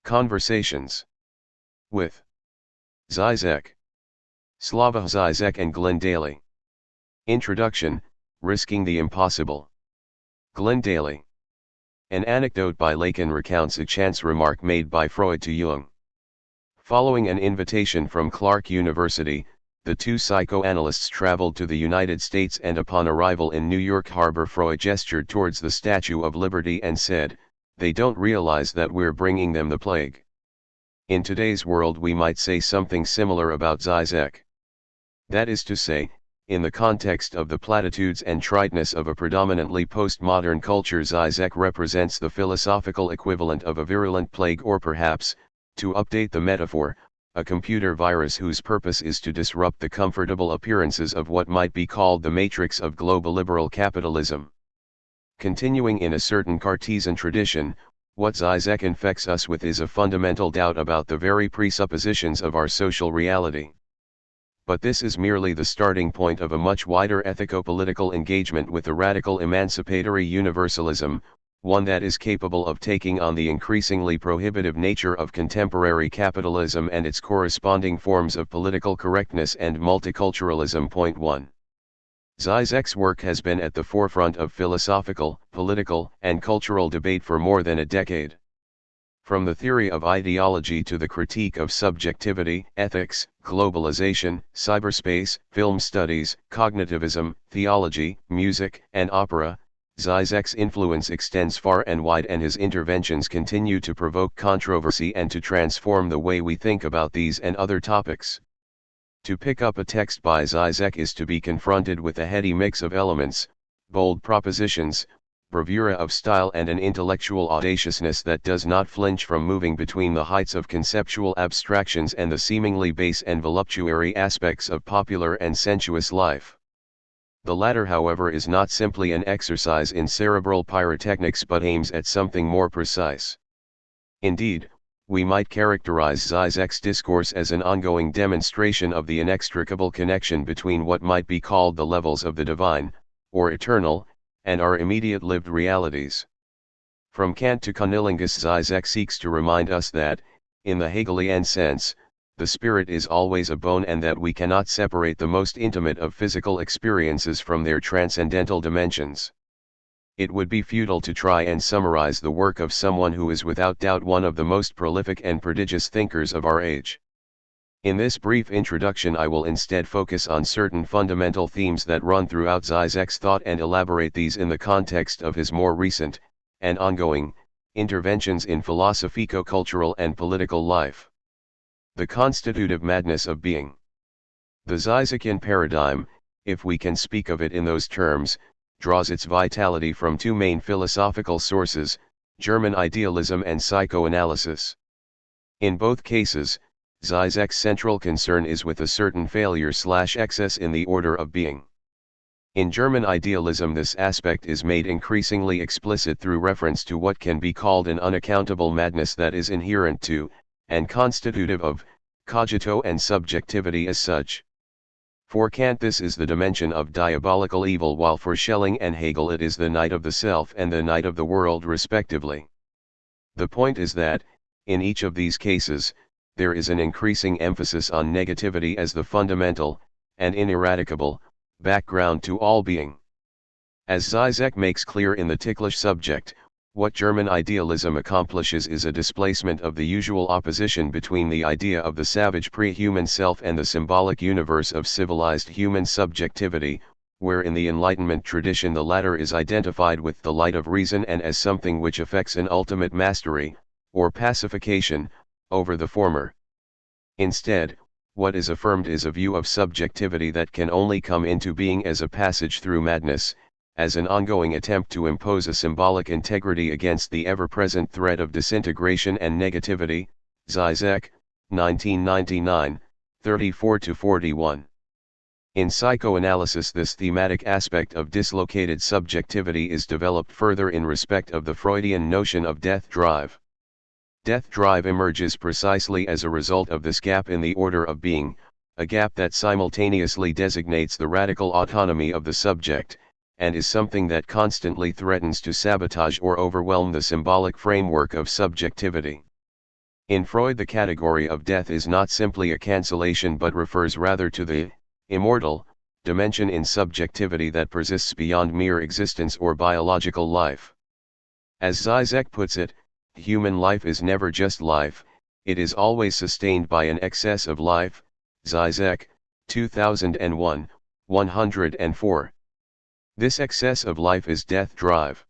Conversations with Žižek, Slavoj Žižek and Glyn Daly. Introduction, Risking the Impossible. Glyn Daly. An anecdote by Lacan recounts a chance remark made by Freud to Jung. Following an invitation from Clark University, the two psychoanalysts traveled to the United States, and upon arrival in New York Harbor, Freud gestured towards the Statue of Liberty and said, "They don't realize that we're bringing them the plague." In today's world we might say something similar about Žižek. That is to say, in the context of the platitudes and triteness of a predominantly postmodern culture, Žižek represents the philosophical equivalent of a virulent plague, or perhaps, to update the metaphor, a computer virus whose purpose is to disrupt the comfortable appearances of what might be called the matrix of global liberal capitalism. Continuing in a certain Cartesian tradition, what Žižek infects us with is a fundamental doubt about the very presuppositions of our social reality. But this is merely the starting point of a much wider ethico-political engagement with a radical emancipatory universalism, one that is capable of taking on the increasingly prohibitive nature of contemporary capitalism and its corresponding forms of political correctness and multiculturalism. Point 1. Žižek's work has been at the forefront of philosophical, political, and cultural debate for more than a decade. From the theory of ideology to the critique of subjectivity, ethics, globalization, cyberspace, film studies, cognitivism, theology, music, and opera, Žižek's influence extends far and wide, and his interventions continue to provoke controversy and to transform the way we think about these and other topics. To pick up a text by Žižek is to be confronted with a heady mix of elements, bold propositions, bravura of style, and an intellectual audaciousness that does not flinch from moving between the heights of conceptual abstractions and the seemingly base and voluptuary aspects of popular and sensuous life. The latter, however, is not simply an exercise in cerebral pyrotechnics but aims at something more precise. Indeed, we might characterize Žižek's discourse as an ongoing demonstration of the inextricable connection between what might be called the levels of the divine, or eternal, and our immediate lived realities. From Kant to Cunnilingus, Žižek seeks to remind us that, in the Hegelian sense, the spirit is always a bone, and that we cannot separate the most intimate of physical experiences from their transcendental dimensions. It would be futile to try and summarize the work of someone who is without doubt one of the most prolific and prodigious thinkers of our age. In this brief introduction I will instead focus on certain fundamental themes that run throughout Žižek's thought and elaborate these in the context of his more recent, and ongoing, interventions in philosophico-cultural and political life. The constitutive madness of being. The Žižekian paradigm, if we can speak of it in those terms, draws its vitality from two main philosophical sources, German idealism and psychoanalysis. In both cases, Žižek's central concern is with a certain failure/excess in the order of being. In German idealism, this aspect is made increasingly explicit through reference to what can be called an unaccountable madness that is inherent to, and constitutive of, cogito and subjectivity as such. For Kant this is the dimension of diabolical evil, while for Schelling and Hegel it is the night of the self and the night of the world respectively. The point is that, in each of these cases, there is an increasing emphasis on negativity as the fundamental, and ineradicable, background to all being. As Žižek makes clear in The Ticklish Subject, what German idealism accomplishes is a displacement of the usual opposition between the idea of the savage pre-human self and the symbolic universe of civilized human subjectivity, where in the Enlightenment tradition the latter is identified with the light of reason and as something which effects an ultimate mastery, or pacification, over the former. Instead, what is affirmed is a view of subjectivity that can only come into being as a passage through madness, as an ongoing attempt to impose a symbolic integrity against the ever-present threat of disintegration and negativity. Žižek, 1999, 34-41. In psychoanalysis, this thematic aspect of dislocated subjectivity is developed further in respect of the Freudian notion of death drive. Death drive emerges precisely as a result of this gap in the order of being, a gap that simultaneously designates the radical autonomy of the subject, and is something that constantly threatens to sabotage or overwhelm the symbolic framework of subjectivity. In Freud, the category of death is not simply a cancellation but refers rather to the immortal dimension in subjectivity that persists beyond mere existence or biological life. As Žižek puts it, human life is never just life, it is always sustained by an excess of life. Žižek, 2001, 104. This excess of life is death drive.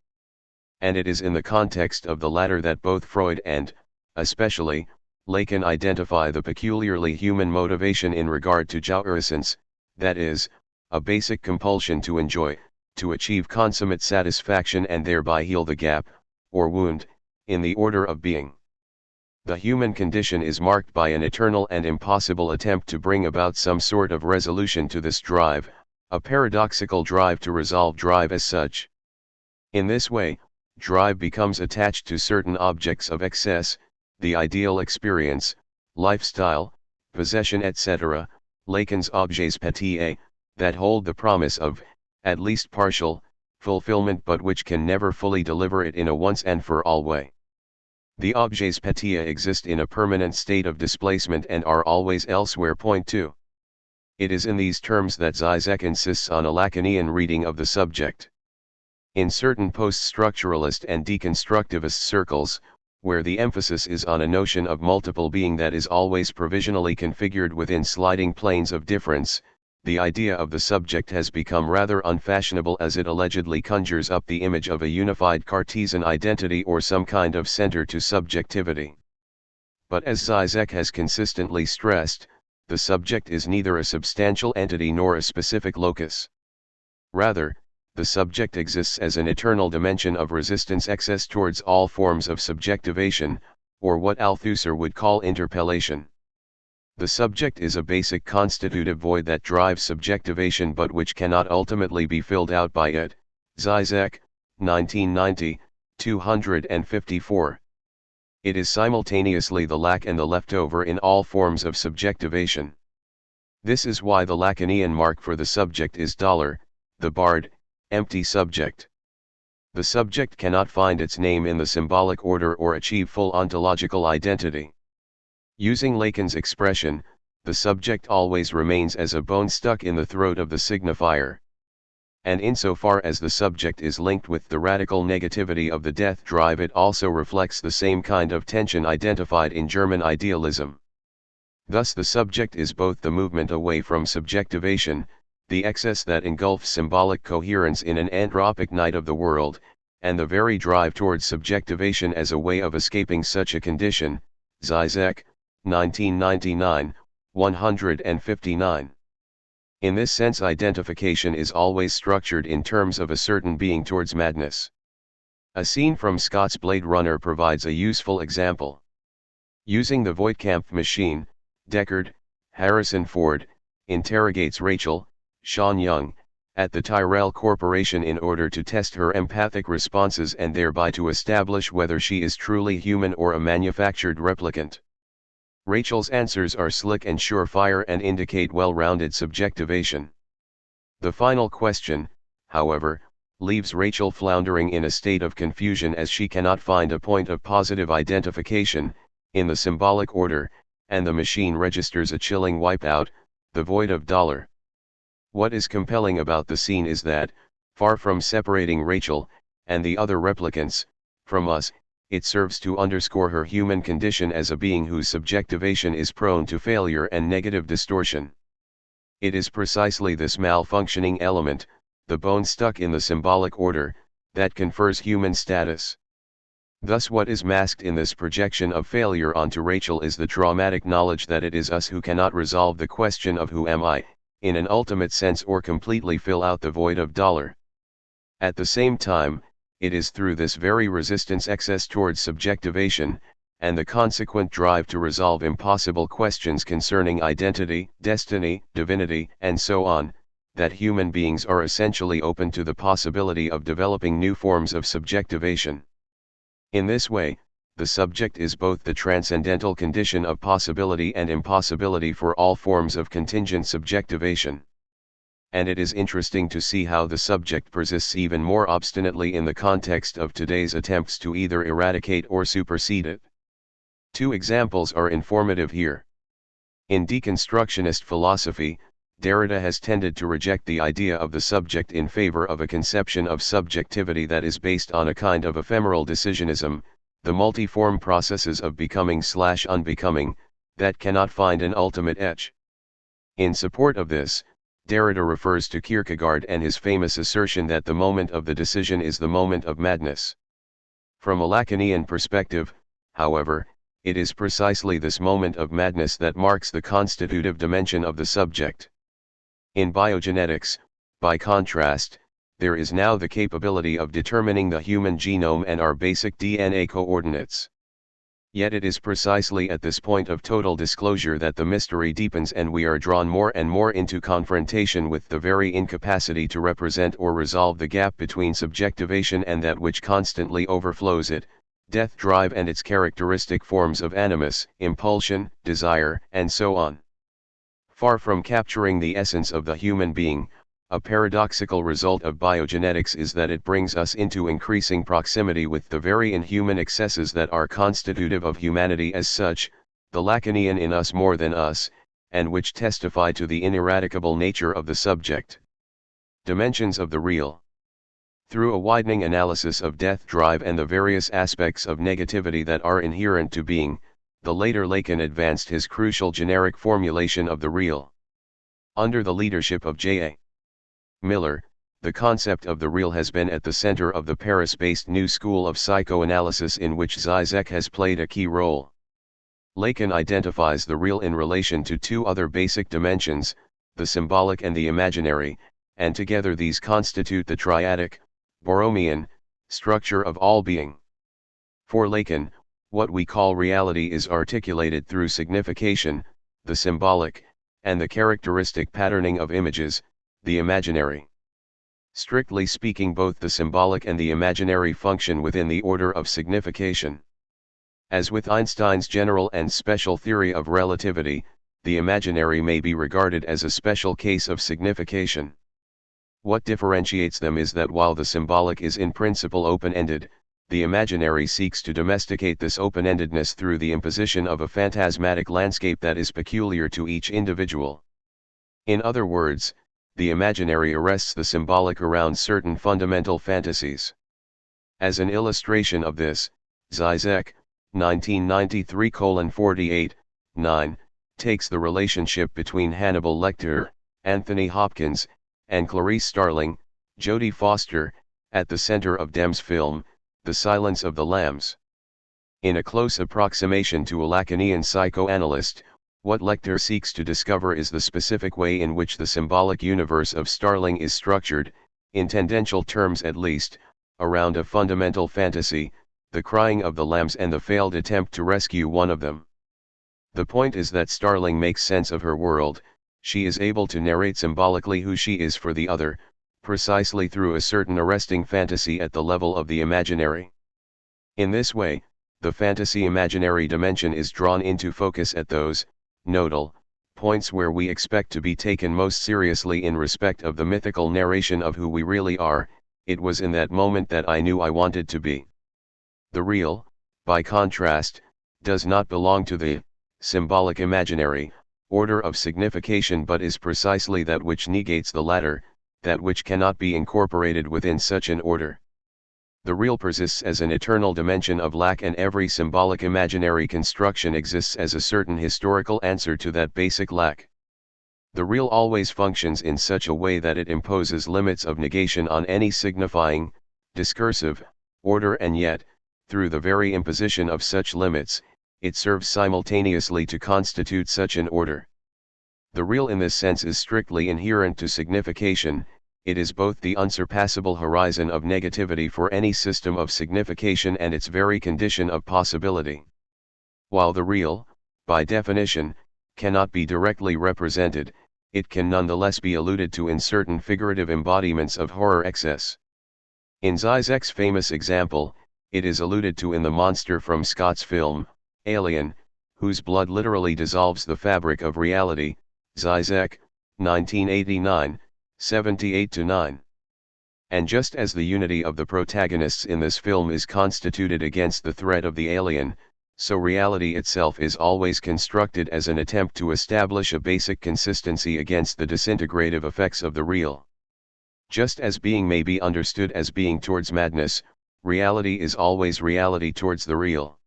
And it is in the context of the latter that both Freud and, especially, Lacan identify the peculiarly human motivation in regard to jouissance, that is, a basic compulsion to enjoy, to achieve consummate satisfaction and thereby heal the gap, or wound, in the order of being. The human condition is marked by an eternal and impossible attempt to bring about some sort of resolution to this drive, a paradoxical drive to resolve drive as such. In this way, drive becomes attached to certain objects of excess, the ideal experience, lifestyle, possession etc., Lacan's objets pétés, that hold the promise of, at least partial, fulfillment but which can never fully deliver it in a once and for all way. The objets pétés exist in a permanent state of displacement and are always elsewhere. Point 2. It is in these terms that Žižek insists on a Lacanian reading of the subject. In certain post-structuralist and deconstructivist circles, where the emphasis is on a notion of multiple being that is always provisionally configured within sliding planes of difference, the idea of the subject has become rather unfashionable as it allegedly conjures up the image of a unified Cartesian identity or some kind of center to subjectivity. But as Žižek has consistently stressed, the subject is neither a substantial entity nor a specific locus. Rather, the subject exists as an eternal dimension of resistance excess towards all forms of subjectivation, or what Althusser would call interpellation. The subject is a basic constitutive void that drives subjectivation but which cannot ultimately be filled out by it. Žižek, 1990, 254. It is simultaneously the lack and the leftover in all forms of subjectivation. This is why the Lacanian mark for the subject is $, the barred, empty subject. The subject cannot find its name in the symbolic order or achieve full ontological identity. Using Lacan's expression, the subject always remains as a bone stuck in the throat of the signifier. And insofar as the subject is linked with the radical negativity of the death drive, it also reflects the same kind of tension identified in German idealism. Thus the subject is both the movement away from subjectivation, the excess that engulfs symbolic coherence in an anthropic night of the world, and the very drive towards subjectivation as a way of escaping such a condition. Žižek, 1999, 159. In this sense, identification is always structured in terms of a certain being towards madness. A scene from Scott's Blade Runner provides a useful example. Using the Voigtkamp machine, Deckard, Harrison Ford, interrogates Rachel, Sean Young, at the Tyrell Corporation in order to test her empathic responses and thereby to establish whether she is truly human or a manufactured replicant. Rachel's answers are slick and surefire and indicate well-rounded subjectivation. The final question, however, leaves Rachel floundering in a state of confusion as she cannot find a point of positive identification, in the symbolic order, and the machine registers a chilling wipeout, the void of $. What is compelling about the scene is that, far from separating Rachel, and the other replicants, from us, it serves to underscore her human condition as a being whose subjectivation is prone to failure and negative distortion. It is precisely this malfunctioning element, the bone stuck in the symbolic order, that confers human status. Thus what is masked in this projection of failure onto Rachel is the traumatic knowledge that it is us who cannot resolve the question of who am I, in an ultimate sense, or completely fill out the void of $. At the same time, it is through this very resistance excess towards subjectivation, and the consequent drive to resolve impossible questions concerning identity, destiny, divinity, and so on, that human beings are essentially open to the possibility of developing new forms of subjectivation. In this way, the subject is both the transcendental condition of possibility and impossibility for all forms of contingent subjectivation. And it is interesting to see how the subject persists even more obstinately in the context of today's attempts to either eradicate or supersede it. Two examples are informative here. In deconstructionist philosophy, Derrida has tended to reject the idea of the subject in favor of a conception of subjectivity that is based on a kind of ephemeral decisionism, the multiform processes of becoming/unbecoming, that cannot find an ultimate etch. In support of this, Derrida refers to Kierkegaard and his famous assertion that the moment of the decision is the moment of madness. From a Lacanian perspective, however, it is precisely this moment of madness that marks the constitutive dimension of the subject. In biogenetics, by contrast, there is now the capability of determining the human genome and our basic DNA coordinates. Yet it is precisely at this point of total disclosure that the mystery deepens and we are drawn more and more into confrontation with the very incapacity to represent or resolve the gap between subjectivation and that which constantly overflows it, death drive and its characteristic forms of animus, impulsion, desire, and so on. Far from capturing the essence of the human being, a paradoxical result of biogenetics is that it brings us into increasing proximity with the very inhuman excesses that are constitutive of humanity as such, the Lacanian in us more than us, and which testify to the ineradicable nature of the subject. Dimensions of the real. Through a widening analysis of death drive and the various aspects of negativity that are inherent to being, the later Lacan advanced his crucial generic formulation of the real. Under the leadership of J.A. Miller, the concept of the real has been at the center of the Paris-based New School of Psychoanalysis in which Žižek has played a key role. Lacan identifies the real in relation to two other basic dimensions, the symbolic and the imaginary, and together these constitute the triadic, Borromean, structure of all being. For Lacan, what we call reality is articulated through signification, the symbolic, and the characteristic patterning of images, the imaginary. Strictly speaking, both the symbolic and the imaginary function within the order of signification. As with Einstein's general and special theory of relativity, the imaginary may be regarded as a special case of signification. What differentiates them is that while the symbolic is in principle open-ended, the imaginary seeks to domesticate this open-endedness through the imposition of a phantasmatic landscape that is peculiar to each individual. In other words, the imaginary arrests the symbolic around certain fundamental fantasies. As an illustration of this, Žižek, 1993:48, 9, takes the relationship between Hannibal Lecter, Anthony Hopkins, and Clarice Starling, Jodie Foster, at the center of Dem's film, The Silence of the Lambs. In a close approximation to a Lacanian psychoanalyst, what Lecter seeks to discover is the specific way in which the symbolic universe of Starling is structured, in tendential terms at least, around a fundamental fantasy, the crying of the lambs and the failed attempt to rescue one of them. The point is that Starling makes sense of her world, she is able to narrate symbolically who she is for the other, precisely through a certain arresting fantasy at the level of the imaginary. In this way, the fantasy-imaginary dimension is drawn into focus at those, nodal, points where we expect to be taken most seriously in respect of the mythical narration of who we really are. It was in that moment that I knew I wanted to be. The real, by contrast, does not belong to the symbolic imaginary order of signification but is precisely that which negates the latter, that which cannot be incorporated within such an order. The real persists as an eternal dimension of lack, and every symbolic imaginary construction exists as a certain historical answer to that basic lack. The real always functions in such a way that it imposes limits of negation on any signifying, discursive, order, and yet, through the very imposition of such limits, it serves simultaneously to constitute such an order. The real in this sense is strictly inherent to signification. It is both the unsurpassable horizon of negativity for any system of signification and its very condition of possibility. While the real, by definition, cannot be directly represented, it can nonetheless be alluded to in certain figurative embodiments of horror excess. In Žižek's famous example, it is alluded to in the monster from Scott's film, Alien, whose blood literally dissolves the fabric of reality, Žižek, 1989, 78-9. And just as the unity of the protagonists in this film is constituted against the threat of the alien, So reality itself is always constructed as an attempt to establish a basic consistency against the disintegrative effects of the real. Just as being may be understood as being towards madness, reality is always reality towards the real.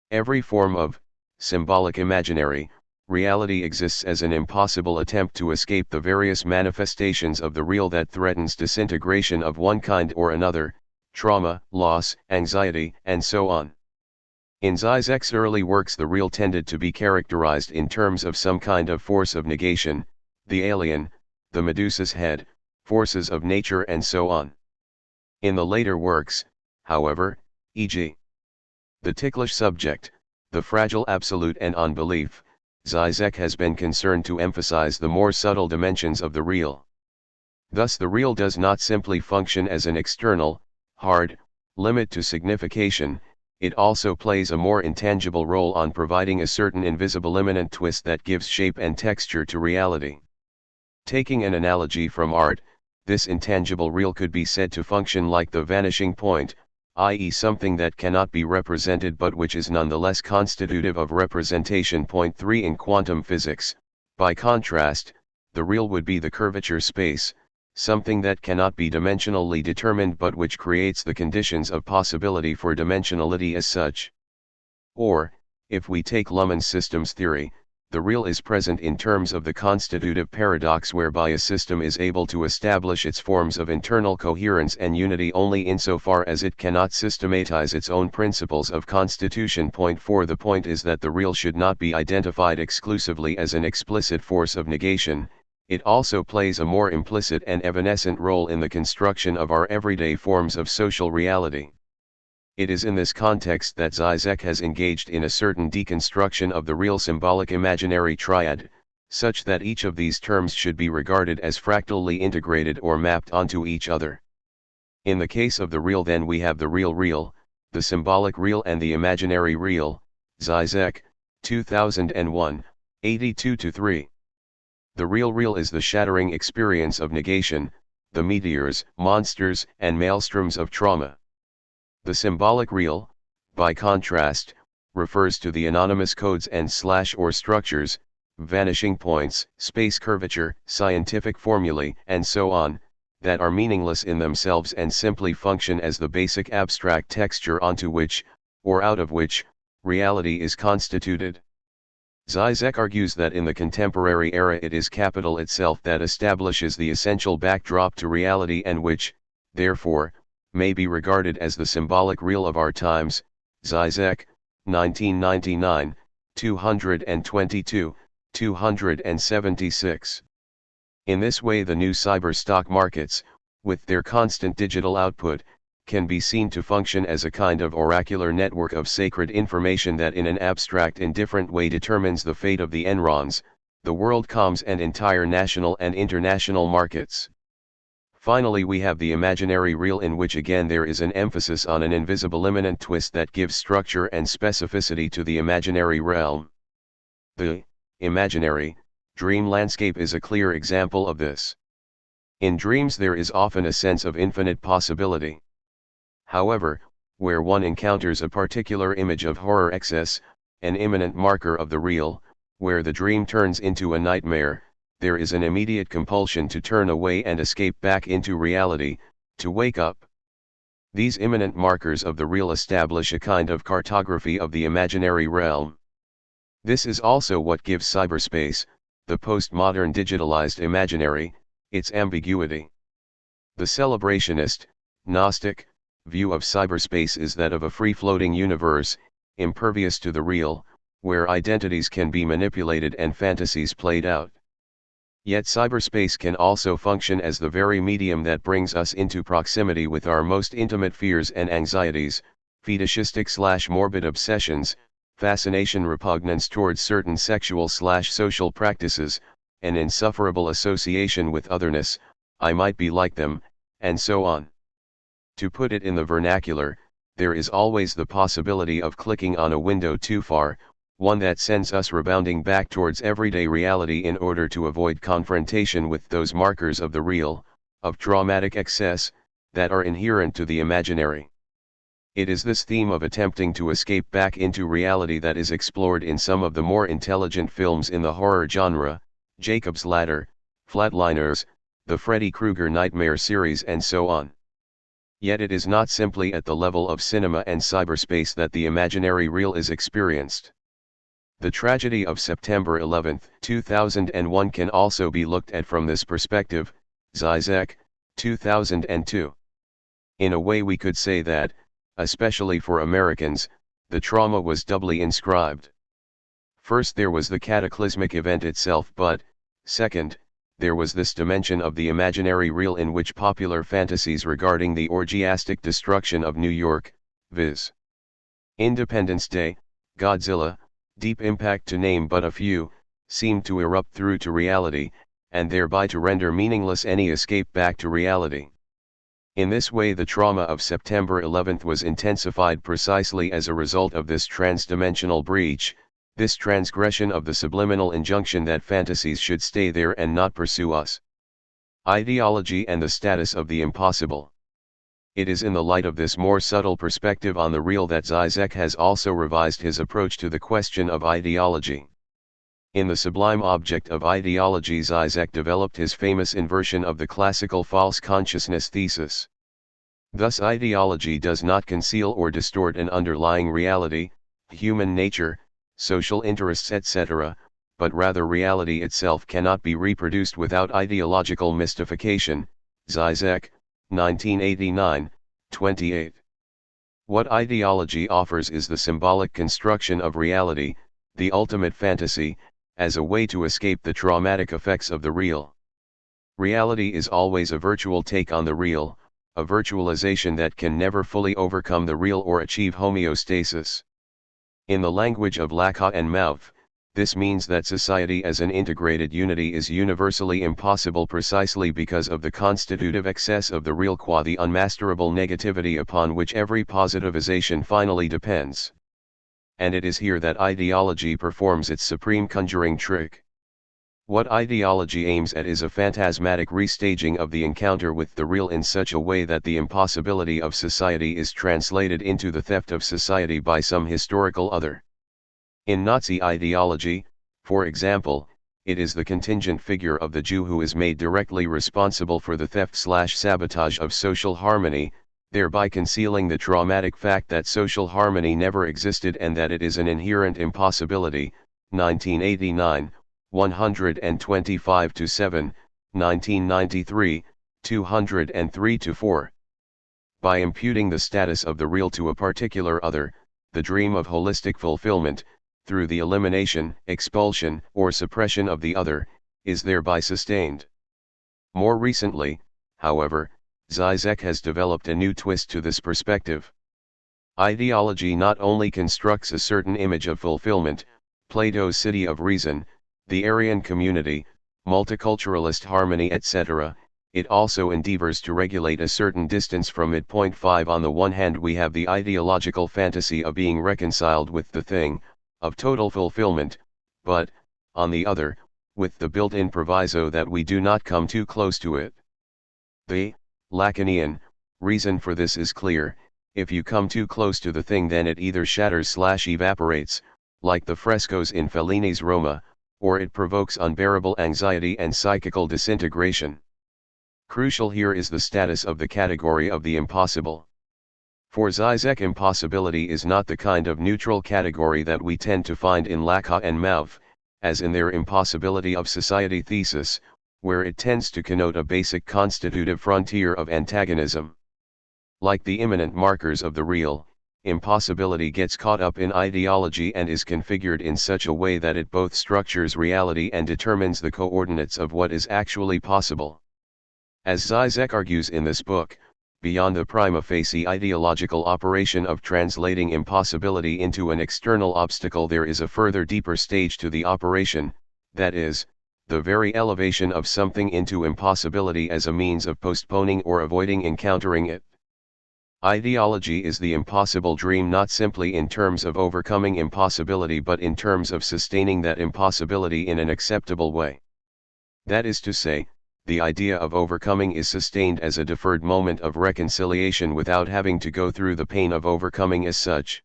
Every form of symbolic imaginary reality exists as an impossible attempt to escape the various manifestations of the real that threatens disintegration of one kind or another, trauma, loss, anxiety, and so on. In Žižek's early works, the real tended to be characterized in terms of some kind of force of negation, the alien, the Medusa's head, forces of nature, and so on. In the later works, however, e.g., the ticklish subject, the fragile absolute, and unbelief, Žižek has been concerned to emphasize the more subtle dimensions of the real. Thus the real does not simply function as an external, hard, limit to signification, it also plays a more intangible role on providing a certain invisible immanent twist that gives shape and texture to reality. Taking an analogy from art, this intangible real could be said to function like the vanishing point, i.e. something that cannot be represented but which is nonetheless constitutive of representation. Point 3 in quantum physics, by contrast, the real would be the curvature space, something that cannot be dimensionally determined but which creates the conditions of possibility for dimensionality as such. Or, if we take Luhmann's systems theory, the real is present in terms of the constitutive paradox whereby a system is able to establish its forms of internal coherence and unity only insofar as it cannot systematize its own principles of constitution. Point 4 The point is that the real should not be identified exclusively as an explicit force of negation, it also plays a more implicit and evanescent role in the construction of our everyday forms of social reality. It is in this context that Žižek has engaged in a certain deconstruction of the real symbolic imaginary triad, such that each of these terms should be regarded as fractally integrated or mapped onto each other. In the case of the real, then, we have the real real, the symbolic real, and the imaginary real. Žižek, 2001, 82-3. The real real is the shattering experience of negation, the meteors, monsters, and maelstroms of trauma. The symbolic real, by contrast, refers to the anonymous codes and or structures, vanishing points, space curvature, scientific formulae, and so on, that are meaningless in themselves and simply function as the basic abstract texture onto which, or out of which, reality is constituted. Žižek argues that in the contemporary era it is capital itself that establishes the essential backdrop to reality and which, therefore, may be regarded as the symbolic real of our times. Žižek, 1999, 222, 276. In this way the new cyber stock markets, with their constant digital output, can be seen to function as a kind of oracular network of sacred information that in an abstract indifferent way determines the fate of the enrons, the WorldComs, and entire national and international markets. Finally, we have the imaginary real, in which again there is an emphasis on an invisible immanent twist that gives structure and specificity to the imaginary realm. The imaginary dream landscape is a clear example of this. In dreams there is often a sense of infinite possibility. However, where one encounters a particular image of horror excess, an imminent marker of the real, where the dream turns into a nightmare, there is an immediate compulsion to turn away and escape back into reality, to wake up. These imminent markers of the real establish a kind of cartography of the imaginary realm. This is also what gives cyberspace, the postmodern digitalized imaginary, its ambiguity. The celebrationist, Gnostic, view of cyberspace is that of a free-floating universe, impervious to the real, where identities can be manipulated and fantasies played out. Yet cyberspace can also function as the very medium that brings us into proximity with our most intimate fears and anxieties, fetishistic/morbid obsessions, fascination, repugnance towards certain sexual/social practices, an insufferable association with otherness, I might be like them, and so on. To put it in the vernacular, there is always the possibility of clicking on a window too far, one that sends us rebounding back towards everyday reality in order to avoid confrontation with those markers of the real, of traumatic excess, that are inherent to the imaginary. It is this theme of attempting to escape back into reality that is explored in some of the more intelligent films in the horror genre, Jacob's Ladder, Flatliners, the Freddy Krueger Nightmare series and so on. Yet it is not simply at the level of cinema and cyberspace that the imaginary real is experienced. The tragedy of September 11, 2001 can also be looked at from this perspective, Žižek, 2002. In a way we could say that, especially for Americans, the trauma was doubly inscribed. First there was the cataclysmic event itself, but, second, there was this dimension of the imaginary real in which popular fantasies regarding the orgiastic destruction of New York, viz. Independence Day, Godzilla, Deep Impact to name but a few, seemed to erupt through to reality, and thereby to render meaningless any escape back to reality. In this way the trauma of September 11 was intensified precisely as a result of this transdimensional breach, this transgression of the subliminal injunction that fantasies should stay there and not pursue us. Ideology and the status of the impossible. It is in the light of this more subtle perspective on the real that Žižek has also revised his approach to the question of ideology. In the sublime object of ideology, Žižek developed his famous inversion of the classical false consciousness thesis. Thus ideology does not conceal or distort an underlying reality, human nature, social interests etc., but rather reality itself cannot be reproduced without ideological mystification. Žižek, 1989, 28. What ideology offers is the symbolic construction of reality, the ultimate fantasy, as a way to escape the traumatic effects of the real. Reality is always a virtual take on the real, a virtualization that can never fully overcome the real or achieve homeostasis. In the language of Lacan and Mouth, this means that society as an integrated unity is universally impossible precisely because of the constitutive excess of the real qua the unmasterable negativity upon which every positivization finally depends. And it is here that ideology performs its supreme conjuring trick. What ideology aims at is a phantasmatic restaging of the encounter with the real in such a way that the impossibility of society is translated into the theft of society by some historical other. In Nazi ideology, for example, it is the contingent figure of the Jew who is made directly responsible for the theft/sabotage of social harmony, thereby concealing the traumatic fact that social harmony never existed and that it is an inherent impossibility. 1989, 125-7, 1993, 203-4. By imputing the status of the real to a particular other, the dream of holistic fulfillment, through the elimination, expulsion, or suppression of the other, is thereby sustained. More recently, however, Žižek has developed a new twist to this perspective. Ideology not only constructs a certain image of fulfillment, Plato's city of reason, the Aryan community, multiculturalist harmony etc., it also endeavors to regulate a certain distance from it. 5 On the one hand we have the ideological fantasy of being reconciled with the thing, of total fulfillment, but, on the other, with the built-in proviso that we do not come too close to it. The Lacanian reason for this is clear: if you come too close to the thing then it either shatters/evaporates, like the frescoes in Fellini's Roma, or it provokes unbearable anxiety and psychical disintegration. Crucial here is the status of the category of the impossible. For Žižek, impossibility is not the kind of neutral category that we tend to find in Lacan and Mouth, as in their impossibility of society thesis, where it tends to connote a basic constitutive frontier of antagonism. Like the immanent markers of the real, impossibility gets caught up in ideology and is configured in such a way that it both structures reality and determines the coordinates of what is actually possible. As Žižek argues in this book, beyond the prima facie ideological operation of translating impossibility into an external obstacle there is a further deeper stage to the operation, that is, the very elevation of something into impossibility as a means of postponing or avoiding encountering it. Ideology is the impossible dream not simply in terms of overcoming impossibility but in terms of sustaining that impossibility in an acceptable way. That is to say, the idea of overcoming is sustained as a deferred moment of reconciliation without having to go through the pain of overcoming as such.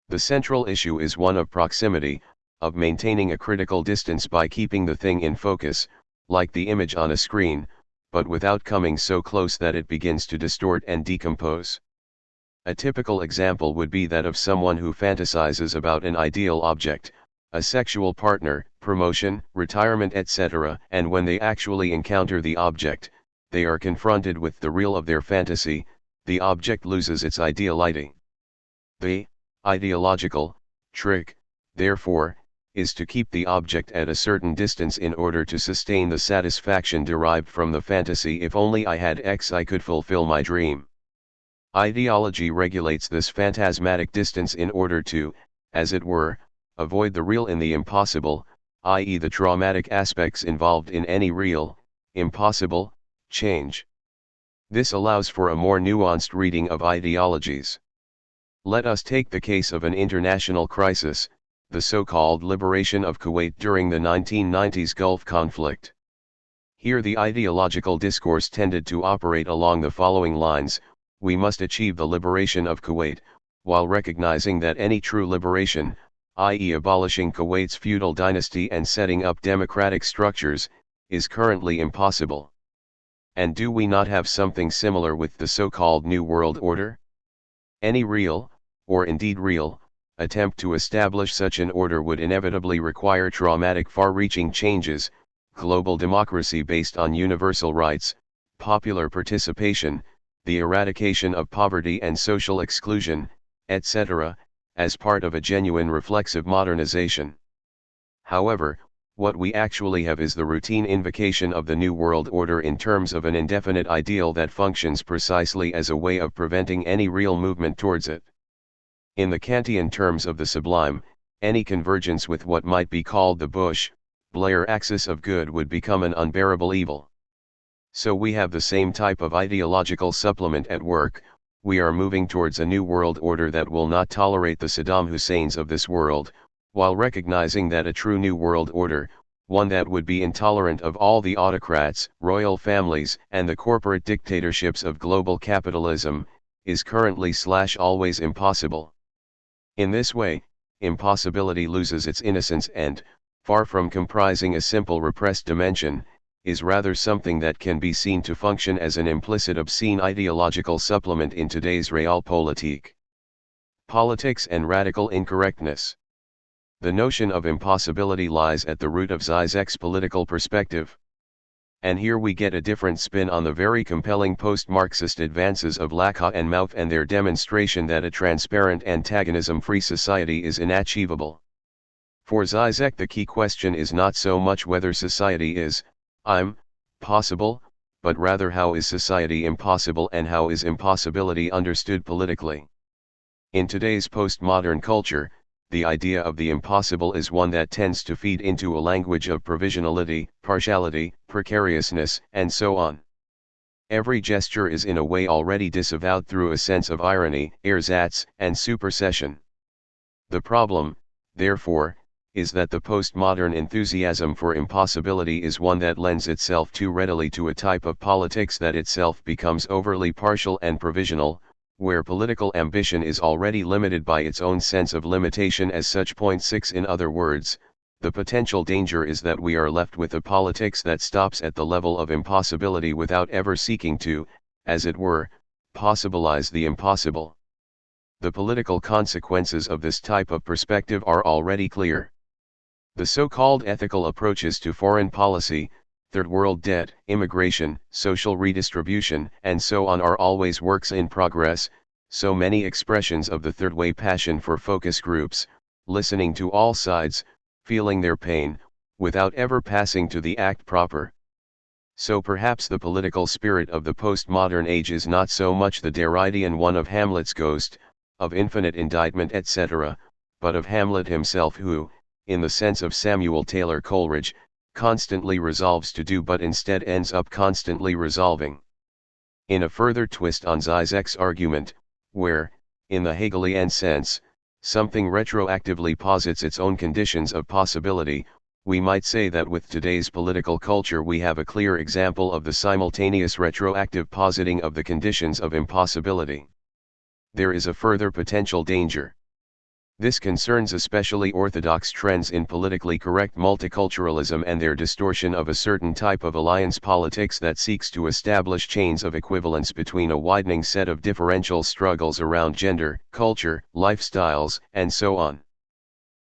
The central issue is one of proximity, of maintaining a critical distance by keeping the thing in focus, like the image on a screen, but without coming so close that it begins to distort and decompose. A typical example would be that of someone who fantasizes about an ideal object, a sexual partner, promotion, retirement, etc., and when they actually encounter the object, they are confronted with the real of their fantasy, the object loses its ideality. The ideological trick, therefore, is to keep the object at a certain distance in order to sustain the satisfaction derived from the fantasy. If only I had X, I could fulfill my dream. Ideology regulates this phantasmatic distance in order to, as it were, avoid the real in the impossible, i.e. the traumatic aspects involved in any real, impossible, change. This allows for a more nuanced reading of ideologies. Let us take the case of an international crisis, the so-called liberation of Kuwait during the 1990s Gulf conflict. Here the ideological discourse tended to operate along the following lines: we must achieve the liberation of Kuwait, while recognizing that any true liberation, i.e. abolishing Kuwait's feudal dynasty and setting up democratic structures, is currently impossible. And do we not have something similar with the so-called New World Order? Any real, or indeed real, attempt to establish such an order would inevitably require traumatic far-reaching changes, global democracy based on universal rights, popular participation, the eradication of poverty and social exclusion, etc., as part of a genuine reflexive modernization. However, what we actually have is the routine invocation of the New World Order in terms of an indefinite ideal that functions precisely as a way of preventing any real movement towards it. In the Kantian terms of the sublime, any convergence with what might be called the Bush-Blair axis of good would become an unbearable evil. So we have the same type of ideological supplement at work. We are moving towards a new world order that will not tolerate the Saddam Husseins of this world, while recognizing that a true new world order, one that would be intolerant of all the autocrats, royal families, and the corporate dictatorships of global capitalism, is currently/always impossible. In this way, impossibility loses its innocence and, far from comprising a simple repressed dimension, is rather something that can be seen to function as an implicit obscene ideological supplement in today's realpolitik. Politics and radical incorrectness. The notion of impossibility lies at the root of Žižek's political perspective. And here we get a different spin on the very compelling post-Marxist advances of Laclau and Mauth and their demonstration that a transparent antagonism-free society is inachievable. For Žižek the key question is not so much whether society is, possible, but rather how is society impossible and how is impossibility understood politically. In today's postmodern culture, the idea of the impossible is one that tends to feed into a language of provisionality, partiality, precariousness, and so on. Every gesture is in a way already disavowed through a sense of irony, ersatz, and supersession. The problem, therefore, is that the postmodern enthusiasm for impossibility is one that lends itself too readily to a type of politics that itself becomes overly partial and provisional, where political ambition is already limited by its own sense of limitation as such. 6 In other words, the potential danger is that we are left with a politics that stops at the level of impossibility without ever seeking to, as it were, possibilize the impossible. The political consequences of this type of perspective are already clear. The so-called ethical approaches to foreign policy, third world debt, immigration, social redistribution, and so on are always works in progress, so many expressions of the third way passion for focus groups, listening to all sides, feeling their pain, without ever passing to the act proper. So perhaps the political spirit of the postmodern age is not so much the Derridean one of Hamlet's ghost, of infinite indictment etc., but of Hamlet himself who, in the sense of Samuel Taylor Coleridge, constantly resolves to do but instead ends up constantly resolving. In a further twist on Žižek's argument, where, in the Hegelian sense, something retroactively posits its own conditions of possibility, We might say that with today's political culture we have a clear example of the simultaneous retroactive positing of the conditions of impossibility. There is a further potential danger. This concerns especially orthodox trends in politically correct multiculturalism and their distortion of a certain type of alliance politics that seeks to establish chains of equivalence between a widening set of differential struggles around gender, culture, lifestyles, and so on.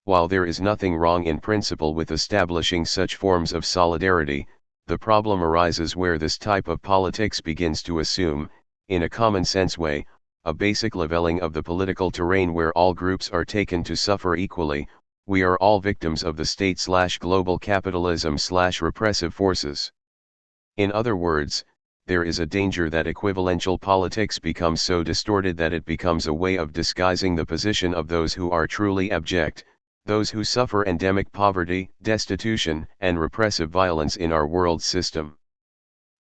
While there is nothing wrong in principle with establishing such forms of solidarity, the problem arises where this type of politics begins to assume, in a common-sense way, a basic leveling of the political terrain where all groups are taken to suffer equally. We are all victims of the state/global capitalism/repressive forces. In other words, there is a danger that equivalential politics becomes so distorted that it becomes a way of disguising the position of those who are truly abject, those who suffer endemic poverty, destitution, and repressive violence in our world system.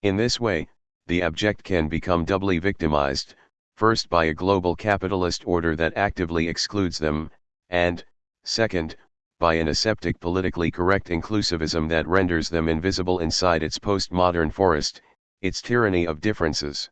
In this way, the abject can become doubly victimized, first by a global capitalist order that actively excludes them, and, second, by an aseptic politically correct inclusivism that renders them invisible inside its postmodern forest, its tyranny of differences.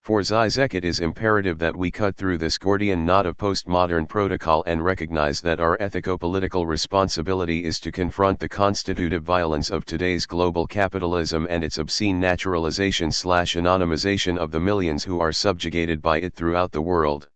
For Žižek, it is imperative that we cut through this Gordian knot of postmodern protocol and recognize that our ethico-political responsibility is to confront the constitutive violence of today's global capitalism and its obscene naturalization/anonymization of the millions who are subjugated by it throughout the world.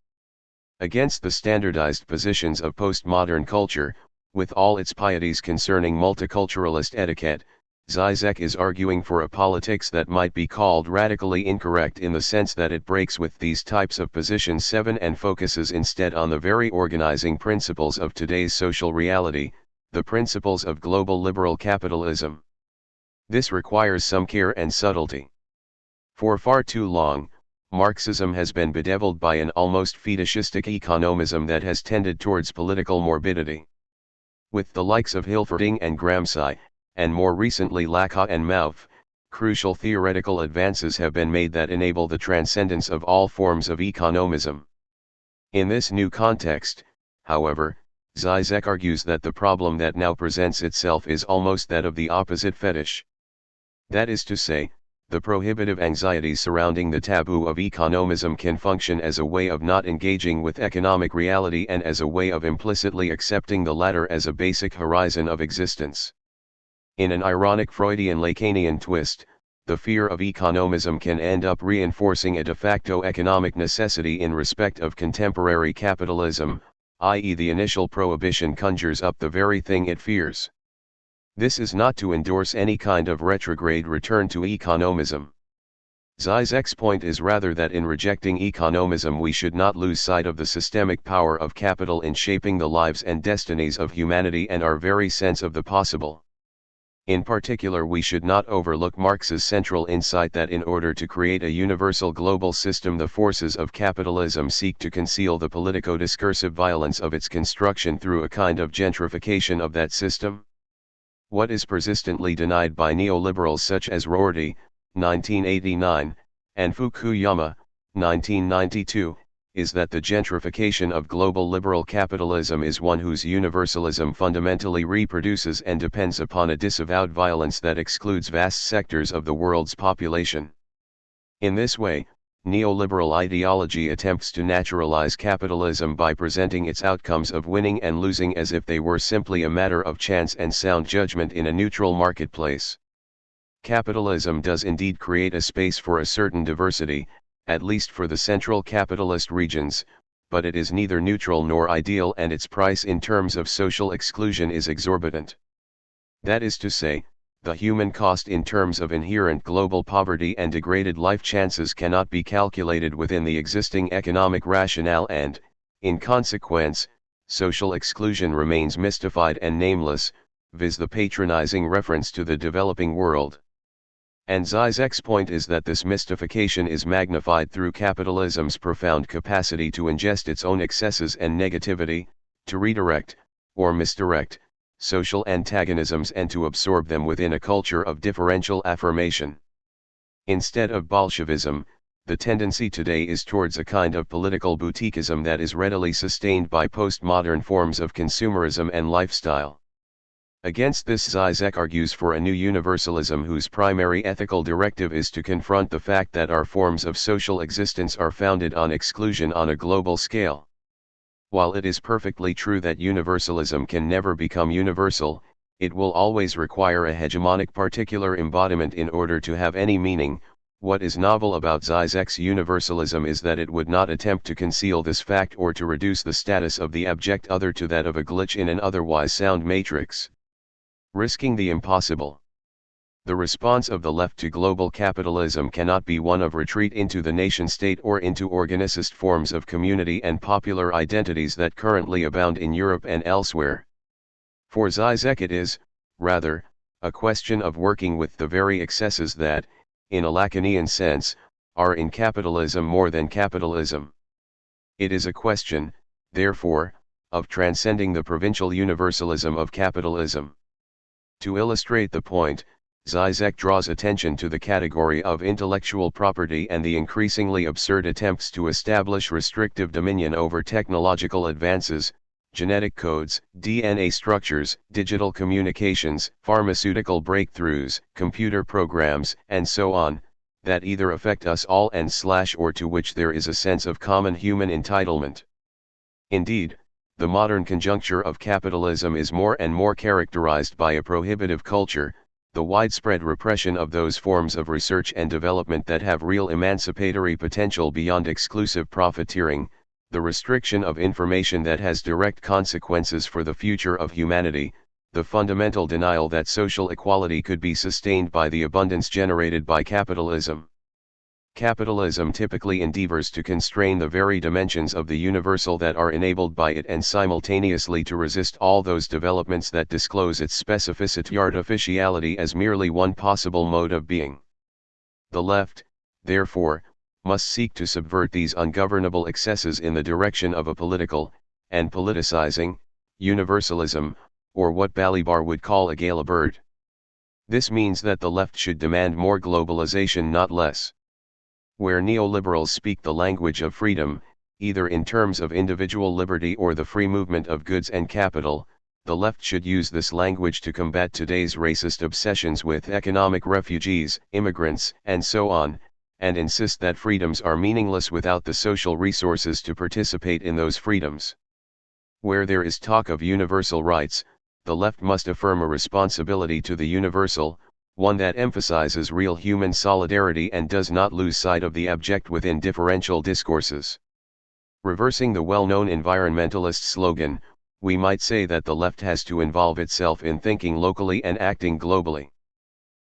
Against the standardized positions of postmodern culture, with all its pieties concerning multiculturalist etiquette, Žižek is arguing for a politics that might be called radically incorrect in the sense that it breaks with these types of positions 7 and focuses instead on the very organizing principles of today's social reality, the principles of global liberal capitalism. This requires some care and subtlety. For far too long, Marxism has been bedeviled by an almost fetishistic economism that has tended towards political morbidity. With the likes of Hilferding and Gramsci, and more recently Lacan and Mauve, crucial theoretical advances have been made that enable the transcendence of all forms of economism. In this new context, however, Žižek argues that the problem that now presents itself is almost that of the opposite fetish. That is to say, the prohibitive anxieties surrounding the taboo of economism can function as a way of not engaging with economic reality and as a way of implicitly accepting the latter as a basic horizon of existence. In an ironic Freudian Lacanian twist, the fear of economism can end up reinforcing a de facto economic necessity in respect of contemporary capitalism, i.e. the initial prohibition conjures up the very thing it fears. This is not to endorse any kind of retrograde return to economism. Žižek's point is rather that in rejecting economism we should not lose sight of the systemic power of capital in shaping the lives and destinies of humanity and our very sense of the possible. In particular, we should not overlook Marx's central insight that in order to create a universal global system the forces of capitalism seek to conceal the politico-discursive violence of its construction through a kind of gentrification of that system. What is persistently denied by neoliberals such as Rorty, 1989, and Fukuyama, 1992, is that the gentrification of global liberal capitalism is one whose universalism fundamentally reproduces and depends upon a disavowed violence that excludes vast sectors of the world's population. In this way, neoliberal ideology attempts to naturalize capitalism by presenting its outcomes of winning and losing as if they were simply a matter of chance and sound judgment in a neutral marketplace. Capitalism does indeed create a space for a certain diversity, at least for the central capitalist regions, but it is neither neutral nor ideal, and its price in terms of social exclusion is exorbitant. That is to say, the human cost in terms of inherent global poverty and degraded life chances cannot be calculated within the existing economic rationale and, in consequence, social exclusion remains mystified and nameless, viz. The patronizing reference to the developing world. And Žižek's point is that this mystification is magnified through capitalism's profound capacity to ingest its own excesses and negativity, to redirect, or misdirect, social antagonisms and to absorb them within a culture of differential affirmation. Instead of Bolshevism, the tendency today is towards a kind of political boutiquism that is readily sustained by postmodern forms of consumerism and lifestyle. Against this, Žižek argues for a new universalism whose primary ethical directive is to confront the fact that our forms of social existence are founded on exclusion on a global scale. While it is perfectly true that universalism can never become universal, it will always require a hegemonic particular embodiment in order to have any meaning. What is novel about Žižek's universalism is that it would not attempt to conceal this fact or to reduce the status of the abject other to that of a glitch in an otherwise sound matrix. Risking the impossible. The response of the left to global capitalism cannot be one of retreat into the nation-state or into organicist forms of community and popular identities that currently abound in Europe and elsewhere. For Žižek it is, rather, a question of working with the very excesses that, in a Lacanian sense, are in capitalism more than capitalism. It is a question, therefore, of transcending the provincial universalism of capitalism. To illustrate the point, Žižek draws attention to the category of intellectual property and the increasingly absurd attempts to establish restrictive dominion over technological advances, genetic codes, DNA structures, digital communications, pharmaceutical breakthroughs, computer programs, and so on, that either affect us all or to which there is a sense of common human entitlement. Indeed, the modern conjuncture of capitalism is more and more characterized by a prohibitive culture, the widespread repression of those forms of research and development that have real emancipatory potential beyond exclusive profiteering, the restriction of information that has direct consequences for the future of humanity, the fundamental denial that social equality could be sustained by the abundance generated by capitalism. Capitalism typically endeavors to constrain the very dimensions of the universal that are enabled by it and simultaneously to resist all those developments that disclose its specificity artificiality as merely one possible mode of being. The left, therefore, must seek to subvert these ungovernable excesses in the direction of a political, and politicizing, universalism, or what Balibar would call a gala bird. This means that the left should demand more globalization, not less. Where neoliberals speak the language of freedom, either in terms of individual liberty or the free movement of goods and capital, the left should use this language to combat today's racist obsessions with economic refugees, immigrants, and so on, and insist that freedoms are meaningless without the social resources to participate in those freedoms. Where there is talk of universal rights, the left must affirm a responsibility to the universal, one that emphasizes real human solidarity and does not lose sight of the abject within differential discourses. Reversing the well-known environmentalist slogan, we might say that the left has to involve itself in thinking locally and acting globally.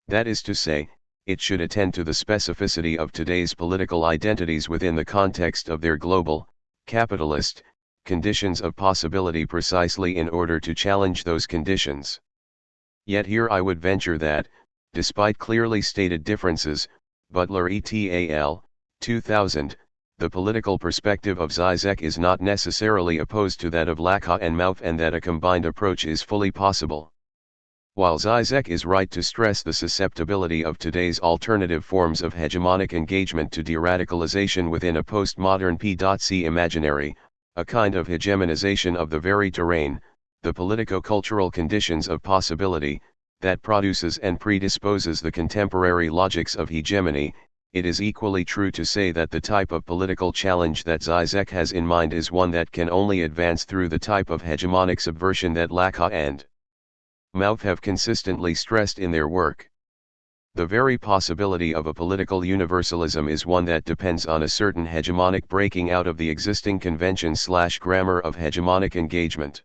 That is to say, it should attend to the specificity of today's political identities within the context of their global, capitalist, conditions of possibility precisely in order to challenge those conditions. Yet here I would venture that, despite clearly stated differences, Butler et al., 2000, the political perspective of Žižek is not necessarily opposed to that of Laca and Mauve, and that a combined approach is fully possible. While Žižek is right to stress the susceptibility of today's alternative forms of hegemonic engagement to de-radicalization within a postmodern P.C. imaginary, a kind of hegemonization of the very terrain, the politico-cultural conditions of possibility, that produces and predisposes the contemporary logics of hegemony, it is equally true to say that the type of political challenge that Žižek has in mind is one that can only advance through the type of hegemonic subversion that Laca and Mauve have consistently stressed in their work. The very possibility of a political universalism is one that depends on a certain hegemonic breaking out of the existing convention/grammar of hegemonic engagement.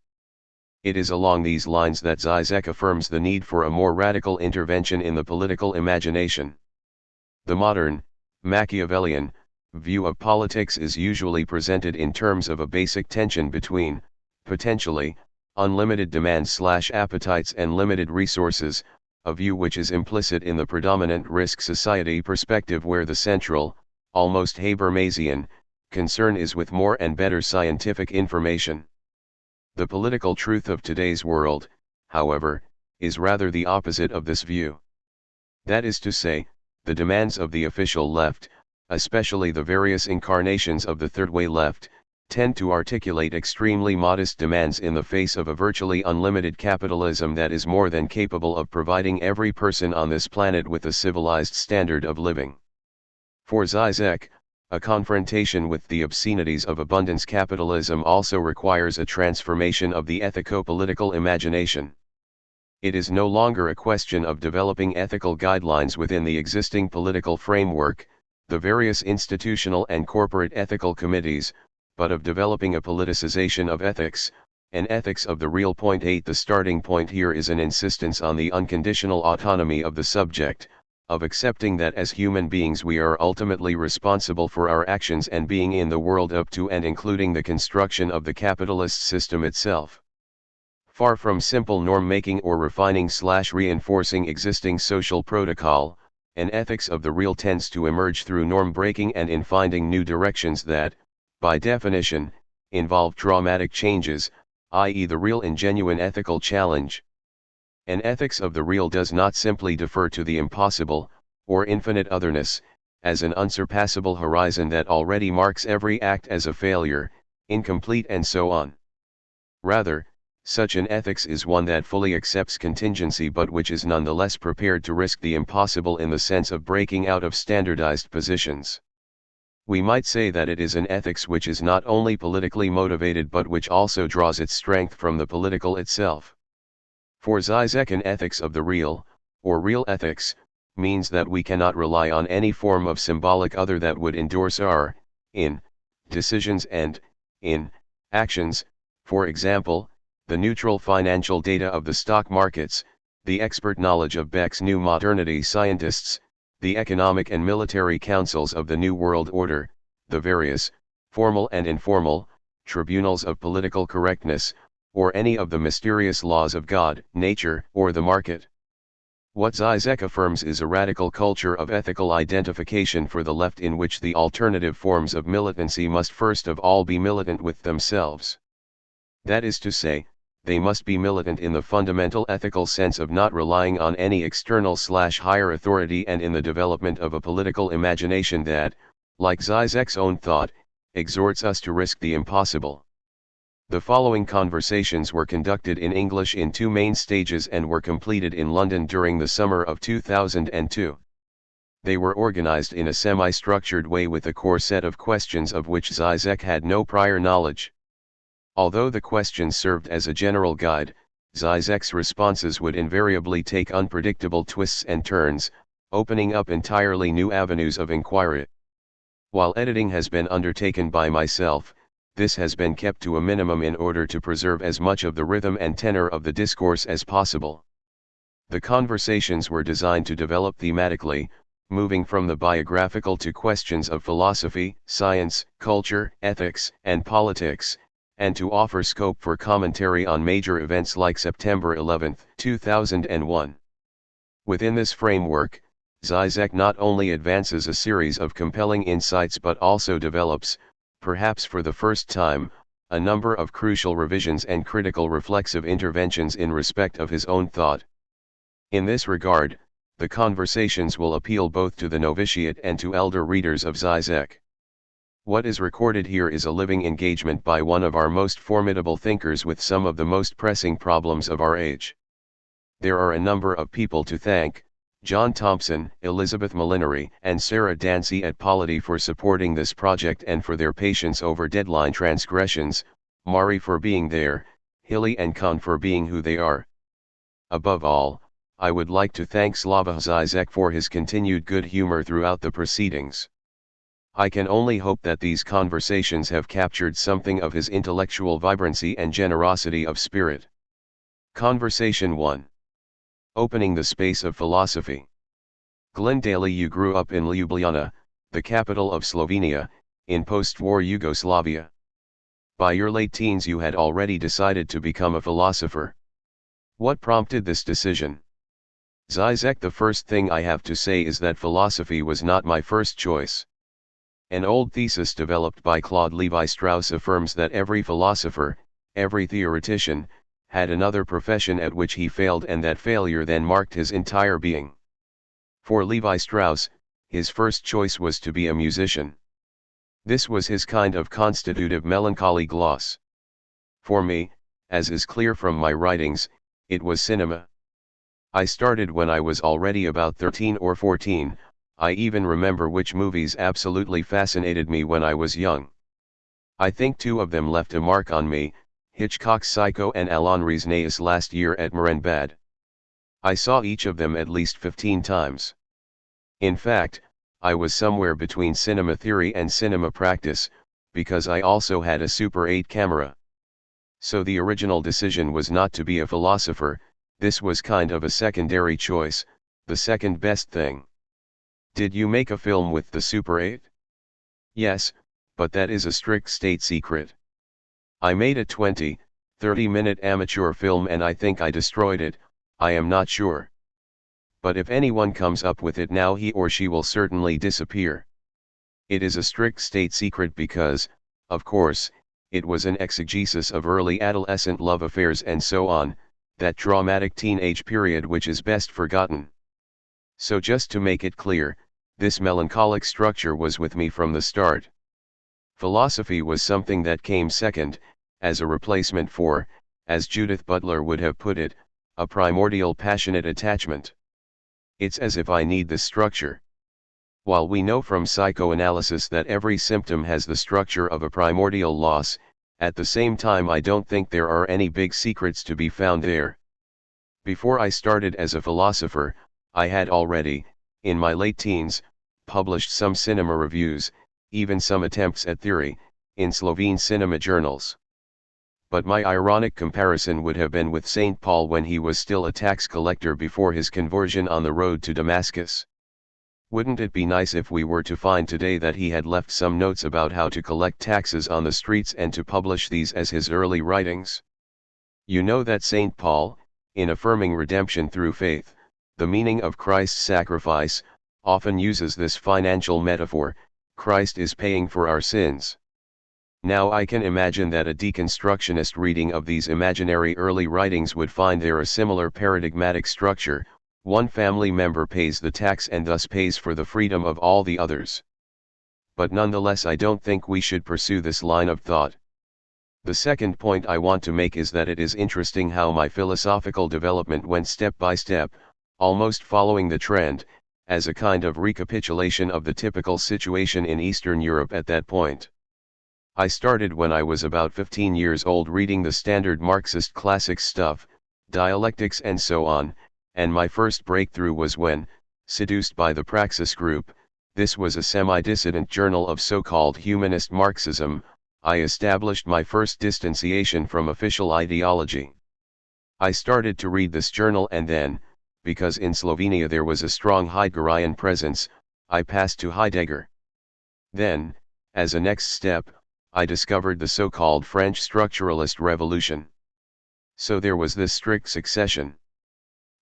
It is along these lines that Žižek affirms the need for a more radical intervention in the political imagination. The modern, Machiavellian, view of politics is usually presented in terms of a basic tension between, potentially, unlimited demands/appetites and limited resources, a view which is implicit in the predominant risk society perspective where the central, almost Habermasian, concern is with more and better scientific information. The political truth of today's world, however, is rather the opposite of this view. That is to say, the demands of the official left, especially the various incarnations of the third way left, tend to articulate extremely modest demands in the face of a virtually unlimited capitalism that is more than capable of providing every person on this planet with a civilized standard of living. For Žižek, a confrontation with the obscenities of abundance capitalism also requires a transformation of the ethico-political imagination. It is no longer a question of developing ethical guidelines within the existing political framework, the various institutional and corporate ethical committees, but of developing a politicization of ethics, an ethics of the real. 8 The starting point here is an insistence on the unconditional autonomy of the subject, of accepting that as human beings we are ultimately responsible for our actions and being in the world up to and including the construction of the capitalist system itself. Far from simple norm-making or refining/reinforcing existing social protocol, an ethics of the real tends to emerge through norm-breaking and in finding new directions that, by definition, involve dramatic changes, i.e. the real and genuine ethical challenge. An ethics of the real does not simply defer to the impossible, or infinite otherness, as an unsurpassable horizon that already marks every act as a failure, incomplete and so on. Rather, such an ethics is one that fully accepts contingency but which is nonetheless prepared to risk the impossible in the sense of breaking out of standardized positions. We might say that it is an ethics which is not only politically motivated but which also draws its strength from the political itself. For Žižek, an ethics of the real, or real ethics, means that we cannot rely on any form of symbolic other that would endorse our, decisions and, actions, for example, the neutral financial data of the stock markets, the expert knowledge of Beck's new modernity scientists, the economic and military councils of the New World Order, the various, formal and informal, tribunals of political correctness, or any of the mysterious laws of God, nature, or the market. What Žižek affirms is a radical culture of ethical identification for the left in which the alternative forms of militancy must first of all be militant with themselves. That is to say, they must be militant in the fundamental ethical sense of not relying on any external/higher authority and in the development of a political imagination that, like Žižek's own thought, exhorts us to risk the impossible. The following conversations were conducted in English in two main stages and were completed in London during the summer of 2002. They were organized in a semi-structured way with a core set of questions of which Žižek had no prior knowledge. Although the questions served as a general guide, Žižek's responses would invariably take unpredictable twists and turns, opening up entirely new avenues of inquiry. While editing has been undertaken by myself, this has been kept to a minimum in order to preserve as much of the rhythm and tenor of the discourse as possible. The conversations were designed to develop thematically, moving from the biographical to questions of philosophy, science, culture, ethics, and politics, and to offer scope for commentary on major events like September 11, 2001. Within this framework, Žižek not only advances a series of compelling insights but also develops, perhaps for the first time, a number of crucial revisions and critical reflexive interventions in respect of his own thought. In this regard, the conversations will appeal both to the novitiate and to elder readers of Žižek. What is recorded here is a living engagement by one of our most formidable thinkers with some of the most pressing problems of our age. There are a number of people to thank: John Thompson, Elizabeth Molinari, and Sarah Dancy at Polity for supporting this project and for their patience over deadline transgressions, Mari for being there, Hilly and Khan for being who they are. Above all, I would like to thank Slavoj Žižek for his continued good humor throughout the proceedings. I can only hope that these conversations have captured something of his intellectual vibrancy and generosity of spirit. Conversation 1. Opening the space of philosophy. Glyn Daly, you grew up in Ljubljana, the capital of Slovenia, in post-war Yugoslavia. By your late teens you had already decided to become a philosopher. What prompted this decision? Žižek: the first thing I have to say is that philosophy was not my first choice. An old thesis developed by Claude Lévi-Strauss affirms that every philosopher, every theoretician, had another profession at which he failed and that failure then marked his entire being. For Lévi-Strauss, his first choice was to be a musician. This was his kind of constitutive melancholy gloss. For me, as is clear from my writings, it was cinema. I started when I was already about 13 or 14, I even remember which movies absolutely fascinated me when I was young. I think two of them left a mark on me, Hitchcock's Psycho and Alain Resnais's Last Year at Marienbad. I saw each of them at least 15 times. In fact, I was somewhere between cinema theory and cinema practice, because I also had a Super 8 camera. So the original decision was not to be a philosopher, this was kind of a secondary choice, the second best thing. Did you make a film with the Super 8? Yes, but that is a strict state secret. I made a 20, 30-minute amateur film and I think I destroyed it, I am not sure. But if anyone comes up with it now he or she will certainly disappear. It is a strict state secret because, of course, it was an exegesis of early adolescent love affairs and so on, that traumatic teenage period which is best forgotten. So just to make it clear, this melancholic structure was with me from the start. Philosophy was something that came second, as a replacement for, as Judith Butler would have put it, a primordial passionate attachment. It's as if I need this structure. While we know from psychoanalysis that every symptom has the structure of a primordial loss, at the same time I don't think there are any big secrets to be found there. Before I started as a philosopher, I had already, in my late teens, published some cinema reviews, even some attempts at theory, in Slovene cinema journals. But my ironic comparison would have been with St. Paul when he was still a tax collector before his conversion on the road to Damascus. Wouldn't it be nice if we were to find today that he had left some notes about how to collect taxes on the streets and to publish these as his early writings? You know that St. Paul, in affirming redemption through faith, the meaning of Christ's sacrifice, often uses this financial metaphor, Christ is paying for our sins. Now I can imagine that a deconstructionist reading of these imaginary early writings would find there a similar paradigmatic structure, one family member pays the tax and thus pays for the freedom of all the others. But nonetheless I don't think we should pursue this line of thought. The second point I want to make is that it is interesting how my philosophical development went step by step, almost following the trend, as a kind of recapitulation of the typical situation in Eastern Europe at that point. I started when I was about 15 years old reading the standard Marxist classics stuff, dialectics and so on, and my first breakthrough was when, seduced by the Praxis Group, this was a semi-dissident journal of so-called humanist Marxism, I established my first distanciation from official ideology. I started to read this journal and then, because in Slovenia there was a strong Heideggerian presence, I passed to Heidegger. Then, as a next step, I discovered the so-called French structuralist revolution. So there was this strict succession.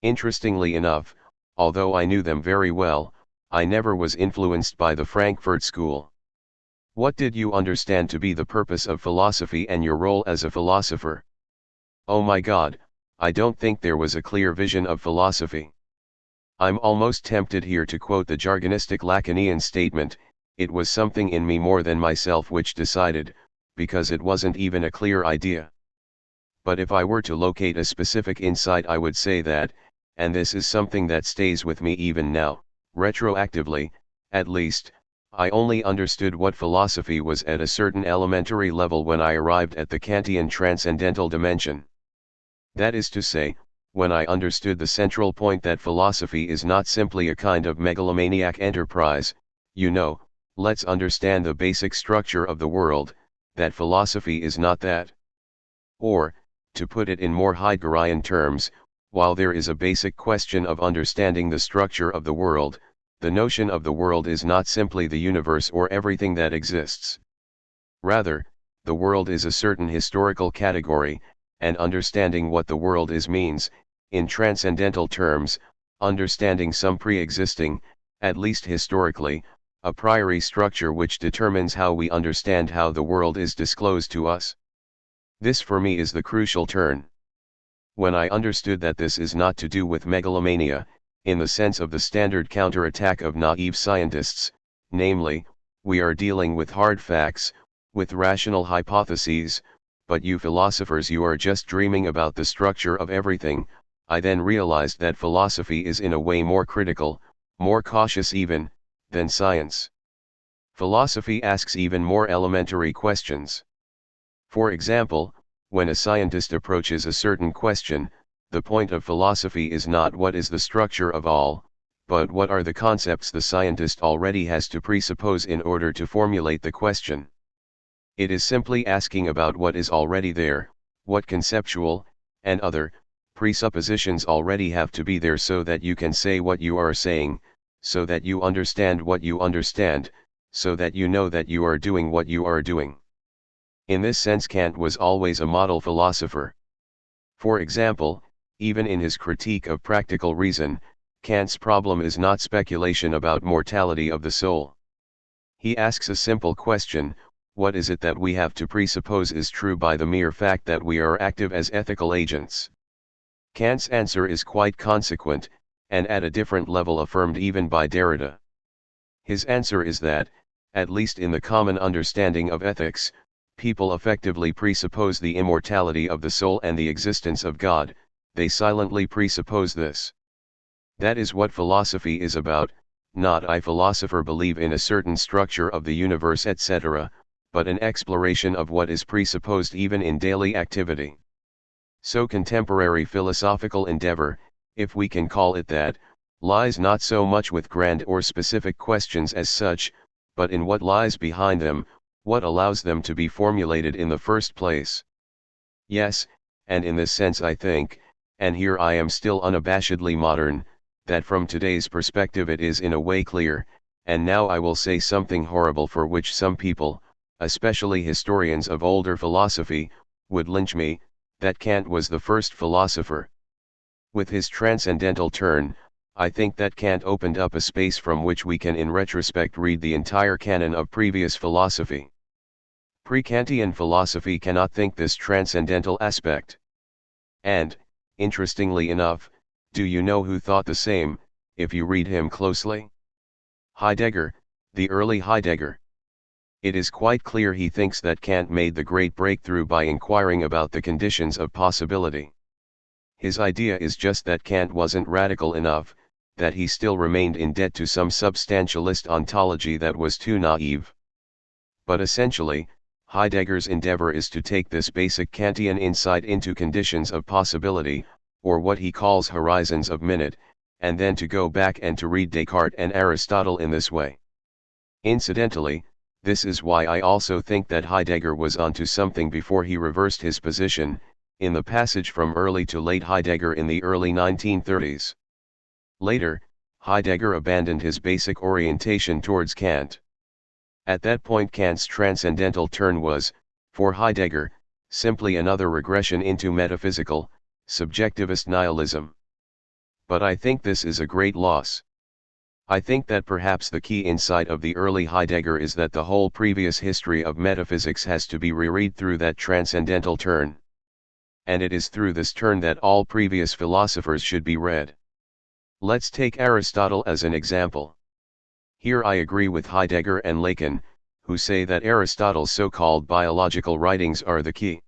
Interestingly enough, although I knew them very well, I never was influenced by the Frankfurt School. What did you understand to be the purpose of philosophy and your role as a philosopher? Oh my God, I don't think there was a clear vision of philosophy. I'm almost tempted here to quote the jargonistic Lacanian statement, it was something in me more than myself which decided, because it wasn't even a clear idea. But if I were to locate a specific insight I would say that, and this is something that stays with me even now, retroactively, at least, I only understood what philosophy was at a certain elementary level when I arrived at the Kantian transcendental dimension. That is to say, when I understood the central point that philosophy is not simply a kind of megalomaniac enterprise, you know, let's understand the basic structure of the world, that philosophy is not that. Or, to put it in more Heideggerian terms, while there is a basic question of understanding the structure of the world, the notion of the world is not simply the universe or everything that exists. Rather, the world is a certain historical category, and understanding what the world is means, in transcendental terms, understanding some pre-existing, at least historically, a priori structure which determines how we understand how the world is disclosed to us. This for me is the crucial turn. When I understood that this is not to do with megalomania, in the sense of the standard counterattack of naive scientists, namely, we are dealing with hard facts, with rational hypotheses, but you philosophers, you are just dreaming about the structure of everything. I then realized that philosophy is in a way more critical, more cautious even, than science. Philosophy asks even more elementary questions. For example, when a scientist approaches a certain question, the point of philosophy is not what is the structure of all, but what are the concepts the scientist already has to presuppose in order to formulate the question. It is simply asking about what is already there, what conceptual, and other, presuppositions already have to be there so that you can say what you are saying, so that you understand what you understand, so that you know that you are doing what you are doing. In this sense, Kant was always a model philosopher. For example, even in his critique of practical reason, Kant's problem is not speculation about mortality of the soul. He asks a simple question: what is it that we have to presuppose is true by the mere fact that we are active as ethical agents? Kant's answer is quite consequent, and at a different level affirmed even by Derrida. His answer is that, at least in the common understanding of ethics, people effectively presuppose the immortality of the soul and the existence of God. They silently presuppose this. That is what philosophy is about, not I philosopher believe in a certain structure of the universe etc., but an exploration of what is presupposed even in daily activity. So contemporary philosophical endeavor, if we can call it that, lies not so much with grand or specific questions as such, but in what lies behind them, what allows them to be formulated in the first place. Yes, and in this sense I think, and here I am still unabashedly modern, that from today's perspective it is in a way clear, and now I will say something horrible for which some people, especially historians of older philosophy, would lynch me, that Kant was the first philosopher. With his transcendental turn, I think that Kant opened up a space from which we can in retrospect read the entire canon of previous philosophy. Pre-Kantian philosophy cannot think this transcendental aspect. And, interestingly enough, do you know who thought the same, if you read him closely? Heidegger, the early Heidegger. It is quite clear he thinks that Kant made the great breakthrough by inquiring about the conditions of possibility. His idea is just that Kant wasn't radical enough, that he still remained in debt to some substantialist ontology that was too naive. But essentially, Heidegger's endeavor is to take this basic Kantian insight into conditions of possibility, or what he calls horizons of minute, and then to go back and to read Descartes and Aristotle in this way. Incidentally, this is why I also think that Heidegger was onto something before he reversed his position, in the passage from early to late Heidegger in the early 1930s. Later, Heidegger abandoned his basic orientation towards Kant. At that point Kant's transcendental turn was, for Heidegger, simply another regression into metaphysical, subjectivist nihilism. But I think this is a great loss. I think that perhaps the key insight of the early Heidegger is that the whole previous history of metaphysics has to be reread through that transcendental turn. And it is through this turn that all previous philosophers should be read. Let's take Aristotle as an example. Here I agree with Heidegger and Lacan, who say that Aristotle's so-called biological writings are the key.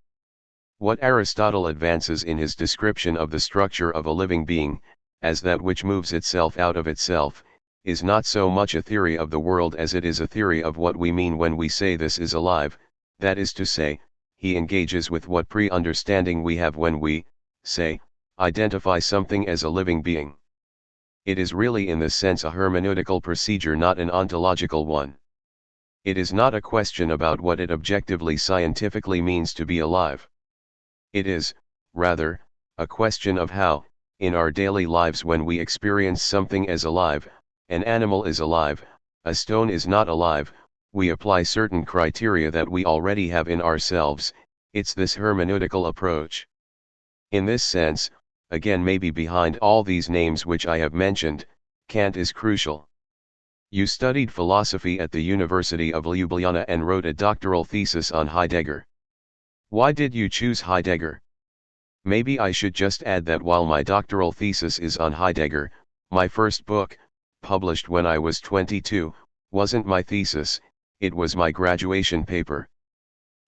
What Aristotle advances in his description of the structure of a living being, as that which moves itself out of itself, is not so much a theory of the world as it is a theory of what we mean when we say this is alive, that is to say, he engages with what pre-understanding we have when we, say, identify something as a living being. It is really in this sense a hermeneutical procedure, not an ontological one. It is not a question about what it objectively scientifically means to be alive. It is, rather, a question of how, in our daily lives when we experience something as alive, an animal is alive, a stone is not alive, we apply certain criteria that we already have in ourselves. It's this hermeneutical approach. In this sense, again maybe behind all these names which I have mentioned, Kant is crucial. You studied philosophy at the University of Ljubljana and wrote a doctoral thesis on Heidegger. Why did you choose Heidegger? Maybe I should just add that while my doctoral thesis is on Heidegger, my first book, published when I was 22, wasn't my thesis. It was my graduation paper.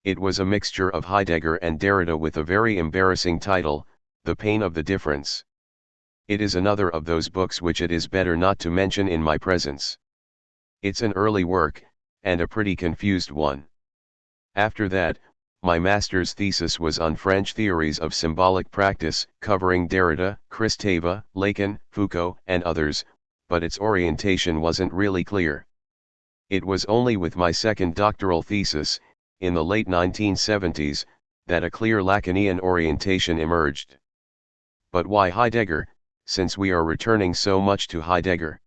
It was a mixture of Heidegger and Derrida with a very embarrassing title, The Pain of the Difference. It is another of those books which it is better not to mention in my presence. It's an early work, and a pretty confused one. After that, my master's thesis was on French theories of symbolic practice, covering Derrida, Kristeva, Lacan, Foucault, and others, but its orientation wasn't really clear. It was only with my second doctoral thesis, in the late 1970s, that a clear Lacanian orientation emerged. But why Heidegger, since we are returning so much to Heidegger?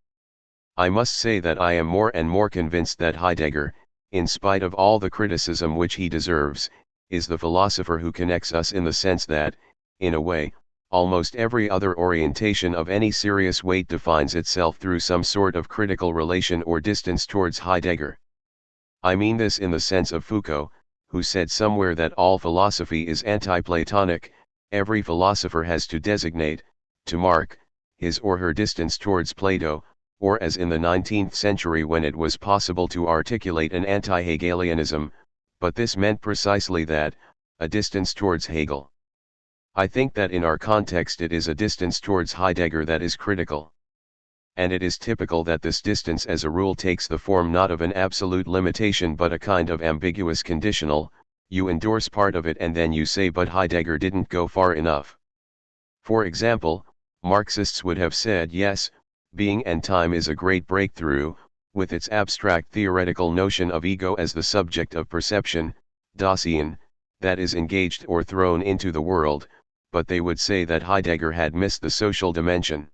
I must say that I am more and more convinced that Heidegger, in spite of all the criticism which he deserves, is the philosopher who connects us in the sense that, in a way, almost every other orientation of any serious weight defines itself through some sort of critical relation or distance towards Heidegger. I mean this in the sense of Foucault, who said somewhere that all philosophy is anti-Platonic. Every philosopher has to designate, to mark, his or her distance towards Plato, or as in the 19th century when it was possible to articulate an anti-Hegelianism, but this meant precisely that, a distance towards Hegel. I think that in our context it is a distance towards Heidegger that is critical. And it is typical that this distance as a rule takes the form not of an absolute limitation but a kind of ambiguous conditional. You endorse part of it and then you say but Heidegger didn't go far enough. For example, Marxists would have said yes, being and time is a great breakthrough, with its abstract theoretical notion of ego as the subject of perception, Dasein, that is engaged or thrown into the world, but they would say that Heidegger had missed the social dimension.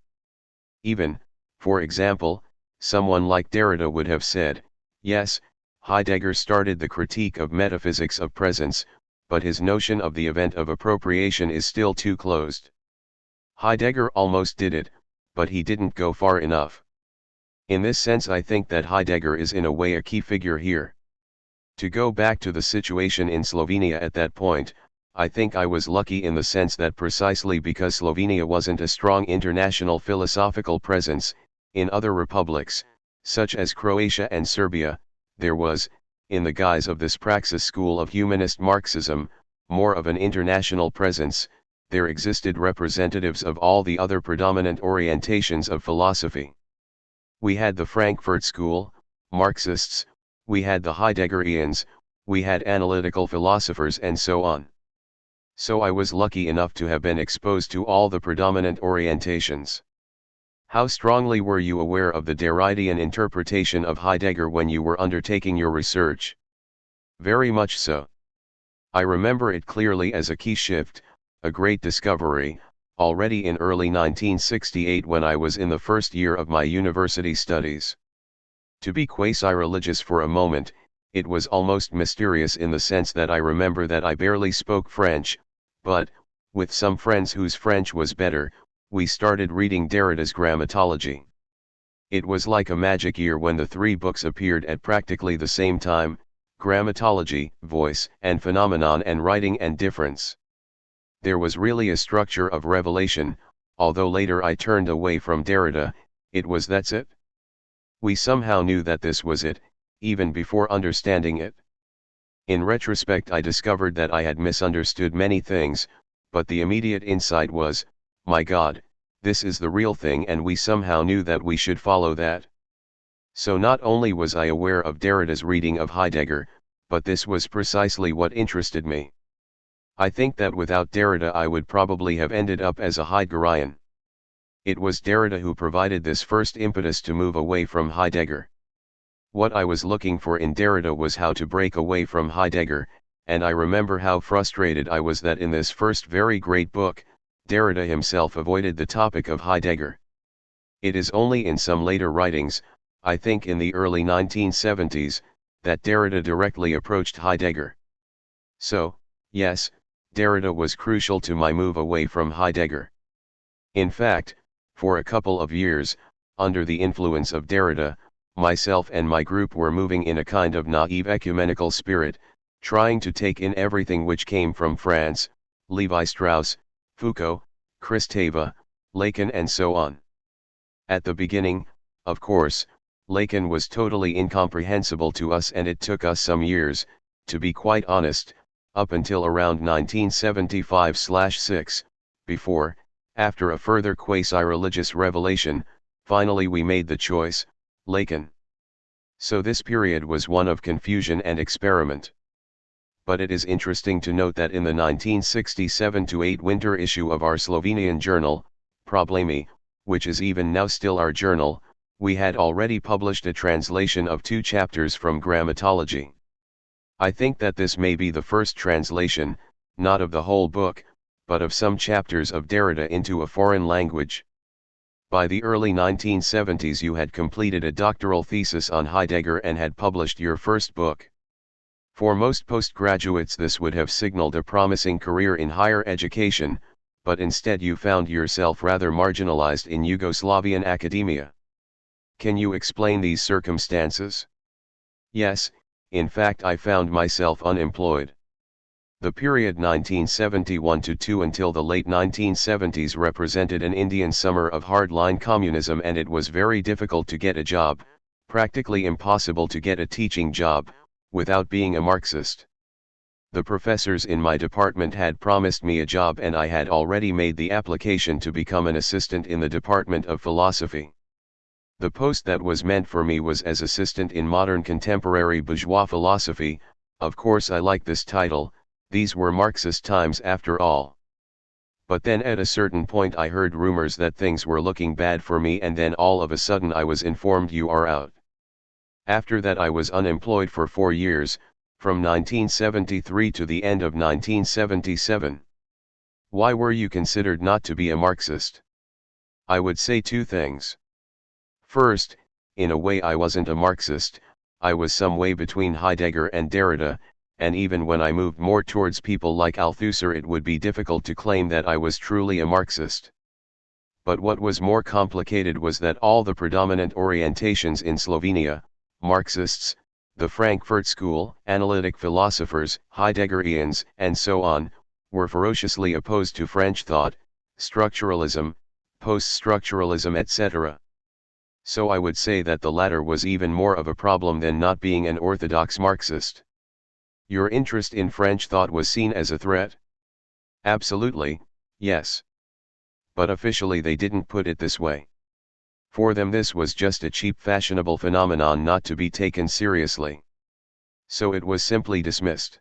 Even, for example, someone like Derrida would have said, yes, Heidegger started the critique of metaphysics of presence, but his notion of the event of appropriation is still too closed. Heidegger almost did it, but he didn't go far enough. In this sense I think that Heidegger is in a way a key figure here. To go back to the situation in Slovenia at that point, I think I was lucky in the sense that precisely because Slovenia wasn't a strong international philosophical presence, in other republics, such as Croatia and Serbia, there was, in the guise of this Praxis school of humanist Marxism, more of an international presence. There existed representatives of all the other predominant orientations of philosophy. We had the Frankfurt School, Marxists, we had the Heideggerians, we had analytical philosophers and so on. So I was lucky enough to have been exposed to all the predominant orientations. How strongly were you aware of the Derridian interpretation of Heidegger when you were undertaking your research? Very much so. I remember it clearly as a key shift, a great discovery, already in early 1968 when I was in the first year of my university studies. To be quasi-religious for a moment, it was almost mysterious in the sense that I remember that I barely spoke French, but, with some friends whose French was better, we started reading Derrida's Grammatology. It was like a magic year when the three books appeared at practically the same time, Grammatology, Voice and Phenomenon and Writing and Difference. There was really a structure of revelation, although later I turned away from Derrida. It was that's it. We somehow knew that this was it, even before understanding it. In retrospect I discovered that I had misunderstood many things, but the immediate insight was, my God, this is the real thing, and we somehow knew that we should follow that. So not only was I aware of Derrida's reading of Heidegger, but this was precisely what interested me. I think that without Derrida I would probably have ended up as a Heideggerian. It was Derrida who provided this first impetus to move away from Heidegger. What I was looking for in Derrida was how to break away from Heidegger, and I remember how frustrated I was that in this first very great book, Derrida himself avoided the topic of Heidegger. It is only in some later writings, I think in the early 1970s, that Derrida directly approached Heidegger. So, yes, Derrida was crucial to my move away from Heidegger. In fact, for a couple of years, under the influence of Derrida, myself and my group were moving in a kind of naive ecumenical spirit, trying to take in everything which came from France, Lévi-Strauss, Foucault, Kristeva, Lacan and so on. At the beginning, of course, Lacan was totally incomprehensible to us, and it took us some years, to be quite honest, up until around 1975/6, before, after a further quasi-religious revelation, finally we made the choice, Lacan. So this period was one of confusion and experiment. But it is interesting to note that in the 1967-8 winter issue of our Slovenian journal, Problemi, which is even now still our journal, we had already published a translation of 2 chapters from grammatology. I think that this may be the first translation, not of the whole book, but of some chapters of Derrida into a foreign language. By the early 1970s you had completed a doctoral thesis on Heidegger and had published your first book. For most postgraduates this would have signaled a promising career in higher education, but instead you found yourself rather marginalized in Yugoslavian academia. Can you explain these circumstances? Yes, in fact I found myself unemployed. The period 1971-2 until the late 1970s represented an Indian summer of hardline communism, and it was very difficult to get a job, practically impossible to get a teaching job, without being a Marxist. The professors in my department had promised me a job, and I had already made the application to become an assistant in the Department of Philosophy. The post that was meant for me was as assistant in modern contemporary bourgeois philosophy. Of course I liked this title, these were Marxist times after all. But then at a certain point I heard rumors that things were looking bad for me, and then all of a sudden I was informed you are out. After that I was unemployed for 4 years, from 1973 to the end of 1977. Why were you considered not to be a Marxist? I would say 2 things. First, in a way I wasn't a Marxist, I was some way between Heidegger and Derrida, and even when I moved more towards people like Althusser it would be difficult to claim that I was truly a Marxist. But what was more complicated was that all the predominant orientations in Slovenia, Marxists, the Frankfurt School, analytic philosophers, Heideggerians, and so on, were ferociously opposed to French thought, structuralism, post-structuralism, etc. So I would say that the latter was even more of a problem than not being an orthodox Marxist. Your interest in French thought was seen as a threat? Absolutely, yes. But officially they didn't put it this way. For them this was just a cheap fashionable phenomenon not to be taken seriously. So it was simply dismissed.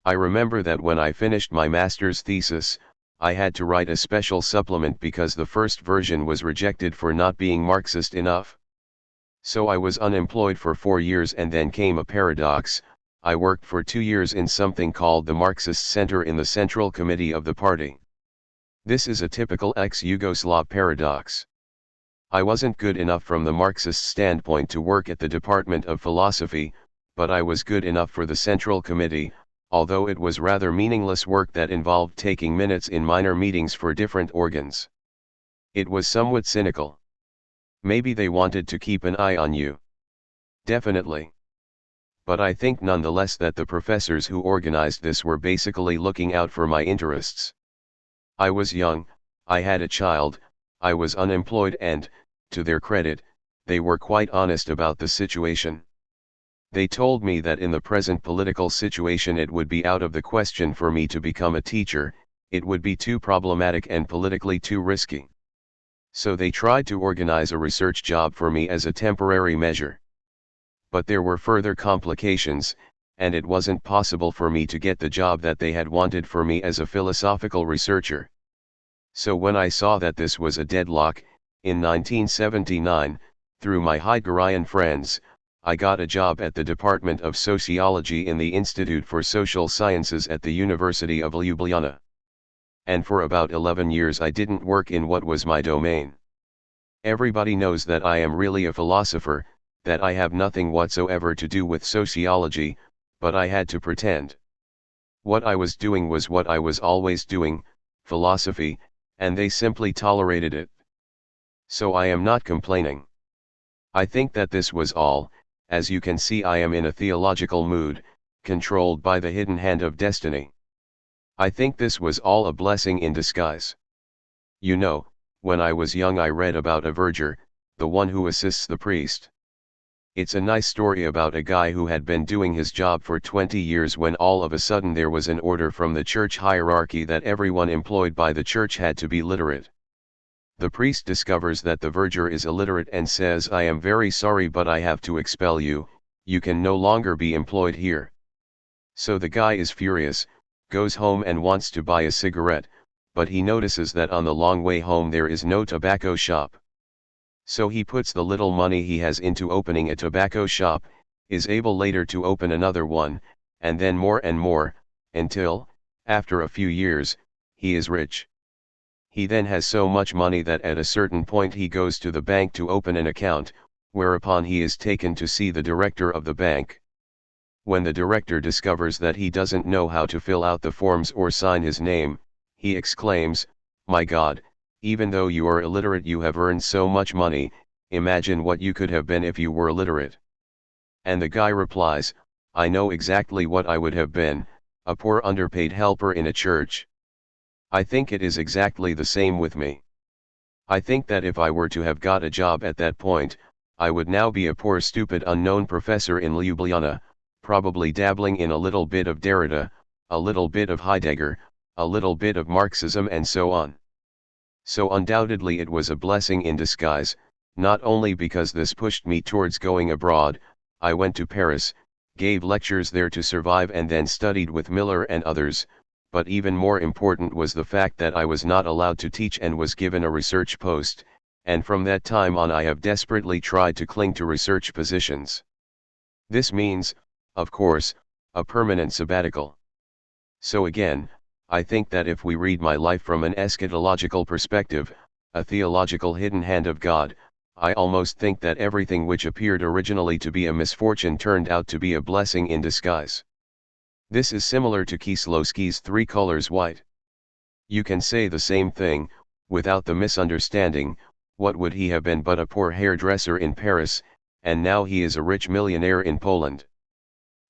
I remember that when I finished my master's thesis, I had to write a special supplement because the first version was rejected for not being Marxist enough. So I was unemployed for 4 years, and then came a paradox. I worked for 2 years in something called the Marxist Center in the Central Committee of the party. This is a typical ex-Yugoslav paradox. I wasn't good enough from the Marxist standpoint to work at the Department of Philosophy, but I was good enough for the Central Committee, although it was rather meaningless work that involved taking minutes in minor meetings for different organs. It was somewhat cynical. Maybe they wanted to keep an eye on you. Definitely. But I think nonetheless that the professors who organized this were basically looking out for my interests. I was young, I had a child, I was unemployed, and, to their credit, they were quite honest about the situation. They told me that in the present political situation it would be out of the question for me to become a teacher, it would be too problematic and politically too risky. So they tried to organize a research job for me as a temporary measure. But there were further complications, and it wasn't possible for me to get the job that they had wanted for me as a philosophical researcher. So when I saw that this was a deadlock, in 1979, through my Heideggerian friends, I got a job at the Department of Sociology in the Institute for Social Sciences at the University of Ljubljana. And for about 11 years I didn't work in what was my domain. Everybody knows that I am really a philosopher, that I have nothing whatsoever to do with sociology, but I had to pretend. What I was doing was what I was always doing, philosophy, and they simply tolerated it. So I am not complaining. I think that this was all. As you can see, I am in a theological mood, controlled by the hidden hand of destiny. I think this was all a blessing in disguise. You know, when I was young I read about a verger, the one who assists the priest. It's a nice story about a guy who had been doing his job for 20 years when all of a sudden there was an order from the church hierarchy that everyone employed by the church had to be literate. The priest discovers that the verger is illiterate and says, "I am very sorry, but I have to expel you, you can no longer be employed here." So the guy is furious, goes home and wants to buy a cigarette, but he notices that on the long way home there is no tobacco shop. So he puts the little money he has into opening a tobacco shop, is able later to open another one, and then more and more, until, after a few years, he is rich. He then has so much money that at a certain point he goes to the bank to open an account, whereupon he is taken to see the director of the bank. When the director discovers that he doesn't know how to fill out the forms or sign his name, he exclaims, "My God, even though you are illiterate you have earned so much money, imagine what you could have been if you were literate." And the guy replies, "I know exactly what I would have been, a poor underpaid helper in a church." I think it is exactly the same with me. I think that if I were to have got a job at that point, I would now be a poor stupid unknown professor in Ljubljana, probably dabbling in a little bit of Derrida, a little bit of Heidegger, a little bit of Marxism and so on. So undoubtedly it was a blessing in disguise, not only because this pushed me towards going abroad. I went to Paris, gave lectures there to survive and then studied with Miller and others, but even more important was the fact that I was not allowed to teach and was given a research post, and from that time on I have desperately tried to cling to research positions. This means, of course, a permanent sabbatical. So again, I think that if we read my life from an eschatological perspective, a theological hidden hand of God, I almost think that everything which appeared originally to be a misfortune turned out to be a blessing in disguise. This is similar to Kieslowski's Three Colors White. You can say the same thing, without the misunderstanding, what would he have been but a poor hairdresser in Paris, and now he is a rich millionaire in Poland.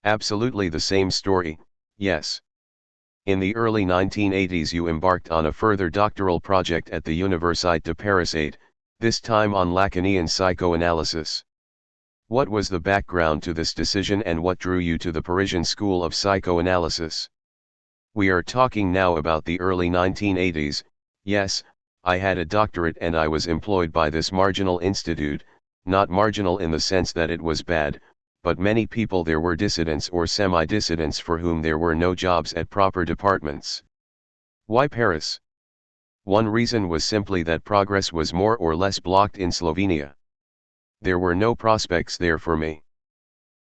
Absolutely the same story, yes. In the early 1980s you embarked on a further doctoral project at the Université de Paris 8, this time on Lacanian psychoanalysis. What was the background to this decision and what drew you to the Parisian School of Psychoanalysis? We are talking now about the early 1980s, yes, I had a doctorate and I was employed by this marginal institute, not marginal in the sense that it was bad, but many people there were dissidents or semi-dissidents for whom there were no jobs at proper departments. Why Paris? One reason was simply that progress was more or less blocked in Slovenia. There were no prospects there for me.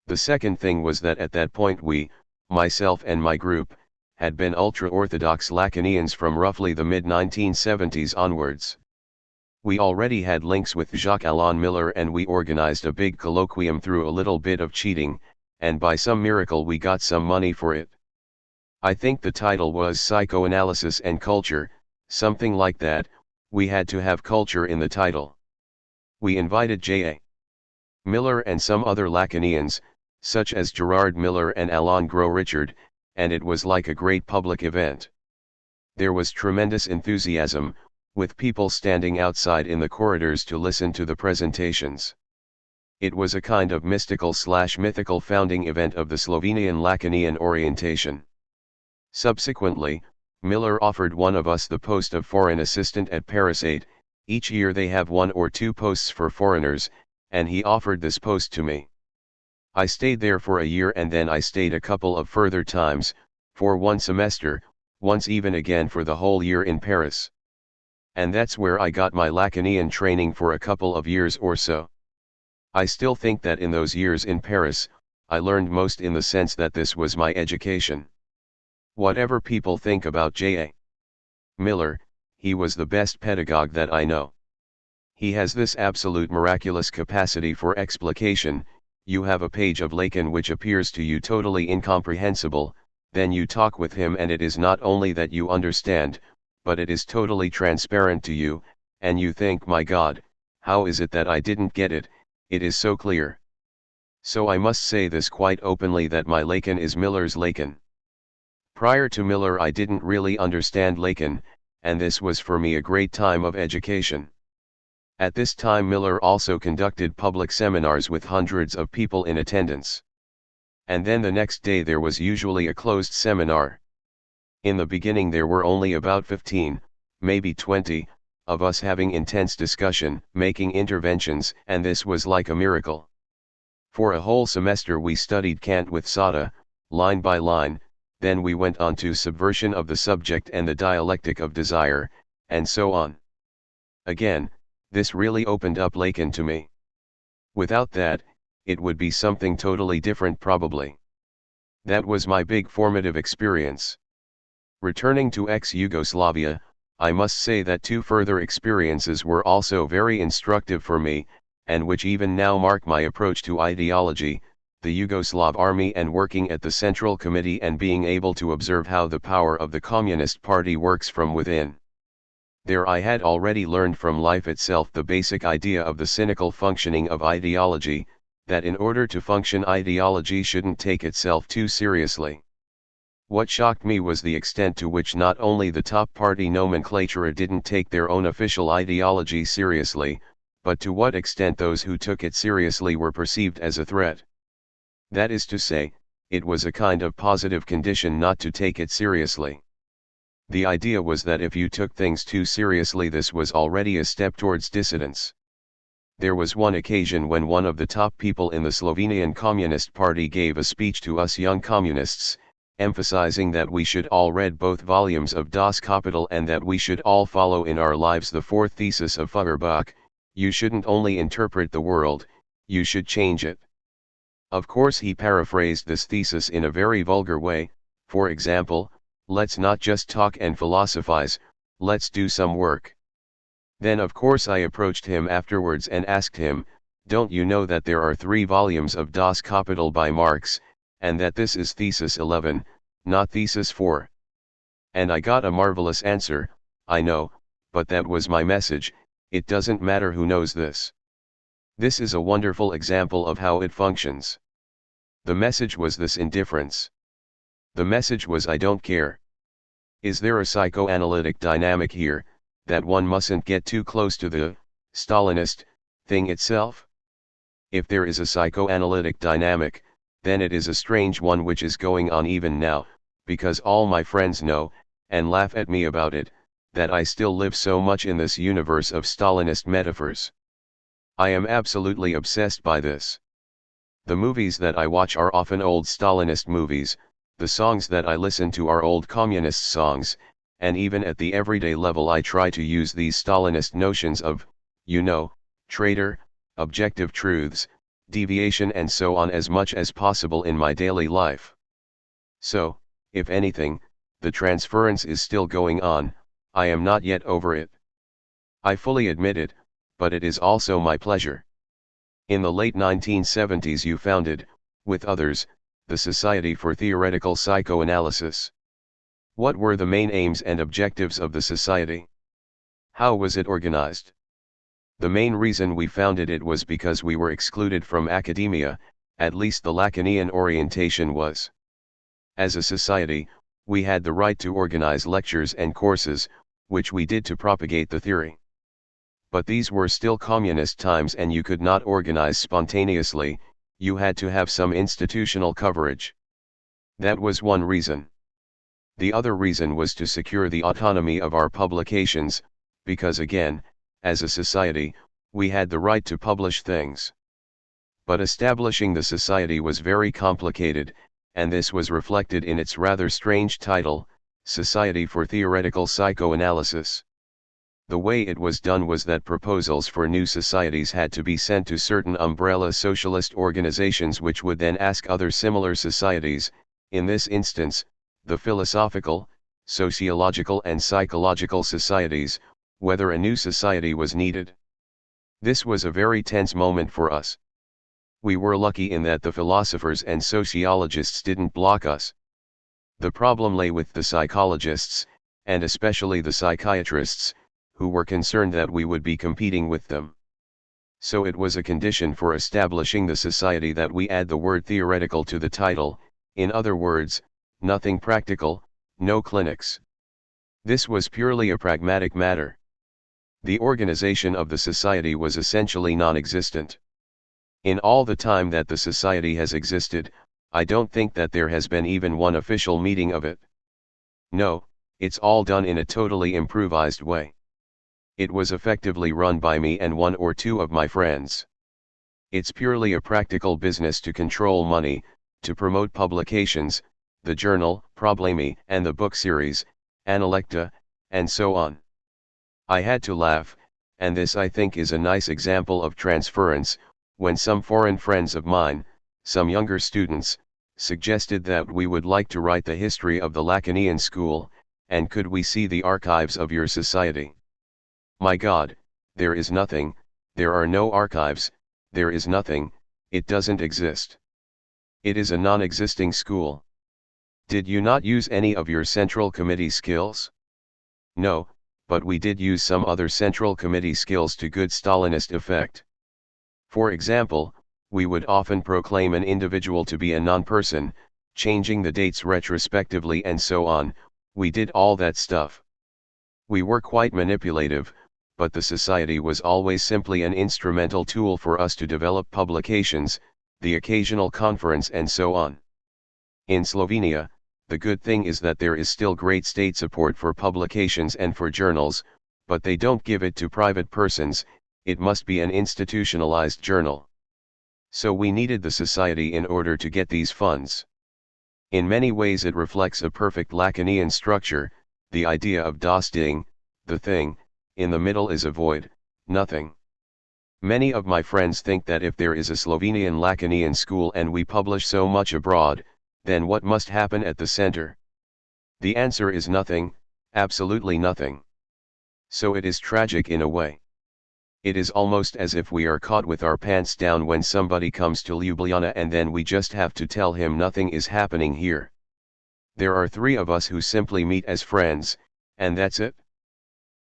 The second thing was that at that point we, myself and my group, had been ultra-Orthodox Lacanians from roughly the mid-1970s onwards. We already had links with Jacques-Alain Miller and we organized a big colloquium through a little bit of cheating, and by some miracle we got some money for it. I think the title was Psychoanalysis and Culture, something like that. We had to have culture in the title. We invited J.A. Miller and some other Lacanians, such as Gerard Miller and Alain Gros Richard, and it was like a great public event. There was tremendous enthusiasm, with people standing outside in the corridors to listen to the presentations. It was a kind of mystical/mythical founding event of the Slovenian Lacanian orientation. Subsequently, Miller offered one of us the post of foreign assistant at Paris 8, each year they have 1 or 2 posts for foreigners, and he offered this post to me. I stayed there for a year and then I stayed a couple of further times, for 1 semester, once even again for the whole year in Paris. And that's where I got my Lacanian training for a couple of years or so. I still think that in those years in Paris, I learned most in the sense that this was my education. Whatever people think about J.A. Miller, he was the best pedagogue that I know. He has this absolute miraculous capacity for explication. You have a page of Lacan which appears to you totally incomprehensible, then you talk with him and it is not only that you understand, but it is totally transparent to you, and you think, my God, how is it that I didn't get it, it is so clear. So I must say this quite openly that my Lacan is Miller's Lacan. Prior to Miller I didn't really understand Lacan, and this was for me a great time of education. At this time Miller also conducted public seminars with hundreds of people in attendance. And then the next day there was usually a closed seminar. In the beginning there were only about 15, maybe 20, of us having intense discussion, making interventions, and this was like a miracle. For a whole semester we studied Kant with Sada, line by line, then we went on to subversion of the subject and the dialectic of desire, and so on. Again, this really opened up Lacan to me. Without that, it would be something totally different probably. That was my big formative experience. Returning to ex-Yugoslavia, I must say that two further experiences were also very instructive for me, and which even now mark my approach to ideology, the Yugoslav army and working at the Central Committee and being able to observe how the power of the Communist Party works from within. There I had already learned from life itself the basic idea of the cynical functioning of ideology, that in order to function ideology shouldn't take itself too seriously. What shocked me was the extent to which not only the top party nomenclature didn't take their own official ideology seriously, but to what extent those who took it seriously were perceived as a threat. That is to say, it was a kind of positive condition not to take it seriously. The idea was that if you took things too seriously, this was already a step towards dissidence. There was one occasion when one of the top people in the Slovenian Communist Party gave a speech to us young communists, emphasizing that we should all read both volumes of Das Kapital and that we should all follow in our lives the fourth thesis of Feuerbach: you shouldn't only interpret the world, you should change it. Of course he paraphrased this thesis in a very vulgar way, for example, let's not just talk and philosophize, let's do some work. Then of course I approached him afterwards and asked him, don't you know that there are 3 volumes of Das Kapital by Marx, and that this is thesis 11, not thesis 4? And I got a marvelous answer: I know, but that was my message, it doesn't matter who knows this. This is a wonderful example of how it functions. The message was this indifference. The message was I don't care. Is there a psychoanalytic dynamic here, that one mustn't get too close to the Stalinist thing itself? If there is a psychoanalytic dynamic, then it is a strange one which is going on even now, because all my friends know, and laugh at me about it, that I still live so much in this universe of Stalinist metaphors. I am absolutely obsessed by this. The movies that I watch are often old Stalinist movies, the songs that I listen to are old communist songs, and even at the everyday level I try to use these Stalinist notions of, traitor, objective truths, deviation and so on as much as possible in my daily life. So, if anything, the transference is still going on, I am not yet over it. I fully admit it, but it is also my pleasure. In the late 1970s you founded, with others, the Society for Theoretical Psychoanalysis. What were the main aims and objectives of the society? How was it organized? The main reason we founded it was because we were excluded from academia, at least the Lacanian orientation was. As a society, we had the right to organize lectures and courses, which we did to propagate the theory. But these were still communist times and you could not organize spontaneously, you had to have some institutional coverage. That was one reason. The other reason was to secure the autonomy of our publications, because again, as a society, we had the right to publish things. But establishing the society was very complicated, and this was reflected in its rather strange title, Society for Theoretical Psychoanalysis. The way it was done was that proposals for new societies had to be sent to certain umbrella socialist organizations which would then ask other similar societies, in this instance, the philosophical, sociological and psychological societies, whether a new society was needed. This was a very tense moment for us. We were lucky in that the philosophers and sociologists didn't block us. The problem lay with the psychologists, and especially the psychiatrists, who were concerned that we would be competing with them. So it was a condition for establishing the society that we add the word theoretical to the title, in other words, nothing practical, no clinics. This was purely a pragmatic matter. The organization of the society was essentially non-existent. In all the time that the society has existed, I don't think that there has been even one official meeting of it. No, it's all done in a totally improvised way. It was effectively run by me and one or two of my friends. It's purely a practical business to control money, to promote publications, the journal, Problemi, and the book series, Analecta, and so on. I had to laugh, and this I think is a nice example of transference, when some foreign friends of mine, some younger students, suggested that we would like to write the history of the Lacanian school, and could we see the archives of your society? My God, there is nothing, there are no archives, there is nothing, it doesn't exist. It is a non-existing school. Did you not use any of your Central Committee skills? No, but we did use some other Central Committee skills to good Stalinist effect. For example, we would often proclaim an individual to be a non-person, changing the dates retrospectively and so on. We did all that stuff. We were quite manipulative, but the society was always simply an instrumental tool for us to develop publications, the occasional conference and so on. In Slovenia, the good thing is that there is still great state support for publications and for journals, but they don't give it to private persons, it must be an institutionalized journal. So we needed the society in order to get these funds. In many ways it reflects a perfect Lacanian structure, the idea of das Ding, the thing, in the middle is a void, nothing. Many of my friends think that if there is a Slovenian Lacanian school and we publish so much abroad, then what must happen at the center? The answer is nothing, absolutely nothing. So it is tragic in a way. It is almost as if we are caught with our pants down when somebody comes to Ljubljana and then we just have to tell him nothing is happening here. There are 3 of us who simply meet as friends, and that's it.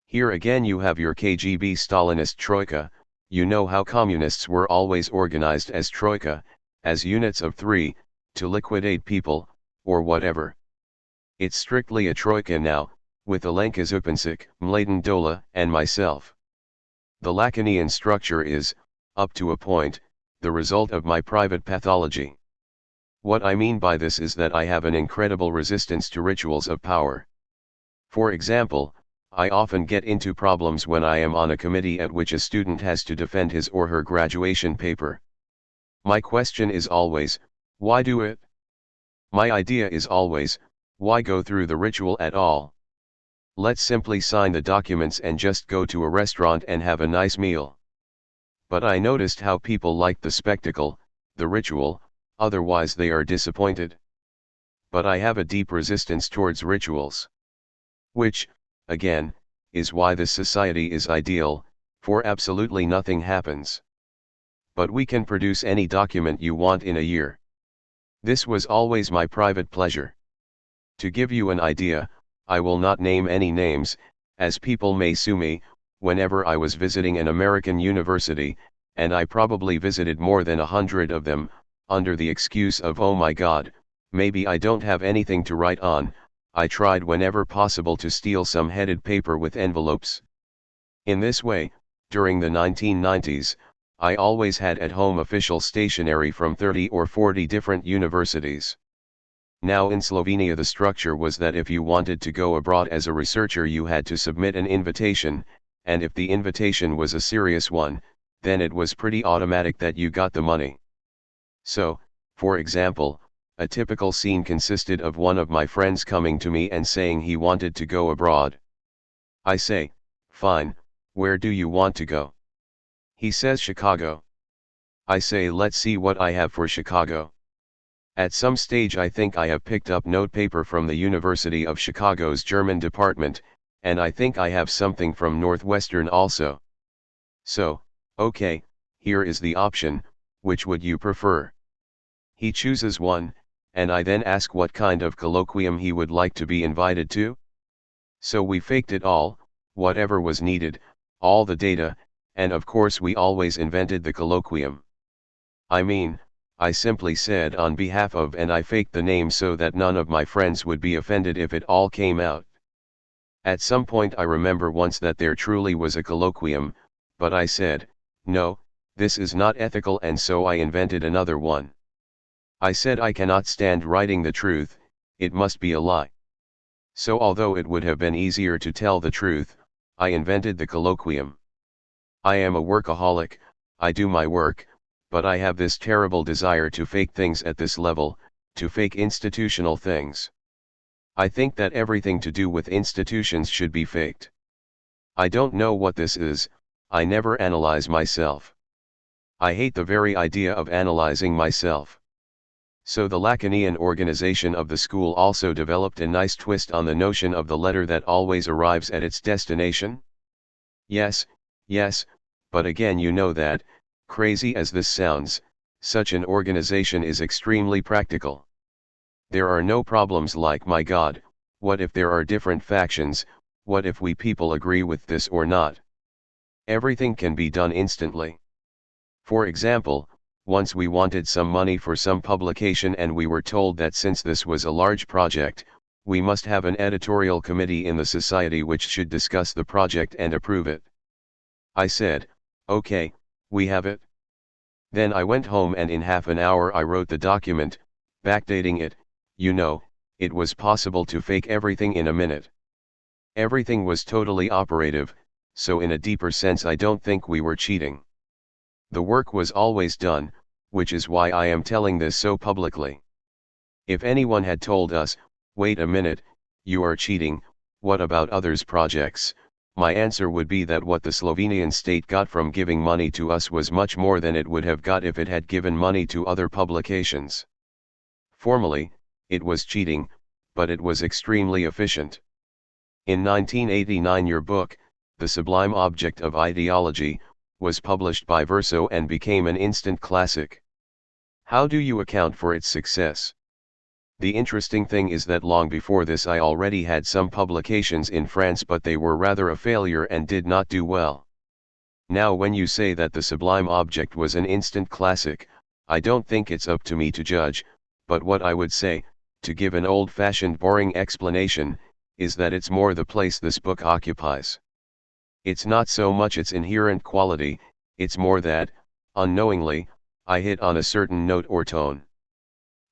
Here again you have your KGB Stalinist troika. You know how communists were always organized as troika, as units of 3, to liquidate people, or whatever. It's strictly a troika now, with Alenka Zupancic, Mladen Dola, and myself. The Lacanian structure is, up to a point, the result of my private pathology. What I mean by this is that I have an incredible resistance to rituals of power. For example, I often get into problems when I am on a committee at which a student has to defend his or her graduation paper. My question is always, why do it? My idea is always, why go through the ritual at all? Let's simply sign the documents and just go to a restaurant and have a nice meal. But I noticed how people like the spectacle, the ritual, otherwise they are disappointed. But I have a deep resistance towards rituals. Which, again, is why this society is ideal, for absolutely nothing happens. But we can produce any document you want in a year. This was always my private pleasure. To give you an idea, I will not name any names, as people may sue me. Whenever I was visiting an American university, and I probably visited more than 100 of them, under the excuse of oh my God, maybe I don't have anything to write on, I tried whenever possible to steal some headed paper with envelopes. In this way, during the 1990s, I always had at home official stationery from 30 or 40 different universities. Now in Slovenia the structure was that if you wanted to go abroad as a researcher you had to submit an invitation, and if the invitation was a serious one, then it was pretty automatic that you got the money. So, for example, a typical scene consisted of one of my friends coming to me and saying he wanted to go abroad. I say, fine, where do you want to go? He says Chicago. I say let's see what I have for Chicago. At some stage I think I have picked up notepaper from the University of Chicago's German department, and I think I have something from Northwestern also. So, okay, here is the option, which would you prefer? He chooses one, and I then ask what kind of colloquium he would like to be invited to. So we faked it all, whatever was needed, all the data, and of course we always invented the colloquium. I mean, I simply said on behalf of and I faked the name so that none of my friends would be offended if it all came out. At some point I remember once that there truly was a colloquium, but I said, no, this is not ethical, and so I invented another one. I said I cannot stand writing the truth, it must be a lie. So although it would have been easier to tell the truth, I invented the colloquium. I am a workaholic, I do my work, but I have this terrible desire to fake things at this level, to fake institutional things. I think that everything to do with institutions should be faked. I don't know what this is, I never analyze myself. I hate the very idea of analyzing myself. So the Lacanian organization of the school also developed a nice twist on the notion of the letter that always arrives at its destination? Yes, but again, you know that, crazy as this sounds, such an organization is extremely practical. There are no problems like, my God, what if there are different factions, what if we people agree with this or not? Everything can be done instantly. For example, once we wanted some money for some publication and we were told that since this was a large project, we must have an editorial committee in the society which should discuss the project and approve it. I said, okay, we have it. Then I went home and in half an hour I wrote the document, backdating it. You know, it was possible to fake everything in a minute. Everything was totally operative, so in a deeper sense I don't think we were cheating. The work was always done, which is why I am telling this so publicly. If anyone had told us, wait a minute, you are cheating, what about others' projects? My answer would be that what the Slovenian state got from giving money to us was much more than it would have got if it had given money to other publications. Formally, it was cheating, but it was extremely efficient. In 1989 your book, The Sublime Object of Ideology, was published by Verso and became an instant classic. How do you account for its success? The interesting thing is that long before this I already had some publications in France, but they were rather a failure and did not do well. Now when you say that The Sublime Object was an instant classic, I don't think it's up to me to judge, but what I would say, to give an old-fashioned boring explanation, is that it's more the place this book occupies. It's not so much its inherent quality, it's more that, unknowingly, I hit on a certain note or tone.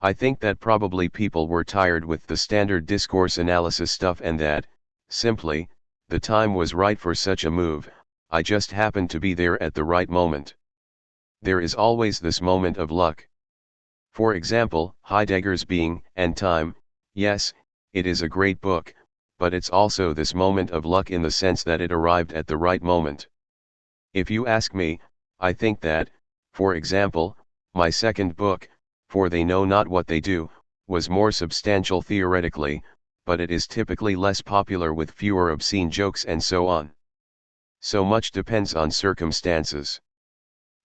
I think that probably people were tired with the standard discourse analysis stuff and that, simply, the time was right for such a move. I just happened to be there at the right moment. There is always this moment of luck. For example, Heidegger's Being and Time, yes, it is a great book, but it's also this moment of luck in the sense that it arrived at the right moment. If you ask me, I think that, for example, my second book, For They Know Not What They Do, was more substantial theoretically, but it is typically less popular with fewer obscene jokes and so on. So much depends on circumstances.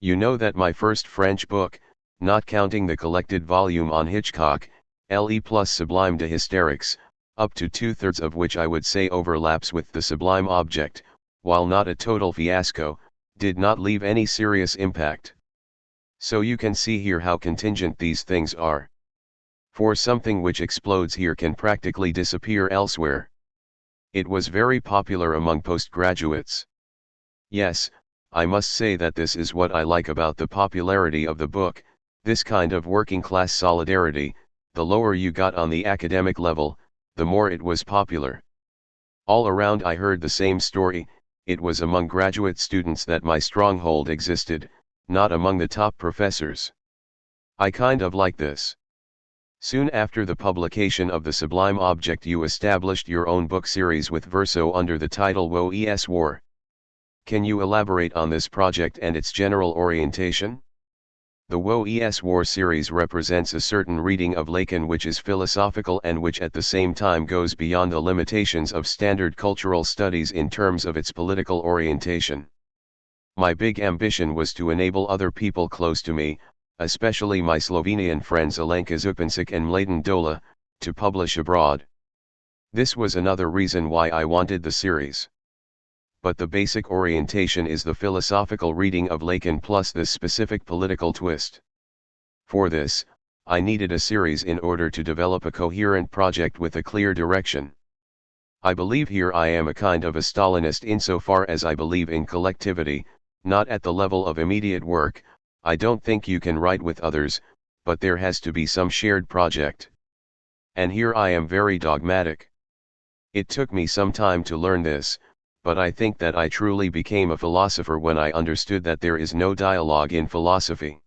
You know that my first French book, not counting the collected volume on Hitchcock, Le plus Sublime de Hysterics, up to 2/3 of which I would say overlaps with The Sublime Object, while not a total fiasco, did not leave any serious impact. So you can see here how contingent these things are. For something which explodes here can practically disappear elsewhere. It was very popular among postgraduates. Yes, I must say that this is what I like about the popularity of the book, this kind of working class solidarity. The lower you got on the academic level, the more it was popular. All around I heard the same story, it was among graduate students that my stronghold existed, not among the top professors. I kind of like this. Soon after the publication of The Sublime Object you established your own book series with Verso under the title Woe es War. Can you elaborate on this project and its general orientation? The Woe es War series represents a certain reading of Lacan which is philosophical and which at the same time goes beyond the limitations of standard cultural studies in terms of its political orientation. My big ambition was to enable other people close to me, especially my Slovenian friends Alenka Zupancic and Mladen Dola, to publish abroad. This was another reason why I wanted the series. But the basic orientation is the philosophical reading of Lacan plus this specific political twist. For this, I needed a series in order to develop a coherent project with a clear direction. I believe here I am a kind of a Stalinist insofar as I believe in collectivity, not at the level of immediate work. I don't think you can write with others, but there has to be some shared project. And here I am very dogmatic. It took me some time to learn this, but I think that I truly became a philosopher when I understood that there is no dialogue in philosophy.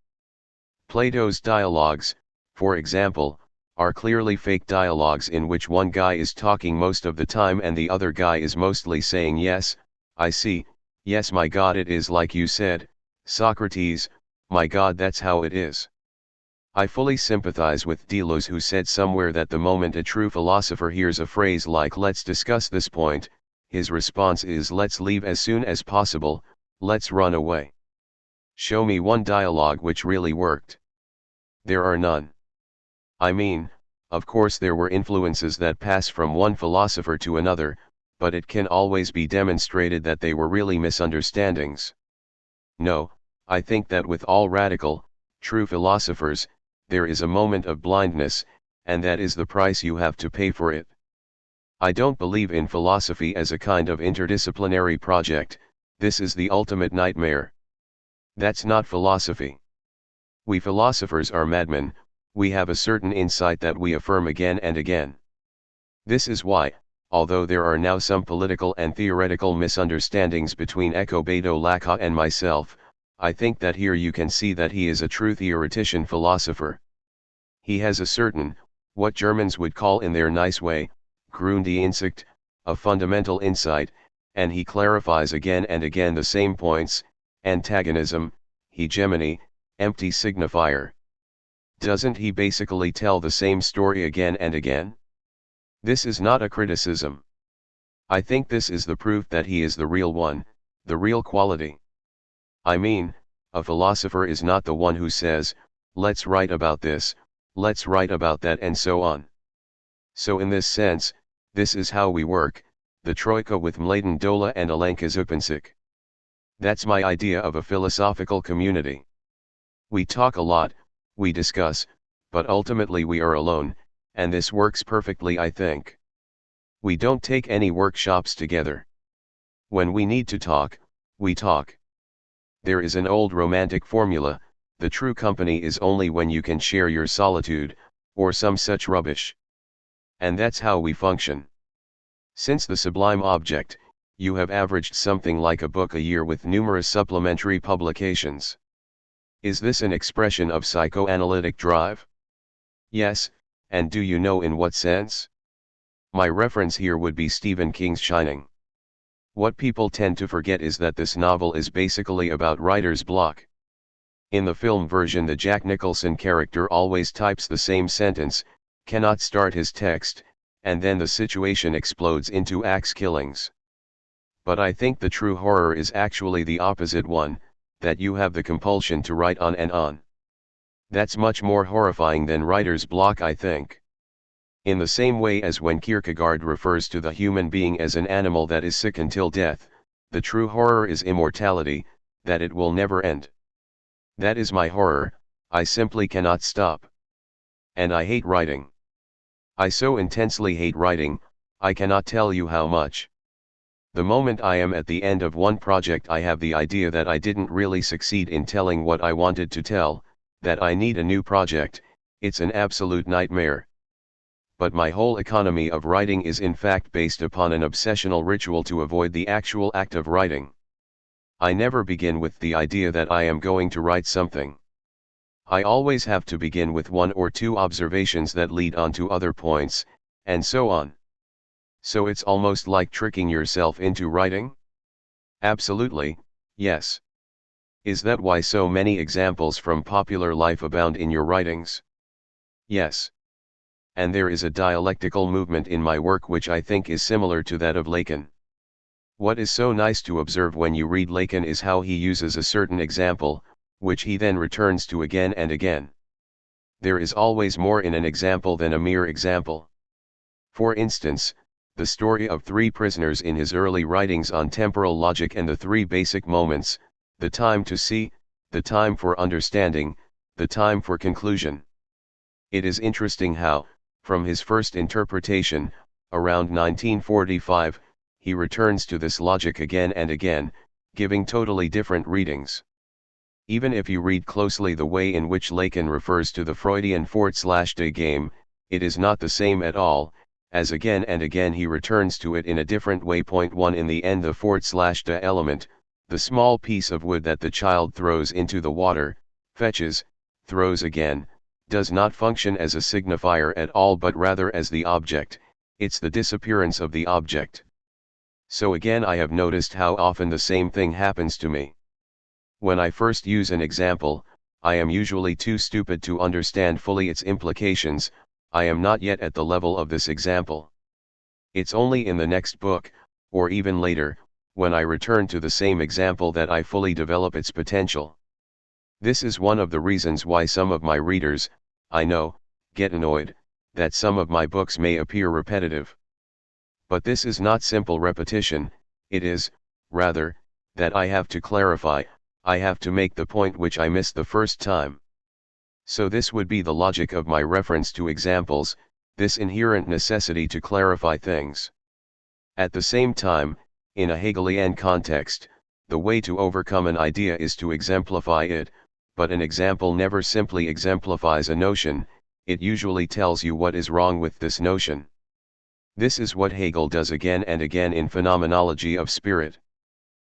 Plato's dialogues, for example, are clearly fake dialogues in which one guy is talking most of the time and the other guy is mostly saying yes, I see, yes my God it is like you said, Socrates, my God that's how it is. I fully sympathize with Deleuze who said somewhere that the moment a true philosopher hears a phrase like let's discuss this point, his response is let's leave as soon as possible, let's run away. Show me one dialogue which really worked. There are none. I mean, of course there were influences that pass from one philosopher to another, but it can always be demonstrated that they were really misunderstandings. No, I think that with all radical, true philosophers, there is a moment of blindness, and that is the price you have to pay for it. I don't believe in philosophy as a kind of interdisciplinary project. This is the ultimate nightmare. That's not philosophy. We philosophers are madmen. We have a certain insight that we affirm again and again. This is why, although there are now some political and theoretical misunderstandings between Ecobedo Lacka and myself, I think that here you can see that he is a true theoretician philosopher. He has a certain, what Germans would call in their nice way, Grundinsicht, a fundamental insight, and he clarifies again and again the same points, antagonism, hegemony, empty signifier. Doesn't he basically tell the same story again and again? This is not a criticism. I think this is the proof that he is the real one, the real quality. I mean, a philosopher is not the one who says, let's write about this, let's write about that and so on. So in this sense, this is how we work, the Troika with Mladen Dola and Alenka Zupancic. That's my idea of a philosophical community. We talk a lot, we discuss, but ultimately we are alone, and this works perfectly I think. We don't take any workshops together. When we need to talk, we talk. There is an old romantic formula, the true company is only when you can share your solitude, or some such rubbish. And that's how we function. Since the sublime object, you have averaged something like a book a year with numerous supplementary publications. Is this an expression of psychoanalytic drive? Yes, and do you know in what sense? My reference here would be Stephen King's Shining. What people tend to forget is that this novel is basically about writer's block. In the film version the Jack Nicholson character always types the same sentence, cannot start his text, and then the situation explodes into axe killings. But I think the true horror is actually the opposite one, that you have the compulsion to write on and on. That's much more horrifying than writer's block I think. In the same way as when Kierkegaard refers to the human being as an animal that is sick until death, the true horror is immortality, that it will never end. That is my horror, I simply cannot stop. And I hate writing. I so intensely hate writing, I cannot tell you how much. The moment I am at the end of one project I have the idea that I didn't really succeed in telling what I wanted to tell, that I need a new project, it's an absolute nightmare. But my whole economy of writing is in fact based upon an obsessional ritual to avoid the actual act of writing. I never begin with the idea that I am going to write something. I always have to begin with one or two observations that lead on to other points, and so on. So it's almost like tricking yourself into writing? Absolutely, yes. Is that why so many examples from popular life abound in your writings? Yes. And there is a dialectical movement in my work which I think is similar to that of Lacan. What is so nice to observe when you read Lacan is how he uses a certain example, which he then returns to again and again. There is always more in an example than a mere example. For instance, the story of three prisoners in his early writings on temporal logic and the three basic moments, the time to see, the time for understanding, the time for conclusion. It is interesting how, from his first interpretation, around 1945, he returns to this logic again and again, giving totally different readings. Even if you read closely the way in which Lacan refers to the Freudian Fort/de game, it is not the same at all, as again and again he returns to it in a different way. Point 1. In the end, the Fort/de element, the small piece of wood that the child throws into the water, fetches, throws again, does not function as a signifier at all but rather as the object. It's the disappearance of the object. So again, I have noticed how often the same thing happens to me. When I first use an example, I am usually too stupid to understand fully its implications. I am not yet at the level of this example. It's only in the next book, or even later, when I return to the same example that I fully develop its potential. This is one of the reasons why some of my readers, I know, get annoyed that some of my books may appear repetitive. But this is not simple repetition, it is, rather, that I have to clarify, I have to make the point which I missed the first time. So this would be the logic of my reference to examples, this inherent necessity to clarify things. At the same time, in a Hegelian context, the way to overcome an idea is to exemplify it, but an example never simply exemplifies a notion, it usually tells you what is wrong with this notion. This is what Hegel does again and again in Phenomenology of Spirit.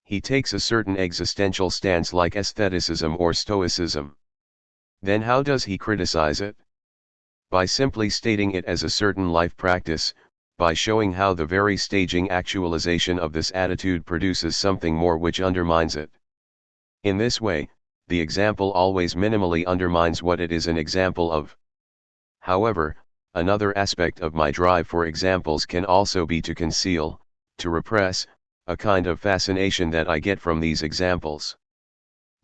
He takes a certain existential stance like aestheticism or stoicism. Then how does he criticize it? By simply stating it as a certain life practice, by showing how the very staging actualization of this attitude produces something more which undermines it. In this way, the example always minimally undermines what it is an example of. However, another aspect of my drive for examples can also be to conceal, to repress, a kind of fascination that I get from these examples.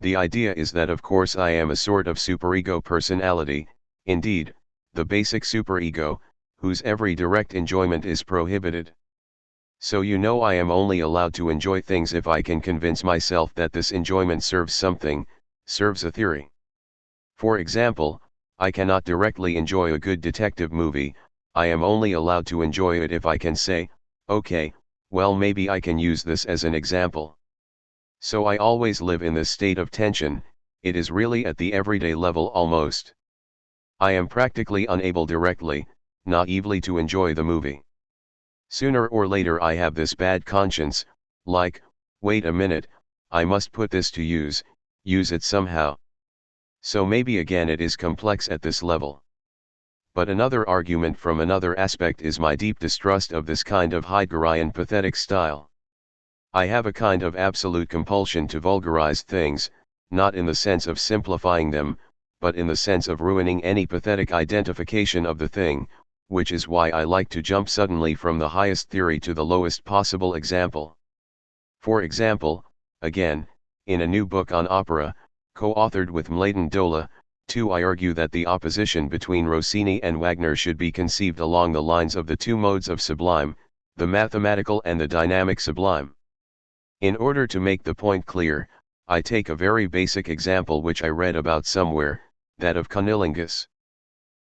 The idea is that of course I am a sort of superego personality, indeed, the basic superego, whose every direct enjoyment is prohibited. So you know I am only allowed to enjoy things if I can convince myself that this enjoyment serves something, serves a theory. For example, I cannot directly enjoy a good detective movie, I am only allowed to enjoy it if I can say, okay, well maybe I can use this as an example. So I always live in this state of tension, it is really at the everyday level almost. I am practically unable directly, naively to enjoy the movie. Sooner or later I have this bad conscience, like, wait a minute, I must put this to use it somehow. So maybe again it is complex at this level. But another argument from another aspect is my deep distrust of this kind of Heideggerian pathetic style. I have a kind of absolute compulsion to vulgarize things, not in the sense of simplifying them, but in the sense of ruining any pathetic identification of the thing, which is why I like to jump suddenly from the highest theory to the lowest possible example. For example, again, in a new book on opera, co-authored with Mladen Dola, too, I argue that the opposition between Rossini and Wagner should be conceived along the lines of the two modes of sublime, the mathematical and the dynamic sublime. In order to make the point clear, I take a very basic example which I read about somewhere, that of cunnilingus.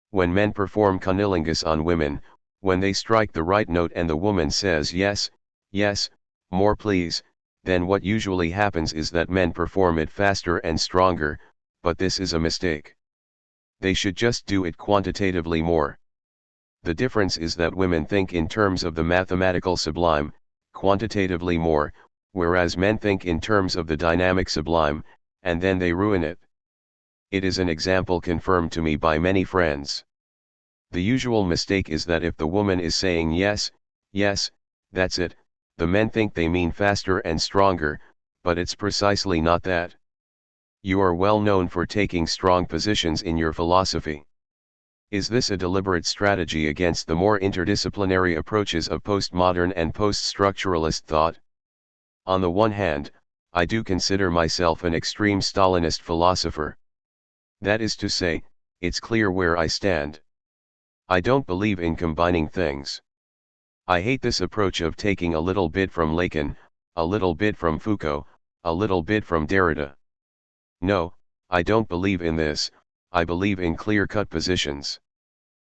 When men perform cunnilingus on women, when they strike the right note and the woman says yes, yes, more please, then what usually happens is that men perform it faster and stronger, but this is a mistake. They should just do it quantitatively more. The difference is that women think in terms of the mathematical sublime, quantitatively more, whereas men think in terms of the dynamic sublime, and then they ruin it. It is an example confirmed to me by many friends. The usual mistake is that if the woman is saying yes, yes, that's it, the men think they mean faster and stronger, but it's precisely not that. You are well known for taking strong positions in your philosophy. Is this a deliberate strategy against the more interdisciplinary approaches of postmodern and post-structuralist thought? On the one hand, I do consider myself an extreme Stalinist philosopher. That is to say, it's clear where I stand. I don't believe in combining things. I hate this approach of taking a little bit from Lacan, a little bit from Foucault, a little bit from Derrida. No, I don't believe in this, I believe in clear-cut positions.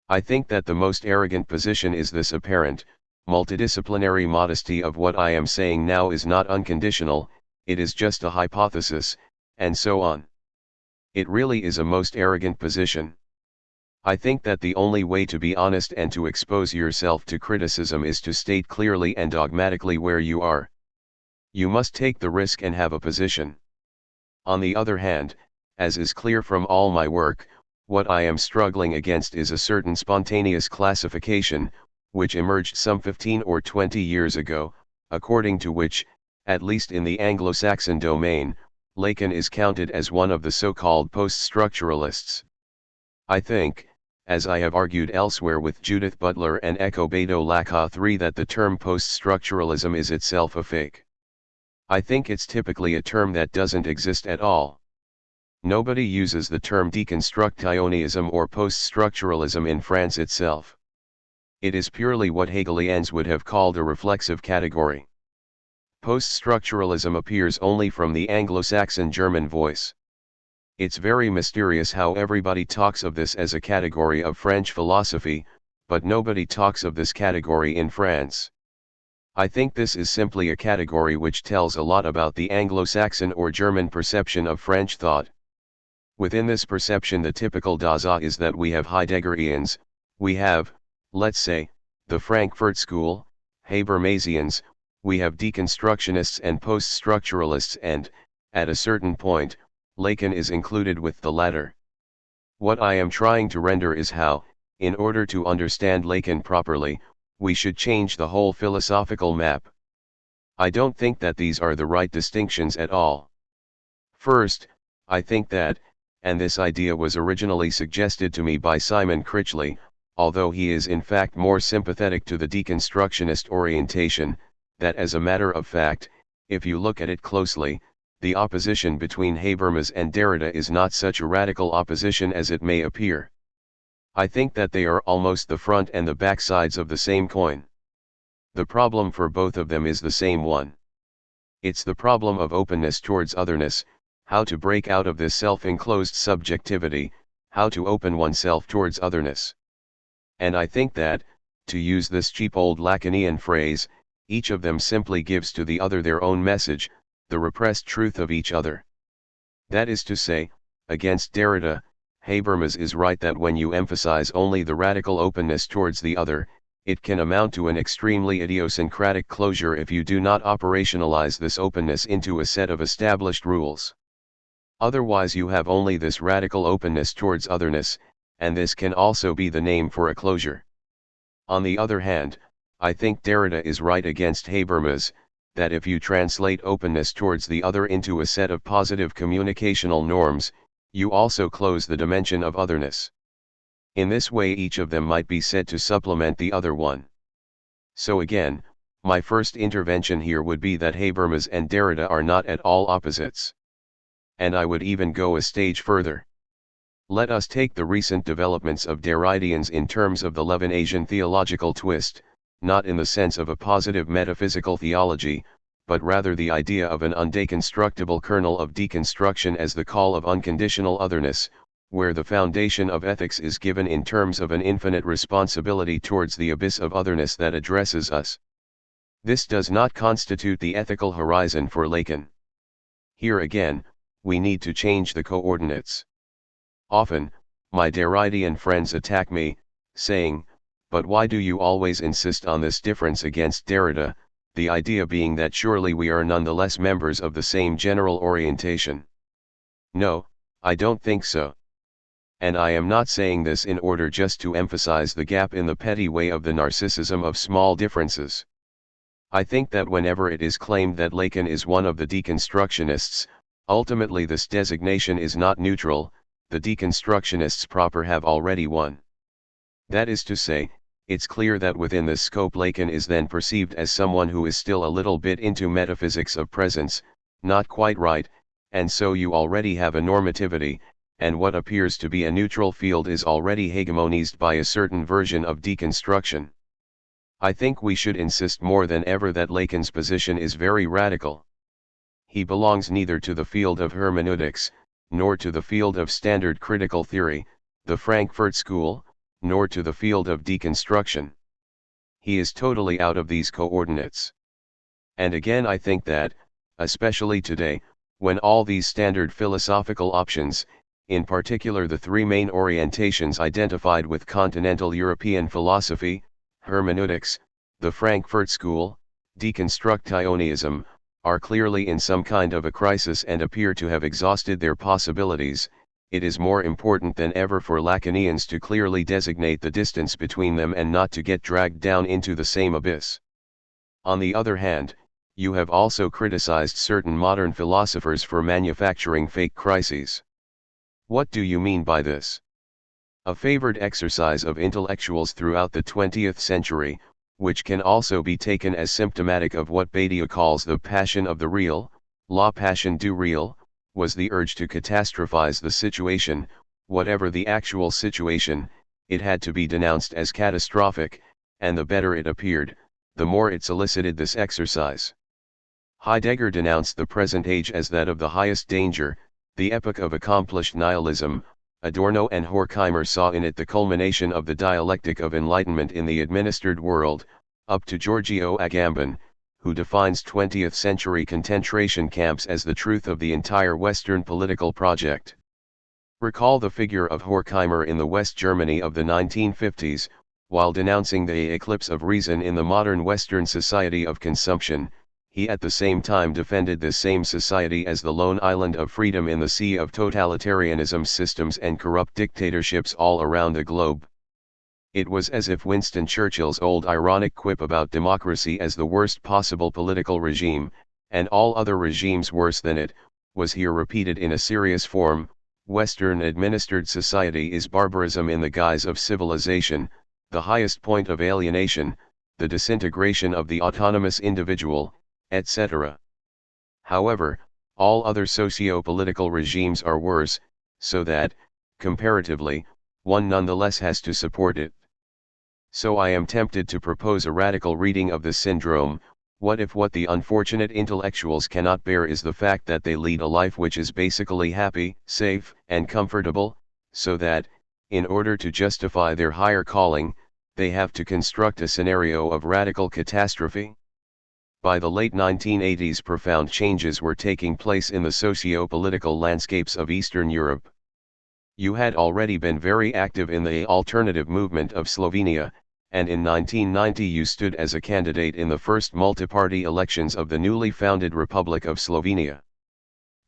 I think that the most arrogant position is this apparent, multidisciplinary modesty of what I am saying now is not unconditional, it is just a hypothesis, and so on. It really is a most arrogant position. I think that the only way to be honest and to expose yourself to criticism is to state clearly and dogmatically where you are. You must take the risk and have a position. On the other hand, as is clear from all my work, what I am struggling against is a certain spontaneous classification, which emerged some 15 or 20 years ago, according to which, at least in the Anglo-Saxon domain, Lacan is counted as one of the so-called post-structuralists. I think, as I have argued elsewhere with Judith Butler and Escobedo Laca III, that the term post-structuralism is itself a fake. I think it's typically a term that doesn't exist at all. Nobody uses the term deconstructionism or post-structuralism in France itself. It is purely what Hegelians would have called a reflexive category. Post-structuralism appears only from the Anglo-Saxon German voice. It's very mysterious how everybody talks of this as a category of French philosophy, but nobody talks of this category in France. I think this is simply a category which tells a lot about the Anglo-Saxon or German perception of French thought. Within this perception, the typical Dasein is that we have Heideggerians, we have, let's say, the Frankfurt School, Habermasians, we have deconstructionists and post-structuralists, and, at a certain point, Lacan is included with the latter. What I am trying to render is how, in order to understand Lacan properly, we should change the whole philosophical map. I don't think that these are the right distinctions at all. First, I think that, and this idea was originally suggested to me by Simon Critchley, although he is in fact more sympathetic to the deconstructionist orientation, that as a matter of fact, if you look at it closely, the opposition between Habermas and Derrida is not such a radical opposition as it may appear. I think that they are almost the front and the back sides of the same coin. The problem for both of them is the same one. It's the problem of openness towards otherness, how to break out of this self-enclosed subjectivity, how to open oneself towards otherness. And I think that, to use this cheap old Lacanian phrase, each of them simply gives to the other their own message, the repressed truth of each other. That is to say, against Derrida, Habermas is right that when you emphasize only the radical openness towards the other, it can amount to an extremely idiosyncratic closure if you do not operationalize this openness into a set of established rules. Otherwise you have only this radical openness towards otherness, and this can also be the name for a closure. On the other hand, I think Derrida is right against Habermas, that if you translate openness towards the other into a set of positive communicational norms, you also close the dimension of otherness. In this way each of them might be said to supplement the other one. So again, my first intervention here would be that Habermas and Derrida are not at all opposites. And I would even go a stage further. Let us take the recent developments of Derridians in terms of the Levinasian theological twist, not in the sense of a positive metaphysical theology, but rather the idea of an undeconstructible kernel of deconstruction as the call of unconditional otherness, where the foundation of ethics is given in terms of an infinite responsibility towards the abyss of otherness that addresses us. This does not constitute the ethical horizon for Lacan. Here again, we need to change the coordinates. Often, my Derridian friends attack me, saying, "But why do you always insist on this difference against Derrida?" The idea being that surely we are nonetheless members of the same general orientation. No, I don't think so. And I am not saying this in order just to emphasize the gap in the petty way of the narcissism of small differences. I think that whenever it is claimed that Lacan is one of the deconstructionists, ultimately this designation is not neutral, the deconstructionists proper have already won. That is to say, it's clear that within this scope Lacan is then perceived as someone who is still a little bit into metaphysics of presence, not quite right, and so you already have a normativity, and what appears to be a neutral field is already hegemonized by a certain version of deconstruction. I think we should insist more than ever that Lacan's position is very radical. He belongs neither to the field of hermeneutics, nor to the field of standard critical theory, the Frankfurt School, nor to the field of deconstruction. he is totally out of these coordinates. And again I think that, especially today, when all these standard philosophical options, in particular the three main orientations identified with continental European philosophy, hermeneutics, the Frankfurt School, deconstructionism, are clearly in some kind of a crisis and appear to have exhausted their possibilities, it is more important than ever for Lacanians to clearly designate the distance between them and not to get dragged down into the same abyss. On the other hand, you have also criticized certain modern philosophers for manufacturing fake crises. What do you mean by this? A favored exercise of intellectuals throughout the 20th century, which can also be taken as symptomatic of what Badiou calls the passion of the real, la passion du real, was the urge to catastrophize the situation. Whatever the actual situation, it had to be denounced as catastrophic, and the better it appeared, the more it solicited this exercise. Heidegger denounced the present age as that of the highest danger, the epoch of accomplished nihilism. Adorno and Horkheimer saw in it the culmination of the dialectic of enlightenment in the administered world, up to Giorgio Agamben, who defines 20th century concentration camps as the truth of the entire Western political project. Recall the figure of Horkheimer in the West Germany of the 1950s, while denouncing the eclipse of reason in the modern Western society of consumption, he at the same time defended this same society as the lone island of freedom in the sea of totalitarianism systems and corrupt dictatorships all around the globe. It was as if Winston Churchill's old ironic quip about democracy as the worst possible political regime, and all other regimes worse than it, was here repeated in a serious form. Western administered society is barbarism in the guise of civilization, the highest point of alienation, the disintegration of the autonomous individual, etc. However, all other socio-political regimes are worse, so that, comparatively, one nonetheless has to support it. So I am tempted to propose a radical reading of this syndrome. What if what the unfortunate intellectuals cannot bear is the fact that they lead a life which is basically happy, safe, and comfortable, so that, in order to justify their higher calling, they have to construct a scenario of radical catastrophe? By the late 1980s, profound changes were taking place in the socio-political landscapes of Eastern Europe. You had already been very active in the alternative movement of Slovenia, and in 1990 you stood as a candidate in the first multi-party elections of the newly founded Republic of Slovenia.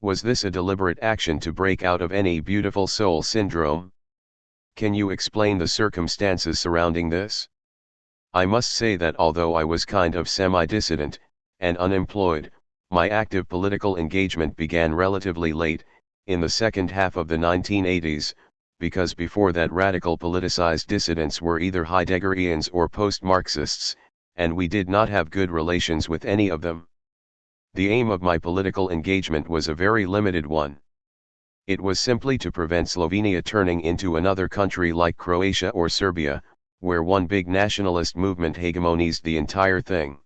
Was this a deliberate action to break out of any beautiful soul syndrome? Can you explain the circumstances surrounding this? I must say that although I was kind of semi-dissident, and unemployed, my active political engagement began relatively late, in the second half of the 1980s, because before that radical politicized dissidents were either Heideggerians or post-Marxists, and we did not have good relations with any of them. The aim of my political engagement was a very limited one. It was simply to prevent Slovenia turning into another country like Croatia or Serbia, where one big nationalist movement hegemonized the entire thing.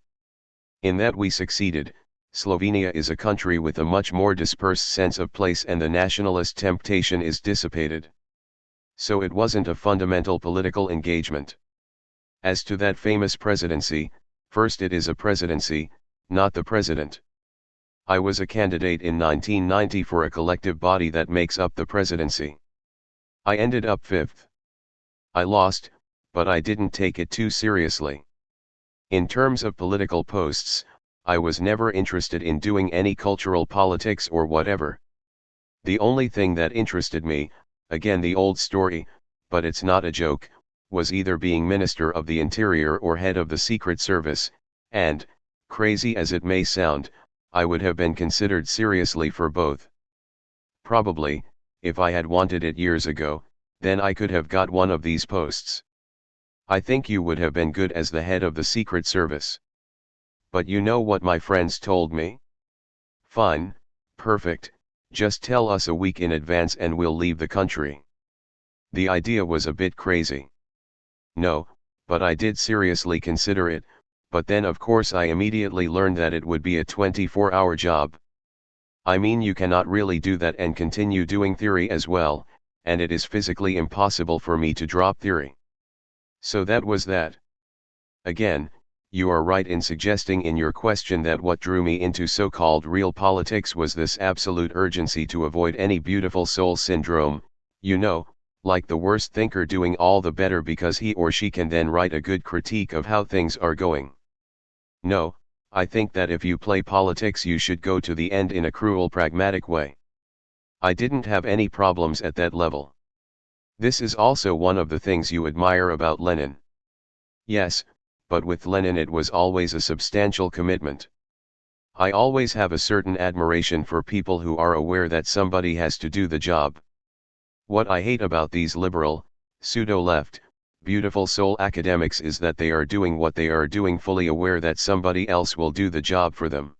In that we succeeded. Slovenia is a country with a much more dispersed sense of place and the nationalist temptation is dissipated. So it wasn't a fundamental political engagement. As to that famous presidency, first it is a presidency, not the president. I was a candidate in 1990 for a collective body that makes up the presidency. I ended up fifth. I lost, but I didn't take it too seriously. In terms of political posts, I was never interested in doing any cultural politics or whatever. The only thing that interested me, again the old story, but it's not a joke, was either being Minister of the Interior or head of the Secret Service, and, crazy as it may sound, I would have been considered seriously for both. Probably, if I had wanted it years ago, then I could have got one of these posts. I think you would have been good as the head of the Secret Service. But you know what my friends told me? Fine, perfect, just tell us a week in advance and we'll leave the country. The idea was a bit crazy. No, but I did seriously consider it, but then of course I immediately learned that it would be a 24-hour job. I mean, you cannot really do that and continue doing theory as well, and it is physically impossible for me to drop theory. So that was that. Again, you are right in suggesting in your question that what drew me into so-called real politics was this absolute urgency to avoid any beautiful soul syndrome, you know, like the worst thinker doing all the better because he or she can then write a good critique of how things are going. No, I think that if you play politics you should go to the end in a cruel pragmatic way. I didn't have any problems at that level. This is also one of the things you admire about Lenin. Yes, but with Lenin it was always a substantial commitment. I always have a certain admiration for people who are aware that somebody has to do the job. What I hate about these liberal, pseudo-left, beautiful soul academics is that they are doing what they are doing fully aware that somebody else will do the job for them.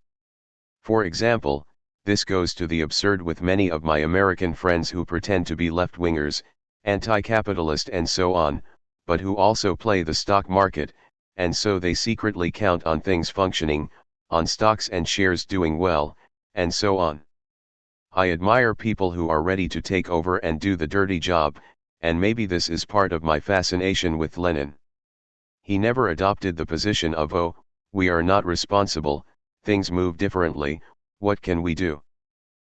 For example, this goes to the absurd with many of my American friends who pretend to be left-wingers, anti-capitalist and so on, but who also play the stock market, and so they secretly count on things functioning, on stocks and shares doing well, and so on. I admire people who are ready to take over and do the dirty job, and maybe this is part of my fascination with Lenin. He never adopted the position of, oh, we are not responsible, things move differently, what can we do?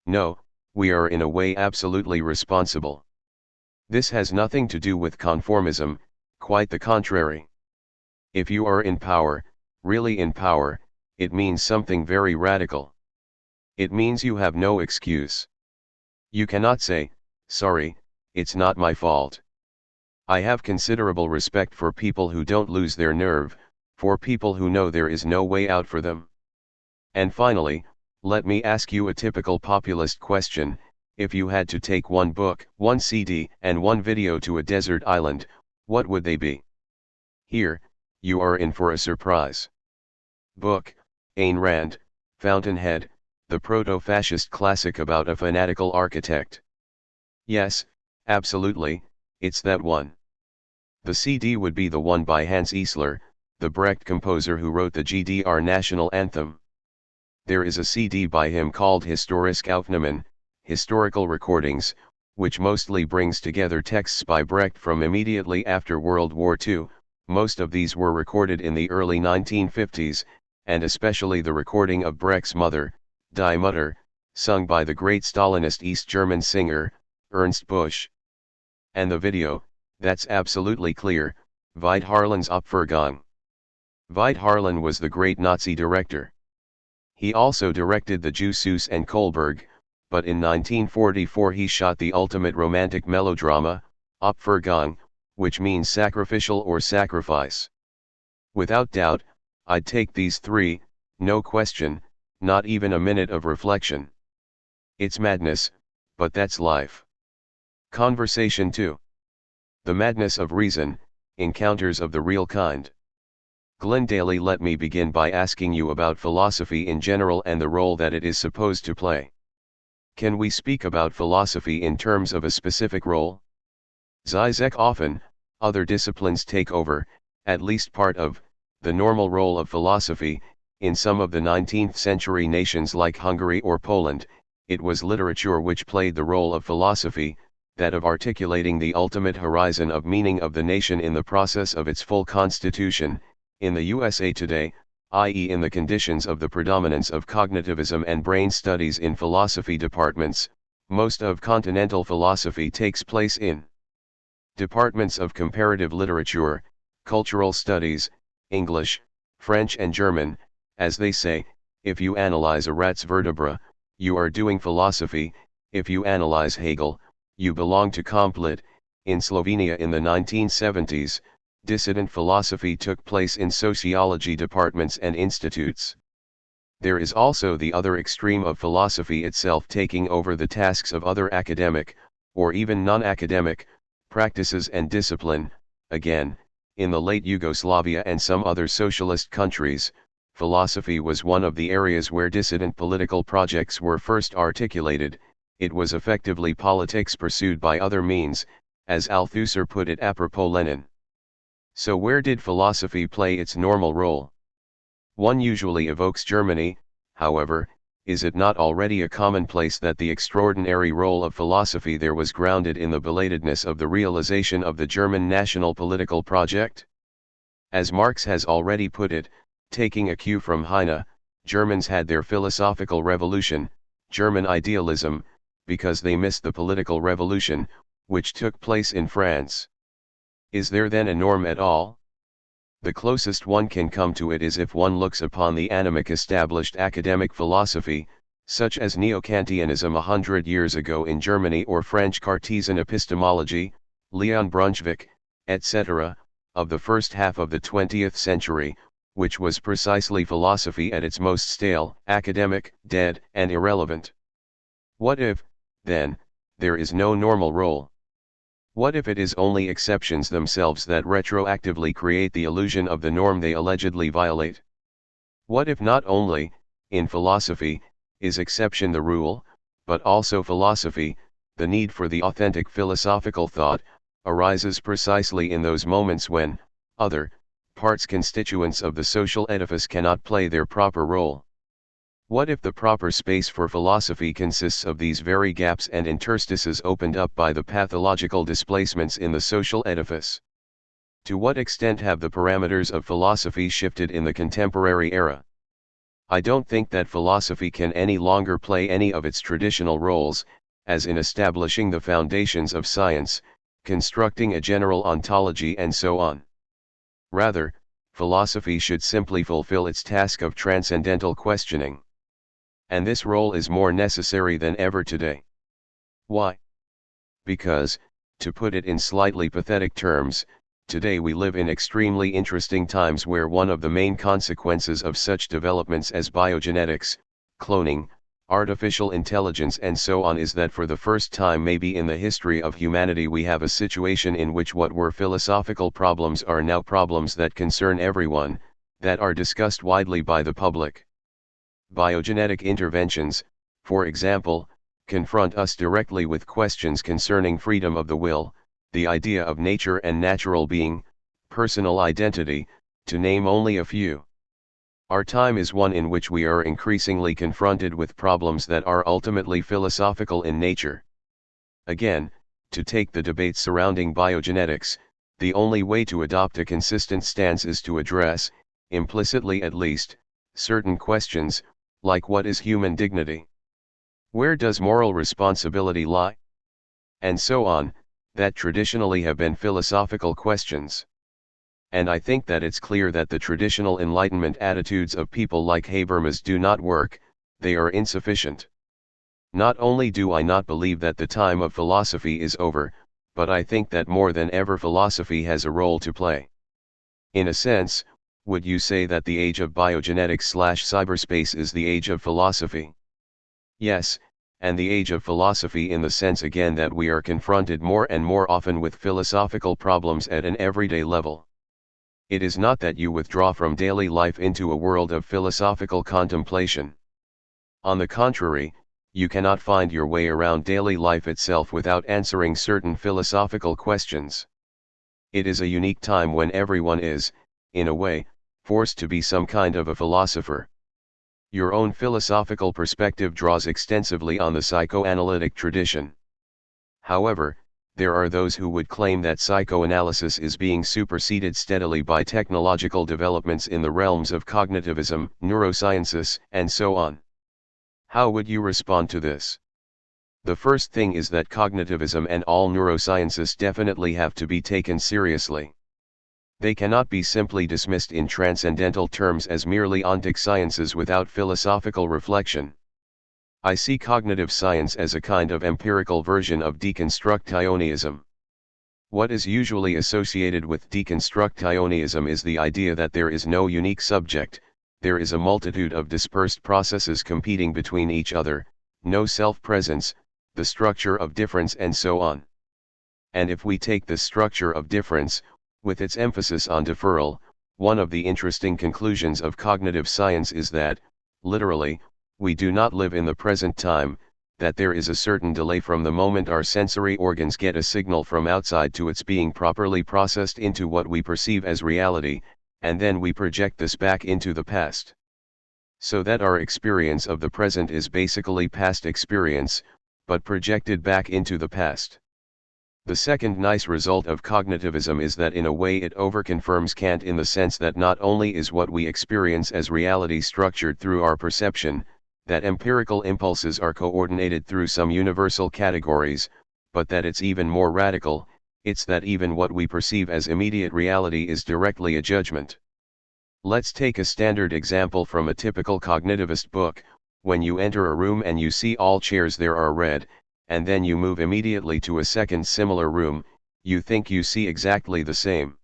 No, we are in a way absolutely responsible. This has nothing to do with conformism, quite the contrary. If you are in power, really in power, it means something very radical. It means you have no excuse. You cannot say, sorry, it's not my fault. I have considerable respect for people who don't lose their nerve, for people who know there is no way out for them. And finally, let me ask you a typical populist question: if you had to take one book, one CD, and one video to a desert island, what would they be? Here, you are in for a surprise. Book, Ayn Rand, Fountainhead, the proto-fascist classic about a fanatical architect. Yes, absolutely, it's that one. The CD would be the one by Hans Eisler, the Brecht composer who wrote the GDR national anthem. There is a CD by him called Historische Aufnahmen, historical recordings, which mostly brings together texts by Brecht from immediately after World War II. Most of these were recorded in the early 1950s, and especially the recording of Brecht's Mother, Die Mutter, sung by the great Stalinist East German singer, Ernst Busch. And the video, that's absolutely clear, Veit Harlan's Opfergang. Veit Harlan was the great Nazi director. He also directed the Jew Seuss and Kohlberg, but in 1944 he shot the ultimate romantic melodrama, Opfergang, which means sacrificial or sacrifice. Without doubt, I'd take these three, no question, not even a minute of reflection. It's madness, but that's life. Conversation 2. The madness of reason, encounters of the real kind. Glyn Daly, let me begin by asking you about philosophy in general and the role that it is supposed to play. Can we speak about philosophy in terms of a specific role? Žižek: often, other disciplines take over, at least part of, the normal role of philosophy. In some of the 19th century nations like Hungary or Poland, it was literature which played the role of philosophy, that of articulating the ultimate horizon of meaning of the nation in the process of its full constitution. In the USA today, i.e. in the conditions of the predominance of cognitivism and brain studies in philosophy departments, most of continental philosophy takes place in departments of comparative literature, cultural studies, English, French and German. As they say, if you analyze a rat's vertebra, you are doing philosophy. If you analyze Hegel, you belong to Komplet. In Slovenia in the 1970s, dissident philosophy took place in sociology departments and institutes. There is also the other extreme of philosophy itself taking over the tasks of other academic, or even non-academic, practices and discipline. Again, in the late Yugoslavia and some other socialist countries, philosophy was one of the areas where dissident political projects were first articulated. It was effectively politics pursued by other means, as Althusser put it apropos Lenin. So where did philosophy play its normal role? One usually evokes Germany. However, is it not already a commonplace that the extraordinary role of philosophy there was grounded in the belatedness of the realization of the German national political project? As Marx has already put it, taking a cue from Heine, Germans had their philosophical revolution, German idealism, because they missed the political revolution, which took place in France. Is there then a norm at all? The closest one can come to it is if one looks upon the anemic established academic philosophy, such as Neo-Kantianism 100 years ago in Germany or French Cartesian epistemology, Leon Brunswick, etc., of the first half of the 20th century, which was precisely philosophy at its most stale, academic, dead, and irrelevant. What if, then, there is no normal role? What if it is only exceptions themselves that retroactively create the illusion of the norm they allegedly violate? What if not only, in philosophy, is exception the rule, but also philosophy, the need for the authentic philosophical thought, arises precisely in those moments when, other, parts constituents of the social edifice cannot play their proper role? What if the proper space for philosophy consists of these very gaps and interstices opened up by the pathological displacements in the social edifice? To what extent have the parameters of philosophy shifted in the contemporary era? I don't think that philosophy can any longer play any of its traditional roles, as in establishing the foundations of science, constructing a general ontology and so on. Rather, philosophy should simply fulfill its task of transcendental questioning. And this role is more necessary than ever today. Why? Because, to put it in slightly pathetic terms, today we live in extremely interesting times where one of the main consequences of such developments as biogenetics, cloning, artificial intelligence and so on is that for the first time maybe in the history of humanity we have a situation in which what were philosophical problems are now problems that concern everyone, that are discussed widely by the public. Biogenetic interventions, for example, confront us directly with questions concerning freedom of the will, the idea of nature and natural being, personal identity, to name only a few. Our time is one in which we are increasingly confronted with problems that are ultimately philosophical in nature. Again, to take the debate surrounding biogenetics, the only way to adopt a consistent stance is to address, implicitly at least, certain questions, like what is human dignity? Where does moral responsibility lie? And so on, that traditionally have been philosophical questions. And I think that it's clear that the traditional Enlightenment attitudes of people like Habermas do not work, they are insufficient. Not only do I not believe that the time of philosophy is over, but I think that more than ever philosophy has a role to play. In a sense, would you say that the age of biogenetics/cyberspace is the age of philosophy? Yes, and the age of philosophy in the sense again that we are confronted more and more often with philosophical problems at an everyday level. It is not that you withdraw from daily life into a world of philosophical contemplation. On the contrary, you cannot find your way around daily life itself without answering certain philosophical questions. It is a unique time when everyone is, in a way, forced to be some kind of a philosopher. Your own philosophical perspective draws extensively on the psychoanalytic tradition. However, there are those who would claim that psychoanalysis is being superseded steadily by technological developments in the realms of cognitivism, neurosciences, and so on. How would you respond to this? The first thing is that cognitivism and all neurosciences definitely have to be taken seriously. They cannot be simply dismissed in transcendental terms as merely ontic sciences without philosophical reflection. I see cognitive science as a kind of empirical version of deconstructionism. What is usually associated with deconstructionism is the idea that there is no unique subject, there is a multitude of dispersed processes competing between each other, no self-presence, the structure of difference and so on. And if we take the structure of difference, with its emphasis on deferral, one of the interesting conclusions of cognitive science is that, literally, we do not live in the present time, that there is a certain delay from the moment our sensory organs get a signal from outside to its being properly processed into what we perceive as reality, and then we project this back into the past. So that our experience of the present is basically past experience, but projected back into the past. The second nice result of cognitivism is that in a way it overconfirms Kant in the sense that not only is what we experience as reality structured through our perception, that empirical impulses are coordinated through some universal categories, but that it's even more radical, it's that even what we perceive as immediate reality is directly a judgment. Let's take a standard example from a typical cognitivist book. When you enter a room and you see all chairs there are red, and then you move immediately to a second similar room, you think you see exactly the same.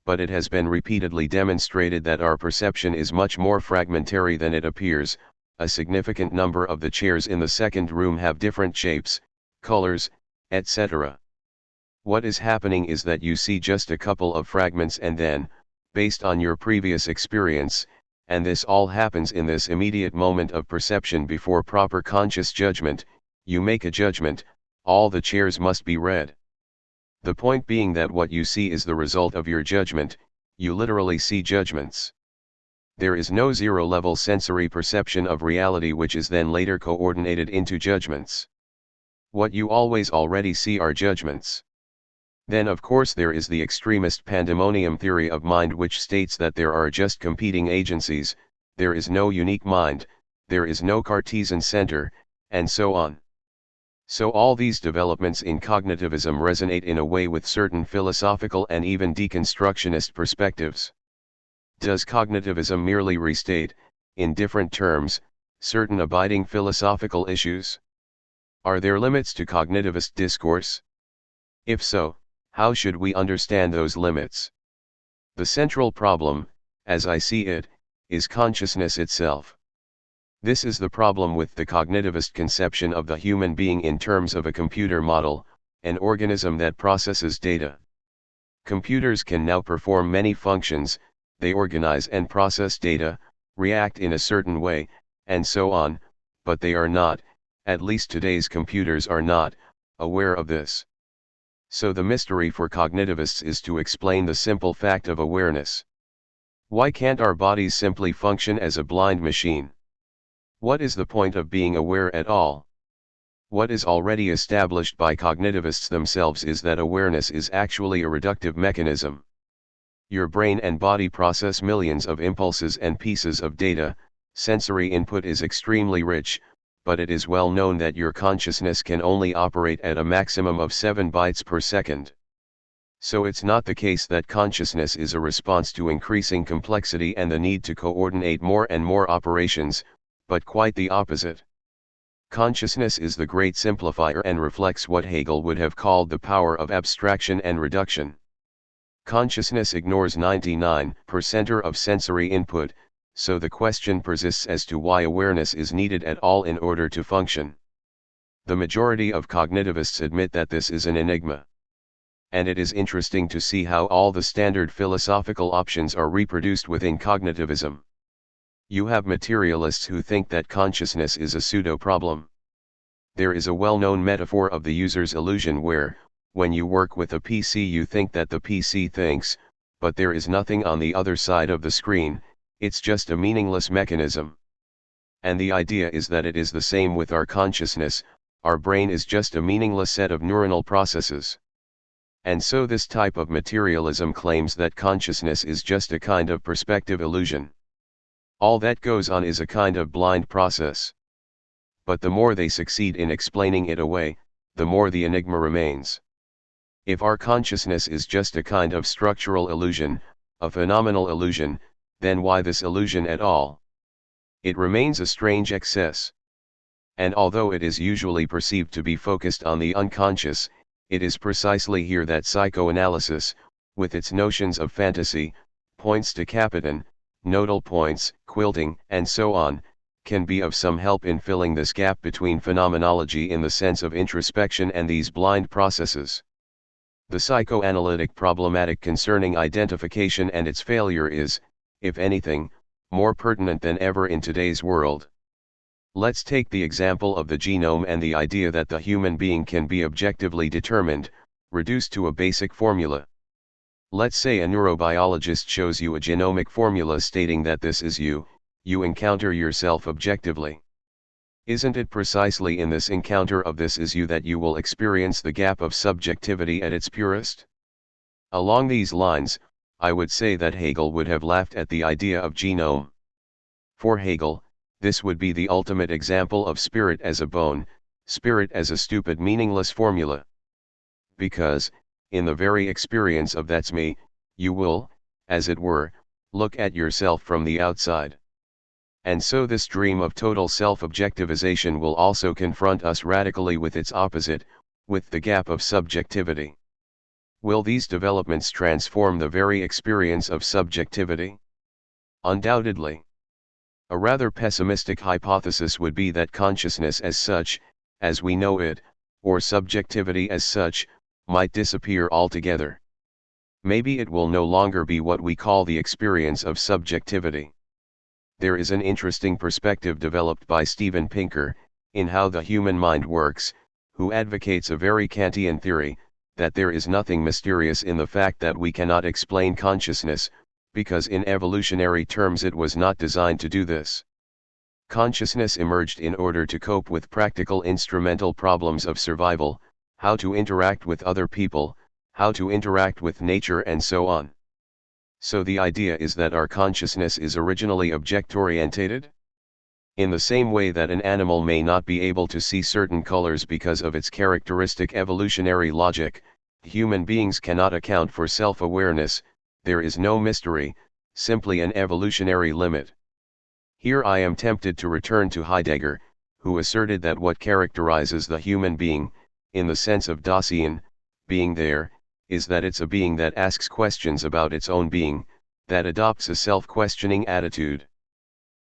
But it has been repeatedly demonstrated that our perception is much more fragmentary than it appears. A significant number of the chairs in the second room have different shapes, colors, etc. What is happening is that you see just a couple of fragments and then, based on your previous experience, and this all happens in this immediate moment of perception before proper conscious judgment, you make a judgment, all the chairs must be red. The point being that what you see is the result of your judgment, you literally see judgments. There is no zero-level sensory perception of reality which is then later coordinated into judgments. What you always already see are judgments. Then of course there is the extremist pandemonium theory of mind which states that there are just competing agencies, there is no unique mind, there is no Cartesian center, and so on. So all these developments in cognitivism resonate in a way with certain philosophical and even deconstructionist perspectives. Does cognitivism merely restate, in different terms, certain abiding philosophical issues? Are there limits to cognitivist discourse? If so, how should we understand those limits? The central problem, as I see it, is consciousness itself. This is the problem with the cognitivist conception of the human being in terms of a computer model, an organism that processes data. Computers can now perform many functions, they organize and process data, react in a certain way, and so on, but they are not, at least today's computers are not, aware of this. So the mystery for cognitivists is to explain the simple fact of awareness. Why can't our bodies simply function as a blind machine? What is the point of being aware at all? What is already established by cognitivists themselves is that awareness is actually a reductive mechanism. Your brain and body process millions of impulses and pieces of data, sensory input is extremely rich, but it is well known that your consciousness can only operate at a maximum of 7 bytes per second. So it's not the case that consciousness is a response to increasing complexity and the need to coordinate more and more operations, but quite the opposite. Consciousness is the great simplifier and reflects what Hegel would have called the power of abstraction and reduction. Consciousness ignores 99% of sensory input, so the question persists as to why awareness is needed at all in order to function. The majority of cognitivists admit that this is an enigma. And it is interesting to see how all the standard philosophical options are reproduced within cognitivism. You have materialists who think that consciousness is a pseudo-problem. There is a well-known metaphor of the user's illusion where, when you work with a PC you think that the PC thinks, but there is nothing on the other side of the screen, it's just a meaningless mechanism. And the idea is that it is the same with our consciousness, our brain is just a meaningless set of neuronal processes. And so this type of materialism claims that consciousness is just a kind of perspective illusion. All that goes on is a kind of blind process. But the more they succeed in explaining it away, the more the enigma remains. If our consciousness is just a kind of structural illusion, a phenomenal illusion, then why this illusion at all? It remains a strange excess. And although it is usually perceived to be focused on the unconscious, it is precisely here that psychoanalysis, with its notions of fantasy, points to Capitan, nodal points, quilting, and so on, can be of some help in filling this gap between phenomenology in the sense of introspection and these blind processes. The psychoanalytic problematic concerning identification and its failure is, if anything, more pertinent than ever in today's world. Let's take the example of the genome and the idea that the human being can be objectively determined, reduced to a basic formula. Let's say a neurobiologist shows you a genomic formula stating that this is you, you encounter yourself objectively. Isn't it precisely in this encounter of this is you that you will experience the gap of subjectivity at its purest? Along these lines, I would say that Hegel would have laughed at the idea of genome. For Hegel, this would be the ultimate example of spirit as a bone, spirit as a stupid meaningless formula. Because, in the very experience of that's me, you will, as it were, look at yourself from the outside. And so this dream of total self-objectivization will also confront us radically with its opposite, with the gap of subjectivity. Will these developments transform the very experience of subjectivity? Undoubtedly. A rather pessimistic hypothesis would be that consciousness as such, as we know it, or subjectivity as such, might disappear altogether. Maybe it will no longer be what we call the experience of subjectivity. There is an interesting perspective developed by Steven Pinker, in How the Human Mind Works, who advocates a very Kantian theory, that there is nothing mysterious in the fact that we cannot explain consciousness, because in evolutionary terms it was not designed to do this. Consciousness emerged in order to cope with practical instrumental problems of survival, how to interact with other people, how to interact with nature and so on. So the idea is that our consciousness is originally object-orientated? In the same way that an animal may not be able to see certain colors because of its characteristic evolutionary logic, human beings cannot account for self-awareness. There is no mystery, simply an evolutionary limit. Here I am tempted to return to Heidegger, who asserted that what characterizes the human being, in the sense of Dasein, being there, is that it's a being that asks questions about its own being, that adopts a self-questioning attitude.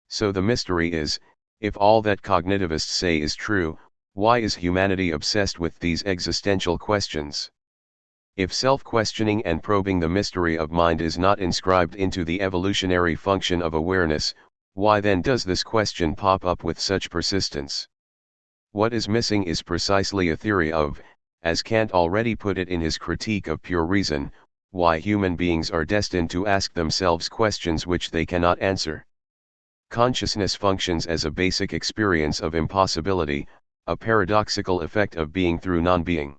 So the mystery is, if all that cognitivists say is true, why is humanity obsessed with these existential questions? If self-questioning and probing the mystery of mind is not inscribed into the evolutionary function of awareness, why then does this question pop up with such persistence? What is missing is precisely a theory of, as Kant already put it in his Critique of Pure Reason, why human beings are destined to ask themselves questions which they cannot answer. Consciousness functions as a basic experience of impossibility, a paradoxical effect of being through non-being.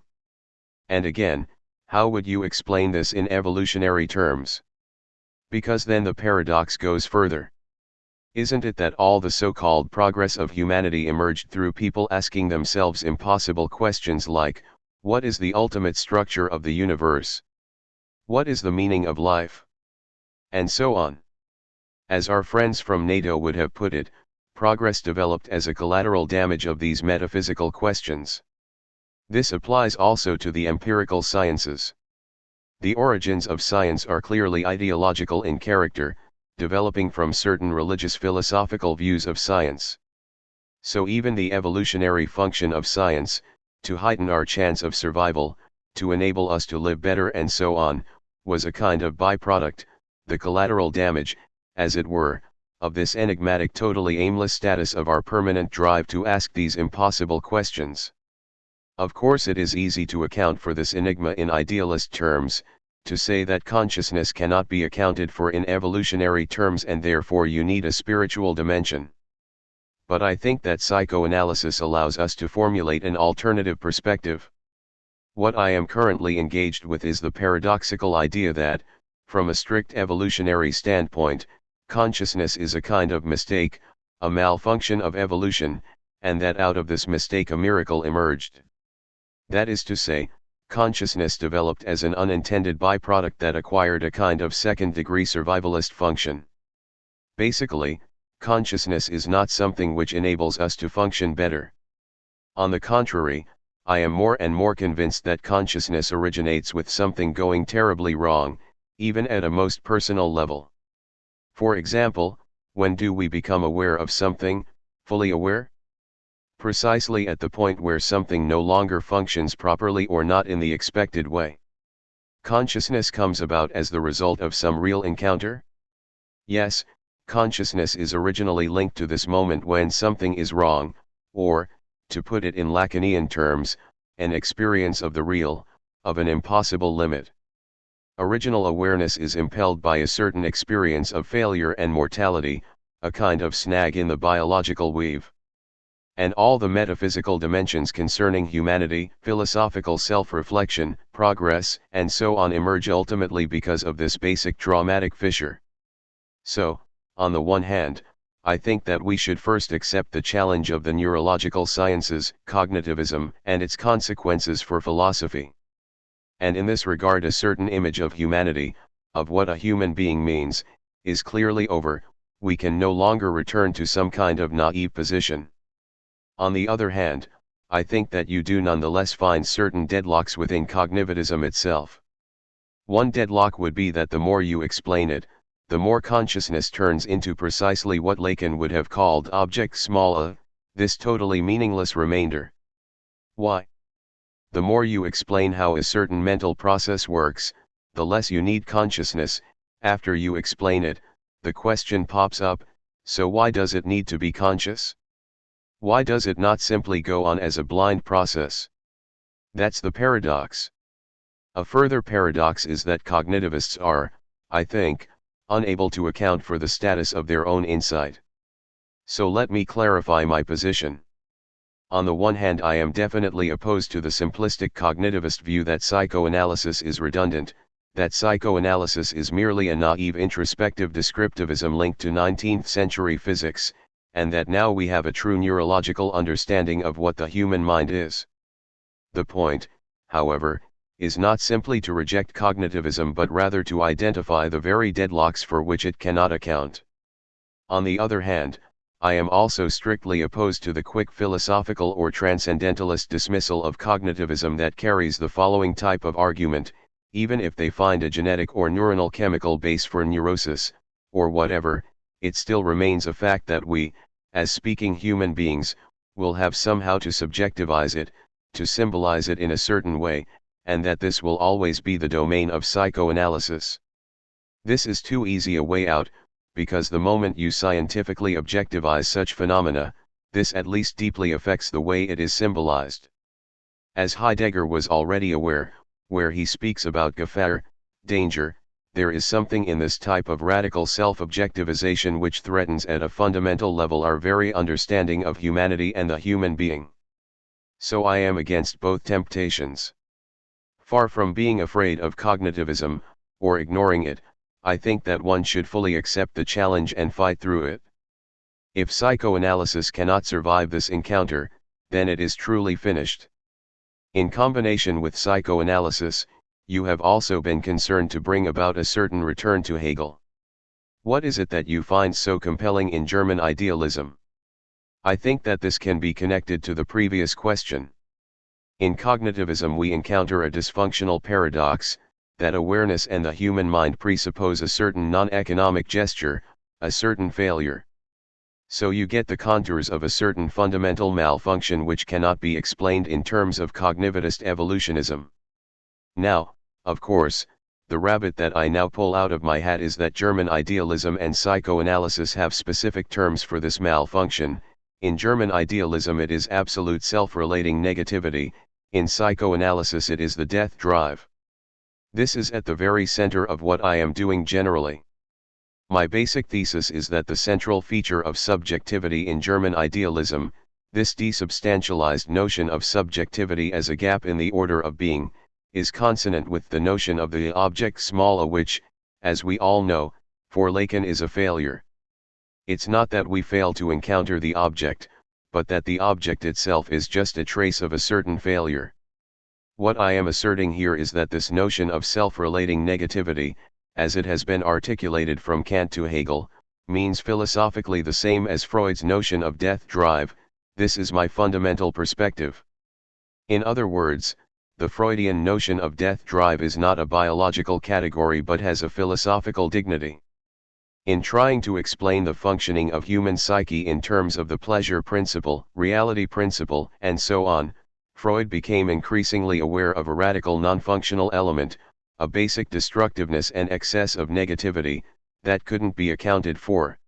And again, how would you explain this in evolutionary terms? Because then the paradox goes further. Isn't it that all the so-called progress of humanity emerged through people asking themselves impossible questions like, what is the ultimate structure of the universe? What is the meaning of life? And so on. As our friends from NATO would have put it, progress developed as a collateral damage of these metaphysical questions. This applies also to the empirical sciences. The origins of science are clearly ideological in character, developing from certain religious philosophical views of science. So even the evolutionary function of science, to heighten our chance of survival, to enable us to live better and so on, was a kind of byproduct, the collateral damage, as it were, of this enigmatic totally aimless status of our permanent drive to ask these impossible questions. Of course it is easy to account for this enigma in idealist terms, to say that consciousness cannot be accounted for in evolutionary terms and therefore you need a spiritual dimension. But I think that psychoanalysis allows us to formulate an alternative perspective. What I am currently engaged with is the paradoxical idea that, from a strict evolutionary standpoint, consciousness is a kind of mistake, a malfunction of evolution, and that out of this mistake a miracle emerged. That is to say, consciousness developed as an unintended byproduct that acquired a kind of second-degree survivalist function. Basically, consciousness is not something which enables us to function better. On the contrary, I am more and more convinced that consciousness originates with something going terribly wrong, even at a most personal level. For example, when do we become aware of something, fully aware? Precisely at the point where something no longer functions properly or not in the expected way. Consciousness comes about as the result of some real encounter? Yes, consciousness is originally linked to this moment when something is wrong, or, to put it in Lacanian terms, an experience of the real, of an impossible limit. Original awareness is impelled by a certain experience of failure and mortality, a kind of snag in the biological weave. and all the metaphysical dimensions concerning humanity, philosophical self-reflection, progress, and so on emerge ultimately because of this basic dramatic fissure. So, on the one hand, I think that we should first accept the challenge of the neurological sciences, cognitivism, and its consequences for philosophy. And in this regard a certain image of humanity, of what a human being means, is clearly over. We can no longer return to some kind of naive position. On the other hand, I think that you do nonetheless find certain deadlocks within cognitivism itself. One deadlock would be that the more you explain it, the more consciousness turns into precisely what Lacan would have called object small a, this totally meaningless remainder. Why? The more you explain how a certain mental process works, the less you need consciousness. After you explain it, the question pops up, so why does it need to be conscious? Why does it not simply go on as a blind process? That's the paradox. A further paradox is that cognitivists are, I think, unable to account for the status of their own insight. So let me clarify my position. On the one hand, I am definitely opposed to the simplistic cognitivist view that psychoanalysis is redundant, that psychoanalysis is merely a naive introspective descriptivism linked to 19th century physics, and that now we have a true neurological understanding of what the human mind is. The point, however, is not simply to reject cognitivism but rather to identify the very deadlocks for which it cannot account. On the other hand, I am also strictly opposed to the quick philosophical or transcendentalist dismissal of cognitivism that carries the following type of argument: even if they find a genetic or neuronal chemical base for neurosis, or whatever, it still remains a fact that we, as speaking human beings, will have somehow to subjectivize it, to symbolize it in a certain way, and that this will always be the domain of psychoanalysis. This is too easy a way out, because the moment you scientifically objectivize such phenomena, this at least deeply affects the way it is symbolized. As Heidegger was already aware, where he speaks about Gefahr, danger, there is something in this type of radical self-objectivization which threatens at a fundamental level our very understanding of humanity and the human being. So I am against both temptations. Far from being afraid of cognitivism, or ignoring it, I think that one should fully accept the challenge and fight through it. If psychoanalysis cannot survive this encounter, then it is truly finished. In combination with psychoanalysis, you have also been concerned to bring about a certain return to Hegel. What is it that you find so compelling in German idealism? I think that this can be connected to the previous question. In cognitivism we encounter a dysfunctional paradox, that awareness and the human mind presuppose a certain non-economic gesture, a certain failure. So you get the contours of a certain fundamental malfunction which cannot be explained in terms of cognitivist evolutionism. Now, of course, the rabbit that I now pull out of my hat is that German idealism and psychoanalysis have specific terms for this malfunction. In German idealism it is absolute self-relating negativity, in psychoanalysis it is the death drive. This is at the very center of what I am doing generally. My basic thesis is that the central feature of subjectivity in German idealism, this desubstantialized notion of subjectivity as a gap in the order of being, is consonant with the notion of the object small a which, as we all know, for Lacan is a failure. It's not that we fail to encounter the object, but that the object itself is just a trace of a certain failure. What I am asserting here is that this notion of self-relating negativity, as it has been articulated from Kant to Hegel, means philosophically the same as Freud's notion of death drive. This is my fundamental perspective. In other words, the Freudian notion of death drive is not a biological category but has a philosophical dignity. In trying to explain the functioning of human psyche in terms of the pleasure principle, reality principle, and so on, Freud became increasingly aware of a radical non-functional element, a basic destructiveness and excess of negativity, that couldn't be accounted for.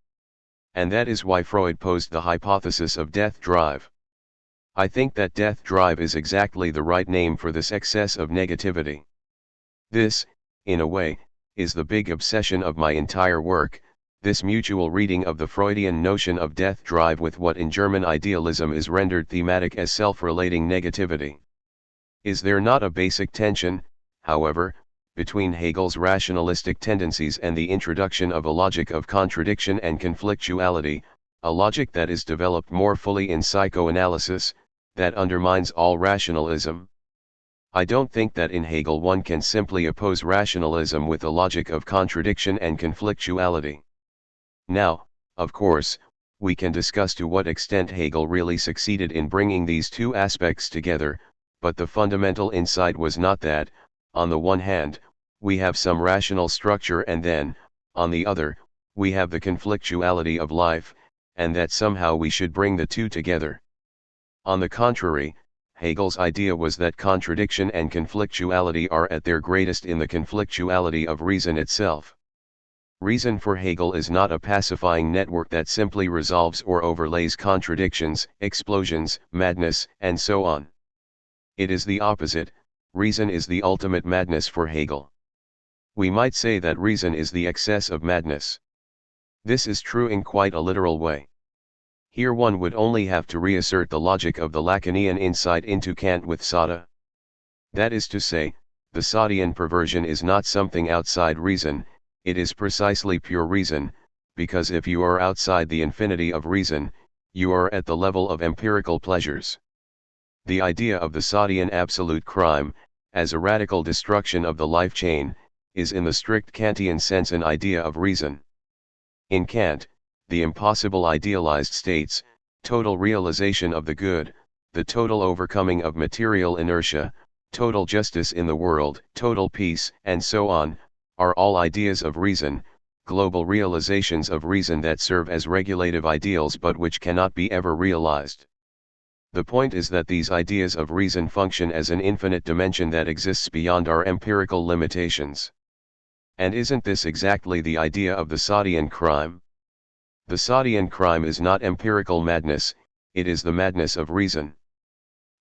And that is why Freud posed the hypothesis of death drive. I think that death drive is exactly the right name for this excess of negativity. This, in a way, is the big obsession of my entire work, This mutual reading of the Freudian notion of death drive with what in German idealism is rendered thematic as self-relating negativity. Is there not a basic tension, however, between Hegel's rationalistic tendencies and the introduction of a logic of contradiction and conflictuality, a logic that is developed more fully in psychoanalysis, that undermines all rationalism? I don't think that in Hegel one can simply oppose rationalism with a logic of contradiction and conflictuality. Now, of course, we can discuss to what extent Hegel really succeeded in bringing these two aspects together, but the fundamental insight was not that, on the one hand, we have some rational structure and then, on the other, we have the conflictuality of life, and that somehow we should bring the two together. On the contrary, Hegel's idea was that contradiction and conflictuality are at their greatest in the conflictuality of reason itself. Reason for Hegel is not a pacifying network that simply resolves or overlays contradictions, explosions, madness, and so on. It is the opposite. Reason is the ultimate madness for Hegel. We might say that reason is the excess of madness. This is true in quite a literal way. Here one would only have to reassert the logic of the Lacanian insight into Kant with Sada. That is to say, the Sadian perversion is not something outside reason, it is precisely pure reason, because if you are outside the infinity of reason, you are at the level of empirical pleasures. The idea of the Sadian absolute crime, as a radical destruction of the life chain, is in the strict Kantian sense an idea of reason. In Kant, the impossible idealized states, total realization of the good, the total overcoming of material inertia, total justice in the world, total peace, and so on, are all ideas of reason, global realizations of reason that serve as regulative ideals but which cannot be ever realized. The point is that these ideas of reason function as an infinite dimension that exists beyond our empirical limitations. And isn't this exactly the idea of the Sadian crime? The Sadian crime is not empirical madness, it is the madness of reason.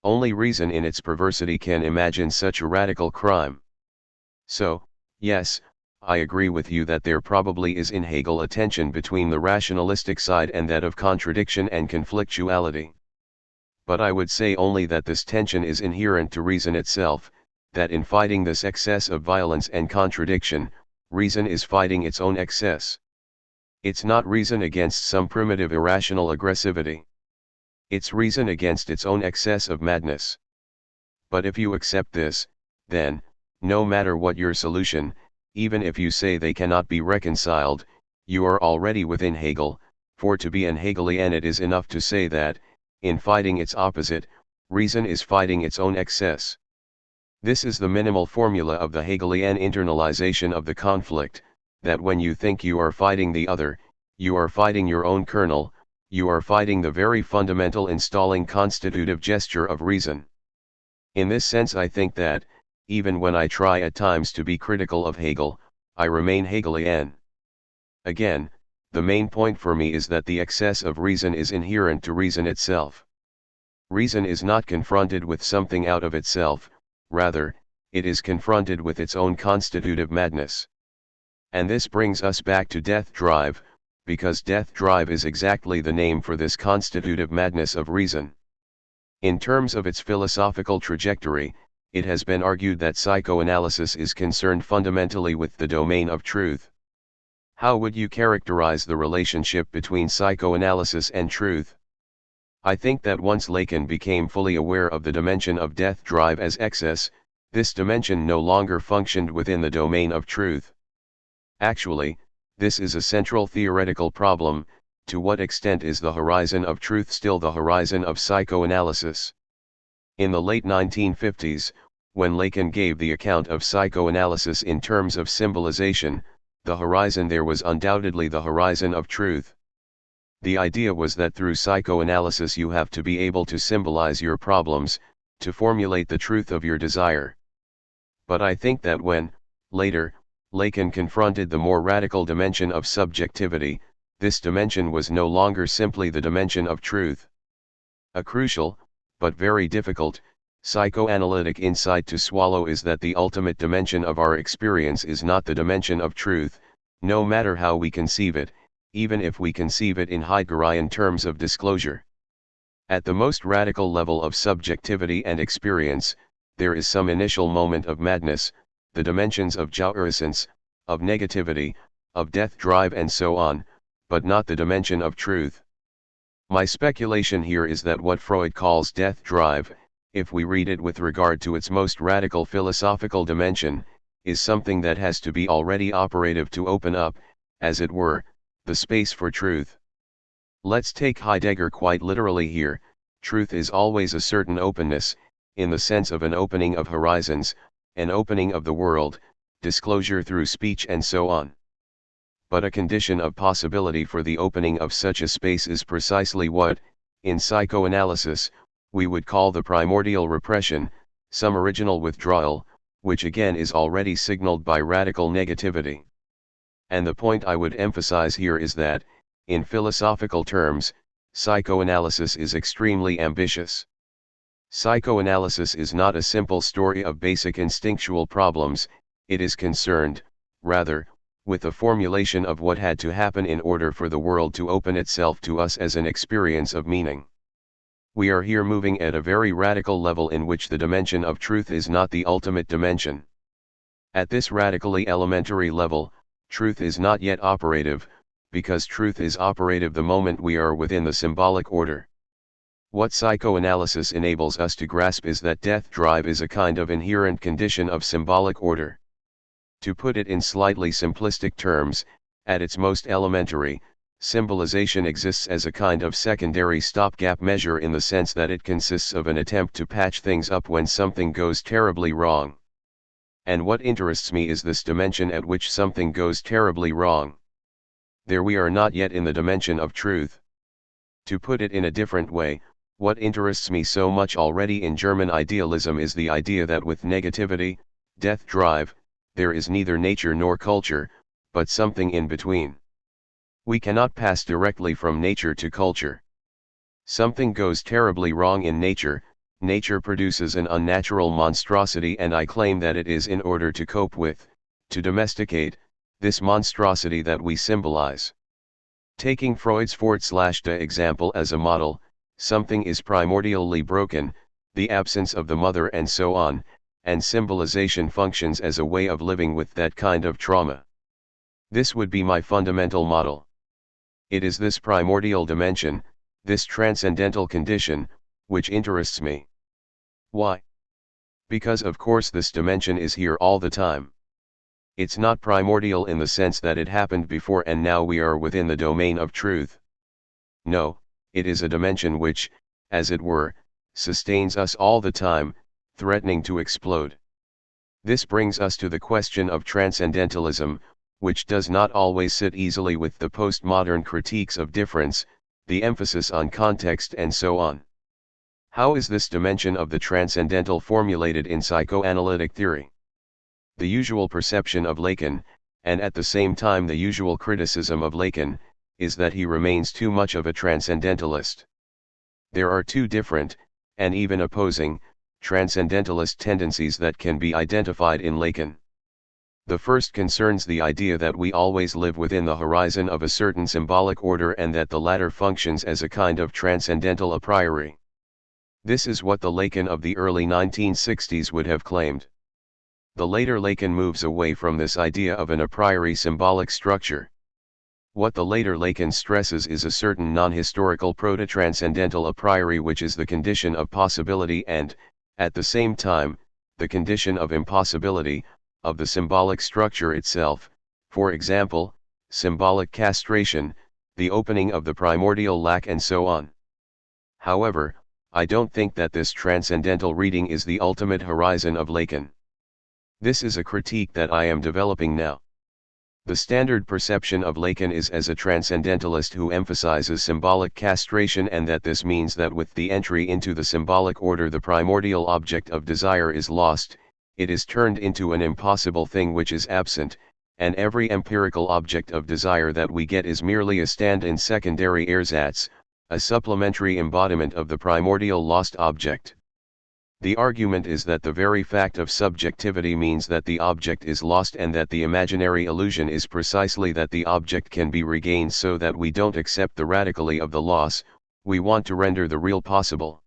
Only reason in its perversity can imagine such a radical crime. So, yes, I agree with you that there probably is in Hegel a tension between the rationalistic side and that of contradiction and conflictuality. But I would say only that this tension is inherent to reason itself, that in fighting this excess of violence and contradiction, reason is fighting its own excess. It's not reason against some primitive irrational aggressivity. It's reason against its own excess of madness. But if you accept this, then, no matter what your solution, even if you say they cannot be reconciled, you are already within Hegel, for to be an Hegelian it is enough to say that, in fighting its opposite, reason is fighting its own excess. This is the minimal formula of the Hegelian internalization of the conflict, that when you think you are fighting the other, you are fighting your own kernel, you are fighting the very fundamental installing constitutive gesture of reason. In this sense I think that, even when I try at times to be critical of Hegel, I remain Hegelian. Again, the main point for me is that the excess of reason is inherent to reason itself. Reason is not confronted with something out of itself, rather, it is confronted with its own constitutive madness. And this brings us back to death drive, because death drive is exactly the name for this constitutive madness of reason. In terms of its philosophical trajectory, it has been argued that psychoanalysis is concerned fundamentally with the domain of truth. How would you characterize the relationship between psychoanalysis and truth? I think that once Lacan became fully aware of the dimension of death drive as excess, this dimension no longer functioned within the domain of truth. Actually, this is a central theoretical problem: to what extent is the horizon of truth still the horizon of psychoanalysis? In the late 1950s, when Lacan gave the account of psychoanalysis in terms of symbolization, the horizon there was undoubtedly the horizon of truth. The idea was that through psychoanalysis you have to be able to symbolize your problems, to formulate the truth of your desire. But I think that when, later, Lacan confronted the more radical dimension of subjectivity, this dimension was no longer simply the dimension of truth. A crucial, but very difficult, psychoanalytic insight to swallow is that the ultimate dimension of our experience is not the dimension of truth, no matter how we conceive it, even if we conceive it in Heideggerian terms of disclosure. At the most radical level of subjectivity and experience, there is some initial moment of madness, the dimensions of jouissance, of negativity, of death drive and so on, but not the dimension of truth. My speculation here is that what Freud calls death drive, if we read it with regard to its most radical philosophical dimension, is something that has to be already operative to open up, as it were, the space for truth. Let's take Heidegger quite literally here. Truth is always a certain openness, in the sense of an opening of horizons, an opening of the world, disclosure through speech and so on. But a condition of possibility for the opening of such a space is precisely what, in psychoanalysis, we would call the primordial repression, some original withdrawal, which again is already signaled by radical negativity. And the point I would emphasize here is that, in philosophical terms, psychoanalysis is extremely ambitious. Psychoanalysis is not a simple story of basic instinctual problems, it is concerned, rather, with the formulation of what had to happen in order for the world to open itself to us as an experience of meaning. We are here moving at a very radical level in which the dimension of truth is not the ultimate dimension. At this radically elementary level, truth is not yet operative, because truth is operative the moment we are within the symbolic order. What psychoanalysis enables us to grasp is that death drive is a kind of inherent condition of symbolic order. To put it in slightly simplistic terms, at its most elementary, symbolization exists as a kind of secondary stopgap measure in the sense that it consists of an attempt to patch things up when something goes terribly wrong. And what interests me is this dimension at which something goes terribly wrong. There we are not yet in the dimension of truth. To put it in a different way, what interests me so much already in German idealism is the idea that with negativity, death drive, there is neither nature nor culture, but something in between. We cannot pass directly from nature to culture. Something goes terribly wrong in nature, nature produces an unnatural monstrosity, and I claim that it is in order to cope with, to domesticate, this monstrosity that we symbolize. Taking Freud's Fort/Da example as a model, something is primordially broken, the absence of the mother and so on, and symbolization functions as a way of living with that kind of trauma. This would be my fundamental model. It is this primordial dimension, this transcendental condition, which interests me. Why? Because of course this dimension is here all the time. It's not primordial in the sense that it happened before and now we are within the domain of truth. No, it is a dimension which, as it were, sustains us all the time, threatening to explode. This brings us to the question of transcendentalism, which does not always sit easily with the postmodern critiques of difference, the emphasis on context and so on. How is this dimension of the transcendental formulated in psychoanalytic theory? The usual perception of Lacan, and at the same time the usual criticism of Lacan, is that he remains too much of a transcendentalist. There are two different, and even opposing, transcendentalist tendencies that can be identified in Lacan. The first concerns the idea that we always live within the horizon of a certain symbolic order and that the latter functions as a kind of transcendental a priori. This is what the Lacan of the early 1960s would have claimed. The later Lacan moves away from this idea of an a priori symbolic structure. What the later Lacan stresses is a certain non-historical proto-transcendental a priori which is the condition of possibility and, at the same time, the condition of impossibility, of the symbolic structure itself, for example, symbolic castration, the opening of the primordial lack and so on. However, I don't think that this transcendental reading is the ultimate horizon of Lacan. This is a critique that I am developing now. The standard perception of Lacan is as a transcendentalist who emphasizes symbolic castration and that this means that with the entry into the symbolic order the primordial object of desire is lost, it is turned into an impossible thing which is absent, and every empirical object of desire that we get is merely a stand-in secondary ersatz, a supplementary embodiment of the primordial lost object. The argument is that the very fact of subjectivity means that the object is lost, and that the imaginary illusion is precisely that the object can be regained, so that we don't accept the radically of the loss, we want to render the real possible.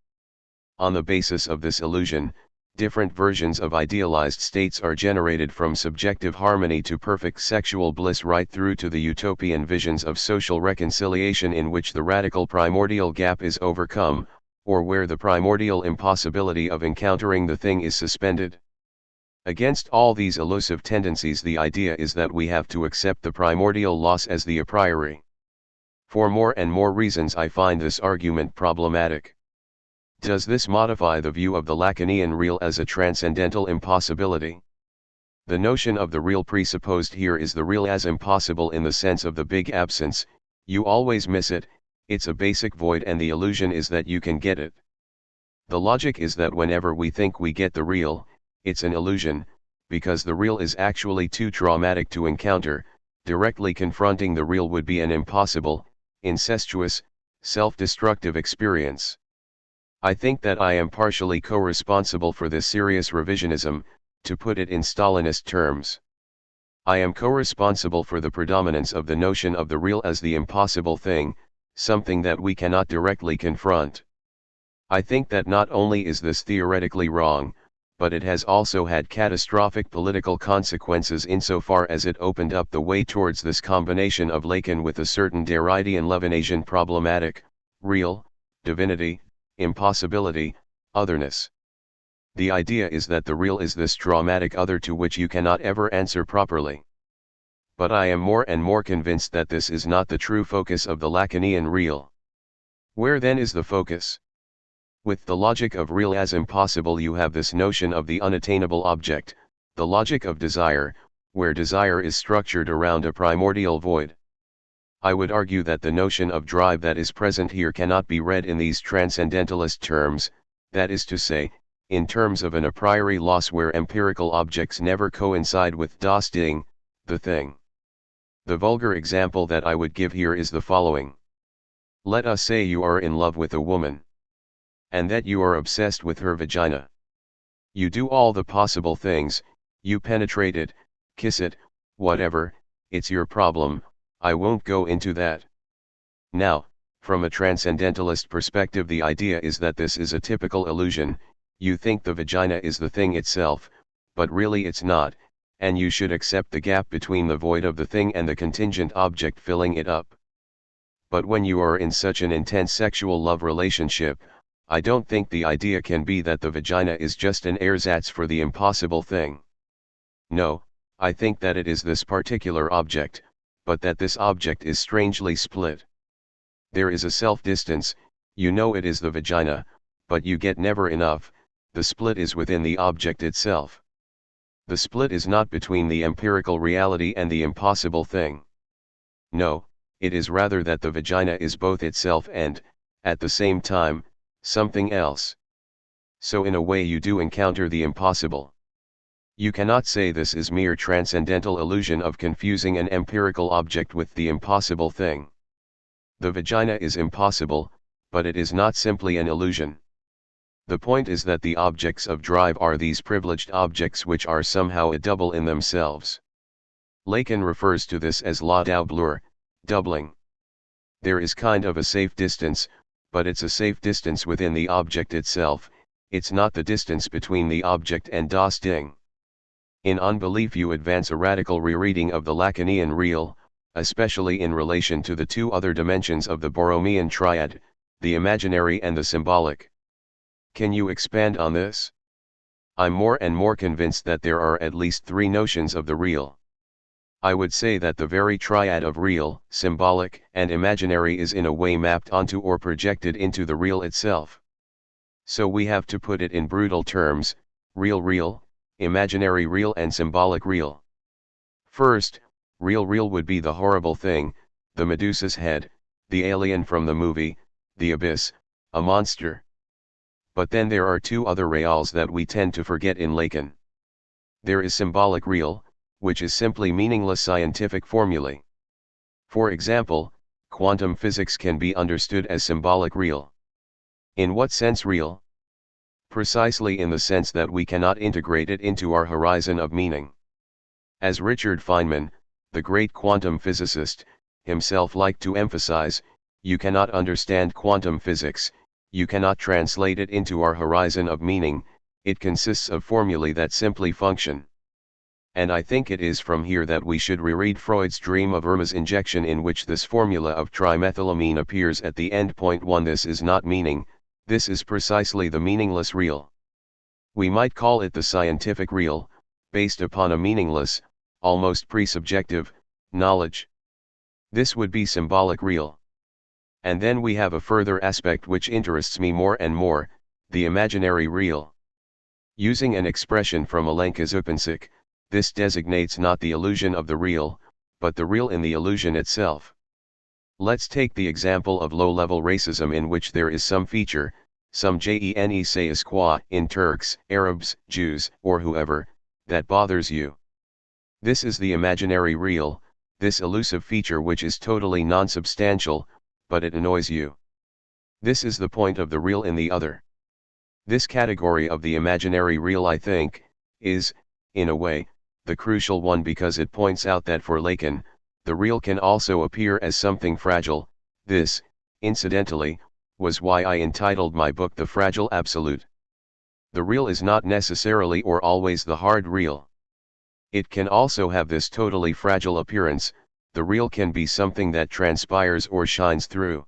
On the basis of this illusion, different versions of idealized states are generated, from subjective harmony to perfect sexual bliss right through to the utopian visions of social reconciliation in which the radical primordial gap is overcome, or where the primordial impossibility of encountering the thing is suspended. Against all these elusive tendencies, the idea is that we have to accept the primordial loss as the a priori. For more and more reasons I find this argument problematic. Does this modify the view of the Lacanian real as a transcendental impossibility? The notion of the real presupposed here is the real as impossible in the sense of the big absence. You always miss it, it's a basic void, and the illusion is that you can get it. The logic is that whenever we think we get the real, it's an illusion, because the real is actually too traumatic to encounter. Directly confronting the real would be an impossible, incestuous, self-destructive experience. I think that I am partially co-responsible for this serious revisionism, to put it in Stalinist terms. I am co-responsible for the predominance of the notion of the real as the impossible thing, something that we cannot directly confront. I think that not only is this theoretically wrong, but it has also had catastrophic political consequences insofar as it opened up the way towards this combination of Lacan with a certain Derridean Levinasian problematic, real, divinity, impossibility, otherness. The idea is that the real is this traumatic other to which you cannot ever answer properly. But I am more and more convinced that this is not the true focus of the Lacanian real. Where then is the focus? With the logic of real as impossible, you have this notion of the unattainable object, the logic of desire, where desire is structured around a primordial void. I would argue that the notion of drive that is present here cannot be read in these transcendentalist terms, that is to say, in terms of an a priori loss where empirical objects never coincide with das Ding, the thing. The vulgar example that I would give here is the following. Let us say you are in love with a woman, and that you are obsessed with her vagina. You do all the possible things, you penetrate it, kiss it, whatever, it's your problem. I won't go into that. Now, from a transcendentalist perspective, the idea is that this is a typical illusion. You think the vagina is the thing itself, but really it's not, and you should accept the gap between the void of the thing and the contingent object filling it up. But when you are in such an intense sexual love relationship, I don't think the idea can be that the vagina is just an ersatz for the impossible thing. No, I think that it is this particular object, but that this object is strangely split. There is a self-distance, you know it is the vagina, but you get never enough. The split is within the object itself. The split is not between the empirical reality and the impossible thing. No, it is rather that the vagina is both itself and, at the same time, something else. So in a way you do encounter the impossible. You cannot say this is mere transcendental illusion of confusing an empirical object with the impossible thing. The vagina is impossible, but it is not simply an illusion. The point is that the objects of drive are these privileged objects which are somehow a double in themselves. Lacan refers to this as la doublure, doubling. There is kind of a safe distance, but it's a safe distance within the object itself, it's not the distance between the object and das Ding. In unbelief you advance a radical rereading of the Lacanian real, especially in relation to the two other dimensions of the Borromean triad, the imaginary and the symbolic. Can you expand on this? I'm more and more convinced that there are at least three notions of the real. I would say that the very triad of real, symbolic, and imaginary is in a way mapped onto or projected into the real itself. So we have to put it in brutal terms, real, imaginary real and symbolic real. First, real would be the horrible thing, the Medusa's head, the alien from the movie, the abyss, a monster. But then there are two other reals that we tend to forget in Lacan. There is symbolic real, which is simply meaningless scientific formulae. For example, quantum physics can be understood as symbolic real. In what sense real? Precisely in the sense that we cannot integrate it into our horizon of meaning. As Richard Feynman, the great quantum physicist, himself liked to emphasize, you cannot understand quantum physics, you cannot translate it into our horizon of meaning, it consists of formulae that simply function. And I think it is from here that we should reread Freud's dream of Irma's injection, in which this formula of trimethylamine appears at the end. Point 1. This is not meaning, this is precisely the meaningless real. We might call it the scientific real, based upon a meaningless, almost presubjective, knowledge. This would be symbolic real. And then we have a further aspect which interests me more and more, the imaginary real. Using an expression from Alenka Zupancic, this designates not the illusion of the real, but the real in the illusion itself. Let's take the example of low-level racism, in which there is some feature, some gene say isqua, in Turks, Arabs, Jews, or whoever, that bothers you. This is the imaginary real, this elusive feature which is totally non-substantial, but it annoys you. This is the point of the real in the other. This category of the imaginary real, I think, is, in a way, the crucial one, because it points out that for Lacan, the real can also appear as something fragile. This, incidentally, was why I entitled my book The Fragile Absolute. The real is not necessarily or always the hard real. It can also have this totally fragile appearance. The real can be something that transpires or shines through.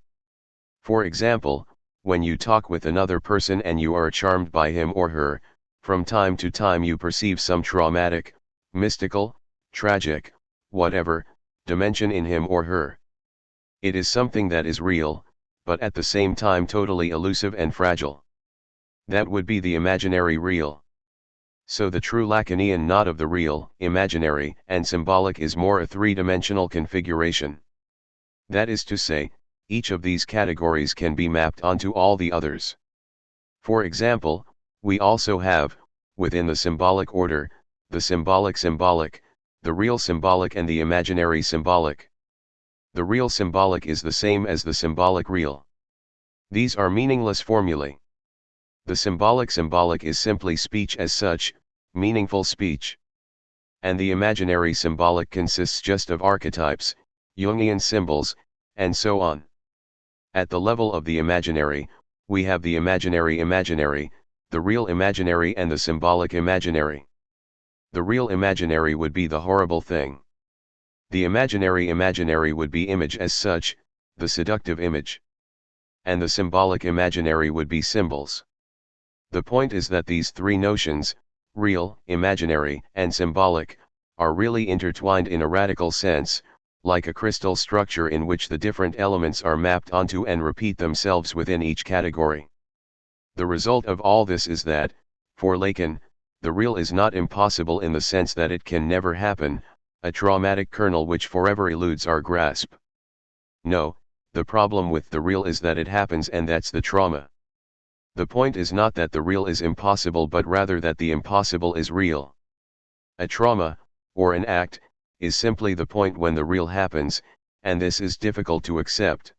For example, when you talk with another person and you are charmed by him or her, from time to time you perceive some traumatic, mystical, tragic, whatever, dimension in him or her. It is something that is real, but at the same time totally elusive and fragile. That would be the imaginary real. So the true Lacanian knot of the real, imaginary, and symbolic is more a three-dimensional configuration. That is to say, each of these categories can be mapped onto all the others. For example, we also have, within the symbolic order, the symbolic, the real symbolic, and the imaginary symbolic. The real symbolic is the same as the symbolic real. These are meaningless formulae. The symbolic is simply speech as such, meaningful speech. And the imaginary symbolic consists just of archetypes, Jungian symbols, and so on. At the level of the imaginary, we have the imaginary, the real imaginary, and the symbolic imaginary. The real imaginary would be the horrible thing. The imaginary would be image as such, the seductive image. And the symbolic imaginary would be symbols. The point is that these three notions, real, imaginary, and symbolic, are really intertwined in a radical sense, like a crystal structure in which the different elements are mapped onto and repeat themselves within each category. The result of all this is that, for Lacan, the real is not impossible in the sense that it can never happen, a traumatic kernel which forever eludes our grasp. No, the problem with the real is that it happens, and that's the trauma. The point is not that the real is impossible, but rather that the impossible is real. A trauma, or an act, is simply the point when the real happens, and this is difficult to accept.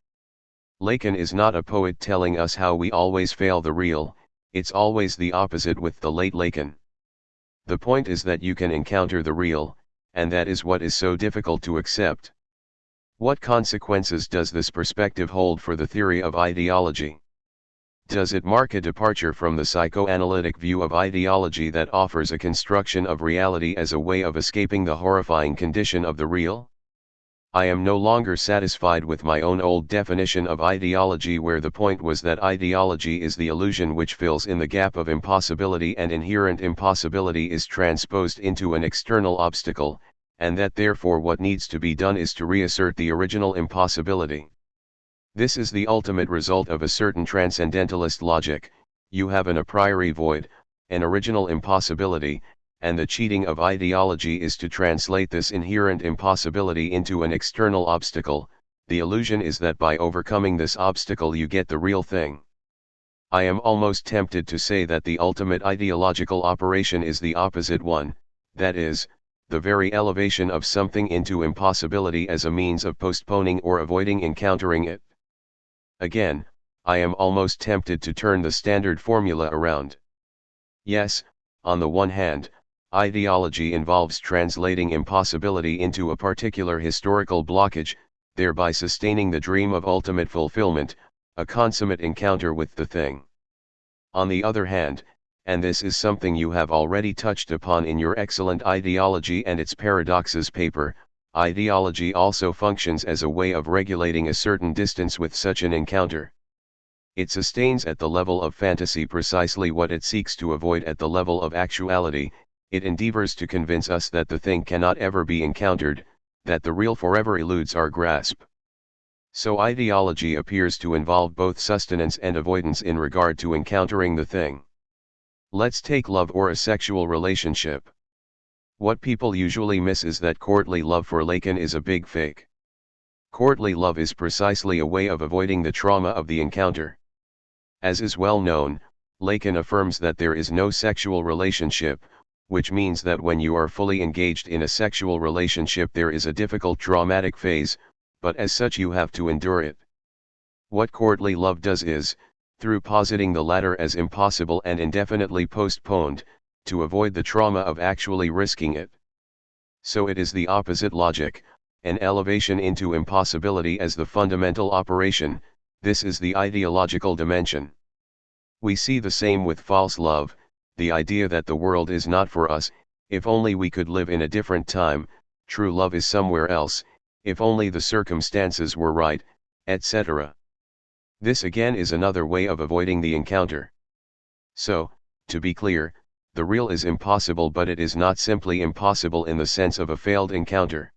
Lacan is not a poet telling us how we always fail the real, it's always the opposite with the late Lacan. The point is that you can encounter the real, and that is what is so difficult to accept. What consequences does this perspective hold for the theory of ideology? Does it mark a departure from the psychoanalytic view of ideology that offers a construction of reality as a way of escaping the horrifying condition of the real? I am no longer satisfied with my own old definition of ideology, where the point was that ideology is the illusion which fills in the gap of impossibility, and inherent impossibility is transposed into an external obstacle, and that therefore what needs to be done is to reassert the original impossibility. This is the ultimate result of a certain transcendentalist logic. You have an a priori void, an original impossibility, and the cheating of ideology is to translate this inherent impossibility into an external obstacle. The illusion is that by overcoming this obstacle you get the real thing. I am almost tempted to say that the ultimate ideological operation is the opposite one, that is, the very elevation of something into impossibility as a means of postponing or avoiding encountering it. Again, I am almost tempted to turn the standard formula around. Yes, on the one hand, ideology involves translating impossibility into a particular historical blockage, thereby sustaining the dream of ultimate fulfillment, a consummate encounter with the thing. On the other hand, and this is something you have already touched upon in your excellent Ideology and its Paradoxes paper, ideology also functions as a way of regulating a certain distance with such an encounter. It sustains at the level of fantasy precisely what it seeks to avoid at the level of actuality. It endeavors to convince us that the thing cannot ever be encountered, that the real forever eludes our grasp. So ideology appears to involve both sustenance and avoidance in regard to encountering the thing. Let's take love or a sexual relationship. What people usually miss is that courtly love for Lacan is a big fake. Courtly love is precisely a way of avoiding the trauma of the encounter. As is well known, Lacan affirms that there is no sexual relationship, which means that when you are fully engaged in a sexual relationship there is a difficult traumatic phase, but as such you have to endure it. What courtly love does is, through positing the latter as impossible and indefinitely postponed, to avoid the trauma of actually risking it. So it is the opposite logic, an elevation into impossibility as the fundamental operation. This is the ideological dimension. We see the same with false love, the idea that the world is not for us, if only we could live in a different time, true love is somewhere else, if only the circumstances were right, etc. This again is another way of avoiding the encounter. So, to be clear, the real is impossible, but it is not simply impossible in the sense of a failed encounter.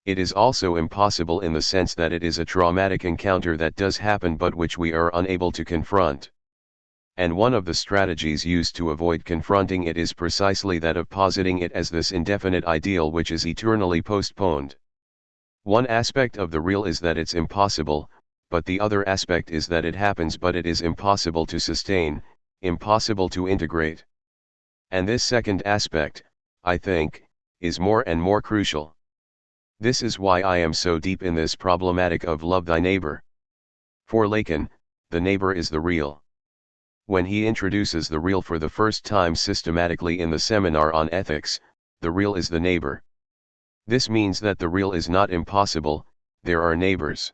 It is also impossible in the sense that it is a traumatic encounter that does happen but which we are unable to confront. And one of the strategies used to avoid confronting it is precisely that of positing it as this indefinite ideal which is eternally postponed. One aspect of the real is that it's impossible, but the other aspect is that it happens but it is impossible to sustain, impossible to integrate. And this second aspect, I think, is more and more crucial. This is why I am so deep in this problematic of love thy neighbor. For Lacan, the neighbor is the real. When he introduces the real for the first time systematically in the seminar on ethics, the real is the neighbor. This means that the real is not impossible, there are neighbors.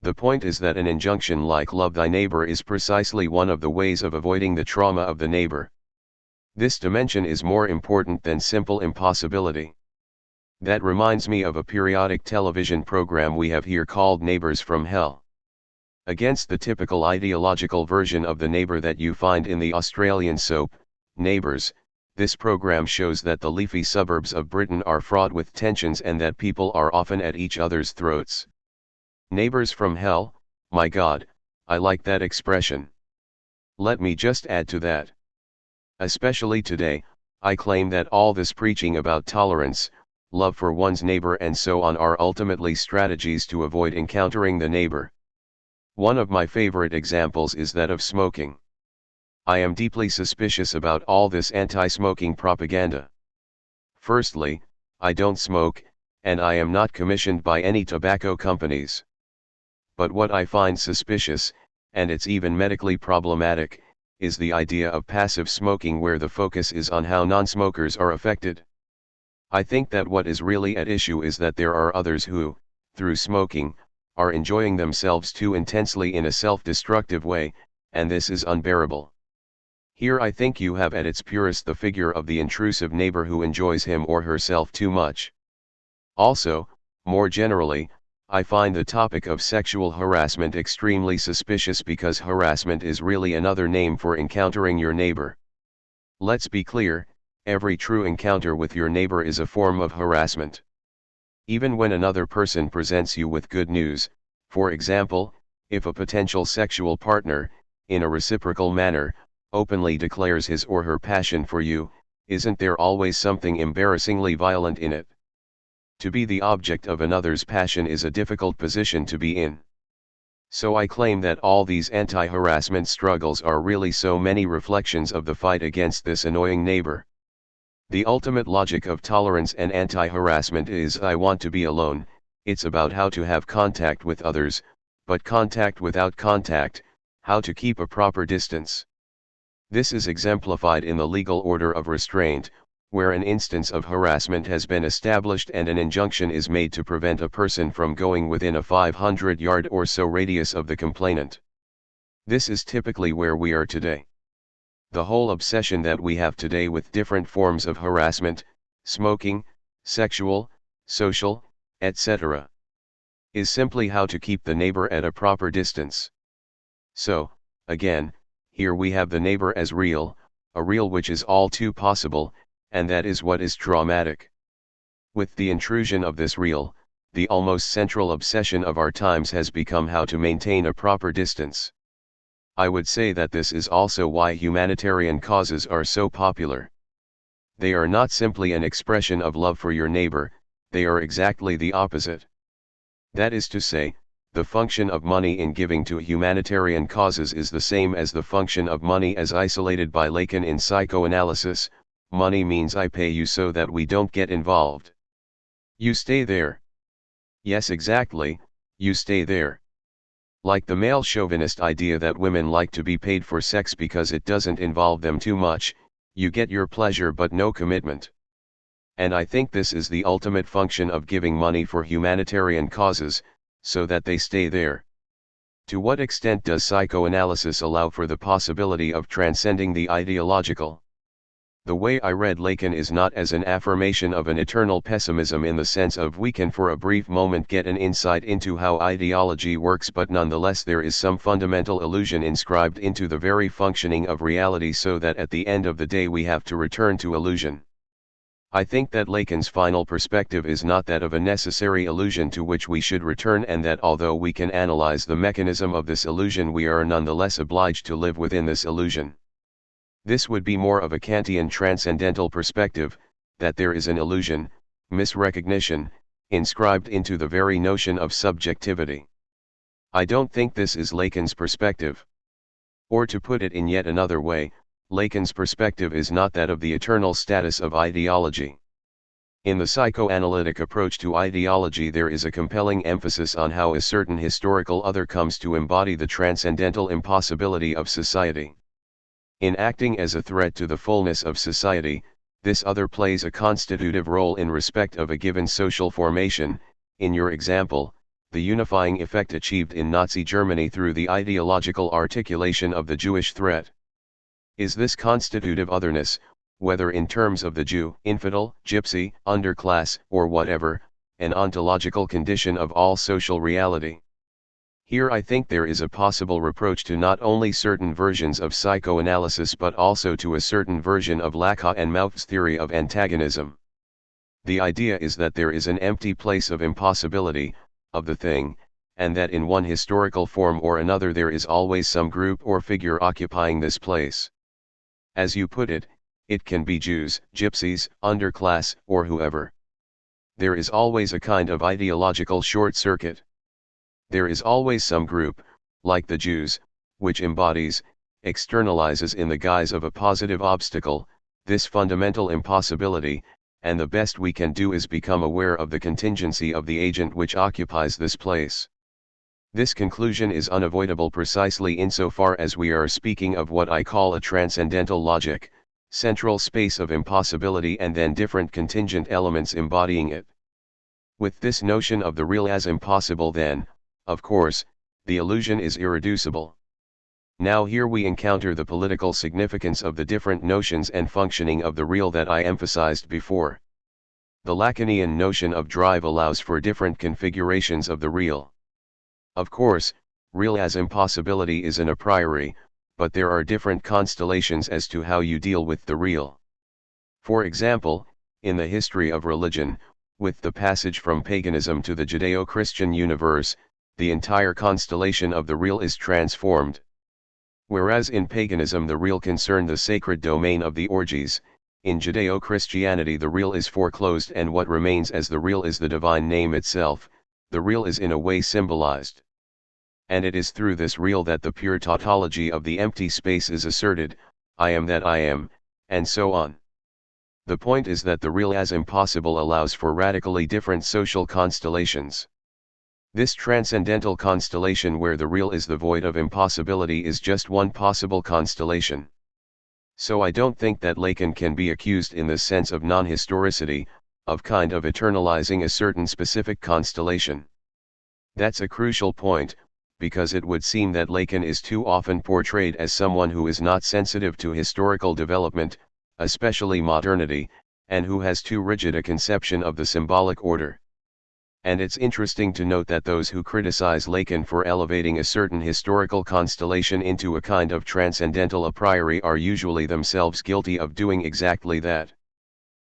The point is that an injunction like love thy neighbor is precisely one of the ways of avoiding the trauma of the neighbor. This dimension is more important than simple impossibility. That reminds me of a periodic television program we have here called Neighbors from Hell. Against the typical ideological version of the neighbor that you find in the Australian soap, Neighbours, this program shows that the leafy suburbs of Britain are fraught with tensions and that people are often at each other's throats. Neighbors from hell, my God, I like that expression. Let me just add to that. Especially today, I claim that all this preaching about tolerance, love for one's neighbor and so on are ultimately strategies to avoid encountering the neighbor. One of my favorite examples is that of smoking. I am deeply suspicious about all this anti-smoking propaganda. Firstly, I don't smoke, and I am not commissioned by any tobacco companies. But what I find suspicious, and it's even medically problematic, is the idea of passive smoking where the focus is on how non-smokers are affected. I think that what is really at issue is that there are others who, through smoking, are enjoying themselves too intensely in a self-destructive way, and this is unbearable. Here I think you have at its purest the figure of the intrusive neighbor who enjoys him or herself too much. Also, more generally, I find the topic of sexual harassment extremely suspicious because harassment is really another name for encountering your neighbor. Let's be clear, every true encounter with your neighbor is a form of harassment. Even when another person presents you with good news, for example, if a potential sexual partner, in a reciprocal manner, openly declares his or her passion for you, isn't there always something embarrassingly violent in it? To be the object of another's passion is a difficult position to be in. So I claim that all these anti-harassment struggles are really so many reflections of the fight against this annoying neighbor. The ultimate logic of tolerance and anti-harassment is I want to be alone, it's about how to have contact with others, but contact without contact, how to keep a proper distance. This is exemplified in the legal order of restraint, where an instance of harassment has been established and an injunction is made to prevent a person from going within a 500-yard or so radius of the complainant. This is typically where we are today. The whole obsession that we have today with different forms of harassment, smoking, sexual, social, etc., is simply how to keep the neighbor at a proper distance. So, again, here we have the neighbor as real, a real which is all too possible, and that is what is traumatic. With the intrusion of this real, the almost central obsession of our times has become how to maintain a proper distance. I would say that this is also why humanitarian causes are so popular. They are not simply an expression of love for your neighbor, they are exactly the opposite. That is to say, the function of money in giving to humanitarian causes is the same as the function of money as isolated by Lacan in psychoanalysis. Money means I pay you so that we don't get involved. You stay there. Yes, exactly, you stay there. Like the male chauvinist idea that women like to be paid for sex because it doesn't involve them too much, you get your pleasure but no commitment. And I think this is the ultimate function of giving money for humanitarian causes, so that they stay there. To what extent does psychoanalysis allow for the possibility of transcending the ideological? The way I read Lacan is not as an affirmation of an eternal pessimism in the sense of we can for a brief moment get an insight into how ideology works, but nonetheless there is some fundamental illusion inscribed into the very functioning of reality, so that at the end of the day we have to return to illusion. I think that Lacan's final perspective is not that of a necessary illusion to which we should return, and that although we can analyze the mechanism of this illusion, we are nonetheless obliged to live within this illusion. This would be more of a Kantian transcendental perspective, that there is an illusion, misrecognition, inscribed into the very notion of subjectivity. I don't think this is Lacan's perspective. Or to put it in yet another way, Lacan's perspective is not that of the eternal status of ideology. In the psychoanalytic approach to ideology there is a compelling emphasis on how a certain historical other comes to embody the transcendental impossibility of society. In acting as a threat to the fullness of society, this other plays a constitutive role in respect of a given social formation, in your example, the unifying effect achieved in Nazi Germany through the ideological articulation of the Jewish threat. Is this constitutive otherness, whether in terms of the Jew, infidel, gypsy, underclass, or whatever, an ontological condition of all social reality? Here I think there is a possible reproach to not only certain versions of psychoanalysis but also to a certain version of Lacan and Mauth's theory of antagonism. The idea is that there is an empty place of impossibility, of the thing, and that in one historical form or another there is always some group or figure occupying this place. As you put it, it can be Jews, gypsies, underclass, or whoever. There is always a kind of ideological short circuit. There is always some group, like the Jews, which embodies, externalizes in the guise of a positive obstacle, this fundamental impossibility, and the best we can do is become aware of the contingency of the agent which occupies this place. This conclusion is unavoidable precisely insofar as we are speaking of what I call a transcendental logic, central space of impossibility and then different contingent elements embodying it. With this notion of the real as impossible then, of course, the illusion is irreducible. Now here we encounter the political significance of the different notions and functioning of the real that I emphasized before. The Lacanian notion of drive allows for different configurations of the real. Of course, real as impossibility is an a priori, but there are different constellations as to how you deal with the real. For example, in the history of religion, with the passage from paganism to the Judeo-Christian universe, the entire constellation of the real is transformed. Whereas in paganism the real concerned the sacred domain of the orgies, in Judeo-Christianity the real is foreclosed and what remains as the real is the divine name itself. The real is in a way symbolized. And it is through this real that the pure tautology of the empty space is asserted, I am that I am, and so on. The point is that the real as impossible allows for radically different social constellations. This transcendental constellation where the real is the void of impossibility is just one possible constellation. So I don't think that Lacan can be accused in this sense of non-historicity, of kind of eternalizing a certain specific constellation. That's a crucial point, because it would seem that Lacan is too often portrayed as someone who is not sensitive to historical development, especially modernity, and who has too rigid a conception of the symbolic order. And it's interesting to note that those who criticize Lacan for elevating a certain historical constellation into a kind of transcendental a priori are usually themselves guilty of doing exactly that.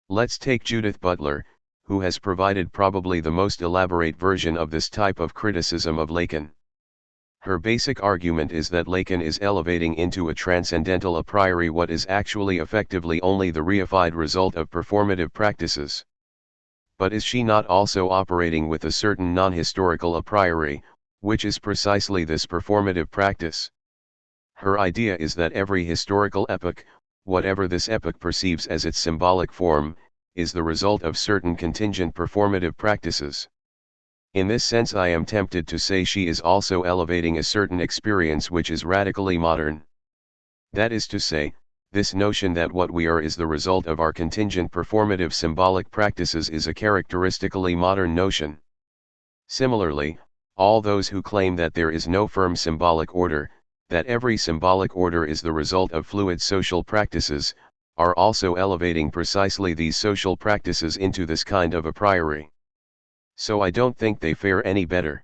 Let's take Judith Butler, who has provided probably the most elaborate version of this type of criticism of Lacan. Her basic argument is that Lacan is elevating into a transcendental a priori what is actually effectively only the reified result of performative practices. But is she not also operating with a certain non-historical a priori, which is precisely this performative practice? Her idea is that every historical epoch, whatever this epoch perceives as its symbolic form, is the result of certain contingent performative practices. In this sense I am tempted to say she is also elevating a certain experience which is radically modern. That is to say, this notion that what we are is the result of our contingent performative symbolic practices is a characteristically modern notion. Similarly, all those who claim that there is no firm symbolic order, that every symbolic order is the result of fluid social practices, are also elevating precisely these social practices into this kind of a priori. So I don't think they fare any better.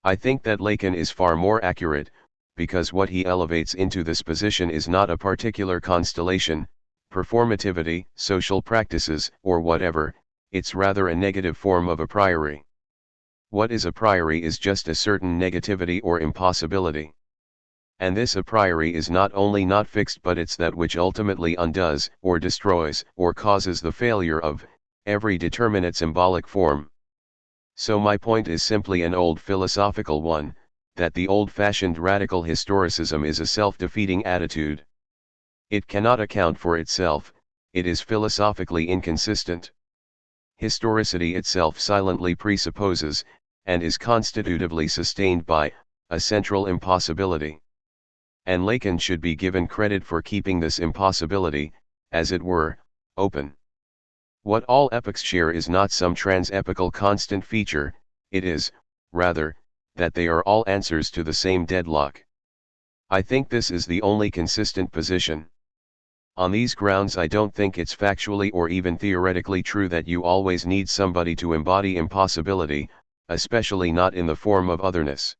I think that Lacan is far more accurate, because what he elevates into this position is not a particular constellation, performativity, social practices, or whatever, it's rather a negative form of a priori. What is a priori is just a certain negativity or impossibility. And this a priori is not only not fixed but it's that which ultimately undoes, or destroys, or causes the failure of, every determinate symbolic form. So my point is simply an old philosophical one, that the old-fashioned radical historicism is a self-defeating attitude. It cannot account for itself, it is philosophically inconsistent. Historicity itself silently presupposes, and is constitutively sustained by, a central impossibility. And Lacan should be given credit for keeping this impossibility, as it were, open. What all epochs share is not some trans-epochal constant feature, it is, rather, that they are all answers to the same deadlock. I think this is the only consistent position. On these grounds I don't think it's factually or even theoretically true that you always need somebody to embody impossibility, especially not in the form of otherness.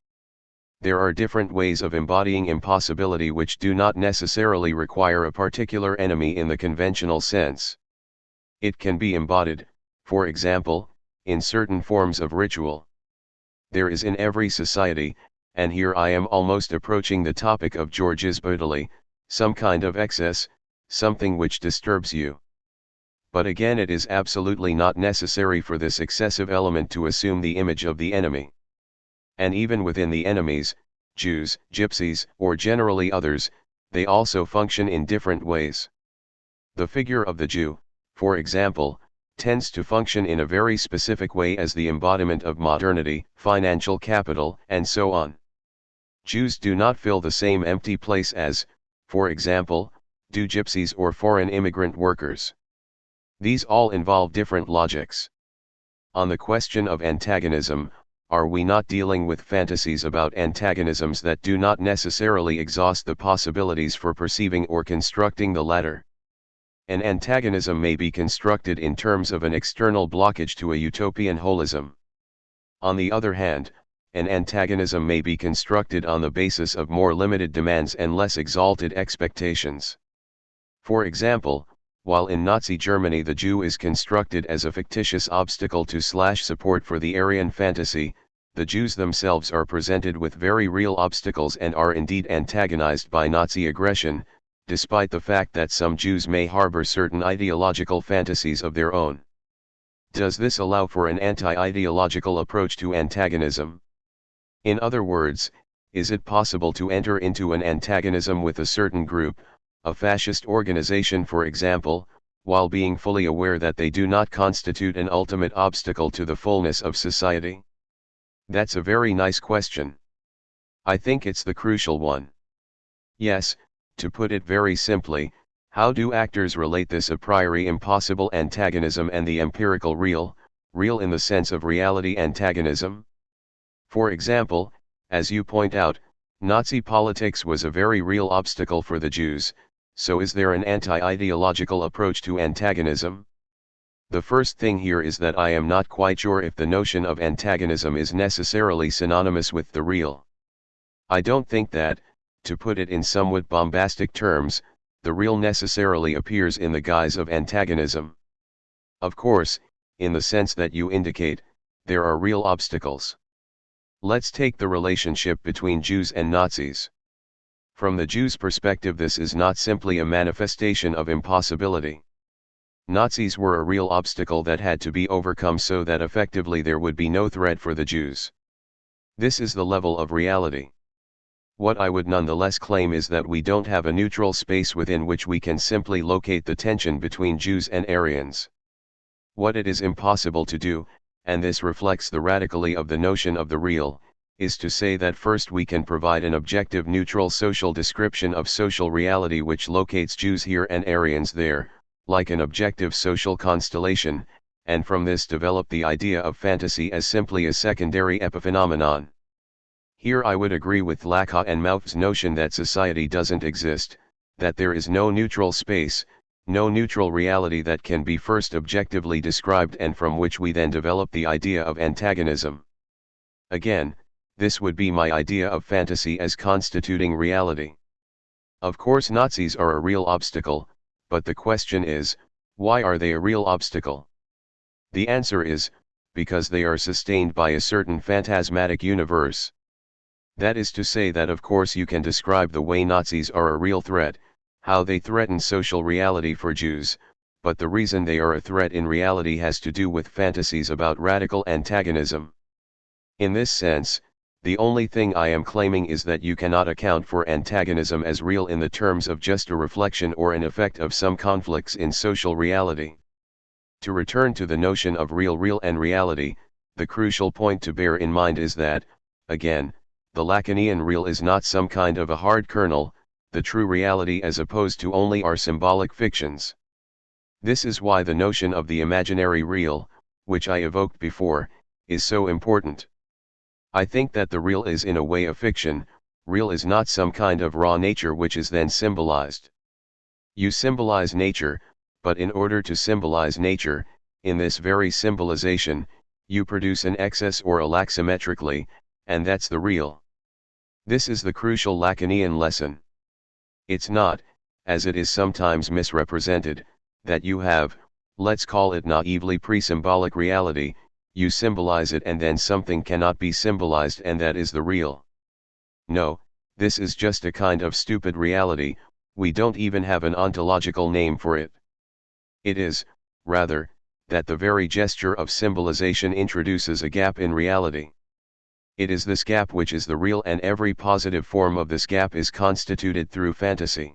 There are different ways of embodying impossibility which do not necessarily require a particular enemy in the conventional sense. It can be embodied, for example, in certain forms of ritual. There is in every society, and here I am almost approaching the topic of Žižek Daly, some kind of excess, something which disturbs you. But again it is absolutely not necessary for this excessive element to assume the image of the enemy. And even within the enemies, Jews, gypsies, or generally others, they also function in different ways. The figure of the Jew, for example, tends to function in a very specific way as the embodiment of modernity, financial capital, and so on. Jews do not fill the same empty place as, for example, do gypsies or foreign immigrant workers. These all involve different logics. On the question of antagonism, are we not dealing with fantasies about antagonisms that do not necessarily exhaust the possibilities for perceiving or constructing the latter? An antagonism may be constructed in terms of an external blockage to a utopian holism. On the other hand, an antagonism may be constructed on the basis of more limited demands and less exalted expectations. For example, while in Nazi Germany the Jew is constructed as a fictitious obstacle to support for the Aryan fantasy, the Jews themselves are presented with very real obstacles and are indeed antagonized by Nazi aggression, despite the fact that some Jews may harbor certain ideological fantasies of their own. Does this allow for an anti-ideological approach to antagonism? In other words, is it possible to enter into an antagonism with a certain group, a fascist organization for example, while being fully aware that they do not constitute an ultimate obstacle to the fullness of society? That's a very nice question. I think it's the crucial one. Yes, to put it very simply, How do actors relate this a priori impossible antagonism and the empirical real, real in the sense of reality antagonism? For example, as you point out, Nazi politics was a very real obstacle for the Jews, so is there an anti-ideological approach to antagonism? The first thing here is that I am not quite sure if the notion of antagonism is necessarily synonymous with the real. I don't think that, to put it in somewhat bombastic terms, the real necessarily appears in the guise of antagonism. Of course, in the sense that you indicate, there are real obstacles. Let's take the relationship between Jews and Nazis. From the Jews' perspective, this is not simply a manifestation of impossibility. Nazis were a real obstacle that had to be overcome so that effectively there would be no threat for the Jews. This is the level of reality. What I would nonetheless claim is that we don't have a neutral space within which we can simply locate the tension between Jews and Aryans. What it is impossible to do, and this reflects the radically of the notion of the real, is to say that first we can provide an objective neutral social description of social reality which locates Jews here and Aryans there, like an objective social constellation, and from this develop the idea of fantasy as simply a secondary epiphenomenon. Here I would agree with Lacan and Mauff's notion that society doesn't exist, that there is no neutral space, no neutral reality that can be first objectively described and from which we then develop the idea of antagonism. Again, this would be my idea of fantasy as constituting reality. Of course, Nazis are a real obstacle, but the question is, why are they a real obstacle? The answer is, because they are sustained by a certain phantasmatic universe. That is to say that of course you can describe the way Nazis are a real threat, how they threaten social reality for Jews, but the reason they are a threat in reality has to do with fantasies about radical antagonism. In this sense, the only thing I am claiming is that you cannot account for antagonism as real in the terms of just a reflection or an effect of some conflicts in social reality. To return to the notion of real and reality, the crucial point to bear in mind is that, again, the Lacanian real is not some kind of a hard kernel, the true reality as opposed to only our symbolic fictions. This is why the notion of the imaginary real, which I evoked before, is so important. I think that the real is in a way a fiction, real is not some kind of raw nature which is then symbolized. You symbolize nature, but in order to symbolize nature, in this very symbolization, you produce an excess or a lack symmetrically, and that's the real. This is the crucial Lacanian lesson. It's not, as it is sometimes misrepresented, that you have, let's call it naively pre-symbolic reality, you symbolize it and then something cannot be symbolized and that is the real. No, this is just a kind of stupid reality, we don't even have an ontological name for it. It is, rather, that the very gesture of symbolization introduces a gap in reality. It is this gap which is the real and every positive form of this gap is constituted through fantasy.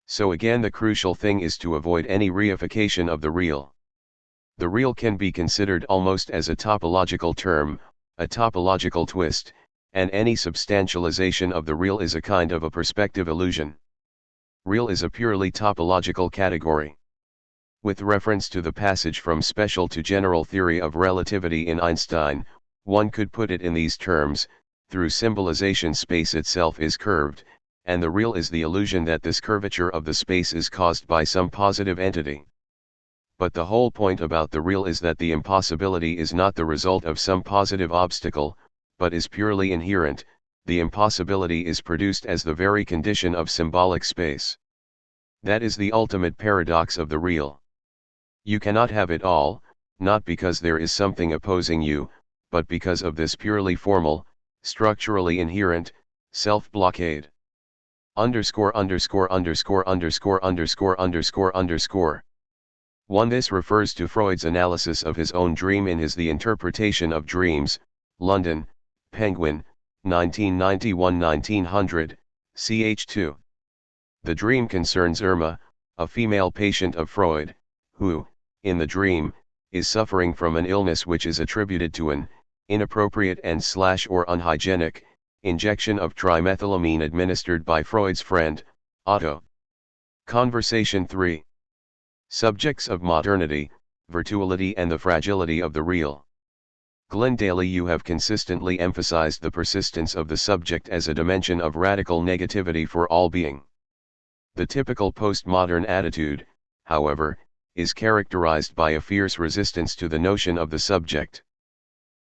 So again the crucial thing is to avoid any reification of the real. The real can be considered almost as a topological term, a topological twist, and any substantialization of the real is a kind of a perspective illusion. Real is a purely topological category. With reference to the passage from special to general theory of relativity in Einstein, one could put it in these terms: through symbolization space itself is curved, and the real is the illusion that this curvature of the space is caused by some positive entity. But the whole point about the real is that the impossibility is not the result of some positive obstacle, but is purely inherent. The impossibility is produced as the very condition of symbolic space. That is the ultimate paradox of the real. You cannot have it all, not because there is something opposing you, but because of this purely formal, structurally inherent, self-blockade. Underscore. 1. This refers to Freud's analysis of his own dream in his The Interpretation of Dreams, London, Penguin, 1991-1900, ch. 2. The dream concerns Irma, a female patient of Freud, who, in the dream, is suffering from an illness which is attributed to an inappropriate and/or unhygienic injection of trimethylamine administered by Freud's friend, Otto. Conversation 3. Subjects of modernity, virtuality and the fragility of the real. Glyn Daly, you have consistently emphasized the persistence of the subject as a dimension of radical negativity for all being. The typical postmodern attitude, however, is characterized by a fierce resistance to the notion of the subject.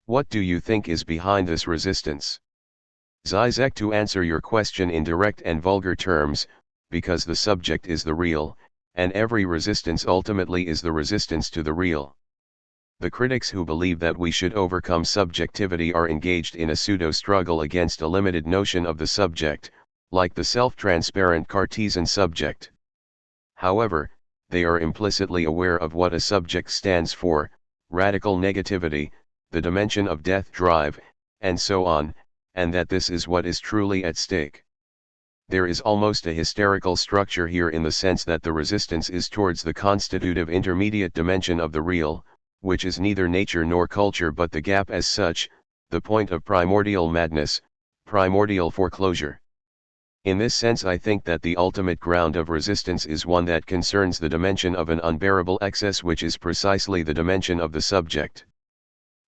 What do you think is behind this resistance? Žižek, to answer your question in direct and vulgar terms, because the subject is the real, and every resistance ultimately is the resistance to the real. The critics who believe that we should overcome subjectivity are engaged in a pseudo-struggle against a limited notion of the subject, like the self-transparent Cartesian subject. However, they are implicitly aware of what a subject stands for: radical negativity, the dimension of death drive, and so on, and that this is what is truly at stake. There is almost a hysterical structure here in the sense that the resistance is towards the constitutive intermediate dimension of the real, which is neither nature nor culture but the gap as such, the point of primordial madness, primordial foreclosure. In this sense, I think that the ultimate ground of resistance is one that concerns the dimension of an unbearable excess, which is precisely the dimension of the subject.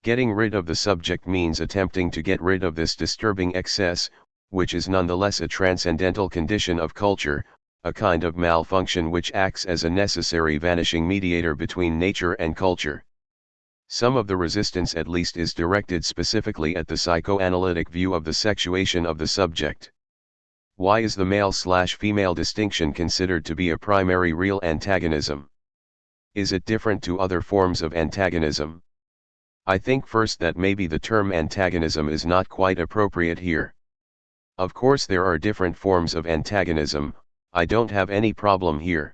Getting rid of the subject means attempting to get rid of this disturbing excess, which is nonetheless a transcendental condition of culture, a kind of malfunction which acts as a necessary vanishing mediator between nature and culture. Some of the resistance at least is directed specifically at the psychoanalytic view of the sexuation of the subject. Why is the male/female distinction considered to be a primary real antagonism? Is it different to other forms of antagonism? I think first that maybe the term antagonism is not quite appropriate here. Of course there are different forms of antagonism, I don't have any problem here.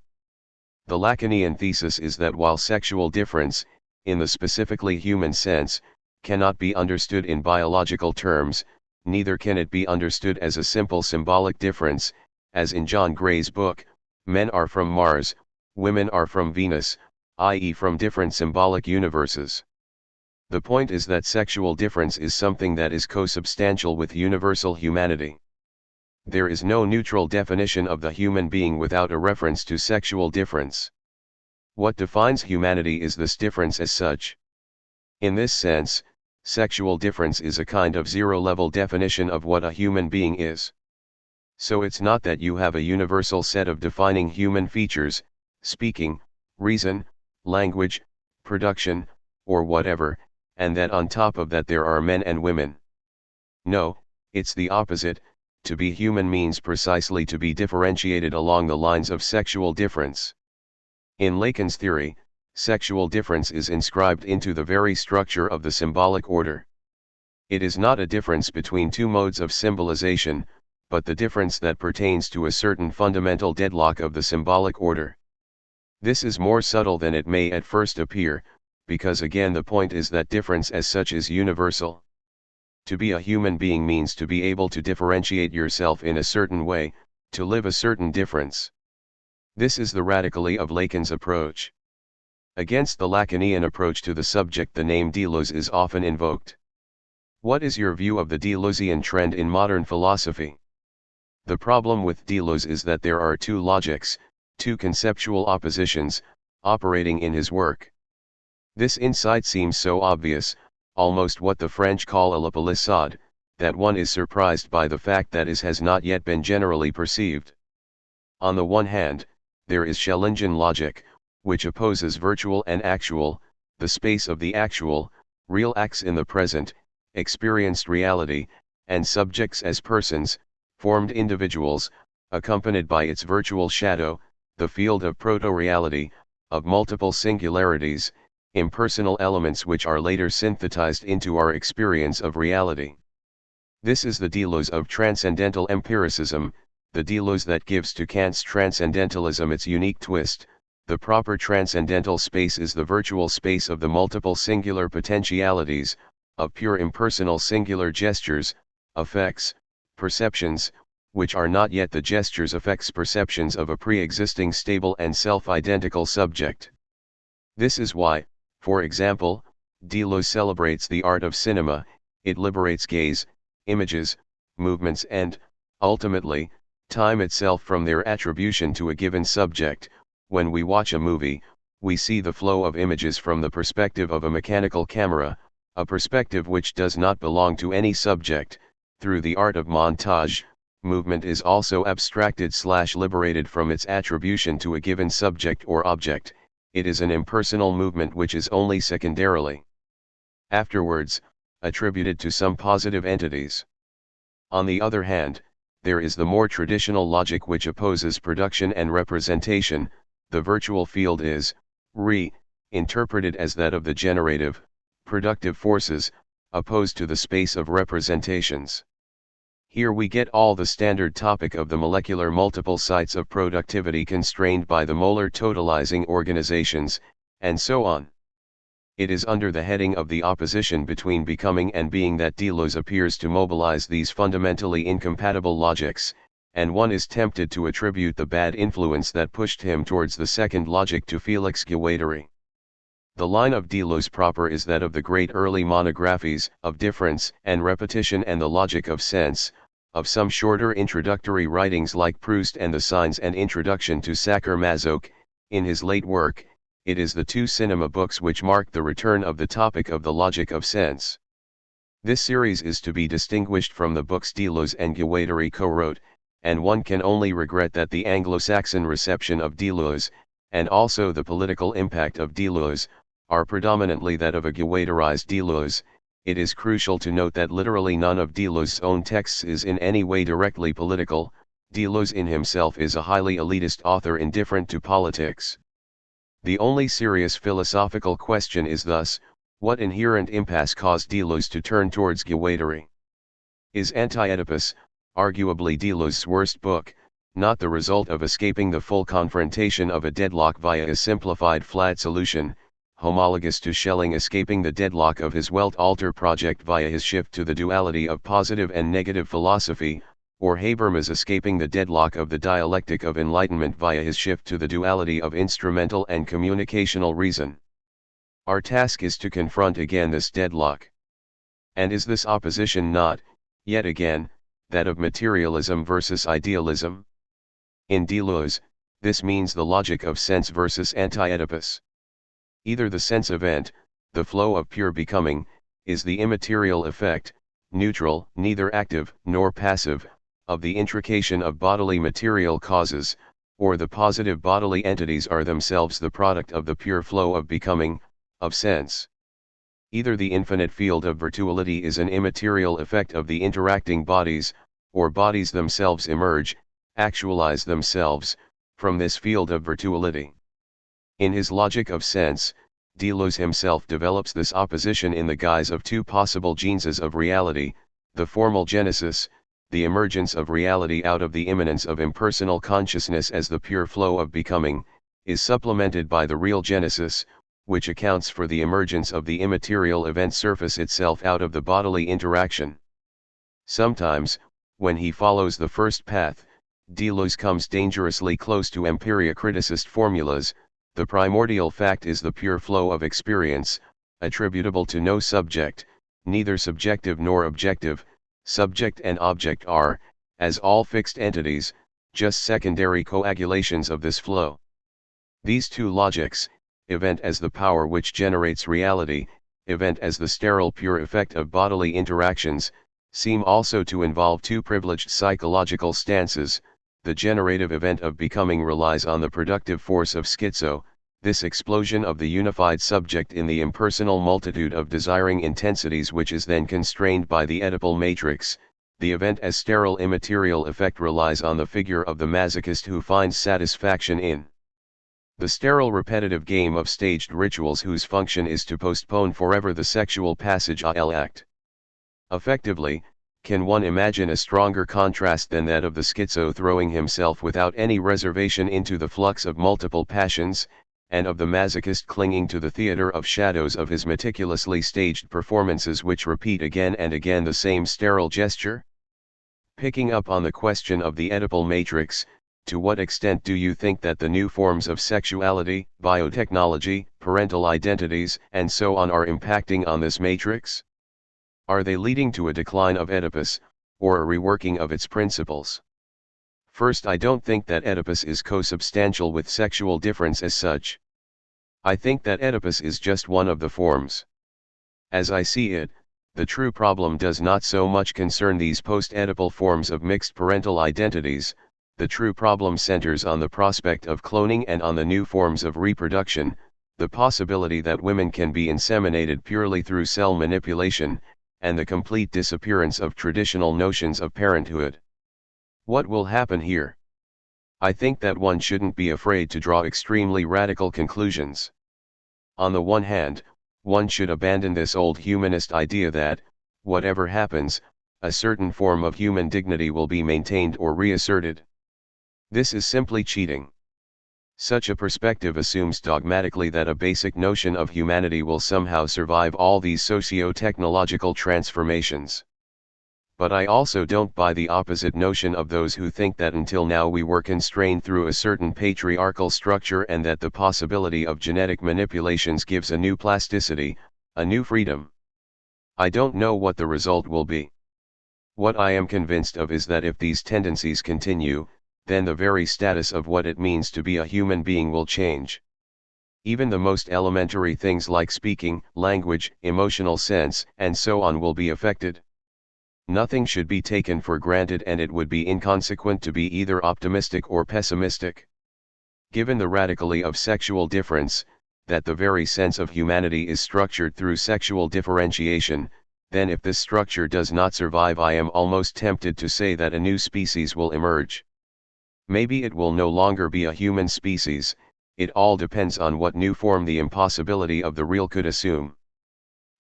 The Lacanian thesis is that while sexual difference, in the specifically human sense, cannot be understood in biological terms, neither can it be understood as a simple symbolic difference, as in John Gray's book, Men Are From Mars, Women Are From Venus, i.e. from different symbolic universes. The point is that sexual difference is something that is co-substantial with universal humanity. There is no neutral definition of the human being without a reference to sexual difference. What defines humanity is this difference as such. In this sense, sexual difference is a kind of zero-level definition of what a human being is. So it's not that you have a universal set of defining human features, speaking, reason, language, production, or whatever, and that on top of that there are men and women. No, it's the opposite. To be human means precisely to be differentiated along the lines of sexual difference. In Lacan's theory, sexual difference is inscribed into the very structure of the symbolic order. It is not a difference between two modes of symbolization, but the difference that pertains to a certain fundamental deadlock of the symbolic order. This is more subtle than it may at first appear, because again the point is that difference as such is universal. To be a human being means to be able to differentiate yourself in a certain way, to live a certain difference. This is the radically of Lacan's approach. Against the Lacanian approach to the subject, the name Delos is often invoked. What is your view of the Delosian trend in modern philosophy? The problem with Delos is that there are two logics, two conceptual oppositions, operating in his work. This insight seems so obvious, almost what the French call a la palissade, that one is surprised by the fact that it has not yet been generally perceived. On the one hand, there is Schellingian logic, which opposes virtual and actual, the space of the actual, real acts in the present, experienced reality, and subjects as persons, formed individuals, accompanied by its virtual shadow, the field of proto-reality, of multiple singularities, impersonal elements which are later synthesized into our experience of reality. This is the Delos of transcendental empiricism, the Delos that gives to Kant's transcendentalism its unique twist. The proper transcendental space is the virtual space of the multiple singular potentialities, of pure impersonal singular gestures, effects, perceptions, which are not yet the gestures, effects, perceptions of a pre-existing stable and self-identical subject. This is why, for example, Delos celebrates the art of cinema. It liberates gaze, images, movements and, ultimately, time itself from their attribution to a given subject. When we watch a movie, we see the flow of images from the perspective of a mechanical camera, a perspective which does not belong to any subject. Through the art of montage, movement is also abstracted/liberated from its attribution to a given subject or object. It is an impersonal movement which is only secondarily, afterwards, attributed to some positive entities. On the other hand, there is the more traditional logic which opposes production and representation. The virtual field is, interpreted as that of the generative, productive forces, opposed to the space of representations. Here we get all the standard topic of the molecular multiple sites of productivity constrained by the molar totalizing organizations, and so on. It is under the heading of the opposition between becoming and being that Deleuze appears to mobilize these fundamentally incompatible logics, and one is tempted to attribute the bad influence that pushed him towards the second logic to Félix Guattari. The line of Deleuze proper is that of the great early monographies, of difference and repetition and the logic of sense, of some shorter introductory writings like Proust and the Signs and Introduction to Sacher-Masoch. In his late work, it is the two cinema books which mark the return of the topic of the logic of sense. This series is to be distinguished from the books Deleuze and Guattari co-wrote, and one can only regret that the Anglo-Saxon reception of Deleuze, and also the political impact of Deleuze, are predominantly that of a Guattarized Deleuze. It is crucial to note that literally none of Deleuze's own texts is in any way directly political. Deleuze in himself is a highly elitist author indifferent to politics. The only serious philosophical question is thus, what inherent impasse caused Deleuze to turn towards Guattari? Is Anti-Oedipus, arguably Deleuze's worst book, not the result of escaping the full confrontation of a deadlock via a simplified flat solution, homologous to Schelling escaping the deadlock of his Welt-Alter project via his shift to the duality of positive and negative philosophy, or Habermas escaping the deadlock of the dialectic of enlightenment via his shift to the duality of instrumental and communicational reason? Our task is to confront again this deadlock. And is this opposition not, yet again, that of materialism versus idealism? In Deleuze, this means the logic of sense versus Anti-Oedipus. Either the sense event, the flow of pure becoming, is the immaterial effect, neutral, neither active nor passive, of the intrication of bodily material causes, or the positive bodily entities are themselves the product of the pure flow of becoming, of sense. Either the infinite field of virtuality is an immaterial effect of the interacting bodies, or bodies themselves emerge, actualize themselves, from this field of virtuality. In his logic of sense, Deleuze himself develops this opposition in the guise of two possible genesis of reality: the formal genesis, the emergence of reality out of the immanence of impersonal consciousness as the pure flow of becoming, is supplemented by the real genesis, which accounts for the emergence of the immaterial event surface itself out of the bodily interaction. Sometimes, when he follows the first path, Deleuze comes dangerously close to empirio-criticist formulas. The primordial fact is the pure flow of experience, attributable to no subject, neither subjective nor objective. Subject and object are, as all fixed entities, just secondary coagulations of this flow. These two logics, event as the power which generates reality, event as the sterile pure effect of bodily interactions, seem also to involve two privileged psychological stances. The generative event of becoming relies on the productive force of schizo, this explosion of the unified subject in the impersonal multitude of desiring intensities which is then constrained by the Oedipal matrix. The event as sterile immaterial effect relies on the figure of the masochist who finds satisfaction in the sterile repetitive game of staged rituals whose function is to postpone forever the sexual passage à l'acte. Effectively, can one imagine a stronger contrast than that of the schizo throwing himself without any reservation into the flux of multiple passions, and of the masochist clinging to the theater of shadows of his meticulously staged performances which repeat again and again the same sterile gesture? Picking up on the question of the Oedipal matrix, to what extent do you think that the new forms of sexuality, biotechnology, parental identities, and so on are impacting on this matrix? Are they leading to a decline of Oedipus, or a reworking of its principles? First, I don't think that Oedipus is co-substantial with sexual difference as such. I think that Oedipus is just one of the forms. As I see it, the true problem does not so much concern these post-Oedipal forms of mixed parental identities. The true problem centers on the prospect of cloning and on the new forms of reproduction, the possibility that women can be inseminated purely through cell manipulation, and the complete disappearance of traditional notions of parenthood. What will happen here? I think that one shouldn't be afraid to draw extremely radical conclusions. On the one hand, one should abandon this old humanist idea that, whatever happens, a certain form of human dignity will be maintained or reasserted. This is simply cheating. Such a perspective assumes dogmatically that a basic notion of humanity will somehow survive all these socio-technological transformations. But I also don't buy the opposite notion of those who think that until now we were constrained through a certain patriarchal structure and that the possibility of genetic manipulations gives a new plasticity, a new freedom. I don't know what the result will be. What I am convinced of is that if these tendencies continue, then the very status of what it means to be a human being will change. Even the most elementary things like speaking, language, emotional sense, and so on will be affected. Nothing should be taken for granted, and it would be inconsequent to be either optimistic or pessimistic. Given the radically of sexual difference, that the very sense of humanity is structured through sexual differentiation, then if this structure does not survive, I am almost tempted to say that a new species will emerge. Maybe it will no longer be a human species. It all depends on what new form the impossibility of the real could assume.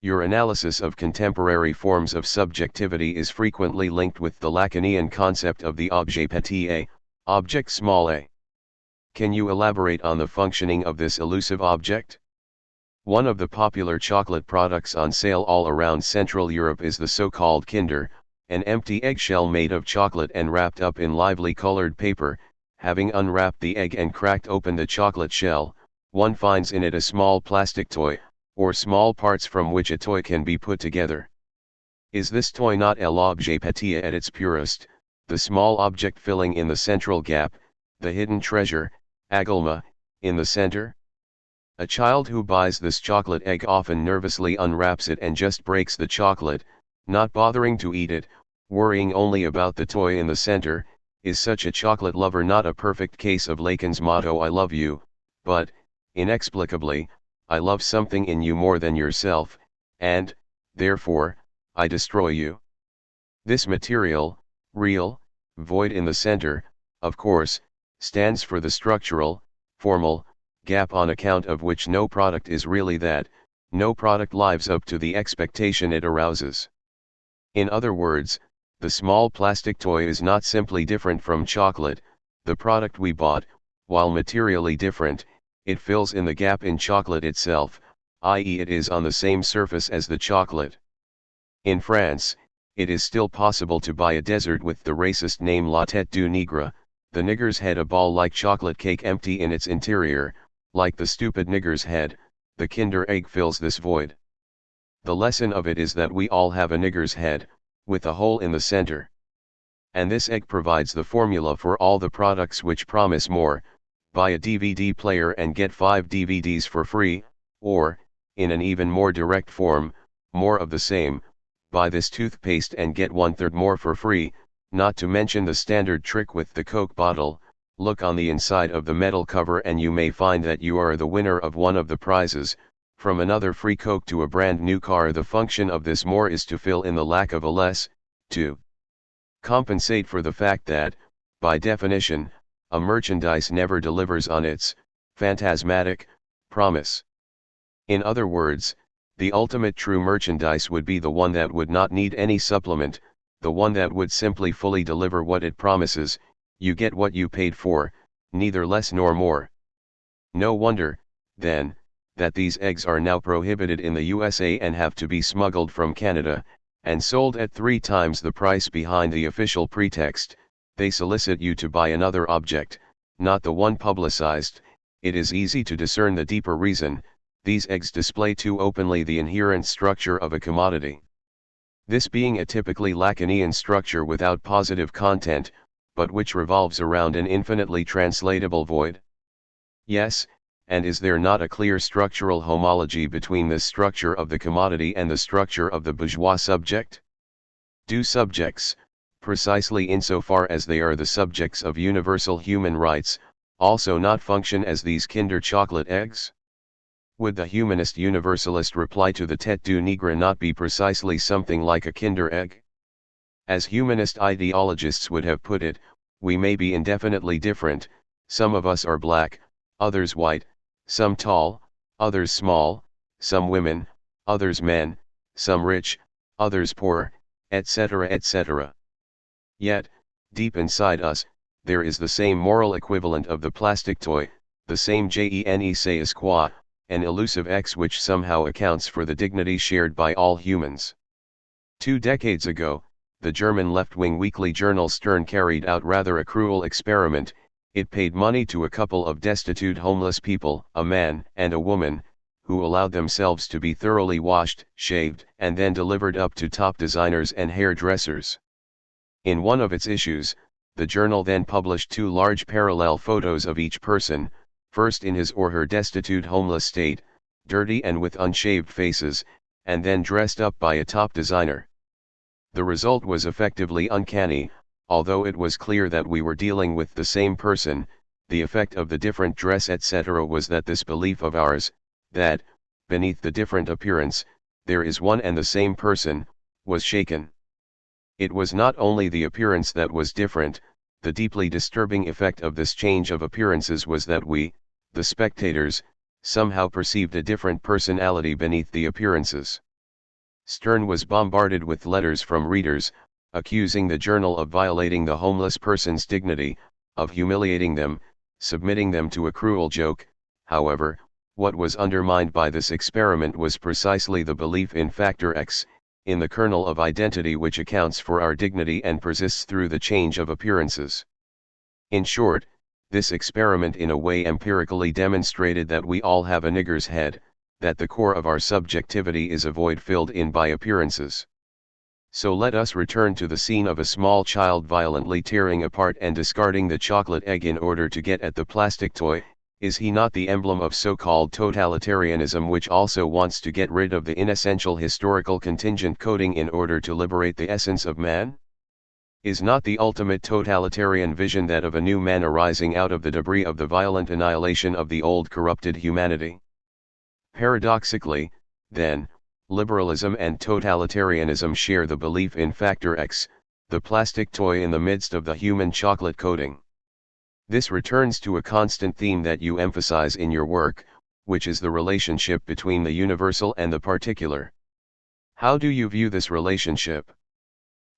Your analysis of contemporary forms of subjectivity is frequently linked with the Lacanian concept of the objet petit, object small a. Can you elaborate on the functioning of this elusive object? One of the popular chocolate products on sale all around Central Europe is the so-called Kinder, an empty eggshell made of chocolate and wrapped up in lively colored paper. Having unwrapped the egg and cracked open the chocolate shell, one finds in it a small plastic toy, or small parts from which a toy can be put together. Is this toy not l'objet petit at its purest, the small object filling in the central gap, the hidden treasure, agalma, in the center? A child who buys this chocolate egg often nervously unwraps it and just breaks the chocolate, not bothering to eat it, worrying only about the toy in the center. Is such a chocolate lover not a perfect case of Lacan's motto "I love you, but, inexplicably, I love something in you more than yourself, and, therefore, I destroy you"? This material, real, void in the center, of course, stands for the structural, formal, gap on account of which no product is really that, no product lives up to the expectation it arouses. In other words, the small plastic toy is not simply different from chocolate, the product we bought, while materially different, it fills in the gap in chocolate itself, i.e. it is on the same surface as the chocolate. In France, it is still possible to buy a dessert with the racist name La Tête du Nigre, the nigger's head, a ball like chocolate cake empty in its interior. Like the stupid nigger's head, the Kinder egg fills this void. The lesson of it is that we all have a nigger's head, with a hole in the center. And this egg provides the formula for all the products which promise more: buy a DVD player and get 5 DVDs for free, or, in an even more direct form, more of the same, buy this toothpaste and get 1/3 more for free, not to mention the standard trick with the Coke bottle. Look on the inside of the metal cover and you may find that you are the winner of one of the prizes, from another free Coke to a brand new car. The function of this more is to fill in the lack of a less, to compensate for the fact that, by definition, a merchandise never delivers on its phantasmatic promise. In other words, the ultimate true merchandise would be the one that would not need any supplement, the one that would simply fully deliver what it promises. You get what you paid for, neither less nor more. No wonder, then, that these eggs are now prohibited in the USA and have to be smuggled from Canada, and sold at 3 times the price behind the official pretext: they solicit you to buy another object, not the one publicized. It is easy to discern the deeper reason: these eggs display too openly the inherent structure of a commodity. This being a typically Lacanian structure without positive content, but which revolves around an infinitely translatable void? Yes, and is there not a clear structural homology between this structure of the commodity and the structure of the bourgeois subject? Do subjects, precisely insofar as they are the subjects of universal human rights, also not function as these Kinder chocolate eggs? Would the humanist universalist reply to the tête du nègre not be precisely something like a Kinder egg? As humanist ideologists would have put it, we may be indefinitely different, some of us are black, others white, some tall, others small, some women, others men, some rich, others poor, etc. etc. Yet, deep inside us, there is the same moral equivalent of the plastic toy, the same je ne sais quoi, an elusive X which somehow accounts for the dignity shared by all humans. 2 decades ago, the German left-wing weekly journal Stern carried out rather a cruel experiment. It paid money to a couple of destitute homeless people, a man and a woman, who allowed themselves to be thoroughly washed, shaved, and then delivered up to top designers and hairdressers. In one of its issues, the journal then published 2 large parallel photos of each person, first in his or her destitute homeless state, dirty and with unshaved faces, and then dressed up by a top designer. The result was effectively uncanny. Although it was clear that we were dealing with the same person, the effect of the different dress etc. was that this belief of ours, that, beneath the different appearance, there is one and the same person, was shaken. It was not only the appearance that was different, the deeply disturbing effect of this change of appearances was that we, the spectators, somehow perceived a different personality beneath the appearances. Stern was bombarded with letters from readers, accusing the journal of violating the homeless person's dignity, of humiliating them, submitting them to a cruel joke. However, what was undermined by this experiment was precisely the belief in factor X, in the kernel of identity which accounts for our dignity and persists through the change of appearances. In short, this experiment in a way empirically demonstrated that we all have a nigger's head, that the core of our subjectivity is a void filled in by appearances. So let us return to the scene of a small child violently tearing apart and discarding the chocolate egg in order to get at the plastic toy. Is he not the emblem of so-called totalitarianism which also wants to get rid of the inessential historical contingent coding in order to liberate the essence of man? Is not the ultimate totalitarian vision that of a new man arising out of the debris of the violent annihilation of the old corrupted humanity? Paradoxically, then, liberalism and totalitarianism share the belief in factor X, the plastic toy in the midst of the human chocolate coating. This returns to a constant theme that you emphasize in your work, which is the relationship between the universal and the particular. How do you view this relationship?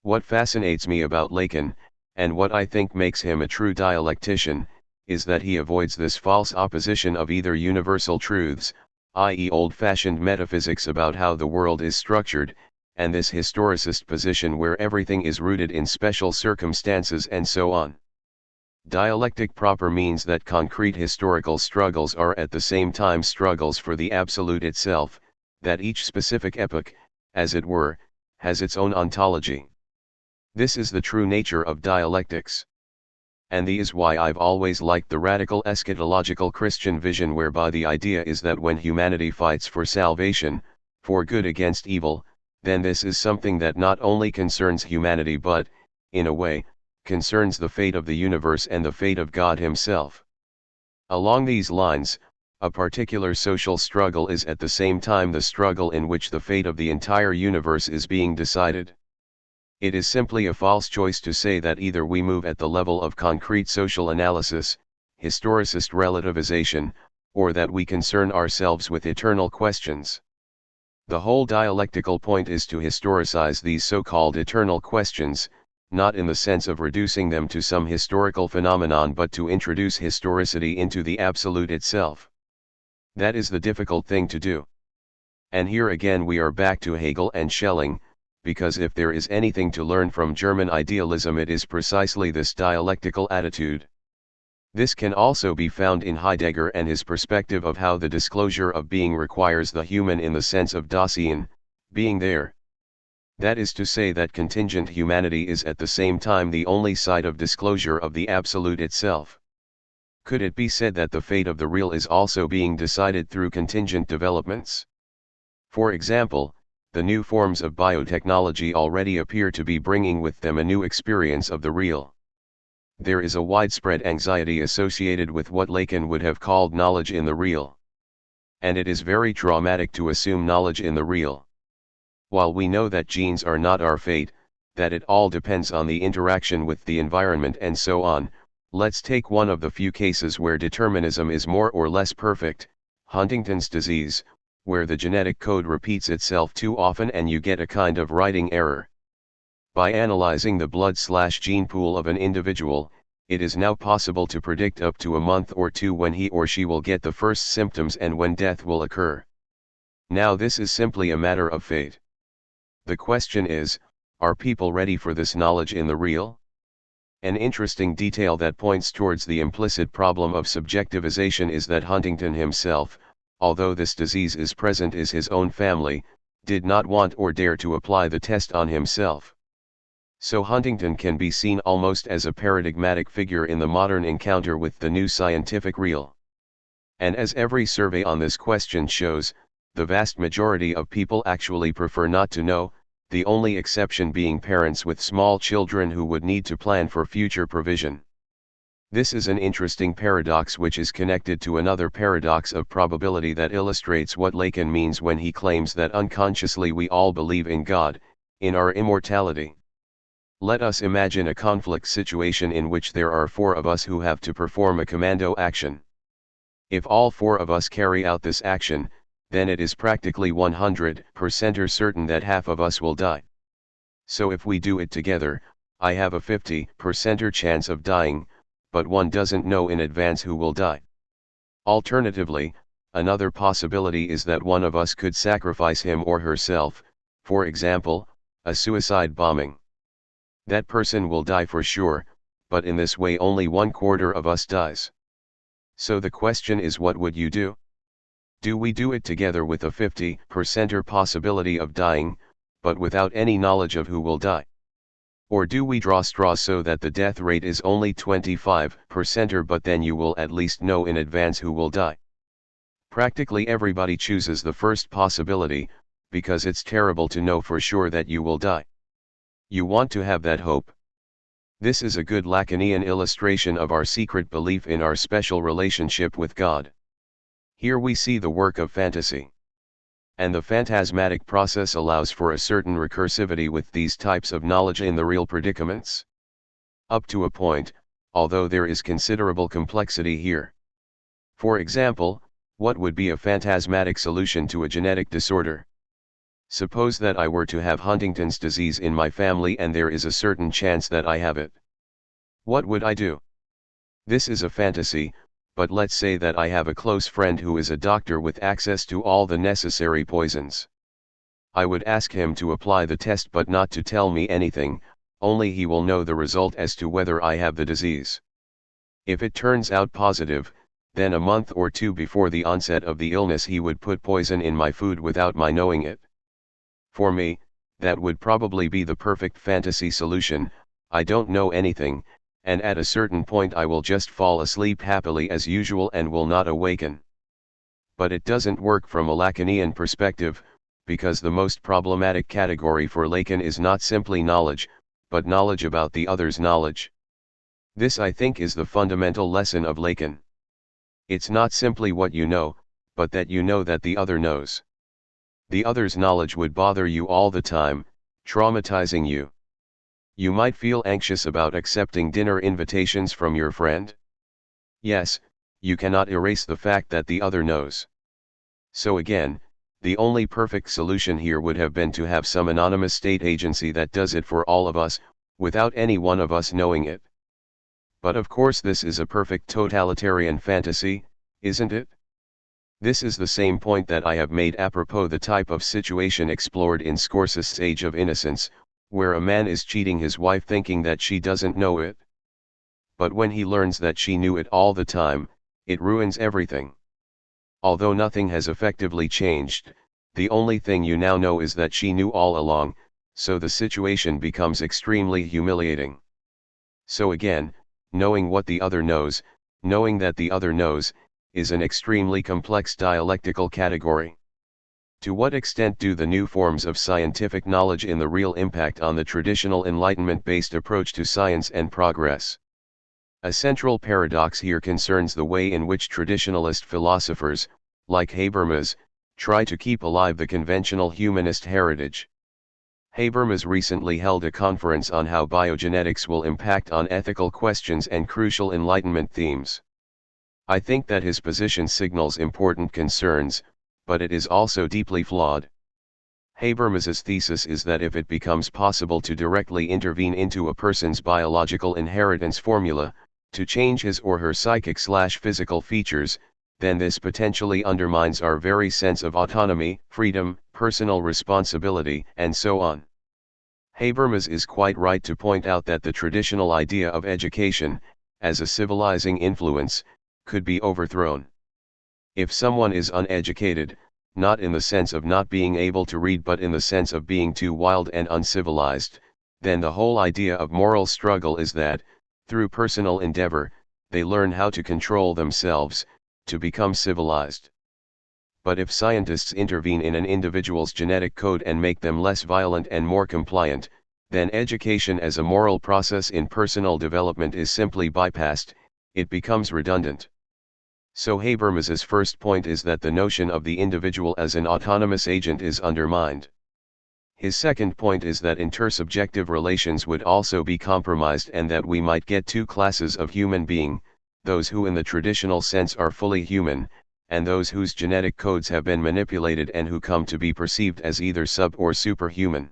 What fascinates me about Lacan, and what I think makes him a true dialectician, is that he avoids this false opposition of either universal truths, i.e. old-fashioned metaphysics about how the world is structured, and this historicist position where everything is rooted in special circumstances and so on. Dialectic proper means that concrete historical struggles are at the same time struggles for the absolute itself, that each specific epoch, as it were, has its own ontology. This is the true nature of dialectics. And this is why I've always liked the radical eschatological Christian vision whereby the idea is that when humanity fights for salvation, for good against evil, then this is something that not only concerns humanity but, in a way, concerns the fate of the universe and the fate of God himself. Along these lines, a particular social struggle is at the same time the struggle in which the fate of the entire universe is being decided. It is simply a false choice to say that either we move at the level of concrete social analysis, historicist relativization, or that we concern ourselves with eternal questions. The whole dialectical point is to historicize these so-called eternal questions, not in the sense of reducing them to some historical phenomenon but to introduce historicity into the absolute itself. That is the difficult thing to do. And here again we are back to Hegel and Schelling, because if there is anything to learn from German idealism it is precisely this dialectical attitude. This can also be found in Heidegger and his perspective of how the disclosure of being requires the human in the sense of Dasein, being there. That is to say that contingent humanity is at the same time the only site of disclosure of the absolute itself. Could it be said that the fate of the real is also being decided through contingent developments? For example, the new forms of biotechnology already appear to be bringing with them a new experience of the real. There is a widespread anxiety associated with what Lacan would have called knowledge in the real. And it is very traumatic to assume knowledge in the real. While we know that genes are not our fate, that it all depends on the interaction with the environment and so on, let's take one of the few cases where determinism is more or less perfect, Huntington's disease, where the genetic code repeats itself too often and you get a kind of writing error. By analyzing the blood/gene pool of an individual, it is now possible to predict up to a month or two when he or she will get the first symptoms and when death will occur. Now this is simply a matter of fate. The question is, are people ready for this knowledge in the real? An interesting detail that points towards the implicit problem of subjectivization is that Huntington himself, although this disease is present in his own family, did not want or dare to apply the test on himself. So Huntington can be seen almost as a paradigmatic figure in the modern encounter with the new scientific real. And as every survey on this question shows, the vast majority of people actually prefer not to know, the only exception being parents with small children who would need to plan for future provision. This is an interesting paradox which is connected to another paradox of probability that illustrates what Lacan means when he claims that unconsciously we all believe in God, in our immortality. Let us imagine a conflict situation in which there are 4 of us who have to perform a commando action. If all 4 of us carry out this action, then it is practically 100% certain that half of us will die. So if we do it together, I have a 50% chance of dying, but one doesn't know in advance who will die. Alternatively, another possibility is that one of us could sacrifice him or herself, for example, a suicide bombing. That person will die for sure, but in this way only 1/4 of us dies. So the question is, what would you do? Do we do it together with a 50% possibility of dying, but without any knowledge of who will die? Or do we draw straws so that the death rate is only 25% but then you will at least know in advance who will die? Practically everybody chooses the first possibility, because it's terrible to know for sure that you will die. You want to have that hope. This is a good Lacanian illustration of our secret belief in our special relationship with God. Here we see the work of fantasy. And the phantasmatic process allows for a certain recursivity with these types of knowledge in the real predicaments. Up to a point, although there is considerable complexity here. For example, what would be a phantasmatic solution to a genetic disorder? Suppose that I were to have Huntington's disease in my family and there is a certain chance that I have it. What would I do? This is a fantasy, but let's say that I have a close friend who is a doctor with access to all the necessary poisons. I would ask him to apply the test but not to tell me anything, only he will know the result as to whether I have the disease. If it turns out positive, then a month or 2 before the onset of the illness he would put poison in my food without my knowing it. For me, that would probably be the perfect fantasy solution. I don't know anything, and at a certain point I will just fall asleep happily as usual and will not awaken. But it doesn't work from a Lacanian perspective, because the most problematic category for Lacan is not simply knowledge, but knowledge about the other's knowledge. This I think is the fundamental lesson of Lacan. It's not simply what you know, but that you know that the other knows. The other's knowledge would bother you all the time, traumatizing you. You might feel anxious about accepting dinner invitations from your friend. Yes, you cannot erase the fact that the other knows. So again, the only perfect solution here would have been to have some anonymous state agency that does it for all of us, without any one of us knowing it. But of course this is a perfect totalitarian fantasy, isn't it? This is the same point that I have made apropos the type of situation explored in Scorsese's Age of Innocence, where a man is cheating his wife thinking that she doesn't know it. But when he learns that she knew it all the time, it ruins everything. Although nothing has effectively changed, the only thing you now know is that she knew all along, So the situation becomes extremely humiliating. So again, knowing what the other knows, knowing that the other knows, is an extremely complex dialectical category. To what extent do the new forms of scientific knowledge in the real impact on the traditional Enlightenment-based approach to science and progress? A central paradox here concerns the way in which traditionalist philosophers, like Habermas, try to keep alive the conventional humanist heritage. Habermas recently held a conference on how biogenetics will impact on ethical questions and crucial Enlightenment themes. I think that his position signals important concerns, but it is also deeply flawed. Habermas's thesis is that if it becomes possible to directly intervene into a person's biological inheritance formula, to change his or her psychic/physical features, then this potentially undermines our very sense of autonomy, freedom, personal responsibility, and so on. Habermas is quite right to point out that the traditional idea of education, as a civilizing influence, could be overthrown. If someone is uneducated, not in the sense of not being able to read but in the sense of being too wild and uncivilized, then the whole idea of moral struggle is that, through personal endeavor, they learn how to control themselves, to become civilized. But if scientists intervene in an individual's genetic code and make them less violent and more compliant, then education as a moral process in personal development is simply bypassed, it becomes redundant. So Habermas's first point is that the notion of the individual as an autonomous agent is undermined. His second point is that intersubjective relations would also be compromised and that we might get two classes of human being, those who in the traditional sense are fully human, and those whose genetic codes have been manipulated and who come to be perceived as either sub- or superhuman.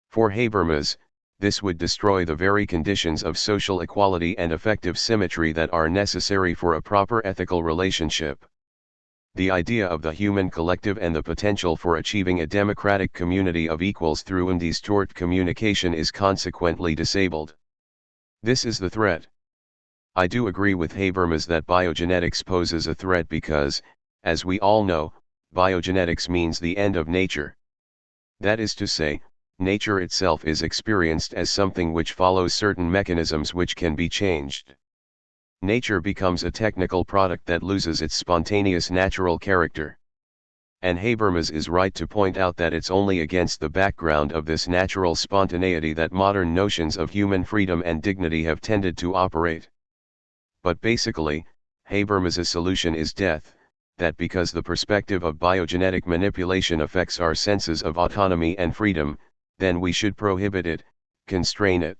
For Habermas, this would destroy the very conditions of social equality and effective symmetry that are necessary for a proper ethical relationship. The idea of the human collective and the potential for achieving a democratic community of equals through undistorted communication is consequently disabled. This is the threat. I do agree with Habermas that biogenetics poses a threat because, as we all know, biogenetics means the end of nature. That is to say, nature itself is experienced as something which follows certain mechanisms which can be changed. Nature becomes a technical product that loses its spontaneous natural character. And Habermas is right to point out that it's only against the background of this natural spontaneity that modern notions of human freedom and dignity have tended to operate. But basically, Habermas's solution is death, that because the perspective of biogenetic manipulation affects our senses of autonomy and freedom, then we should prohibit it, constrain it.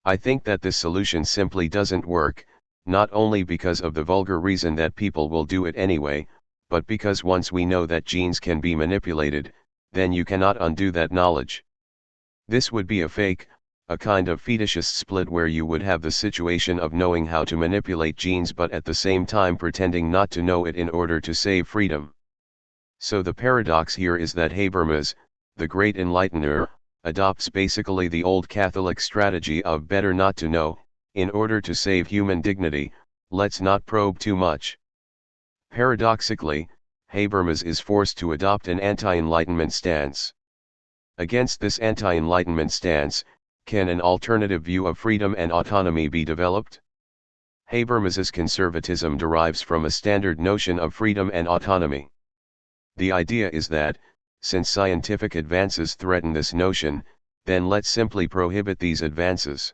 I think that this solution simply doesn't work, not only because of the vulgar reason that people will do it anyway, but because once we know that genes can be manipulated, then you cannot undo that knowledge. This would be a fake, a kind of fetishist split where you would have the situation of knowing how to manipulate genes but at the same time pretending not to know it in order to save freedom. So the paradox here is that Habermas, the great enlightener, adopts basically the old Catholic strategy of better not to know, in order to save human dignity, let's not probe too much. Paradoxically, Habermas is forced to adopt an anti-enlightenment stance. Against this anti-enlightenment stance, can an alternative view of freedom and autonomy be developed? Habermas's conservatism derives from a standard notion of freedom and autonomy. The idea is that, since scientific advances threaten this notion, then let's simply prohibit these advances.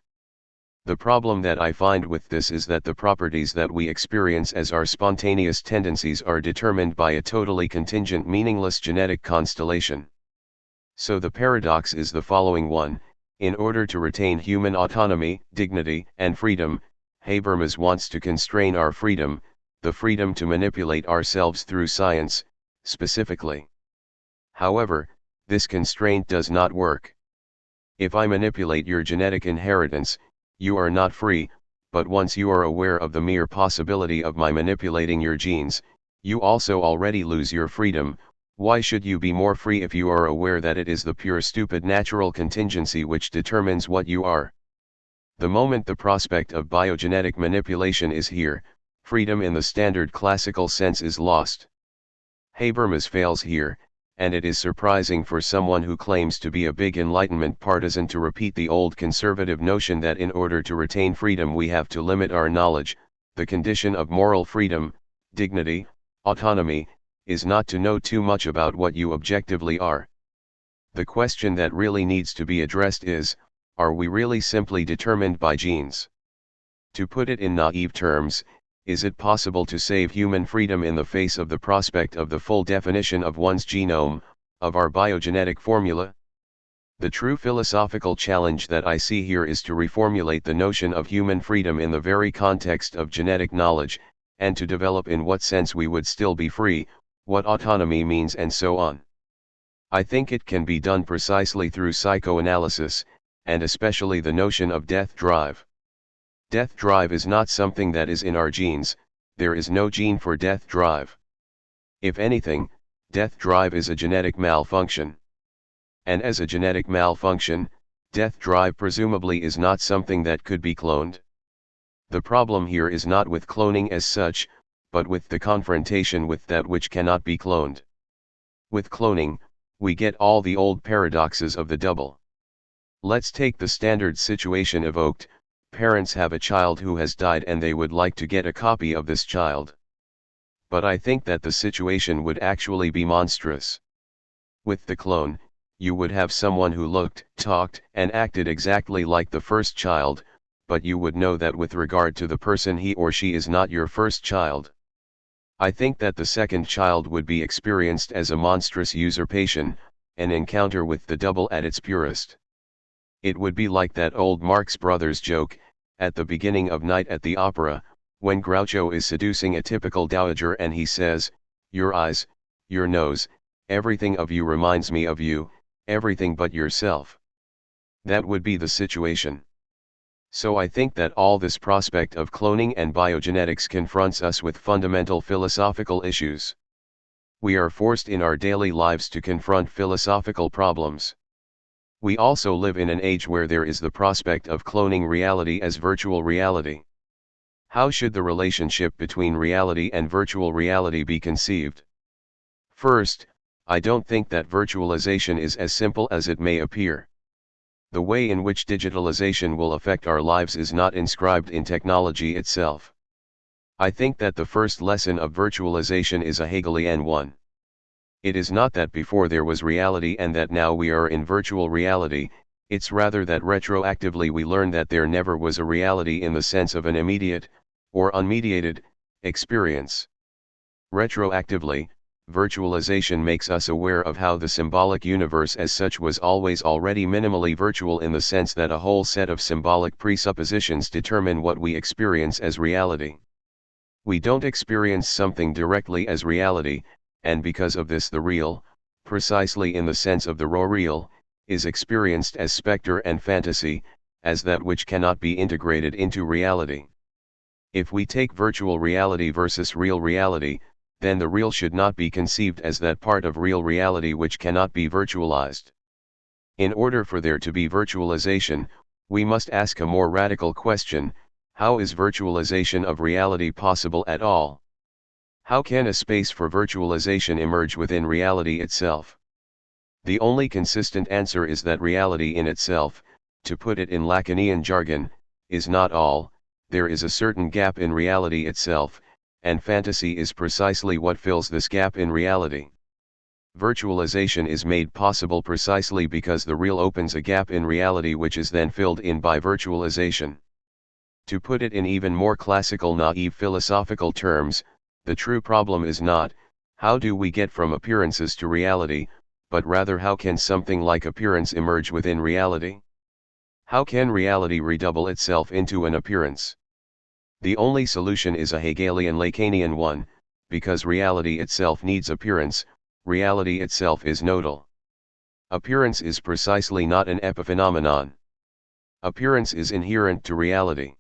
The problem that I find with this is that the properties that we experience as our spontaneous tendencies are determined by a totally contingent, meaningless genetic constellation. So the paradox is the following one: in order to retain human autonomy, dignity, and freedom, Habermas wants to constrain our freedom, the freedom to manipulate ourselves through science, specifically. However, this constraint does not work. If I manipulate your genetic inheritance, you are not free, but once you are aware of the mere possibility of my manipulating your genes, you also already lose your freedom. Why should you be more free if you are aware that it is the pure stupid natural contingency which determines what you are? The moment the prospect of biogenetic manipulation is here, freedom in the standard classical sense is lost. Habermas fails here, and it is surprising for someone who claims to be a big Enlightenment partisan to repeat the old conservative notion that in order to retain freedom we have to limit our knowledge. The condition of moral freedom, dignity, autonomy, is not to know too much about what you objectively are. The question that really needs to be addressed is, are we really simply determined by genes? To put it in naive terms, is it possible to save human freedom in the face of the prospect of the full definition of one's genome, of our biogenetic formula? The true philosophical challenge that I see here is to reformulate the notion of human freedom in the very context of genetic knowledge, and to develop in what sense we would still be free, what autonomy means and so on. I think it can be done precisely through psychoanalysis, and especially the notion of death drive. Death drive is not something that is in our genes, there is no gene for death drive. If anything, death drive is a genetic malfunction. And as a genetic malfunction, death drive presumably is not something that could be cloned. The problem here is not with cloning as such, but with the confrontation with that which cannot be cloned. With cloning, we get all the old paradoxes of the double. Let's take the standard situation evoked: parents have a child who has died and they would like to get a copy of this child. But I think that the situation would actually be monstrous. With the clone, you would have someone who looked, talked, and acted exactly like the first child, but you would know that with regard to the person he or she is not your first child. I think that the second child would be experienced as a monstrous usurpation, an encounter with the double at its purest. It would be like that old Marx Brothers joke, at the beginning of Night at the Opera, when Groucho is seducing a typical dowager and he says, "Your eyes, your nose, everything of you reminds me of you, everything but yourself." That would be the situation. So I think that all this prospect of cloning and biogenetics confronts us with fundamental philosophical issues. We are forced in our daily lives to confront philosophical problems. We also live in an age where there is the prospect of cloning reality as virtual reality. How should the relationship between reality and virtual reality be conceived? First, I don't think that virtualization is as simple as it may appear. The way in which digitalization will affect our lives is not inscribed in technology itself. I think that the first lesson of virtualization is a Hegelian one. It is not that before there was reality and that now we are in virtual reality, it's rather that retroactively we learn that there never was a reality in the sense of an immediate, or unmediated, experience. Retroactively, virtualization makes us aware of how the symbolic universe as such was always already minimally virtual in the sense that a whole set of symbolic presuppositions determine what we experience as reality. We don't experience something directly as reality, and because of this the real, precisely in the sense of the raw real, is experienced as specter and fantasy, as that which cannot be integrated into reality. If we take virtual reality versus real reality, then the real should not be conceived as that part of real reality which cannot be virtualized. In order for there to be virtualization, we must ask a more radical question: how is virtualization of reality possible at all? How can a space for virtualization emerge within reality itself? The only consistent answer is that reality in itself, to put it in Lacanian jargon, is not all. There is a certain gap in reality itself, and fantasy is precisely what fills this gap in reality. Virtualization is made possible precisely because the real opens a gap in reality which is then filled in by virtualization. To put it in even more classical naive philosophical terms, the true problem is not, how do we get from appearances to reality, but rather how can something like appearance emerge within reality? How can reality redouble itself into an appearance? The only solution is a Hegelian Lacanian one, because reality itself needs appearance, reality itself is nodal. Appearance is precisely not an epiphenomenon. Appearance is inherent to reality.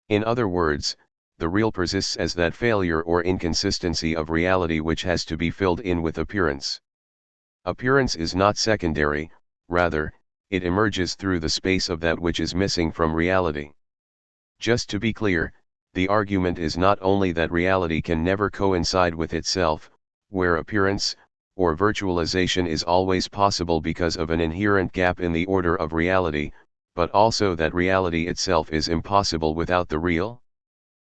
In other words, the real persists as that failure or inconsistency of reality which has to be filled in with appearance. Appearance is not secondary, rather, it emerges through the space of that which is missing from reality. Just to be clear, the argument is not only that reality can never coincide with itself, where appearance, or virtualization is always possible because of an inherent gap in the order of reality, but also that reality itself is impossible without the real?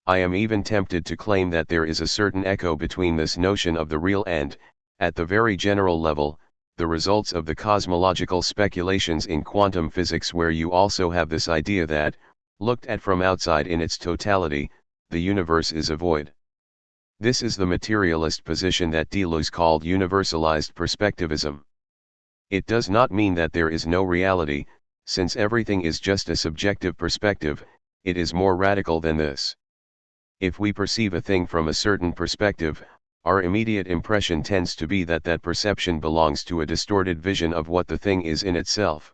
I am even tempted to claim that there is a certain echo between this notion of the real and, at the very general level, the results of the cosmological speculations in quantum physics, where you also have this idea that, looked at from outside in its totality, the universe is a void. This is the materialist position that Deleuze called universalized perspectivism. It does not mean that there is no reality, since everything is just a subjective perspective. It is more radical than this. If we perceive a thing from a certain perspective, our immediate impression tends to be that that perception belongs to a distorted vision of what the thing is in itself.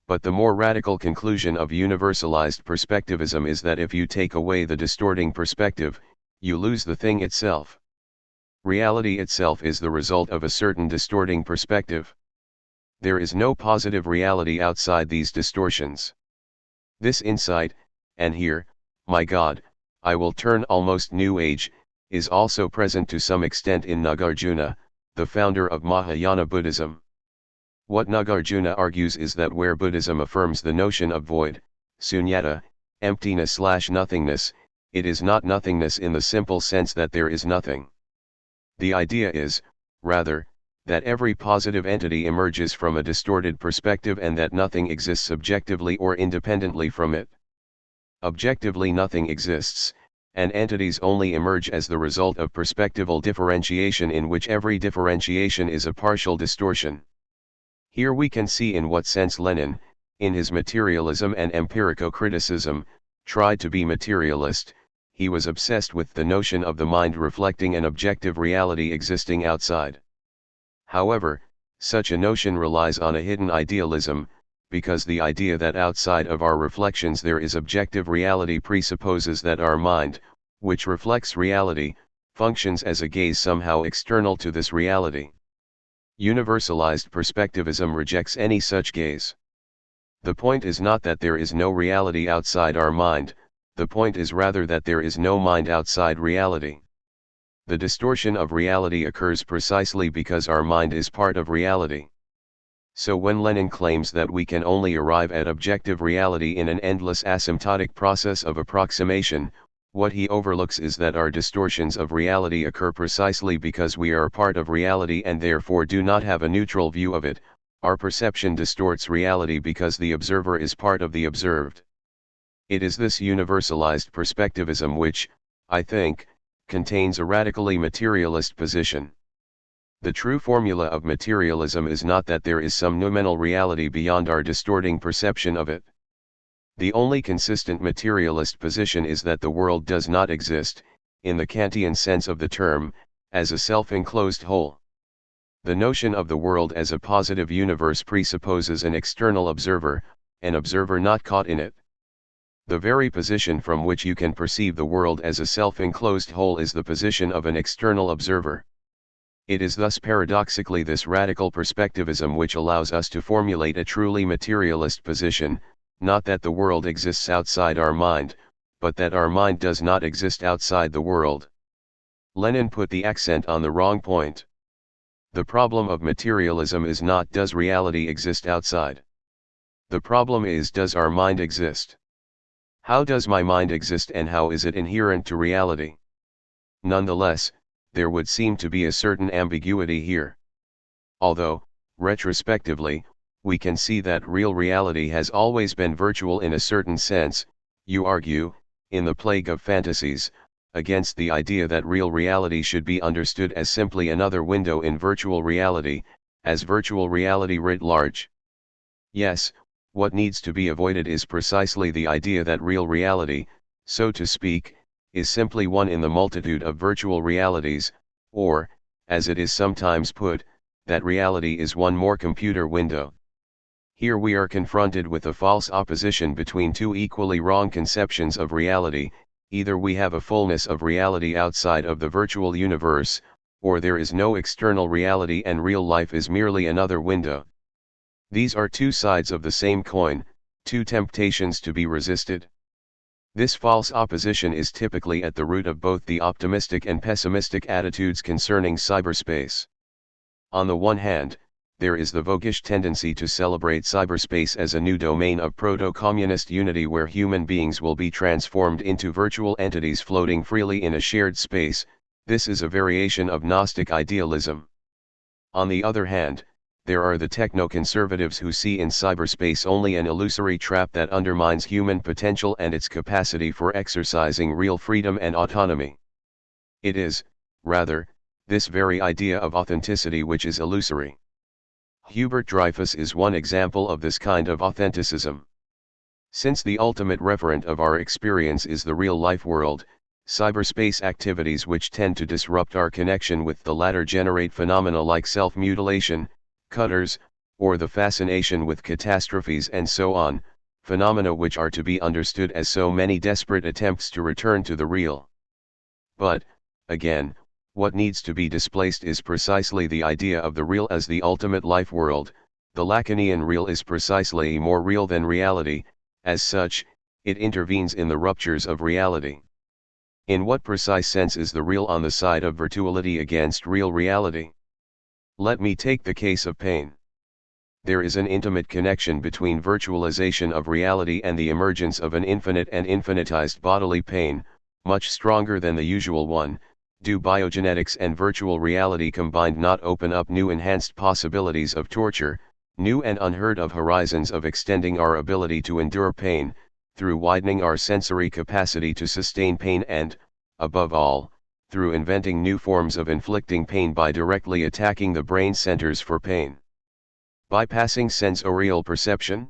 But the more radical conclusion of universalized perspectivism is that if you take away the distorting perspective, you lose the thing itself. Reality itself is the result of a certain distorting perspective. There is no positive reality outside these distortions. This insight, and here, my God, I will turn almost New Age, is also present to some extent in Nagarjuna, the founder of Mahayana Buddhism. What Nagarjuna argues is that where Buddhism affirms the notion of void, sunyata, emptiness/nothingness, it is not nothingness in the simple sense that there is nothing. The idea is, rather, that every positive entity emerges from a distorted perspective and that nothing exists objectively or independently from it. Objectively nothing exists, and entities only emerge as the result of perspectival differentiation, in which every differentiation is a partial distortion. Here we can see in what sense Lenin, in his materialism and empirico-criticism, tried to be materialist. He was obsessed with the notion of the mind reflecting an objective reality existing outside. However, such a notion relies on a hidden idealism, because the idea that outside of our reflections there is objective reality presupposes that our mind, which reflects reality, functions as a gaze somehow external to this reality. Universalized perspectivism rejects any such gaze. The point is not that there is no reality outside our mind, the point is rather that there is no mind outside reality. The distortion of reality occurs precisely because our mind is part of reality. So when Lenin claims that we can only arrive at objective reality in an endless asymptotic process of approximation, what he overlooks is that our distortions of reality occur precisely because we are part of reality and therefore do not have a neutral view of it. Our perception distorts reality because the observer is part of the observed. It is this universalized perspectivism which, I think, contains a radically materialist position. The true formula of materialism is not that there is some noumenal reality beyond our distorting perception of it. The only consistent materialist position is that the world does not exist, in the Kantian sense of the term, as a self-enclosed whole. The notion of the world as a positive universe presupposes an external observer, an observer not caught in it. The very position from which you can perceive the world as a self-enclosed whole is the position of an external observer. It is thus paradoxically this radical perspectivism which allows us to formulate a truly materialist position, not that the world exists outside our mind, but that our mind does not exist outside the world. Lenin put the accent on the wrong point. The problem of materialism is not does reality exist outside. The problem is does our mind exist? How does my mind exist and how is it inherent to reality? Nonetheless, there would seem to be a certain ambiguity here. Although, retrospectively, we can see that real reality has always been virtual in a certain sense, you argue, in The Plague of Fantasies, against the idea that real reality should be understood as simply another window in virtual reality, as virtual reality writ large. Yes, what needs to be avoided is precisely the idea that real reality, so to speak, is simply one in the multitude of virtual realities, or, as it is sometimes put, that reality is one more computer window. Here we are confronted with a false opposition between two equally wrong conceptions of reality. Either we have a fullness of reality outside of the virtual universe, or there is no external reality and real life is merely another window. These are two sides of the same coin, two temptations to be resisted. This false opposition is typically at the root of both the optimistic and pessimistic attitudes concerning cyberspace. On the one hand, there is the voguish tendency to celebrate cyberspace as a new domain of proto-communist unity where human beings will be transformed into virtual entities floating freely in a shared space. This is a variation of Gnostic idealism. On the other hand, there are the techno-conservatives who see in cyberspace only an illusory trap that undermines human potential and its capacity for exercising real freedom and autonomy. It is, rather, this very idea of authenticity which is illusory. Hubert Dreyfus is one example of this kind of authenticism. Since the ultimate referent of our experience is the real-life world, cyberspace activities which tend to disrupt our connection with the latter generate phenomena like self-mutilation, cutters, or the fascination with catastrophes and so on, phenomena which are to be understood as so many desperate attempts to return to the real. But, again, what needs to be displaced is precisely the idea of the real as the ultimate life world. The Lacanian real is precisely more real than reality. As such, it intervenes in the ruptures of reality. In what precise sense is the real on the side of virtuality against real reality? Let me take the case of pain. There is an intimate connection between virtualization of reality and the emergence of an infinite and infinitized bodily pain, much stronger than the usual one. Do biogenetics and virtual reality combined not open up new enhanced possibilities of torture, new and unheard of horizons of extending our ability to endure pain, through widening our sensory capacity to sustain pain and, above all, through inventing new forms of inflicting pain by directly attacking the brain centers for pain? Bypassing sensorial perception?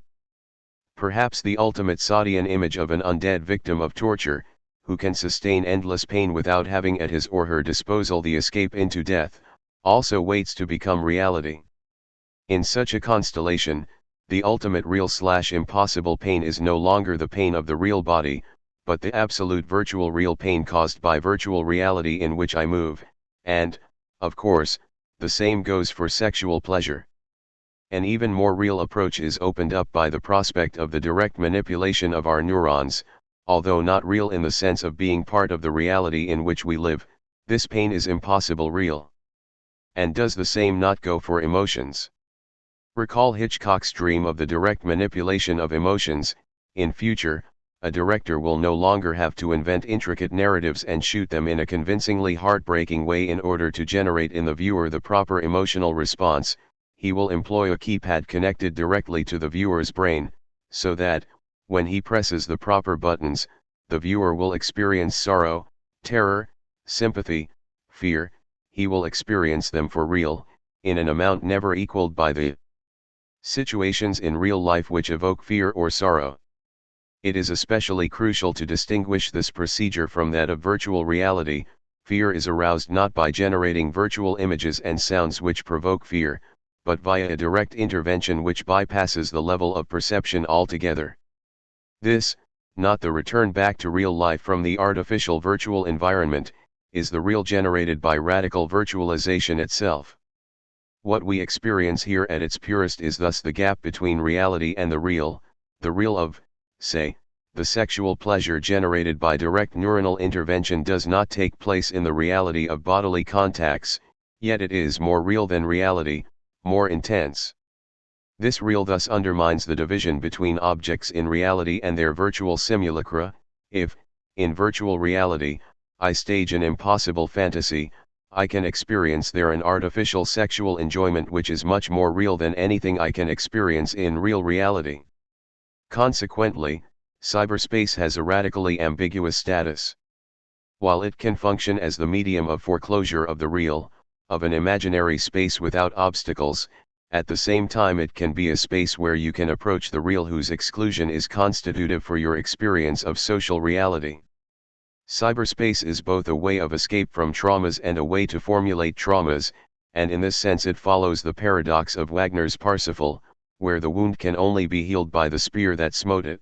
Perhaps the ultimate Sadian image of an undead victim of torture, who can sustain endless pain without having at his or her disposal the escape into death, also waits to become reality. In such a constellation, the ultimate real/impossible pain is no longer the pain of the real body, but the absolute virtual real pain caused by virtual reality in which I move, and, of course, the same goes for sexual pleasure. An even more real approach is opened up by the prospect of the direct manipulation of our neurons. Although not real in the sense of being part of the reality in which we live, this pain is impossible real. And does the same not go for emotions? Recall Hitchcock's dream of the direct manipulation of emotions. In future, a director will no longer have to invent intricate narratives and shoot them in a convincingly heartbreaking way in order to generate in the viewer the proper emotional response. He will employ a keypad connected directly to the viewer's brain, so that, when he presses the proper buttons, the viewer will experience sorrow, terror, sympathy, fear. He will experience them for real, in an amount never equaled by the situations in real life which evoke fear or sorrow. It is especially crucial to distinguish this procedure from that of virtual reality. Fear is aroused not by generating virtual images and sounds which provoke fear, but via a direct intervention which bypasses the level of perception altogether. This, not the return back to real life from the artificial virtual environment, is the real generated by radical virtualization itself. What we experience here at its purest is thus the gap between reality and the real of, say, the sexual pleasure generated by direct neuronal intervention does not take place in the reality of bodily contacts, yet it is more real than reality, more intense. This real thus undermines the division between objects in reality and their virtual simulacra. If, in virtual reality, I stage an impossible fantasy, I can experience there an artificial sexual enjoyment which is much more real than anything I can experience in real reality. Consequently, cyberspace has a radically ambiguous status. While it can function as the medium of foreclosure of the real, of an imaginary space without obstacles, at the same time it can be a space where you can approach the real whose exclusion is constitutive for your experience of social reality. Cyberspace is both a way of escape from traumas and a way to formulate traumas, and in this sense it follows the paradox of Wagner's Parsifal, where the wound can only be healed by the spear that smote it.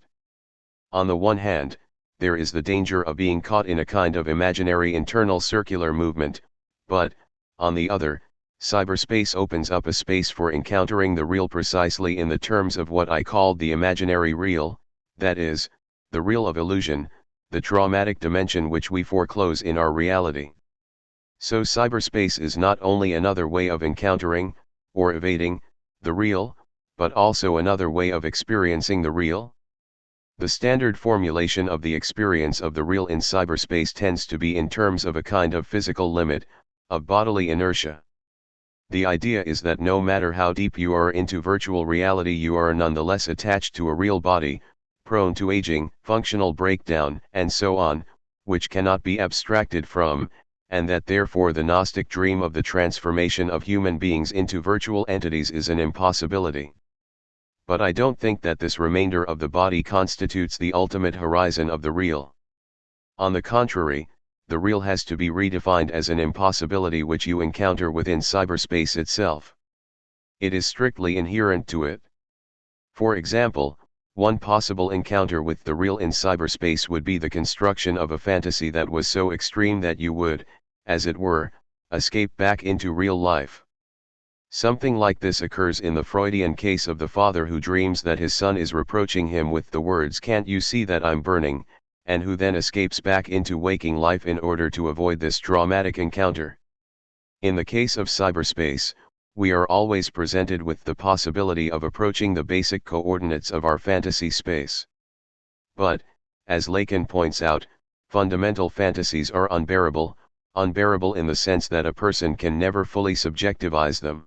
On the one hand, there is the danger of being caught in a kind of imaginary internal circular movement, but, on the other, cyberspace opens up a space for encountering the real precisely in the terms of what I called the imaginary real, that is, the real of illusion, the traumatic dimension which we foreclose in our reality. So cyberspace is not only another way of encountering, or evading, the real, but also another way of experiencing the real? The standard formulation of the experience of the real in cyberspace tends to be in terms of a kind of physical limit, of bodily inertia. The idea is that no matter how deep you are into virtual reality, you are nonetheless attached to a real body, prone to aging, functional breakdown, and so on, which cannot be abstracted from, and that therefore the Gnostic dream of the transformation of human beings into virtual entities is an impossibility. But I don't think that this remainder of the body constitutes the ultimate horizon of the real. On the contrary, the real has to be redefined as an impossibility which you encounter within cyberspace itself. It is strictly inherent to it. For example, one possible encounter with the real in cyberspace would be the construction of a fantasy that was so extreme that you would, as it were, escape back into real life. Something like this occurs in the Freudian case of the father who dreams that his son is reproaching him with the words, "Can't you see that I'm burning?" and who then escapes back into waking life in order to avoid this dramatic encounter. In the case of cyberspace, we are always presented with the possibility of approaching the basic coordinates of our fantasy space. But, as Lacan points out, fundamental fantasies are unbearable in the sense that a person can never fully subjectivize them.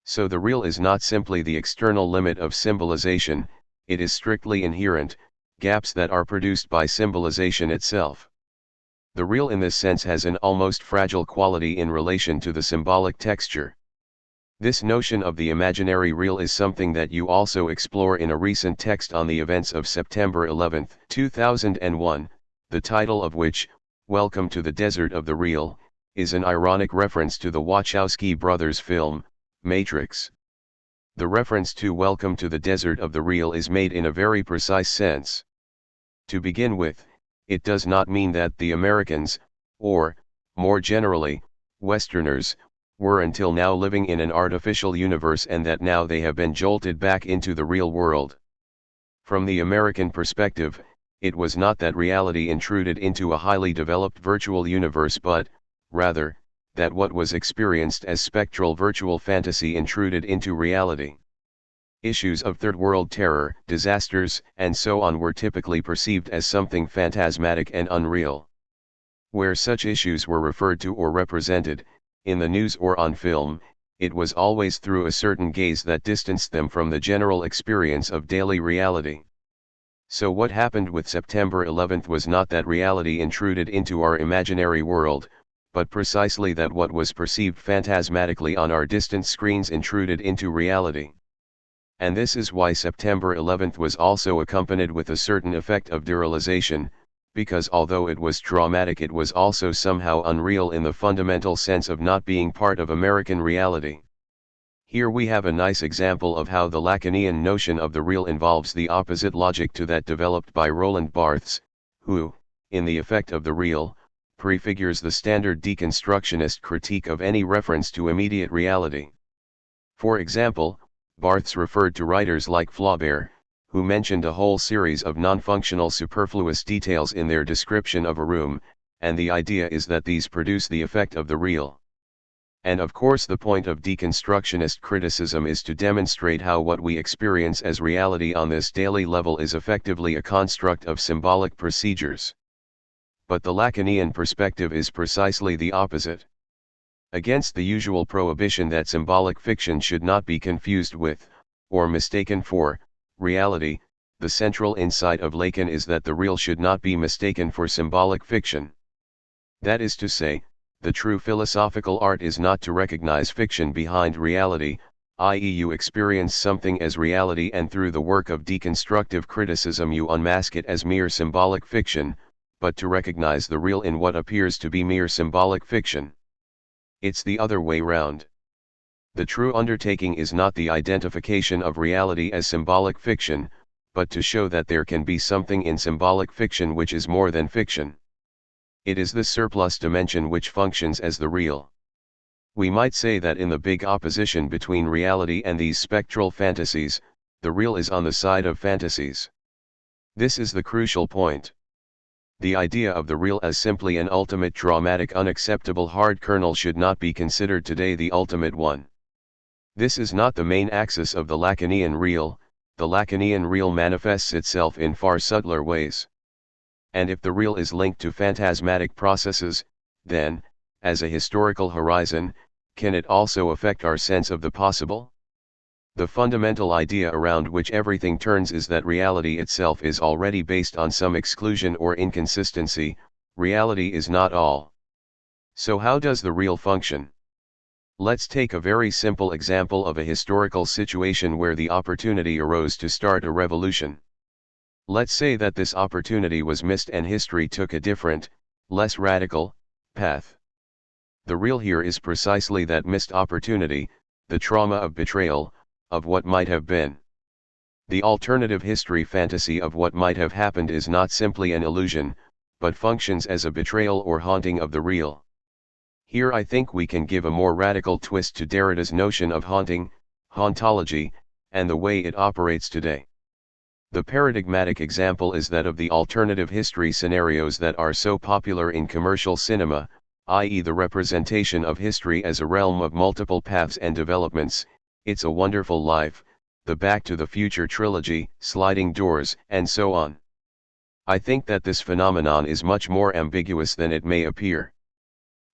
So the real is not simply the external limit of symbolization, it is strictly inherent, gaps that are produced by symbolization itself. The real in this sense has an almost fragile quality in relation to the symbolic texture. This notion of the imaginary real is something that you also explore in a recent text on the events of September 11, 2001, the title of which, Welcome to the Desert of the Real, is an ironic reference to the Wachowski brothers' film, Matrix. The reference to Welcome to the Desert of the Real is made in a very precise sense. To begin with, it does not mean that the Americans, or, more generally, Westerners, were until now living in an artificial universe and that now they have been jolted back into the real world. From the American perspective, it was not that reality intruded into a highly developed virtual universe but, rather, that what was experienced as spectral virtual fantasy intruded into reality. Issues of third world terror, disasters, and so on were typically perceived as something phantasmatic and unreal. Where such issues were referred to or represented, in the news or on film, it was always through a certain gaze that distanced them from the general experience of daily reality. So what happened with September 11 was not that reality intruded into our imaginary world, but precisely that what was perceived phantasmatically on our distant screens intruded into reality. And this is why September 11 was also accompanied with a certain effect of derealization, because although it was traumatic it was also somehow unreal in the fundamental sense of not being part of American reality. Here we have a nice example of how the Lacanian notion of the real involves the opposite logic to that developed by Roland Barthes, who, in The Effect of the Real, prefigures the standard deconstructionist critique of any reference to immediate reality. For example, Barthes referred to writers like Flaubert, who mentioned a whole series of non-functional superfluous details in their description of a room, and the idea is that these produce the effect of the real. And of course the point of deconstructionist criticism is to demonstrate how what we experience as reality on this daily level is effectively a construct of symbolic procedures. But the Lacanian perspective is precisely the opposite. Against the usual prohibition that symbolic fiction should not be confused with, or mistaken for, reality, the central insight of Lacan is that the real should not be mistaken for symbolic fiction. That is to say, the true philosophical art is not to recognize fiction behind reality, i.e. you experience something as reality and through the work of deconstructive criticism you unmask it as mere symbolic fiction, but to recognize the real in what appears to be mere symbolic fiction. It's the other way round. The true undertaking is not the identification of reality as symbolic fiction, but to show that there can be something in symbolic fiction which is more than fiction. It is the surplus dimension which functions as the real. We might say that in the big opposition between reality and these spectral fantasies, the real is on the side of fantasies. This is the crucial point. The idea of the real as simply an ultimate dramatic unacceptable hard kernel should not be considered today the ultimate one. This is not the main axis of the Lacanian real. The Lacanian real manifests itself in far subtler ways. And if the real is linked to phantasmatic processes, then, as a historical horizon, can it also affect our sense of the possible? The fundamental idea around which everything turns is that reality itself is already based on some exclusion or inconsistency. Reality is not all. So how does the real function? Let's take a very simple example of a historical situation where the opportunity arose to start a revolution. Let's say that this opportunity was missed and history took a different, less radical, path. The real here is precisely that missed opportunity, the trauma of betrayal, of what might have been. The alternative history fantasy of what might have happened is not simply an illusion, but functions as a betrayal or haunting of the real. Here I think we can give a more radical twist to Derrida's notion of haunting, hauntology, and the way it operates today. The paradigmatic example is that of the alternative history scenarios that are so popular in commercial cinema, i.e. the representation of history as a realm of multiple paths and developments. It's a Wonderful Life, the Back to the Future trilogy, Sliding Doors, and so on. I think that this phenomenon is much more ambiguous than it may appear.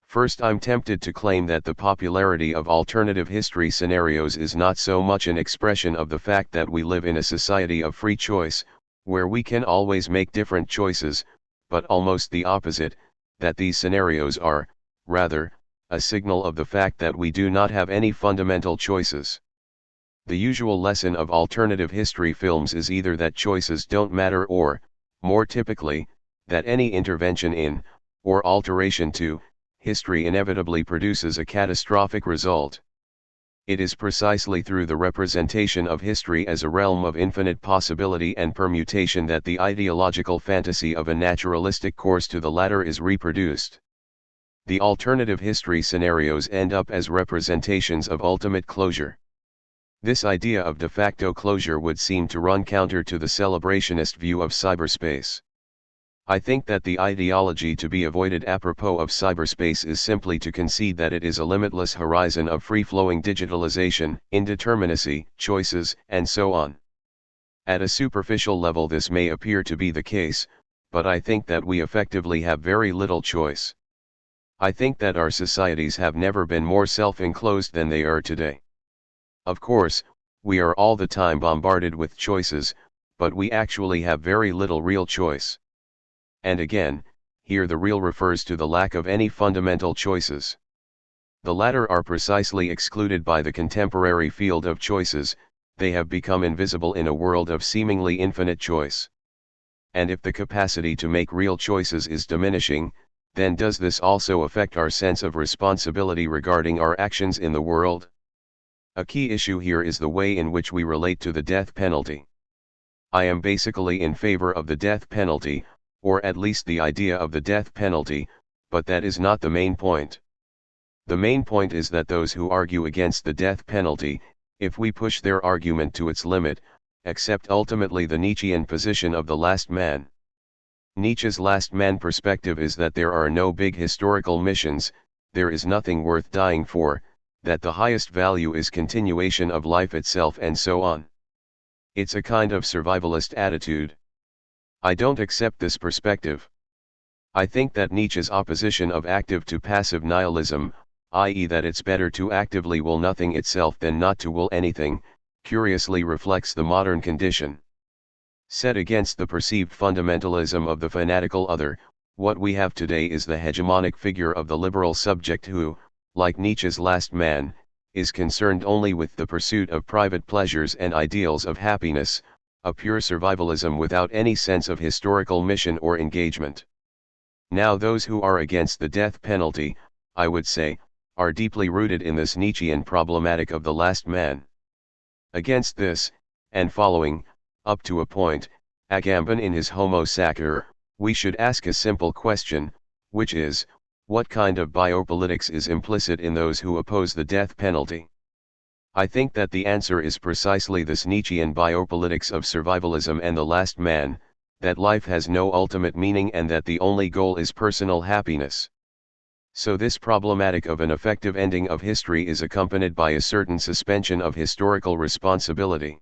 First, I'm tempted to claim that the popularity of alternative history scenarios is not so much an expression of the fact that we live in a society of free choice, where we can always make different choices, but almost the opposite, that these scenarios are, rather, a signal of the fact that we do not have any fundamental choices. The usual lesson of alternative history films is either that choices don't matter or, more typically, that any intervention in, or alteration to, history inevitably produces a catastrophic result. It is precisely through the representation of history as a realm of infinite possibility and permutation that the ideological fantasy of a naturalistic course to the latter is reproduced. The alternative history scenarios end up as representations of ultimate closure. This idea of de facto closure would seem to run counter to the celebrationist view of cyberspace. I think that the ideology to be avoided apropos of cyberspace is simply to concede that it is a limitless horizon of free-flowing digitalization, indeterminacy, choices, and so on. At a superficial level this may appear to be the case, but I think that we effectively have very little choice. I think that our societies have never been more self-enclosed than they are today. Of course, we are all the time bombarded with choices, but we actually have very little real choice. And again, here the real refers to the lack of any fundamental choices. The latter are precisely excluded by the contemporary field of choices. They have become invisible in a world of seemingly infinite choice. And if the capacity to make real choices is diminishing, then does this also affect our sense of responsibility regarding our actions in the world? A key issue here is the way in which we relate to the death penalty. I am basically in favor of the death penalty, or at least the idea of the death penalty, but that is not the main point. The main point is that those who argue against the death penalty, if we push their argument to its limit, accept ultimately the Nietzschean position of the last man. Nietzsche's last man perspective is that there are no big historical missions, there is nothing worth dying for, that the highest value is continuation of life itself and so on. It's a kind of survivalist attitude. I don't accept this perspective. I think that Nietzsche's opposition of active to passive nihilism, i.e. that it's better to actively will nothing itself than not to will anything, curiously reflects the modern condition. Set against the perceived fundamentalism of the fanatical other, what we have today is the hegemonic figure of the liberal subject who, like Nietzsche's last man, is concerned only with the pursuit of private pleasures and ideals of happiness, a pure survivalism without any sense of historical mission or engagement. Now those who are against the death penalty, I would say, are deeply rooted in this Nietzschean problematic of the last man. Against this, and following, up to a point, Agamben in his Homo Sacer, we should ask a simple question, which is, what kind of biopolitics is implicit in those who oppose the death penalty? I think that the answer is precisely this Nietzschean biopolitics of survivalism and the last man, that life has no ultimate meaning and that the only goal is personal happiness. So this problematic of an effective ending of history is accompanied by a certain suspension of historical responsibility.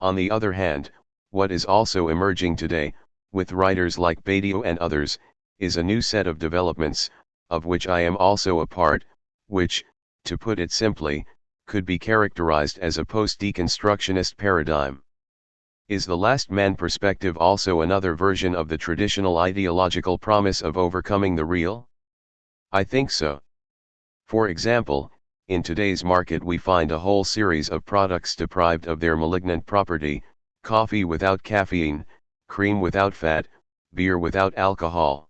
On the other hand, what is also emerging today, with writers like Badiou and others, is a new set of developments, of which I am also a part, which, to put it simply, could be characterized as a post-deconstructionist paradigm. Is the last man perspective also another version of the traditional ideological promise of overcoming the real? I think so. For example, in today's market we find a whole series of products deprived of their malignant property: coffee without caffeine, cream without fat, beer without alcohol.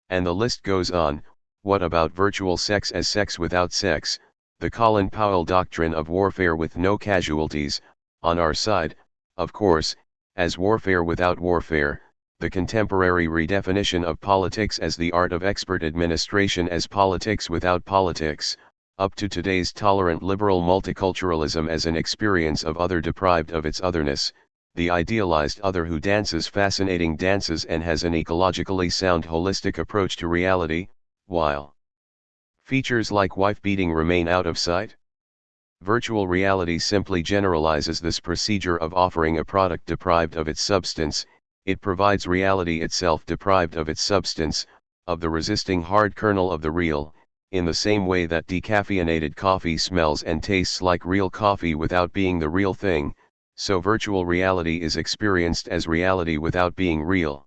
And the list goes on. What about virtual sex as sex without sex, the Colin Powell doctrine of warfare with no casualties, on our side, of course, as warfare without warfare, the contemporary redefinition of politics as the art of expert administration as politics without politics, up to today's tolerant liberal multiculturalism as an experience of other deprived of its otherness, the idealized other who dances fascinating dances and has an ecologically sound holistic approach to reality, while features like wife-beating remain out of sight. Virtual reality simply generalizes this procedure of offering a product deprived of its substance. It provides reality itself deprived of its substance, of the resisting hard kernel of the real, in the same way that decaffeinated coffee smells and tastes like real coffee without being the real thing, so virtual reality is experienced as reality without being real.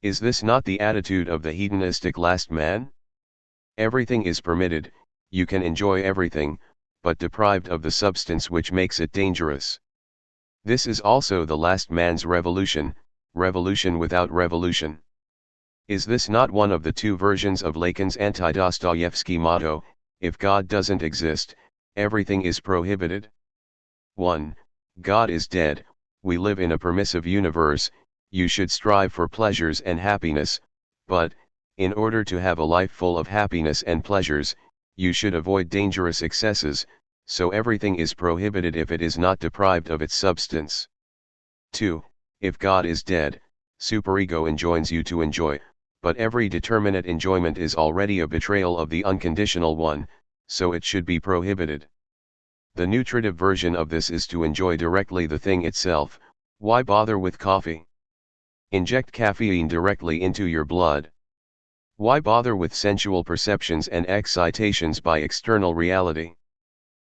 Is this not the attitude of the hedonistic last man? Everything is permitted, you can enjoy everything, but deprived of the substance which makes it dangerous. This is also the last man's revolution, revolution without revolution. Is this not one of the two versions of Lacan's anti-Dostoevsky motto, if God doesn't exist, everything is prohibited? 1. God is dead, we live in a permissive universe, you should strive for pleasures and happiness, but, in order to have a life full of happiness and pleasures, you should avoid dangerous excesses, so everything is prohibited if it is not deprived of its substance. 2. If God is dead, superego enjoins you to enjoy, but every determinate enjoyment is already a betrayal of the unconditional one, so it should be prohibited. The nutritive version of this is to enjoy directly the thing itself. Why bother with coffee? Inject caffeine directly into your blood. Why bother with sensual perceptions and excitations by external reality?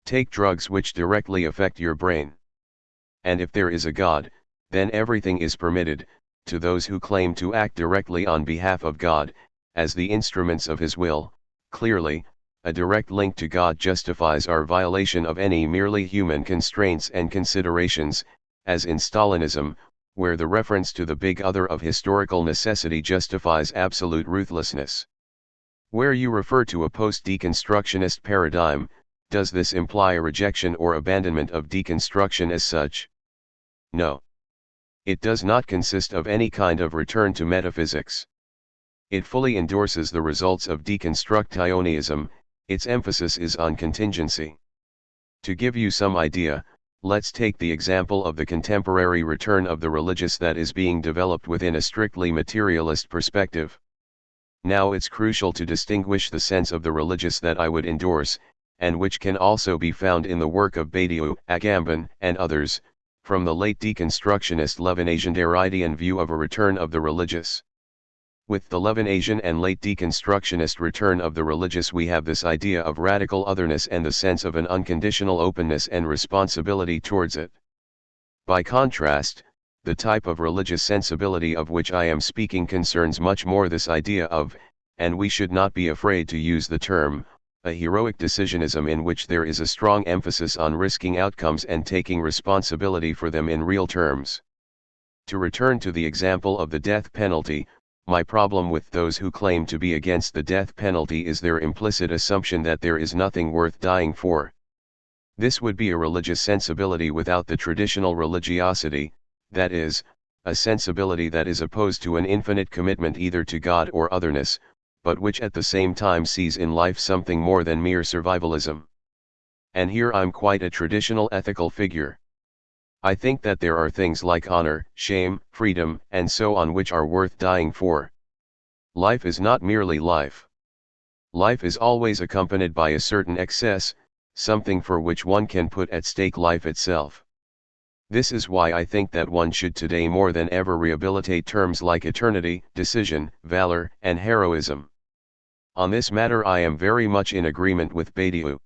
Take drugs which directly affect your brain. And if there is a God, then everything is permitted, to those who claim to act directly on behalf of God, as the instruments of His will. Clearly, a direct link to God justifies our violation of any merely human constraints and considerations, as in Stalinism, where the reference to the big other of historical necessity justifies absolute ruthlessness. Where you refer to a post-deconstructionist paradigm, does this imply a rejection or abandonment of deconstruction as such? No. It does not consist of any kind of return to metaphysics. It fully endorses the results of deconstructionism, its emphasis is on contingency. To give you some idea, let's take the example of the contemporary return of the religious that is being developed within a strictly materialist perspective. Now it's crucial to distinguish the sense of the religious that I would endorse, and which can also be found in the work of Badiou, Agamben, and others, from the late deconstructionist Levinasian view of a return of the religious. With the Levinasian and late deconstructionist return of the religious we have this idea of radical otherness and the sense of an unconditional openness and responsibility towards it. By contrast, the type of religious sensibility of which I am speaking concerns much more this idea of, and we should not be afraid to use the term, a heroic decisionism in which there is a strong emphasis on risking outcomes and taking responsibility for them in real terms. To return to the example of the death penalty, my problem with those who claim to be against the death penalty is their implicit assumption that there is nothing worth dying for. This would be a religious sensibility without the traditional religiosity, that is, a sensibility that is opposed to an infinite commitment either to God or otherness, but which at the same time sees in life something more than mere survivalism. And here I'm quite a traditional ethical figure. I think that there are things like honor, shame, freedom, and so on which are worth dying for. Life is not merely life. Life is always accompanied by a certain excess, something for which one can put at stake life itself. This is why I think that one should today more than ever rehabilitate terms like eternity, decision, valor, and heroism. On this matter I am very much in agreement with Badiou.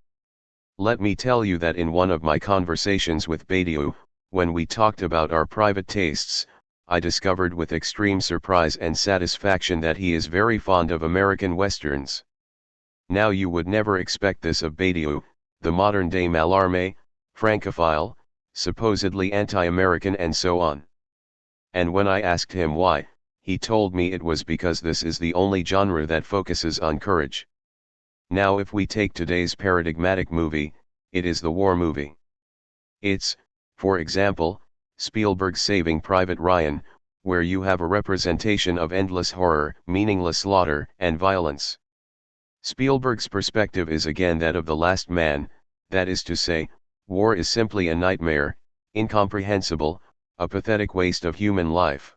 Let me tell you that in one of my conversations with Badiou, when we talked about our private tastes, I discovered with extreme surprise and satisfaction that he is very fond of American westerns. Now you would never expect this of Badiou, the modern-day Mallarmé, Francophile, supposedly anti-American and so on. And when I asked him why, he told me it was because this is the only genre that focuses on courage. Now if we take today's paradigmatic movie, it is the war movie. It's, for example, Spielberg's Saving Private Ryan, where you have a representation of endless horror, meaningless slaughter, and violence. Spielberg's perspective is again that of the last man, that is to say, war is simply a nightmare, incomprehensible, a pathetic waste of human life.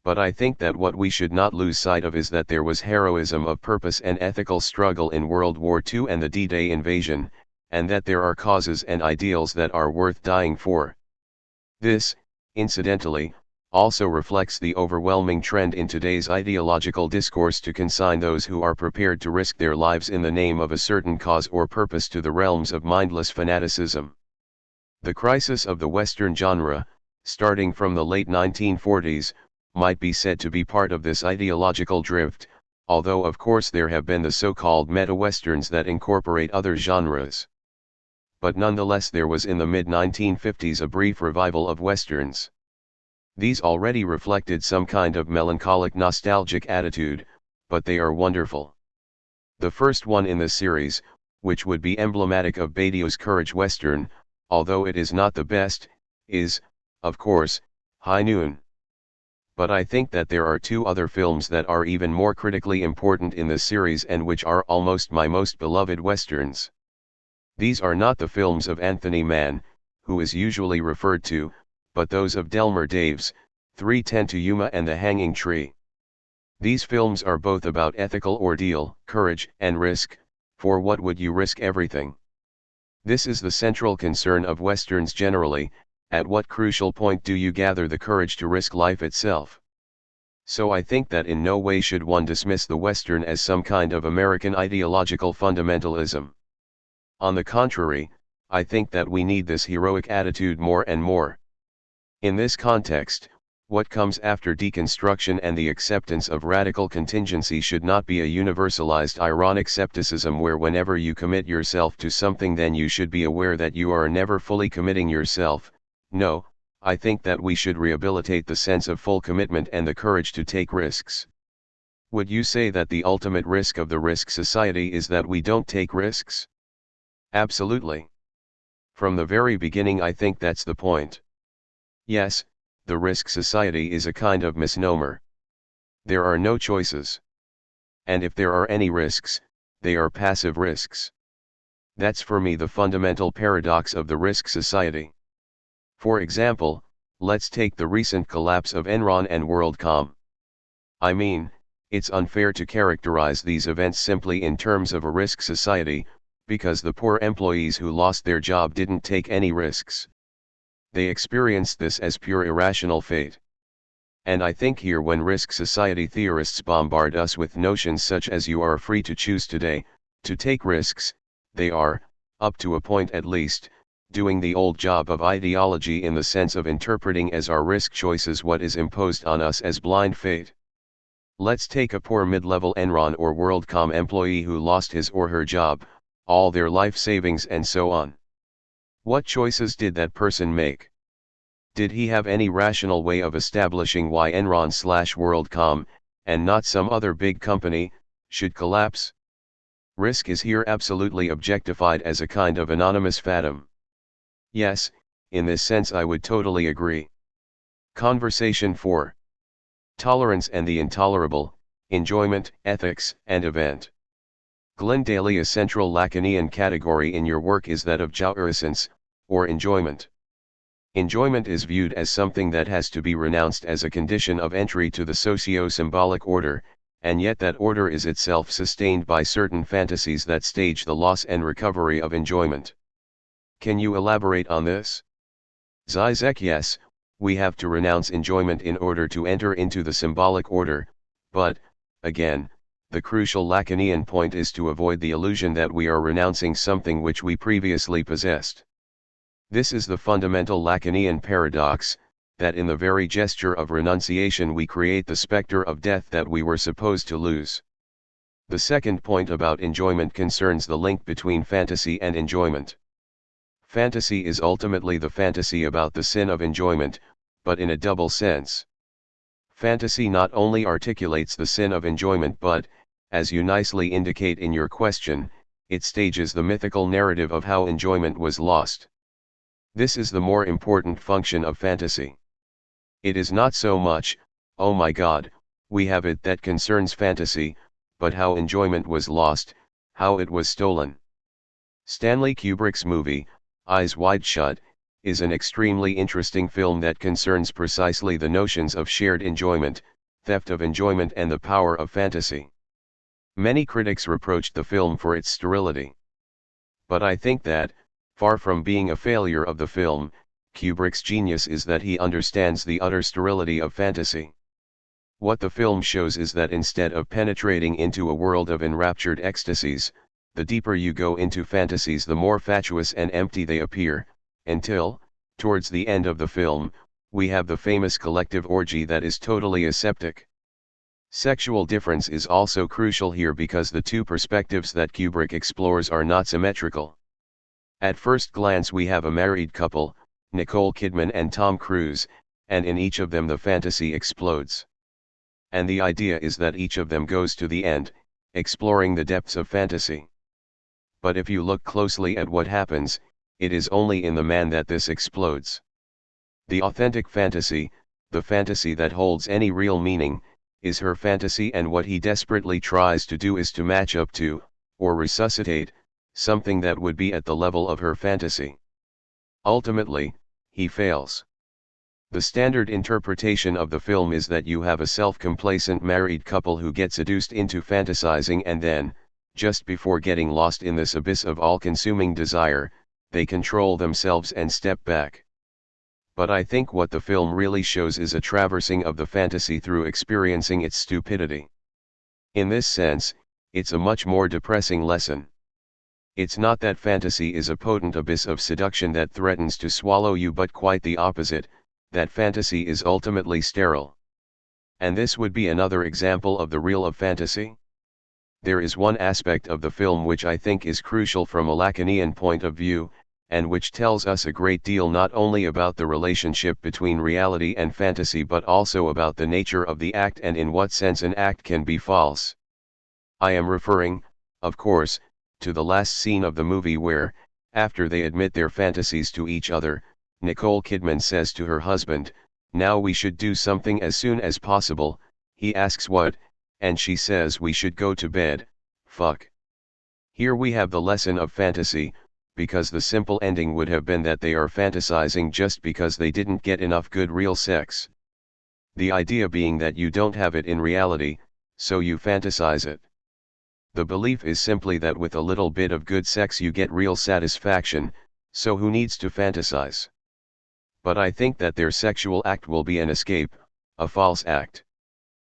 But I think that what we should not lose sight of is that there was heroism of purpose and ethical struggle in World War II and the D-Day invasion, and that there are causes and ideals that are worth dying for. This, incidentally, also reflects the overwhelming trend in today's ideological discourse to consign those who are prepared to risk their lives in the name of a certain cause or purpose to the realms of mindless fanaticism. The crisis of the Western genre, starting from the late 1940s, might be said to be part of this ideological drift, although of course there have been the so-called meta-westerns that incorporate other genres. But nonetheless there was in the mid-1950s a brief revival of westerns. These already reflected some kind of melancholic nostalgic attitude, but they are wonderful. The first one in the series, which would be emblematic of Badiou's courage western, although it is not the best, is, of course, High Noon. But I think that there are two other films that are even more critically important in the series and which are almost my most beloved westerns. These are not the films of Anthony Mann, who is usually referred to, but those of Delmer Daves, 3:10 to Yuma and The Hanging Tree. These films are both about ethical ordeal, courage, and risk. For what would you risk everything? This is the central concern of westerns generally. At what crucial point do you gather the courage to risk life itself? So I think that in no way should one dismiss the western as some kind of American ideological fundamentalism. On the contrary, I think that we need this heroic attitude more and more. In this context, what comes after deconstruction and the acceptance of radical contingency should not be a universalized ironic skepticism where whenever you commit yourself to something then you should be aware that you are never fully committing yourself. No, I think that we should rehabilitate the sense of full commitment and the courage to take risks. Would you say that the ultimate risk of the risk society is that we don't take risks? Absolutely. From the very beginning I think that's the point. Yes, the risk society is a kind of misnomer. There are no choices. And if there are any risks, they are passive risks. That's for me the fundamental paradox of the risk society. For example, let's take the recent collapse of Enron and WorldCom. I mean, it's unfair to characterize these events simply in terms of a risk society, because the poor employees who lost their job didn't take any risks. They experienced this as pure irrational fate. And I think here when risk society theorists bombard us with notions such as you are free to choose today, to take risks, they are, up to a point at least, doing the old job of ideology in the sense of interpreting as our risk choices what is imposed on us as blind fate. Let's take a poor mid-level Enron or WorldCom employee who lost his or her job, all their life savings and so on. What choices did that person make? Did he have any rational way of establishing why Enron/WorldCom, and not some other big company, should collapse? Risk is here absolutely objectified as a kind of anonymous fatum. Yes, in this sense I would totally agree. Conversation 4. Tolerance and the intolerable, enjoyment, ethics, and event. Glyn Daly, a central Lacanian category in your work is that of jouissance, or enjoyment. Enjoyment is viewed as something that has to be renounced as a condition of entry to the socio-symbolic order, and yet that order is itself sustained by certain fantasies that stage the loss and recovery of enjoyment. Can you elaborate on this? Žižek: Yes, we have to renounce enjoyment in order to enter into the symbolic order, but, again, the crucial Lacanian point is to avoid the illusion that we are renouncing something which we previously possessed. This is the fundamental Lacanian paradox, that in the very gesture of renunciation we create the specter of death that we were supposed to lose. The second point about enjoyment concerns the link between fantasy and enjoyment. Fantasy is ultimately the fantasy about the sin of enjoyment, but in a double sense. Fantasy not only articulates the sin of enjoyment but, as you nicely indicate in your question, it stages the mythical narrative of how enjoyment was lost. This is the more important function of fantasy. It is not so much, oh my God, we have it, that concerns fantasy, but how enjoyment was lost, how it was stolen. Stanley Kubrick's movie, Eyes Wide Shut, is an extremely interesting film that concerns precisely the notions of shared enjoyment, theft of enjoyment, and the power of fantasy. Many critics reproached the film for its sterility. But I think that, far from being a failure of the film, Kubrick's genius is that he understands the utter sterility of fantasy. What the film shows is that instead of penetrating into a world of enraptured ecstasies, the deeper you go into fantasies the more fatuous and empty they appear, until, towards the end of the film, we have the famous collective orgy that is totally aseptic. Sexual difference is also crucial here because the two perspectives that Kubrick explores are not symmetrical. At first glance we have a married couple, Nicole Kidman and Tom Cruise, and in each of them the fantasy explodes. And the idea is that each of them goes to the end, exploring the depths of fantasy. But if you look closely at what happens, it is only in the man that this explodes. The authentic fantasy, the fantasy that holds any real meaning, is her fantasy, and what he desperately tries to do is to match up to, or resuscitate, something that would be at the level of her fantasy. Ultimately, he fails. The standard interpretation of the film is that you have a self-complacent married couple who get seduced into fantasizing, and then, just before getting lost in this abyss of all-consuming desire, they control themselves and step back. But I think what the film really shows is a traversing of the fantasy through experiencing its stupidity. In this sense, it's a much more depressing lesson. It's not that fantasy is a potent abyss of seduction that threatens to swallow you, but quite the opposite, that fantasy is ultimately sterile. And this would be another example of the real of fantasy. There is one aspect of the film which I think is crucial from a Lacanian point of view, and which tells us a great deal not only about the relationship between reality and fantasy but also about the nature of the act and in what sense an act can be false. I am referring, of course, to the last scene of the movie where, after they admit their fantasies to each other, Nicole Kidman says to her husband, "Now we should do something as soon as possible." He asks what, and she says, "We should go to bed, fuck." Here we have the lesson of fantasy, because the simple ending would have been that they are fantasizing just because they didn't get enough good real sex. The idea being that you don't have it in reality, so you fantasize it. The belief is simply that with a little bit of good sex you get real satisfaction, so who needs to fantasize? But I think that their sexual act will be an escape, a false act.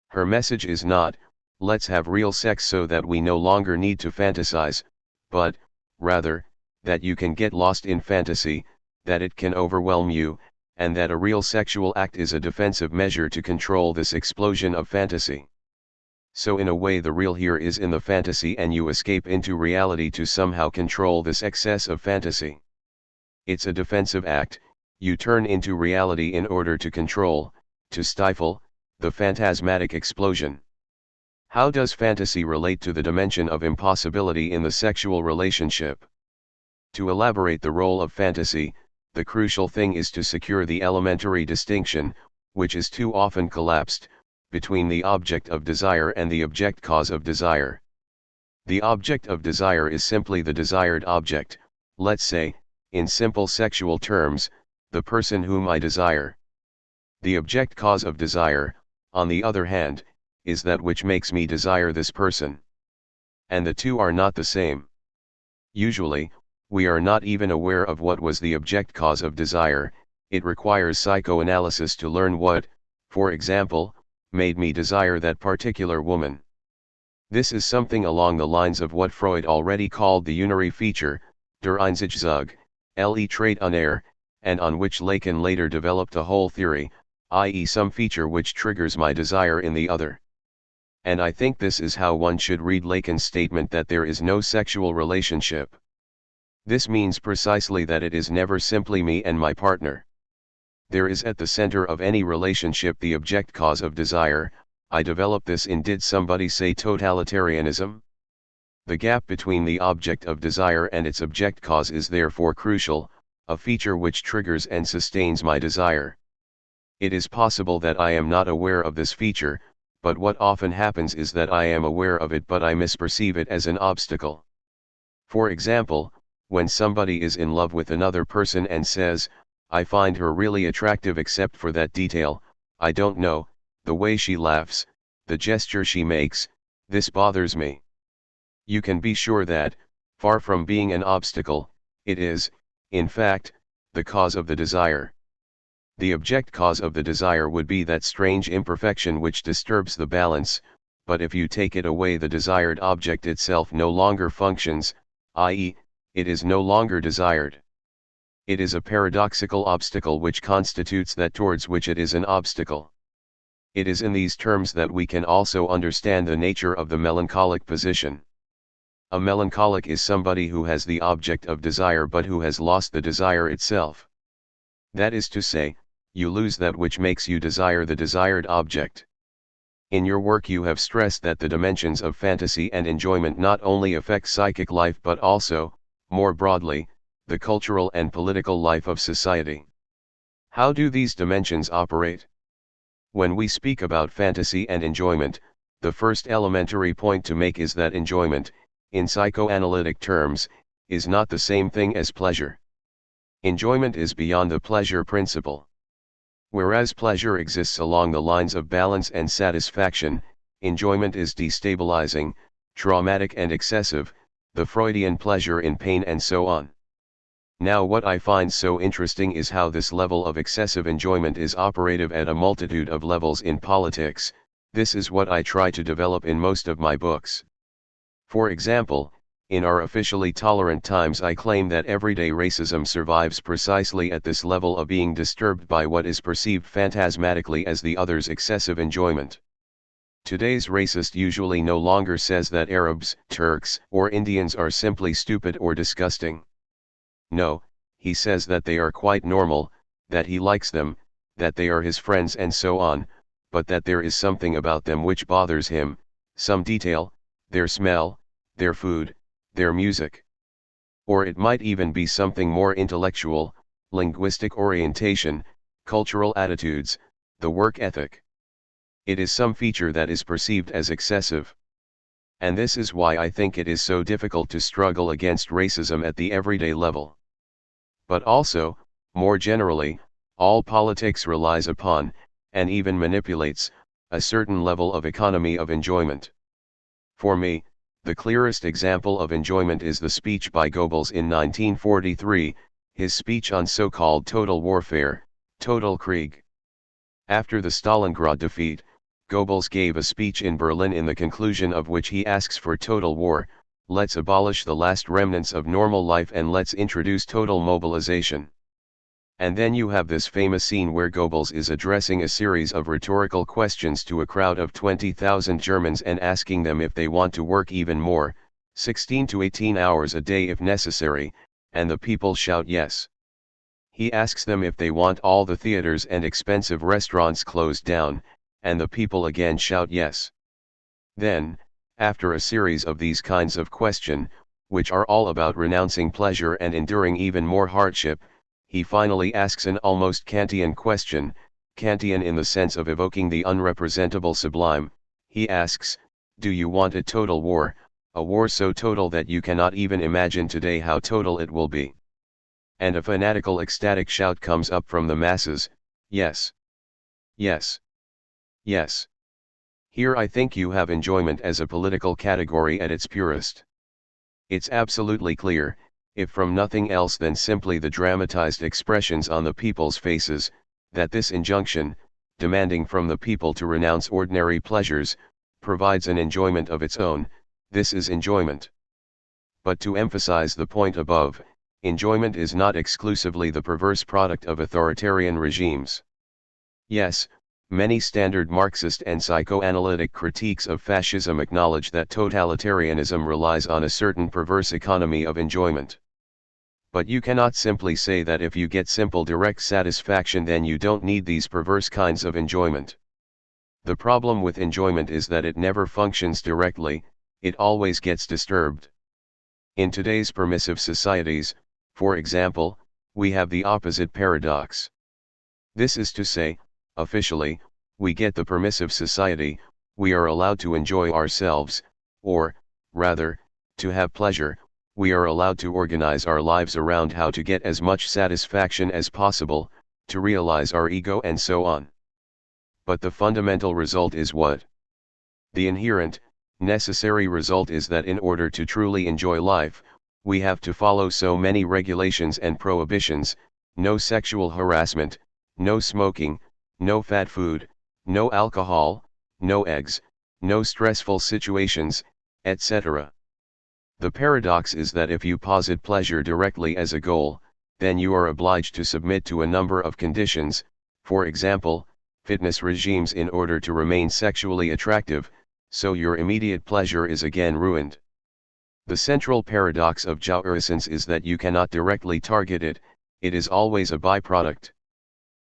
Her message is not, let's have real sex so that we no longer need to fantasize, but, rather, that you can get lost in fantasy, that it can overwhelm you, and that a real sexual act is a defensive measure to control this explosion of fantasy. So in a way the real here is in the fantasy, and you escape into reality to somehow control this excess of fantasy. It's a defensive act, you turn into reality in order to control, to stifle, the phantasmatic explosion. How does fantasy relate to the dimension of impossibility in the sexual relationship? To elaborate the role of fantasy, the crucial thing is to secure the elementary distinction, which is too often collapsed, between the object of desire and the object cause of desire. The object of desire is simply the desired object, let's say, in simple sexual terms, the person whom I desire. The object cause of desire, on the other hand, is that which makes me desire this person. And the two are not the same. Usually, we are not even aware of what was the object cause of desire. It requires psychoanalysis to learn what, for example, made me desire that particular woman. This is something along the lines of what Freud already called the unary feature, der Einzigzug, le Trait unair, and on which Lacan later developed a whole theory, i.e. some feature which triggers my desire in the other. And I think this is how one should read Lacan's statement that there is no sexual relationship. This means precisely that it is never simply me and my partner. There is at the center of any relationship the object cause of desire. I developed this in Did Somebody Say Totalitarianism? The gap between the object of desire and its object cause is therefore crucial, a feature which triggers and sustains my desire. It is possible that I am not aware of this feature, but what often happens is that I am aware of it but I misperceive it as an obstacle. For example, when somebody is in love with another person and says, I find her really attractive except for that detail, I don't know, the way she laughs, the gesture she makes, this bothers me. You can be sure that, far from being an obstacle, it is, in fact, the cause of the desire. The object cause of the desire would be that strange imperfection which disturbs the balance, but if you take it away the desired object itself no longer functions, i.e., it is no longer desired. It is a paradoxical obstacle which constitutes that towards which it is an obstacle. It is in these terms that we can also understand the nature of the melancholic position. A melancholic is somebody who has the object of desire but who has lost the desire itself. That is to say, you lose that which makes you desire the desired object. In your work you have stressed that the dimensions of fantasy and enjoyment not only affect psychic life but also, more broadly, the cultural and political life of society. How do these dimensions operate? When we speak about fantasy and enjoyment, the first elementary point to make is that enjoyment, in psychoanalytic terms, is not the same thing as pleasure. Enjoyment is beyond the pleasure principle. Whereas pleasure exists along the lines of balance and satisfaction, enjoyment is destabilizing, traumatic and excessive, the Freudian pleasure in pain and so on. Now what I find so interesting is how this level of excessive enjoyment is operative at a multitude of levels in politics. This is what I try to develop in most of my books. For example, in our officially tolerant times I claim that everyday racism survives precisely at this level of being disturbed by what is perceived phantasmatically as the other's excessive enjoyment. Today's racist usually no longer says that Arabs, Turks, or Indians are simply stupid or disgusting. No, he says that they are quite normal, that he likes them, that they are his friends and so on, but that there is something about them which bothers him, some detail, their smell, their food, their music. Or it might even be something more intellectual, linguistic orientation, cultural attitudes, the work ethic. It is some feature that is perceived as excessive. And this is why I think it is so difficult to struggle against racism at the everyday level. But also, more generally, all politics relies upon, and even manipulates, a certain level of economy of enjoyment. For me, the clearest example of enjoyment is the speech by Goebbels in 1943, his speech on so-called total warfare, Total Krieg. After the Stalingrad defeat, Goebbels gave a speech in Berlin in the conclusion of which he asks for total war, let's abolish the last remnants of normal life and let's introduce total mobilization. And then you have this famous scene where Goebbels is addressing a series of rhetorical questions to a crowd of 20,000 Germans and asking them if they want to work even more, 16 to 18 hours a day if necessary, and the people shout yes. He asks them if they want all the theaters and expensive restaurants closed down, and the people again shout yes. Then, after a series of these kinds of questions, which are all about renouncing pleasure and enduring even more hardship, he finally asks an almost Kantian question, Kantian in the sense of evoking the unrepresentable sublime. He asks, do you want a total war, a war so total that you cannot even imagine today how total it will be? and a fanatical ecstatic shout comes up from the masses, yes, yes, yes. Here I think you have enjoyment as a political category at its purest. It's absolutely clear, if from nothing else than simply the dramatized expressions on the people's faces, that this injunction, demanding from the people to renounce ordinary pleasures, provides an enjoyment of its own. This is enjoyment. But to emphasize the point above, enjoyment is not exclusively the perverse product of authoritarian regimes. Yes, many standard Marxist and psychoanalytic critiques of fascism acknowledge that totalitarianism relies on a certain perverse economy of enjoyment. But you cannot simply say that if you get simple direct satisfaction then you don't need these perverse kinds of enjoyment. The problem with enjoyment is that it never functions directly, it always gets disturbed. In today's permissive societies, for example, we have the opposite paradox. This is to say, officially, we get the permissive society, we are allowed to enjoy ourselves, or, rather, to have pleasure, we are allowed to organize our lives around how to get as much satisfaction as possible, to realize our ego and so on. But the fundamental result is what? The inherent, necessary result is that in order to truly enjoy life, we have to follow so many regulations and prohibitions: no sexual harassment, no smoking, no fat food, no alcohol, no eggs, no stressful situations, etc. The paradox is that if you posit pleasure directly as a goal, then you are obliged to submit to a number of conditions, for example, fitness regimes in order to remain sexually attractive, so your immediate pleasure is again ruined. The central paradox of jouissance is that you cannot directly target it, it is always a byproduct.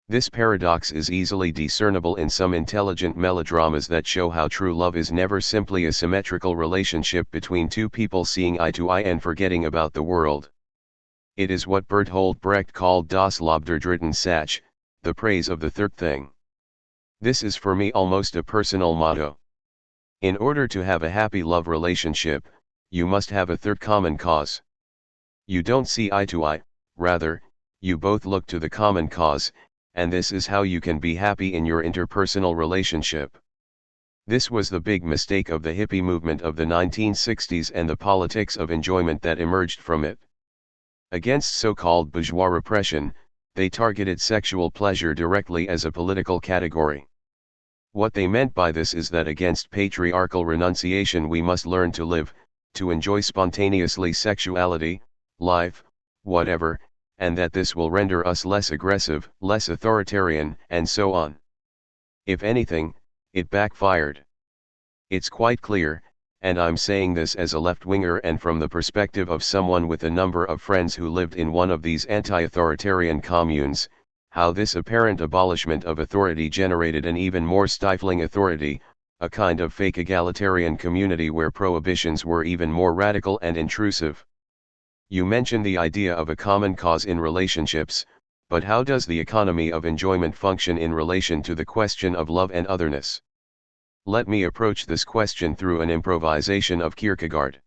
This paradox is easily discernible in some intelligent melodramas that show how true love is never simply a symmetrical relationship between two people seeing eye to eye and forgetting about the world. It is what Bertolt Brecht called das Lob der dritten Sache, the praise of the third thing. This is for me almost a personal motto. In order to have a happy love relationship, you must have a third common cause. You don't see eye to eye, rather, you both look to the common cause, and this is how you can be happy in your interpersonal relationship. This was the big mistake of the hippie movement of the 1960s and the politics of enjoyment that emerged from it. Against so-called bourgeois repression, they targeted sexual pleasure directly as a political category. What they meant by this is that against patriarchal renunciation we must learn to live, to enjoy spontaneously sexuality, life, whatever, and that this will render us less aggressive, less authoritarian, and so on. If anything, it backfired. It's quite clear, and I'm saying this as a left-winger and from the perspective of someone with a number of friends who lived in one of these anti-authoritarian communes, how this apparent abolishment of authority generated an even more stifling authority, a kind of fake egalitarian community where prohibitions were even more radical and intrusive. You mention the idea of a common cause in relationships, but how does the economy of enjoyment function in relation to the question of love and otherness? Let me approach this question through an improvisation of Kierkegaard.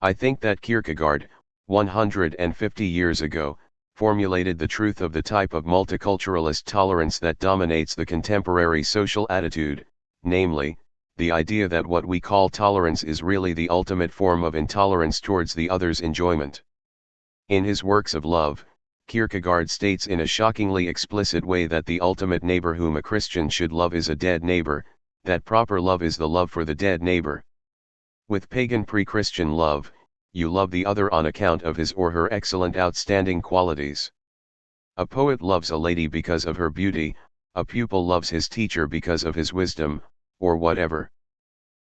I think that Kierkegaard, 150 years ago, formulated the truth of the type of multiculturalist tolerance that dominates the contemporary social attitude, namely, the idea that what we call tolerance is really the ultimate form of intolerance towards the other's enjoyment. In his works of love, Kierkegaard states in a shockingly explicit way that the ultimate neighbor whom a Christian should love is a dead neighbor, that proper love is the love for the dead neighbor. With pagan pre-Christian love, you love the other on account of his or her excellent outstanding qualities. A poet loves a lady because of her beauty, a pupil loves his teacher because of his wisdom, or whatever.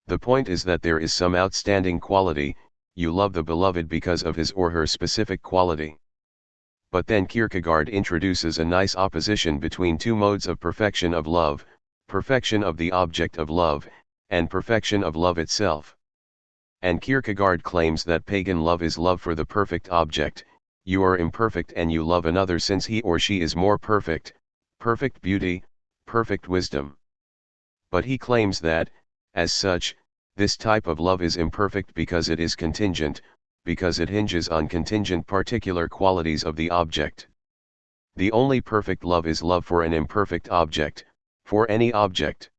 The point is that there is some outstanding quality, you love the beloved because of his or her specific quality. But then Kierkegaard introduces a nice opposition between two modes of perfection of love, perfection of the object of love, and perfection of love itself. And Kierkegaard claims that pagan love is love for the perfect object, you are imperfect and you love another since he or she is more perfect, perfect beauty, perfect wisdom. But he claims that, as such, this type of love is imperfect because it is contingent, because it hinges on contingent particular qualities of the object. The only perfect love is love for an imperfect object, for any object.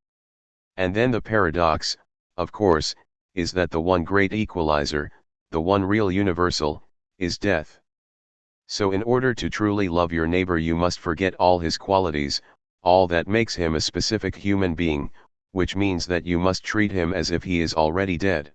And then the paradox, of course, is that the one great equalizer, the one real universal, is death. So in order to truly love your neighbor you must forget all his qualities, all that makes him a specific human being, which means that you must treat him as if he is already dead.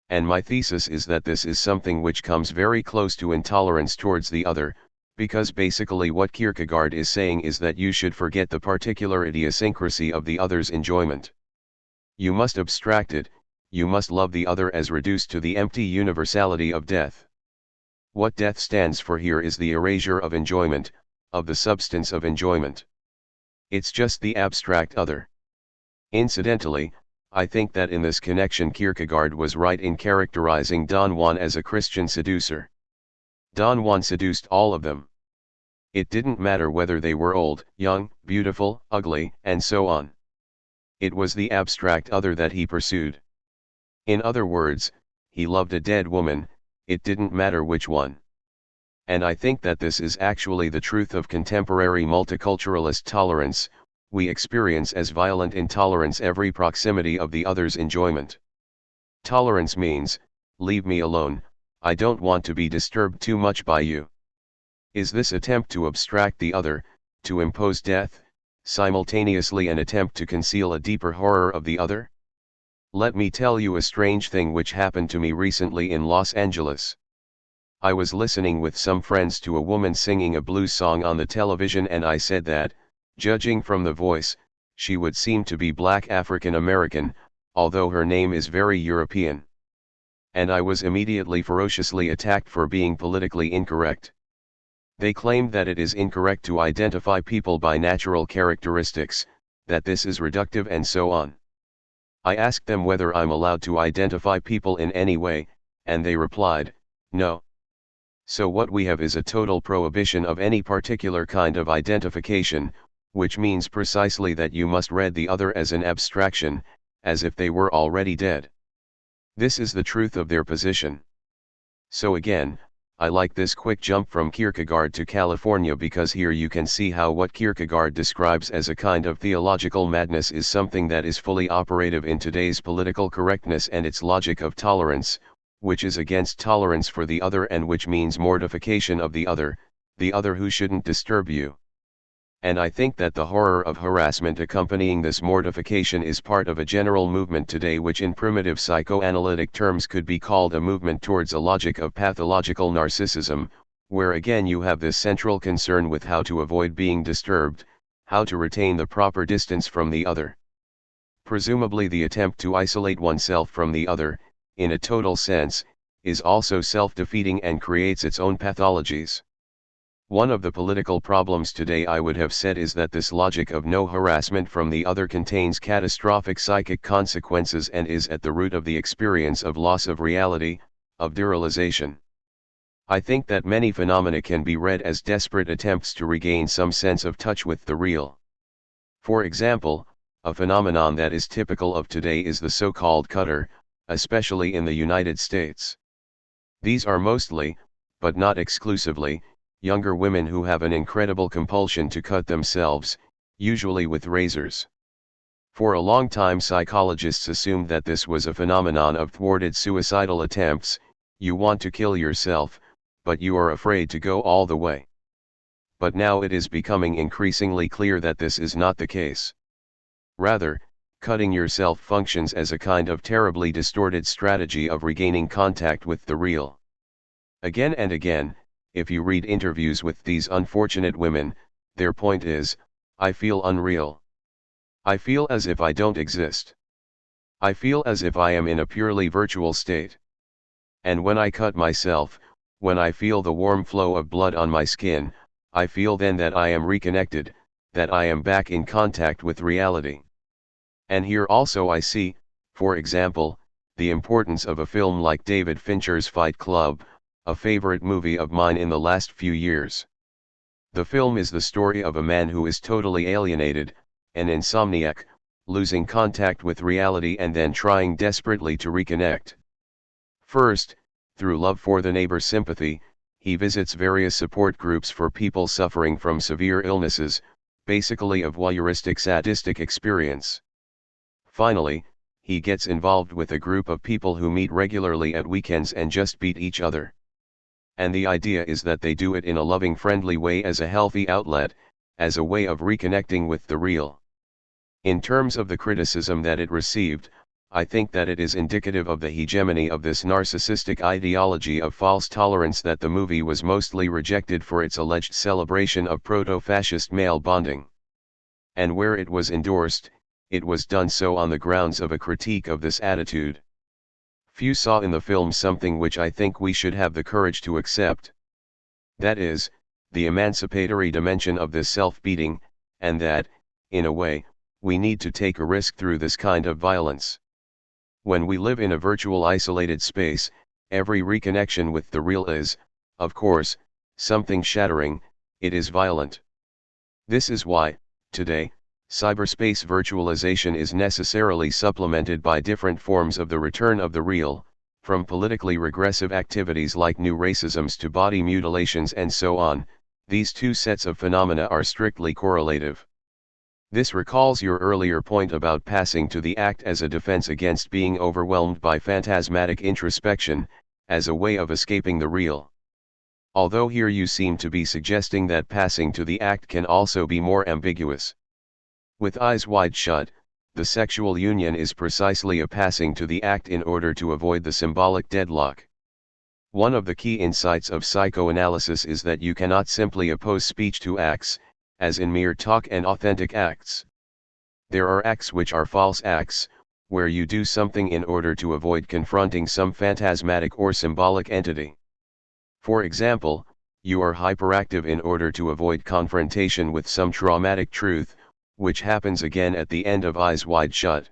And my thesis is that this is something which comes very close to intolerance towards the other, because basically what Kierkegaard is saying is that you should forget the particular idiosyncrasy of the other's enjoyment. You must abstract it, you must love the other as reduced to the empty universality of death. What death stands for here is the erasure of enjoyment, of the substance of enjoyment. It's just the abstract other. Incidentally, I think that in this connection Kierkegaard was right in characterizing Don Juan as a Christian seducer. Don Juan seduced all of them. It didn't matter whether they were old, young, beautiful, ugly, and so on. It was the abstract other that he pursued. In other words, he loved a dead woman, it didn't matter which one. And I think that this is actually the truth of contemporary multiculturalist tolerance. We experience as violent intolerance every proximity of the other's enjoyment. Tolerance means, leave me alone, I don't want to be disturbed too much by you. Is this attempt to abstract the other, to impose death, simultaneously an attempt to conceal a deeper horror of the other? Let me tell you a strange thing which happened to me recently in Los Angeles. I was listening with some friends to a woman singing a blues song on the television and I said that, judging from the voice, she would seem to be Black African American, although her name is very European. And I was immediately ferociously attacked for being politically incorrect. They claimed that it is incorrect to identify people by natural characteristics, that this is reductive and so on. I asked them whether I'm allowed to identify people in any way, and they replied, no. So what we have is a total prohibition of any particular kind of identification, which means precisely that you must read the other as an abstraction, as if they were already dead. This is the truth of their position. So again, I like this quick jump from Kierkegaard to California because here you can see how what Kierkegaard describes as a kind of theological madness is something that is fully operative in today's political correctness and its logic of tolerance, which is against tolerance for the other and which means mortification of the other who shouldn't disturb you. And I think that the horror of harassment accompanying this mortification is part of a general movement today which in primitive psychoanalytic terms could be called a movement towards a logic of pathological narcissism, where again you have this central concern with how to avoid being disturbed, how to retain the proper distance from the other. Presumably the attempt to isolate oneself from the other, in a total sense, is also self-defeating and creates its own pathologies. One of the political problems today I would have said is that this logic of no harassment from the other contains catastrophic psychic consequences and is at the root of the experience of loss of reality, of derealization. I think that many phenomena can be read as desperate attempts to regain some sense of touch with the real. For example, a phenomenon that is typical of today is the so-called cutter, especially in the United States. These are mostly, but not exclusively, younger women who have an incredible compulsion to cut themselves, usually with razors. For a long time psychologists assumed that this was a phenomenon of thwarted suicidal attempts. You want to kill yourself, but you are afraid to go all the way. But now it is becoming increasingly clear that this is not the case. Rather, cutting yourself functions as a kind of terribly distorted strategy of regaining contact with the real. Again and again, if you read interviews with these unfortunate women, their point is, I feel unreal. I feel as if I don't exist. I feel as if I am in a purely virtual state. And when I cut myself, when I feel the warm flow of blood on my skin, I feel then that I am reconnected, that I am back in contact with reality. And here also I see, for example, the importance of a film like David Fincher's Fight Club, a favorite movie of mine in the last few years. The film is the story of a man who is totally alienated, an insomniac, losing contact with reality and then trying desperately to reconnect. First, through love for the neighbor's sympathy, he visits various support groups for people suffering from severe illnesses, basically a voyeuristic sadistic experience. Finally, he gets involved with a group of people who meet regularly at weekends and just beat each other. And the idea is that they do it in a loving, friendly way as a healthy outlet, as a way of reconnecting with the real. In terms of the criticism that it received, I think that it is indicative of the hegemony of this narcissistic ideology of false tolerance that the movie was mostly rejected for its alleged celebration of proto-fascist male bonding. And where it was endorsed, it was done so on the grounds of a critique of this attitude. Few saw in the film something which I think we should have the courage to accept. That is, the emancipatory dimension of this self-beating, and that, in a way, we need to take a risk through this kind of violence. When we live in a virtual isolated space, every reconnection with the real is, of course, something shattering, it is violent. This is why, today, cyberspace virtualization is necessarily supplemented by different forms of the return of the real, from politically regressive activities like new racisms to body mutilations and so on. These two sets of phenomena are strictly correlative. This recalls your earlier point about passing to the act as a defense against being overwhelmed by phantasmatic introspection, as a way of escaping the real. Although here you seem to be suggesting that passing to the act can also be more ambiguous. With eyes wide shut, the sexual union is precisely a passing to the act in order to avoid the symbolic deadlock. One of the key insights of psychoanalysis is that you cannot simply oppose speech to acts, as in mere talk, and authentic acts. There are acts which are false acts, where you do something in order to avoid confronting some phantasmatic or symbolic entity. For example, you are hyperactive in order to avoid confrontation with some traumatic truth, which happens again at the end of Eyes Wide Shut.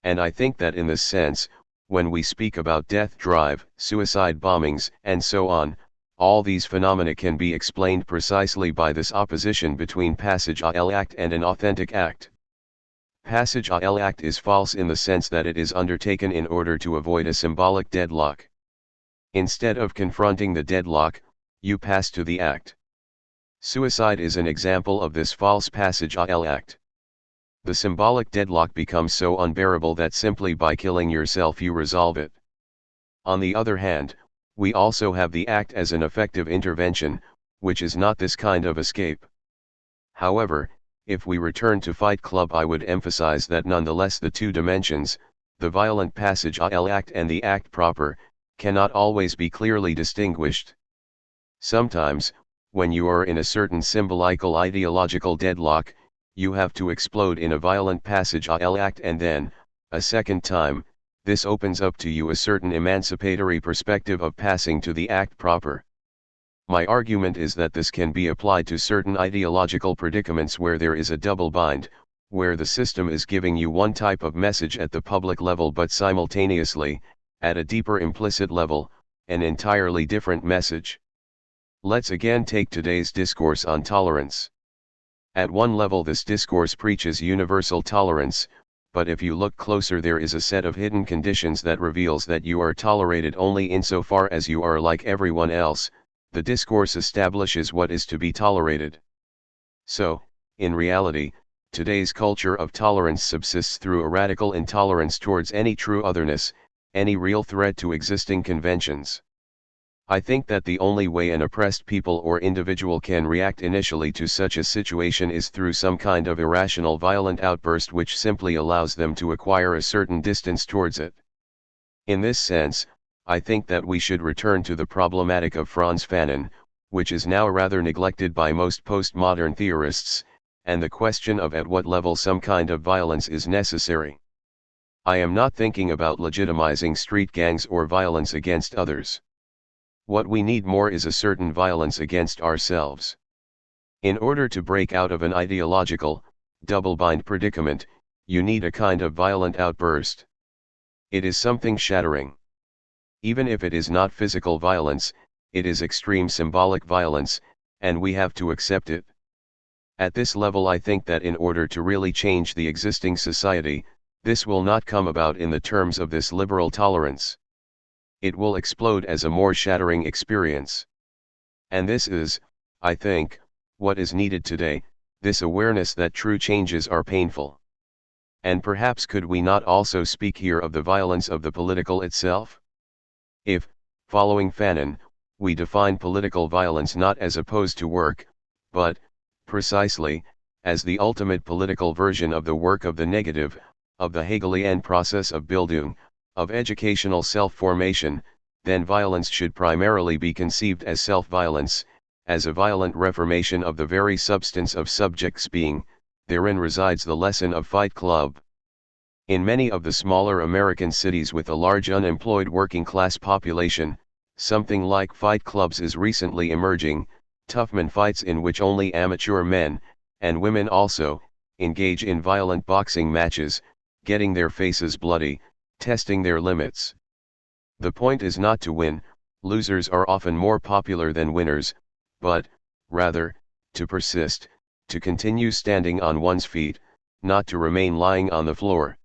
And I think that in this sense, when we speak about death drive, suicide bombings, and so on, all these phenomena can be explained precisely by this opposition between passage à l'act and an authentic act. Passage à l'act is false in the sense that it is undertaken in order to avoid a symbolic deadlock. Instead of confronting the deadlock, you pass to the act. Suicide is an example of this false passage à l'act. The symbolic deadlock becomes so unbearable that simply by killing yourself you resolve it. On the other hand, we also have the act as an effective intervention, which is not this kind of escape. However, if we return to Fight Club, I would emphasize that nonetheless the two dimensions, the violent passage à l'act and the act proper, cannot always be clearly distinguished. Sometimes, when you are in a certain symbolical ideological deadlock, you have to explode in a violent passage à l'act, and then, a second time, this opens up to you a certain emancipatory perspective of passing to the act proper. My argument is that this can be applied to certain ideological predicaments where there is a double bind, where the system is giving you one type of message at the public level but simultaneously, at a deeper implicit level, an entirely different message. Let's again take today's discourse on tolerance. At one level this discourse preaches universal tolerance, but if you look closer there is a set of hidden conditions that reveals that you are tolerated only insofar as you are like everyone else. The discourse establishes what is to be tolerated. So, in reality, today's culture of tolerance subsists through a radical intolerance towards any true otherness, any real threat to existing conventions. I think that the only way an oppressed people or individual can react initially to such a situation is through some kind of irrational violent outburst which simply allows them to acquire a certain distance towards it. In this sense, I think that we should return to the problematic of Frantz Fanon, which is now rather neglected by most postmodern theorists, and the question of at what level some kind of violence is necessary. I am not thinking about legitimizing street gangs or violence against others. What we need more is a certain violence against ourselves. In order to break out of an ideological, double-bind predicament, you need a kind of violent outburst. It is something shattering. Even if it is not physical violence, it is extreme symbolic violence, and we have to accept it. At this level I think that in order to really change the existing society, this will not come about in the terms of this liberal tolerance. it will explode as a more shattering experience. And this is, I think, what is needed today, this awareness that true changes are painful. And perhaps could we not also speak here of the violence of the political itself? If, following Fanon, we define political violence not as opposed to work, but, precisely, as the ultimate political version of the work of the negative, of the Hegelian process of Bildung, of educational self-formation, then violence should primarily be conceived as self-violence, as a violent reformation of the very substance of subjects' being. Therein resides the lesson of Fight Club. In many of the smaller American cities with a large unemployed working-class population, something like fight clubs is recently emerging, toughman fights in which only amateur men, and women also, engage in violent boxing matches, getting their faces bloody, testing their limits. The point is not to win, losers are often more popular than winners, but, rather, to persist, to continue standing on one's feet, not to remain lying on the floor.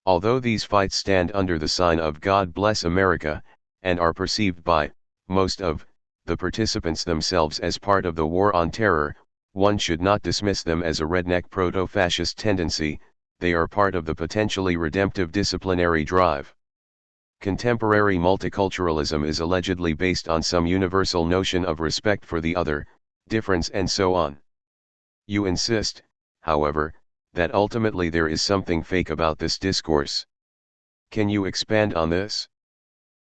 Although these fights stand under the sign of God Bless America, and are perceived by most of the participants themselves as part of the war on terror, one should not dismiss them as a redneck proto-fascist tendency. They are part of the potentially redemptive disciplinary drive. Contemporary multiculturalism is allegedly based on some universal notion of respect for the other, difference and so on. You insist, however, that ultimately there is something fake about this discourse. Can you expand on this?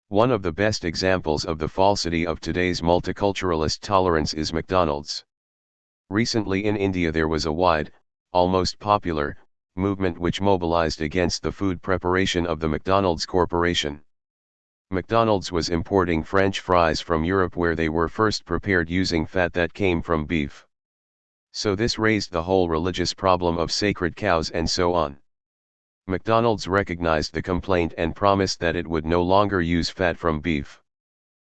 One of the best examples of the falsity of today's multiculturalist tolerance is McDonald's. Recently in India there was a wide, almost popular, movement which mobilized against the food preparation of the McDonald's Corporation. McDonald's was importing French fries from Europe where they were first prepared using fat that came from beef. So this raised the whole religious problem of sacred cows and so on. McDonald's recognized the complaint and promised that it would no longer use fat from beef.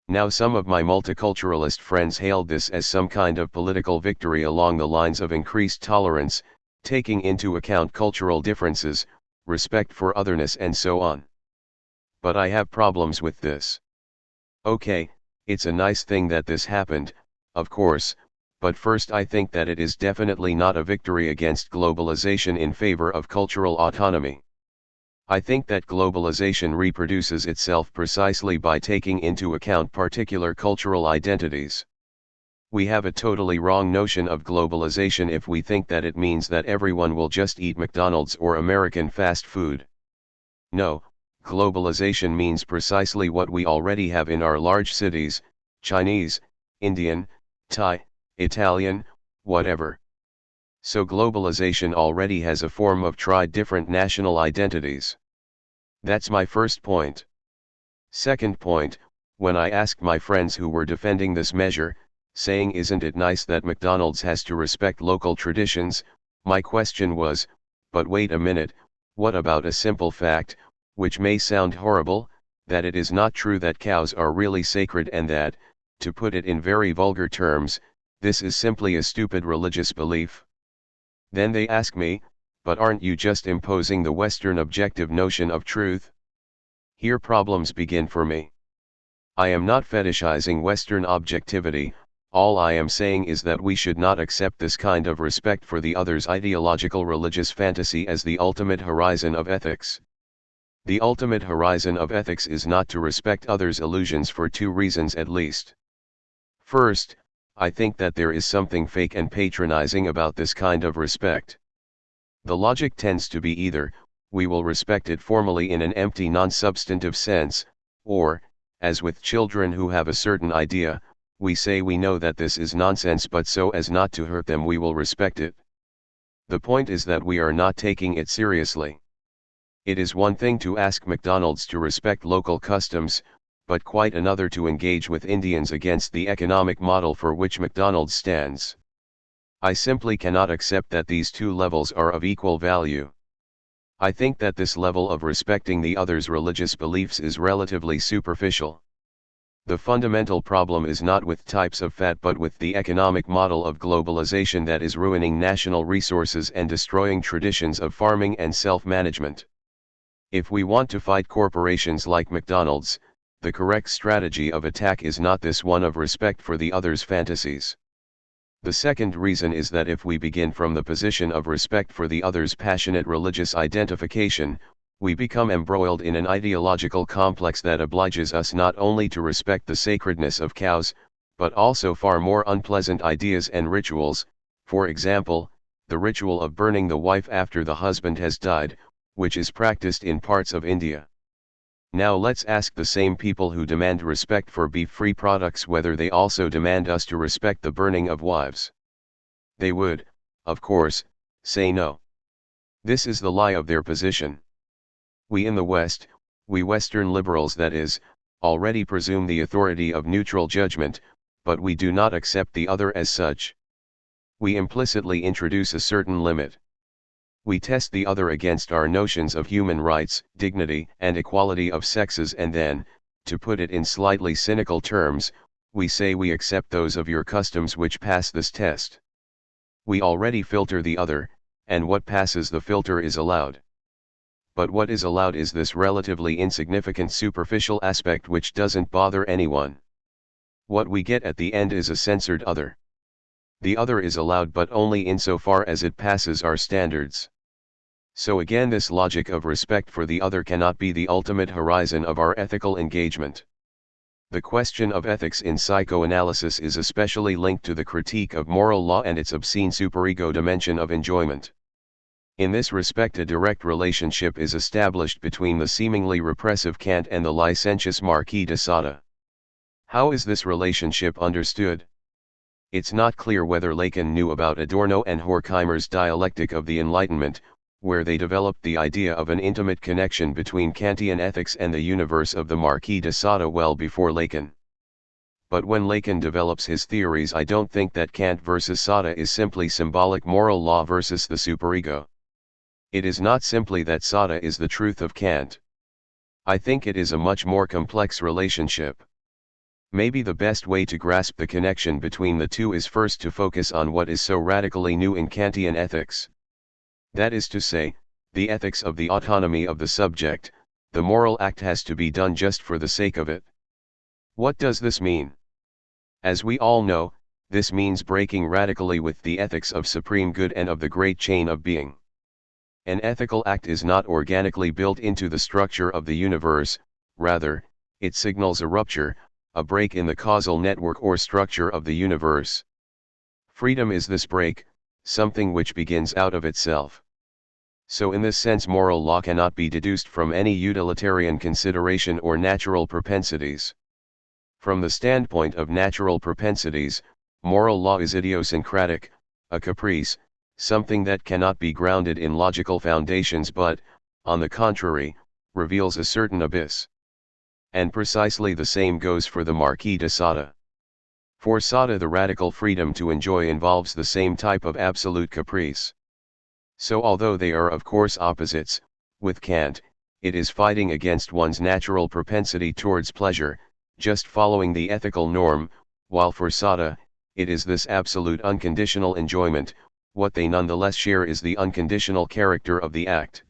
Now some of my multiculturalist friends hailed this as some kind of political victory along the lines of increased tolerance, taking into account cultural differences, respect for otherness and so on. But I have problems with this. Okay, it's a nice thing that this happened, of course, but first I think that it is definitely not a victory against globalization in favor of cultural autonomy. I think that globalization reproduces itself precisely by taking into account particular cultural identities. We have a totally wrong notion of globalization if we think that it means that everyone will just eat McDonald's or American fast food. No, globalization means precisely what we already have in our large cities: Chinese, Indian, Thai, Italian, whatever. So globalization already has a form of different national identities. That's my first point. Second point, when I asked my friends who were defending this measure, saying isn't it nice that McDonald's has to respect local traditions, my question was, but wait a minute, what about a simple fact, which may sound horrible, that it is not true that cows are really sacred and that, to put it in very vulgar terms, this is simply a stupid religious belief? Then they ask me, but aren't you just imposing the Western objective notion of truth? Here problems begin for me. I am not fetishizing Western objectivity, all I am saying is that we should not accept this kind of respect for the other's ideological religious fantasy as the ultimate horizon of ethics. The ultimate horizon of ethics is not to respect others' illusions for two reasons at least. First, I think that there is something fake and patronizing about this kind of respect. The logic tends to be either, we will respect it formally in an empty non-substantive sense, or, as with children who have a certain idea, we say we know that this is nonsense but so as not to hurt them we will respect it. The point is that we are not taking it seriously. It is one thing to ask McDonald's to respect local customs, but quite another to engage with Indians against the economic model for which McDonald's stands. I simply cannot accept that these two levels are of equal value. I think that this level of respecting the other's religious beliefs is relatively superficial. The fundamental problem is not with types of fat but with the economic model of globalization that is ruining national resources and destroying traditions of farming and self-management. If we want to fight corporations like McDonald's, the correct strategy of attack is not this one of respect for the other's fantasies. The second reason is that if we begin from the position of respect for the other's passionate religious identification, we become embroiled in an ideological complex that obliges us not only to respect the sacredness of cows, but also far more unpleasant ideas and rituals, for example, the ritual of burning the wife after the husband has died, which is practiced in parts of India. Now let's ask the same people who demand respect for beef-free products whether they also demand us to respect the burning of wives. They would, of course, say no. This is the lie of their position. We in the West, we Western liberals that is, already presume the authority of neutral judgment, but we do not accept the other as such. We implicitly introduce a certain limit. We test the other against our notions of human rights, dignity, and equality of sexes, and then, to put it in slightly cynical terms, we say we accept those of your customs which pass this test. We already filter the other, and what passes the filter is allowed. But what is allowed is this relatively insignificant superficial aspect which doesn't bother anyone. What we get at the end is a censored other. The other is allowed but only insofar as it passes our standards. So again, this logic of respect for the other cannot be the ultimate horizon of our ethical engagement. The question of ethics in psychoanalysis is especially linked to the critique of moral law and its obscene superego dimension of enjoyment. In this respect, a direct relationship is established between the seemingly repressive Kant and the licentious Marquis de Sade. How is this relationship understood? It's not clear whether Lacan knew about Adorno and Horkheimer's dialectic of the Enlightenment, where they developed the idea of an intimate connection between Kantian ethics and the universe of the Marquis de Sade well before Lacan. But when Lacan develops his theories, I don't think that Kant versus Sade is simply symbolic moral law versus the superego. It is not simply that Sade is the truth of Kant. I think it is a much more complex relationship. Maybe the best way to grasp the connection between the two is first to focus on what is so radically new in Kantian ethics. That is to say, the ethics of the autonomy of the subject. The moral act has to be done just for the sake of it. What does this mean? As we all know, this means breaking radically with the ethics of supreme good and of the great chain of being. An ethical act is not organically built into the structure of the universe, rather, it signals a rupture, a break in the causal network or structure of the universe. Freedom is this break, something which begins out of itself. So in this sense, moral law cannot be deduced from any utilitarian consideration or natural propensities. From the standpoint of natural propensities, moral law is idiosyncratic, a caprice, something that cannot be grounded in logical foundations but, on the contrary, reveals a certain abyss. And precisely the same goes for the Marquis de Sade. For Sade, the radical freedom to enjoy involves the same type of absolute caprice. So although they are of course opposites, with Kant, it is fighting against one's natural propensity towards pleasure, just following the ethical norm, while for Sade, it is this absolute unconditional enjoyment. What they nonetheless share is the unconditional character of the act.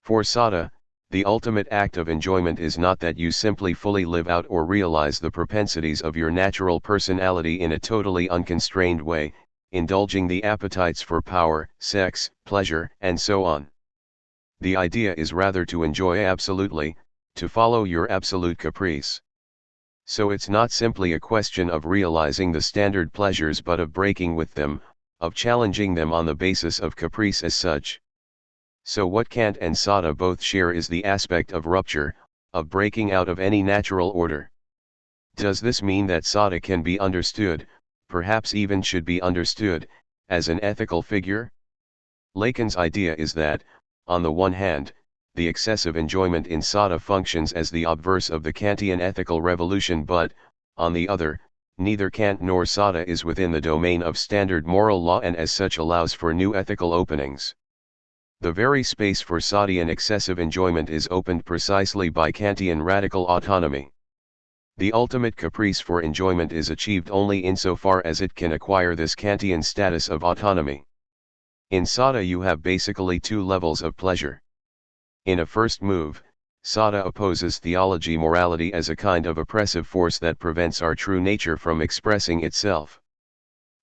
For Sade, the ultimate act of enjoyment is not that you simply fully live out or realize the propensities of your natural personality in a totally unconstrained way, indulging the appetites for power, sex, pleasure, and so on. The idea is rather to enjoy absolutely, to follow your absolute caprice. So it's not simply a question of realizing the standard pleasures but of breaking with them, of challenging them on the basis of caprice as such. So what Kant and Sade both share is the aspect of rupture, of breaking out of any natural order. Does this mean that Sade can be understood, perhaps even should be understood, as an ethical figure? Lacan's idea is that, on the one hand, the excessive enjoyment in Sade functions as the obverse of the Kantian ethical revolution, but, on the other, neither Kant nor Sade is within the domain of standard moral law and as such allows for new ethical openings. The very space for Sadean excessive enjoyment is opened precisely by Kantian radical autonomy. The ultimate caprice for enjoyment is achieved only insofar as it can acquire this Kantian status of autonomy. In Sade you have basically two levels of pleasure. In a first move, Sada opposes theology morality as a kind of oppressive force that prevents our true nature from expressing itself.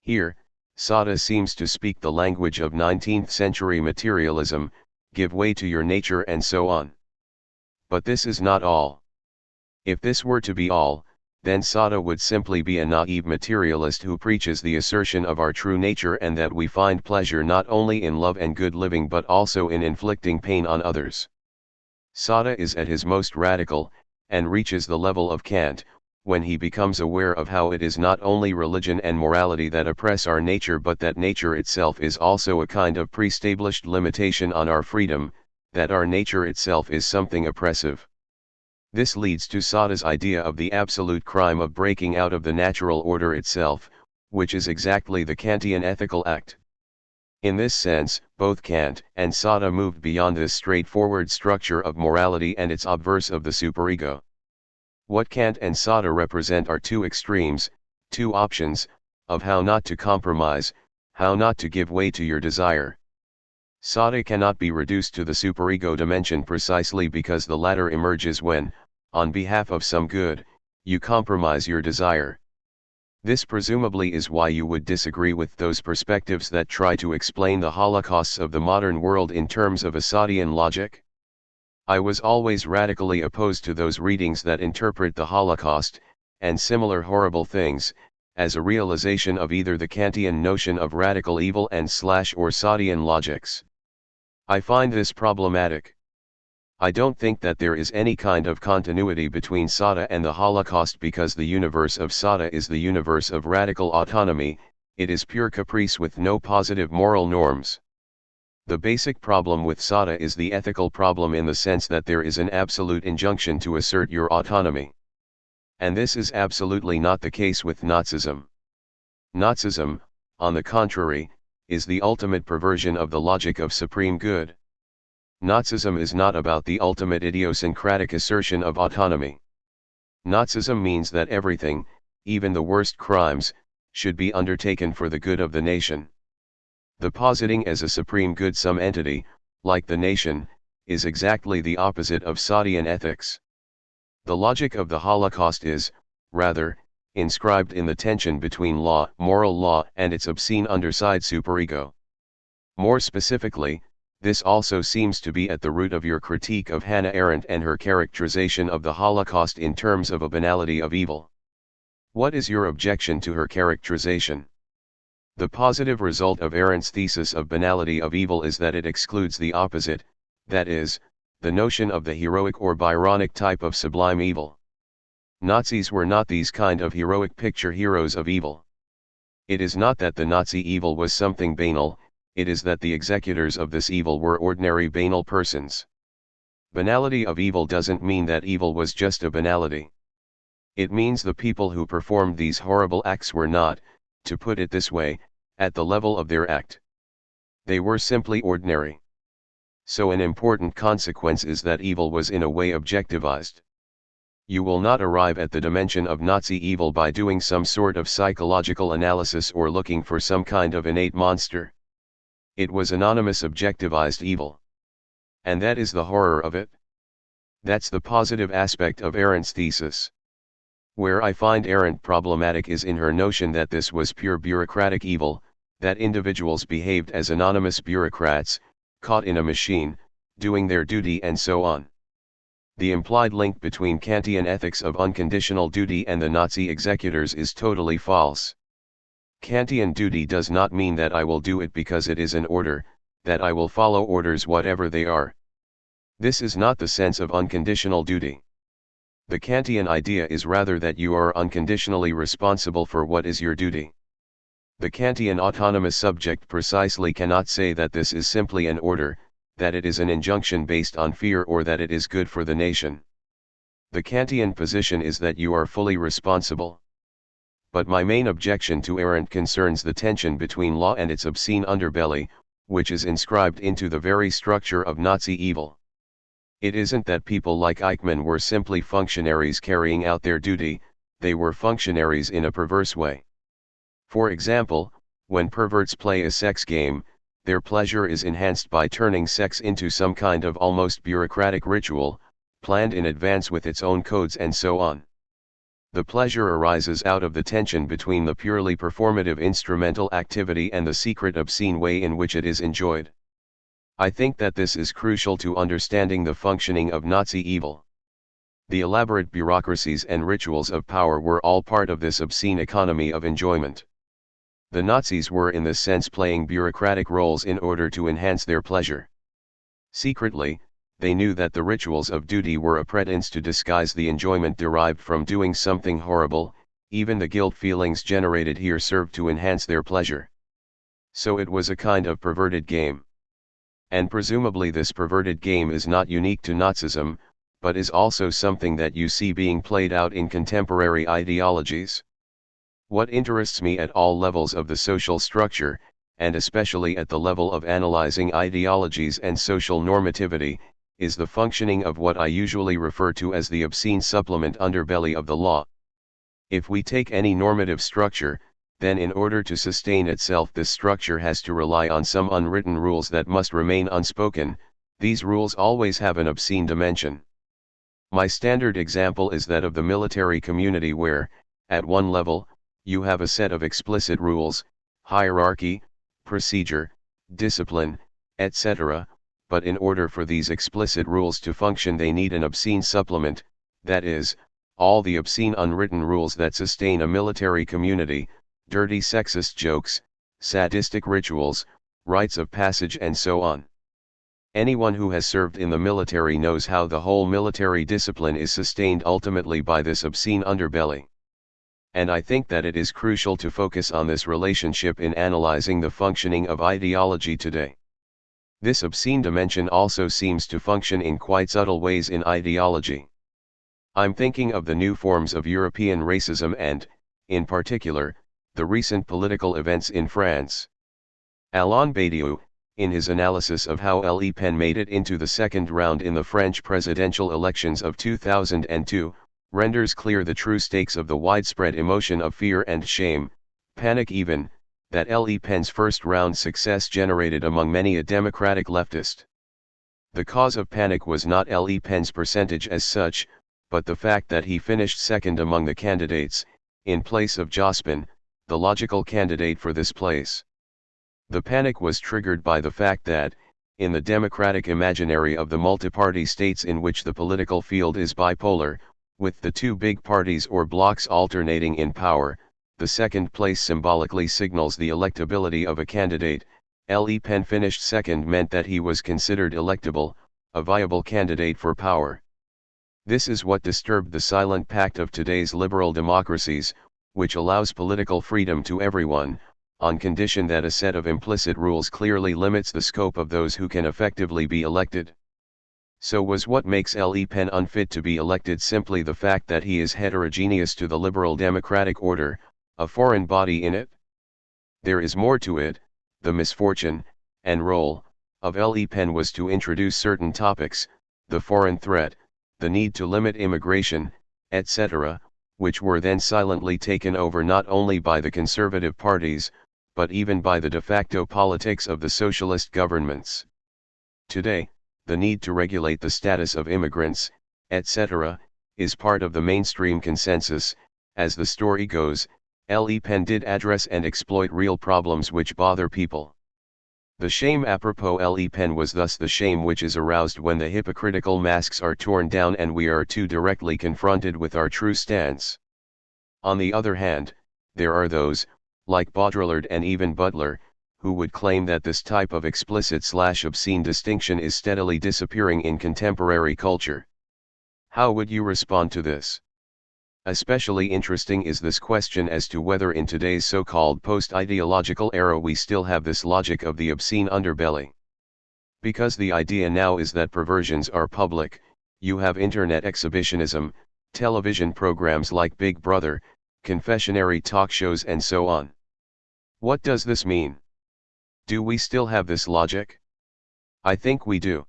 Here, Sada seems to speak the language of 19th century materialism, give way to your nature and so on. But this is not all. If this were to be all, then Sada would simply be a naive materialist who preaches the assertion of our true nature and that we find pleasure not only in love and good living but also in inflicting pain on others. Sada is at his most radical, and reaches the level of Kant, when he becomes aware of how it is not only religion and morality that oppress our nature but that nature itself is also a kind of pre-established limitation on our freedom, that our nature itself is something oppressive. This leads to Sada's idea of the absolute crime of breaking out of the natural order itself, which is exactly the Kantian ethical act. In this sense, both Kant and Sada moved beyond this straightforward structure of morality and its obverse of the superego. What Kant and Sada represent are two extremes, two options, of how not to compromise, how not to give way to your desire. Sada cannot be reduced to the superego dimension precisely because the latter emerges when, on behalf of some good, you compromise your desire. This presumably is why you would disagree with those perspectives that try to explain the holocausts of the modern world in terms of a Sadian logic. I was always radically opposed to those readings that interpret the Holocaust, and similar horrible things, as a realization of either the Kantian notion of radical evil and/or Sadian logics. I find this problematic. I don't think that there is any kind of continuity between Sada and the Holocaust because the universe of Sada is the universe of radical autonomy, it is pure caprice with no positive moral norms. The basic problem with Sada is the ethical problem in the sense that there is an absolute injunction to assert your autonomy. And this is absolutely not the case with Nazism. Nazism, on the contrary, is the ultimate perversion of the logic of supreme good. Nazism is not about the ultimate idiosyncratic assertion of autonomy. Nazism means that everything, even the worst crimes, should be undertaken for the good of the nation. The positing as a supreme good some entity, like the nation, is exactly the opposite of Sadian ethics. The logic of the Holocaust is, rather, inscribed in the tension between law, moral law, and its obscene underside superego. More specifically, this also seems to be at the root of your critique of Hannah Arendt and her characterization of the Holocaust in terms of a banality of evil. What is your objection to her characterization? The positive result of Arendt's thesis of banality of evil is that it excludes the opposite, that is, the notion of the heroic or Byronic type of sublime evil. Nazis were not these kind of heroic picture heroes of evil. It is not that the Nazi evil was something banal, it is that the executors of this evil were ordinary banal persons. Banality of evil doesn't mean that evil was just a banality. It means the people who performed these horrible acts were not, to put it this way, at the level of their act. They were simply ordinary. So an important consequence is that evil was in a way objectivized. You will not arrive at the dimension of Nazi evil by doing some sort of psychological analysis or looking for some kind of innate monster. It was anonymous objectivized evil. And that is the horror of it. That's the positive aspect of Arendt's thesis. Where I find Arendt problematic is in her notion that this was pure bureaucratic evil, that individuals behaved as anonymous bureaucrats, caught in a machine, doing their duty and so on. The implied link between Kantian ethics of unconditional duty and the Nazi executors is totally false. Kantian duty does not mean that I will do it because it is an order, that I will follow orders whatever they are. This is not the sense of unconditional duty. The Kantian idea is rather that you are unconditionally responsible for what is your duty. The Kantian autonomous subject precisely cannot say that this is simply an order, that it is an injunction based on fear or that it is good for the nation. The Kantian position is that you are fully responsible. But my main objection to Arendt concerns the tension between law and its obscene underbelly, which is inscribed into the very structure of Nazi evil. It isn't that people like Eichmann were simply functionaries carrying out their duty, they were functionaries in a perverse way. For example, when perverts play a sex game, their pleasure is enhanced by turning sex into some kind of almost bureaucratic ritual, planned in advance with its own codes and so on. The pleasure arises out of the tension between the purely performative instrumental activity and the secret obscene way in which it is enjoyed. I think that this is crucial to understanding the functioning of Nazi evil. The elaborate bureaucracies and rituals of power were all part of this obscene economy of enjoyment. The Nazis were in this sense playing bureaucratic roles in order to enhance their pleasure. Secretly, they knew that the rituals of duty were a pretense to disguise the enjoyment derived from doing something horrible. Even the guilt feelings generated here served to enhance their pleasure. So it was a kind of perverted game. And presumably this perverted game is not unique to Nazism, but is also something that you see being played out in contemporary ideologies. What interests me at all levels of the social structure, and especially at the level of analyzing ideologies and social normativity, is the functioning of what I usually refer to as the obscene supplement underbelly of the law. If we take any normative structure, then in order to sustain itself this structure has to rely on some unwritten rules that must remain unspoken. These rules always have an obscene dimension. My standard example is that of the military community where, at one level, you have a set of explicit rules, hierarchy, procedure, discipline, etc., but in order for these explicit rules to function they need an obscene supplement, that is, all the obscene unwritten rules that sustain a military community, dirty sexist jokes, sadistic rituals, rites of passage and so on. Anyone who has served in the military knows how the whole military discipline is sustained ultimately by this obscene underbelly. And I think that it is crucial to focus on this relationship in analyzing the functioning of ideology today. This obscene dimension also seems to function in quite subtle ways in ideology. I'm thinking of the new forms of European racism and, in particular, the recent political events in France. Alain Badiou, in his analysis of how Le Pen made it into the second round in the French presidential elections of 2002, renders clear the true stakes of the widespread emotion of fear and shame, panic even, that Le Pen's first-round success generated among many a democratic leftist. The cause of panic was not Le Pen's percentage as such, but the fact that he finished second among the candidates, in place of Jospin, the logical candidate for this place. The panic was triggered by the fact that, in the democratic imaginary of the multi-party states in which the political field is bipolar, with the two big parties or blocs alternating in power, the second place symbolically signals the electability of a candidate. Le Pen finished second meant that he was considered electable, a viable candidate for power. This is what disturbed the silent pact of today's liberal democracies, which allows political freedom to everyone, on condition that a set of implicit rules clearly limits the scope of those who can effectively be elected. So was what makes Le Pen unfit to be elected simply the fact that he is heterogeneous to the liberal democratic order, a foreign body in it? There is more to it. The misfortune, and role, of Le Pen was to introduce certain topics, the foreign threat, the need to limit immigration, etc., which were then silently taken over not only by the conservative parties, but even by the de facto politics of the socialist governments. Today, the need to regulate the status of immigrants, etc., is part of the mainstream consensus. As the story goes, Le Pen did address and exploit real problems which bother people. The shame apropos Le Pen was thus the shame which is aroused when the hypocritical masks are torn down and we are too directly confronted with our true stance. On the other hand, there are those, like Baudrillard and even Butler, who would claim that this type of explicit/obscene distinction is steadily disappearing in contemporary culture. How would you respond to this? Especially interesting is this question as to whether in today's so-called post-ideological era we still have this logic of the obscene underbelly. Because the idea now is that perversions are public, you have internet exhibitionism, television programs like Big Brother, confessionary talk shows and so on. What does this mean? Do we still have this logic? I think we do.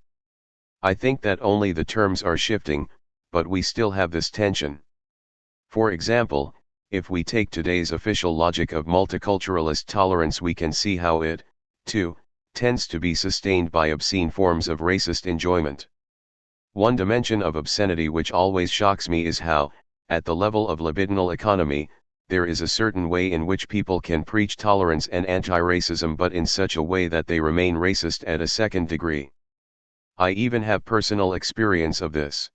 I think that only the terms are shifting, but we still have this tension. For example, if we take today's official logic of multiculturalist tolerance, we can see how it, too, tends to be sustained by obscene forms of racist enjoyment. One dimension of obscenity which always shocks me is how, at the level of libidinal economy, there is a certain way in which people can preach tolerance and anti-racism but in such a way that they remain racist at a second degree. I even have personal experience of this.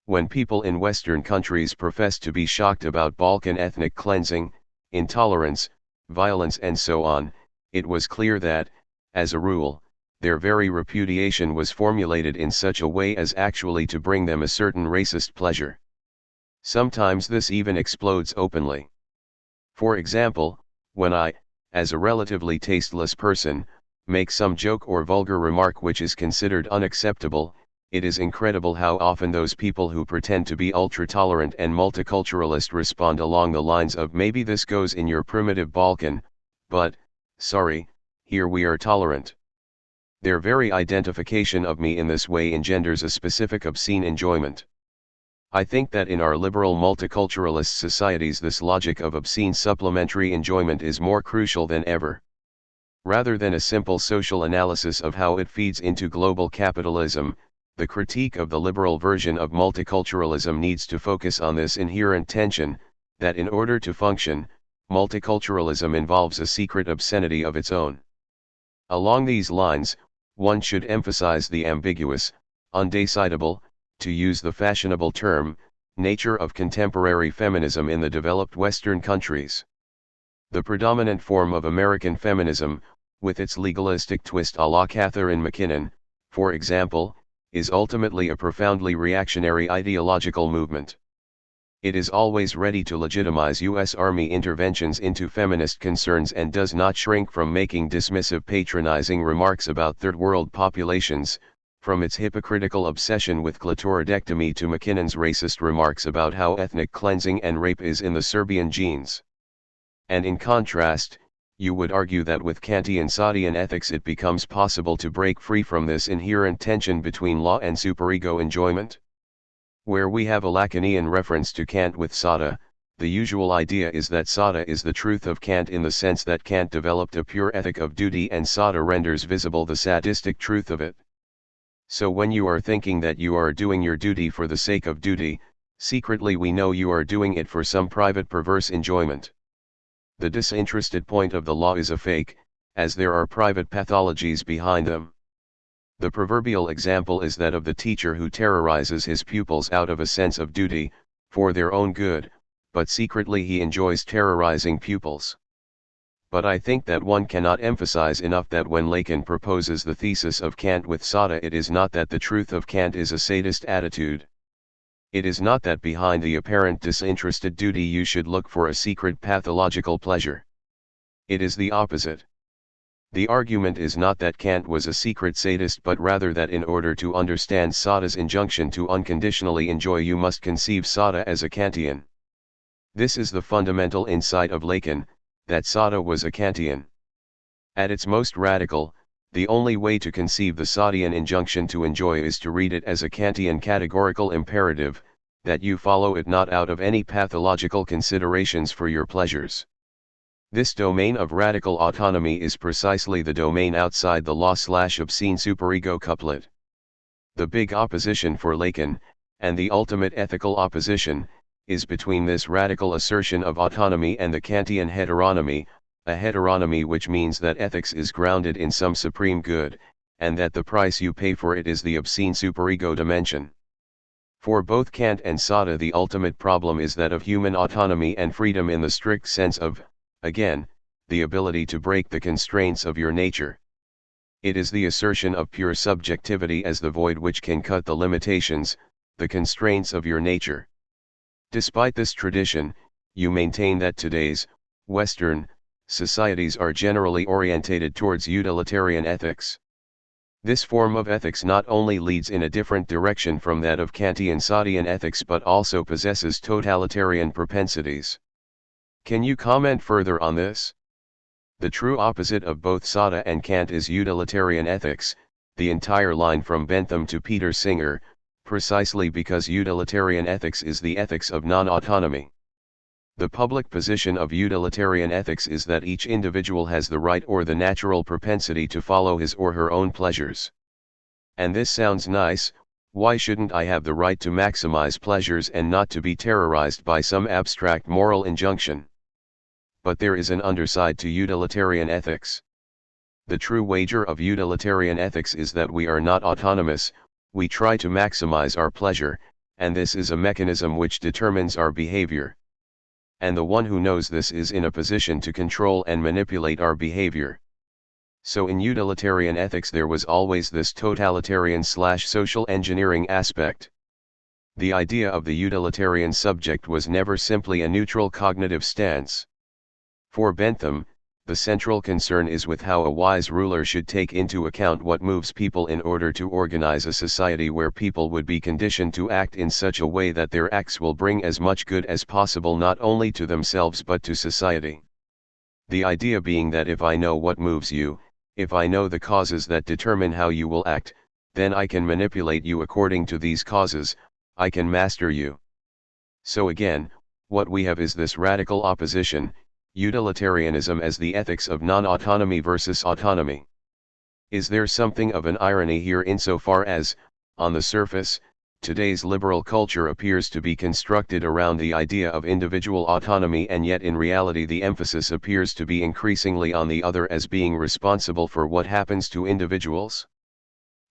When people in Western countries profess to be shocked about Balkan ethnic cleansing, intolerance, violence and so on, it was clear that, as a rule, their very repudiation was formulated in such a way as actually to bring them a certain racist pleasure. Sometimes this even explodes openly. For example, when I, as a relatively tasteless person, make some joke or vulgar remark which is considered unacceptable, it is incredible how often those people who pretend to be ultra-tolerant and multiculturalist respond along the lines of maybe this goes in your primitive Balkan, but, sorry, here we are tolerant. Their very identification of me in this way engenders a specific obscene enjoyment. I think that in our liberal multiculturalist societies this logic of obscene supplementary enjoyment is more crucial than ever. Rather than a simple social analysis of how it feeds into global capitalism, the critique of the liberal version of multiculturalism needs to focus on this inherent tension, that in order to function, multiculturalism involves a secret obscenity of its own. Along these lines, one should emphasize the ambiguous, undecidable, to use the fashionable term, nature of contemporary feminism in the developed Western countries. The predominant form of American feminism, with its legalistic twist à la Catherine MacKinnon, for example, is ultimately a profoundly reactionary ideological movement. It is always ready to legitimize U.S. Army interventions into feminist concerns and does not shrink from making dismissive patronizing remarks about third world populations, from its hypocritical obsession with clitoridectomy to MacKinnon's racist remarks about how ethnic cleansing and rape is in the Serbian genes. And in contrast, you would argue that with Kantian Sadian ethics it becomes possible to break free from this inherent tension between law and superego enjoyment? Where we have a Lacanian reference to Kant with Sada, the usual idea is that Sada is the truth of Kant in the sense that Kant developed a pure ethic of duty and Sada renders visible the sadistic truth of it. So when you are thinking that you are doing your duty for the sake of duty, secretly we know you are doing it for some private perverse enjoyment. The disinterested point of the law is a fake, as there are private pathologies behind them. The proverbial example is that of the teacher who terrorizes his pupils out of a sense of duty, for their own good, but secretly he enjoys terrorizing pupils. But I think that one cannot emphasize enough that when Lacan proposes the thesis of Kant with Sada, it is not that the truth of Kant is a sadist attitude. It is not that behind the apparent disinterested duty you should look for a secret pathological pleasure. It is the opposite. The argument is not that Kant was a secret sadist but rather that in order to understand Sada's injunction to unconditionally enjoy you must conceive Sada as a Kantian. This is the fundamental insight of Lacan, that Sada was a Kantian. At its most radical, the only way to conceive the Sadian injunction to enjoy is to read it as a Kantian categorical imperative, that you follow it not out of any pathological considerations for your pleasures. This domain of radical autonomy is precisely the domain outside the law/obscene superego couplet. The big opposition for Lacan, and the ultimate ethical opposition, is between this radical assertion of autonomy and the Kantian heteronomy, a heteronomy which means that ethics is grounded in some supreme good, and that the price you pay for it is the obscene superego dimension. For both Kant and Sada the ultimate problem is that of human autonomy and freedom in the strict sense of, again, the ability to break the constraints of your nature. It is the assertion of pure subjectivity as the void which can cut the limitations, the constraints of your nature. Despite this tradition, you maintain that today's Western societies are generally orientated towards utilitarian ethics. This form of ethics not only leads in a different direction from that of Kantian Sadian ethics but also possesses totalitarian propensities. Can you comment further on this? The true opposite of both Sada and Kant is utilitarian ethics, the entire line from Bentham to Peter Singer, precisely because utilitarian ethics is the ethics of non-autonomy. The public position of utilitarian ethics is that each individual has the right or the natural propensity to follow his or her own pleasures. And this sounds nice, Why shouldn't I have the right to maximize pleasures and not to be terrorized by some abstract moral injunction? But there is an underside to utilitarian ethics. The true wager of utilitarian ethics is that we are not autonomous, we try to maximize our pleasure, and this is a mechanism which determines our behavior. And the one who knows this is in a position to control and manipulate our behavior. So in utilitarian ethics there was always this totalitarian/social engineering aspect. The idea of the utilitarian subject was never simply a neutral cognitive stance. For Bentham, the central concern is with how a wise ruler should take into account what moves people in order to organize a society where people would be conditioned to act in such a way that their acts will bring as much good as possible not only to themselves but to society. The idea being that if I know what moves you, if I know the causes that determine how you will act, then I can manipulate you according to these causes, I can master you. So again, what we have is this radical opposition, utilitarianism as the ethics of non-autonomy versus autonomy. Is there something of an irony here insofar as, on the surface, today's liberal culture appears to be constructed around the idea of individual autonomy, and yet in reality the emphasis appears to be increasingly on the other as being responsible for what happens to individuals?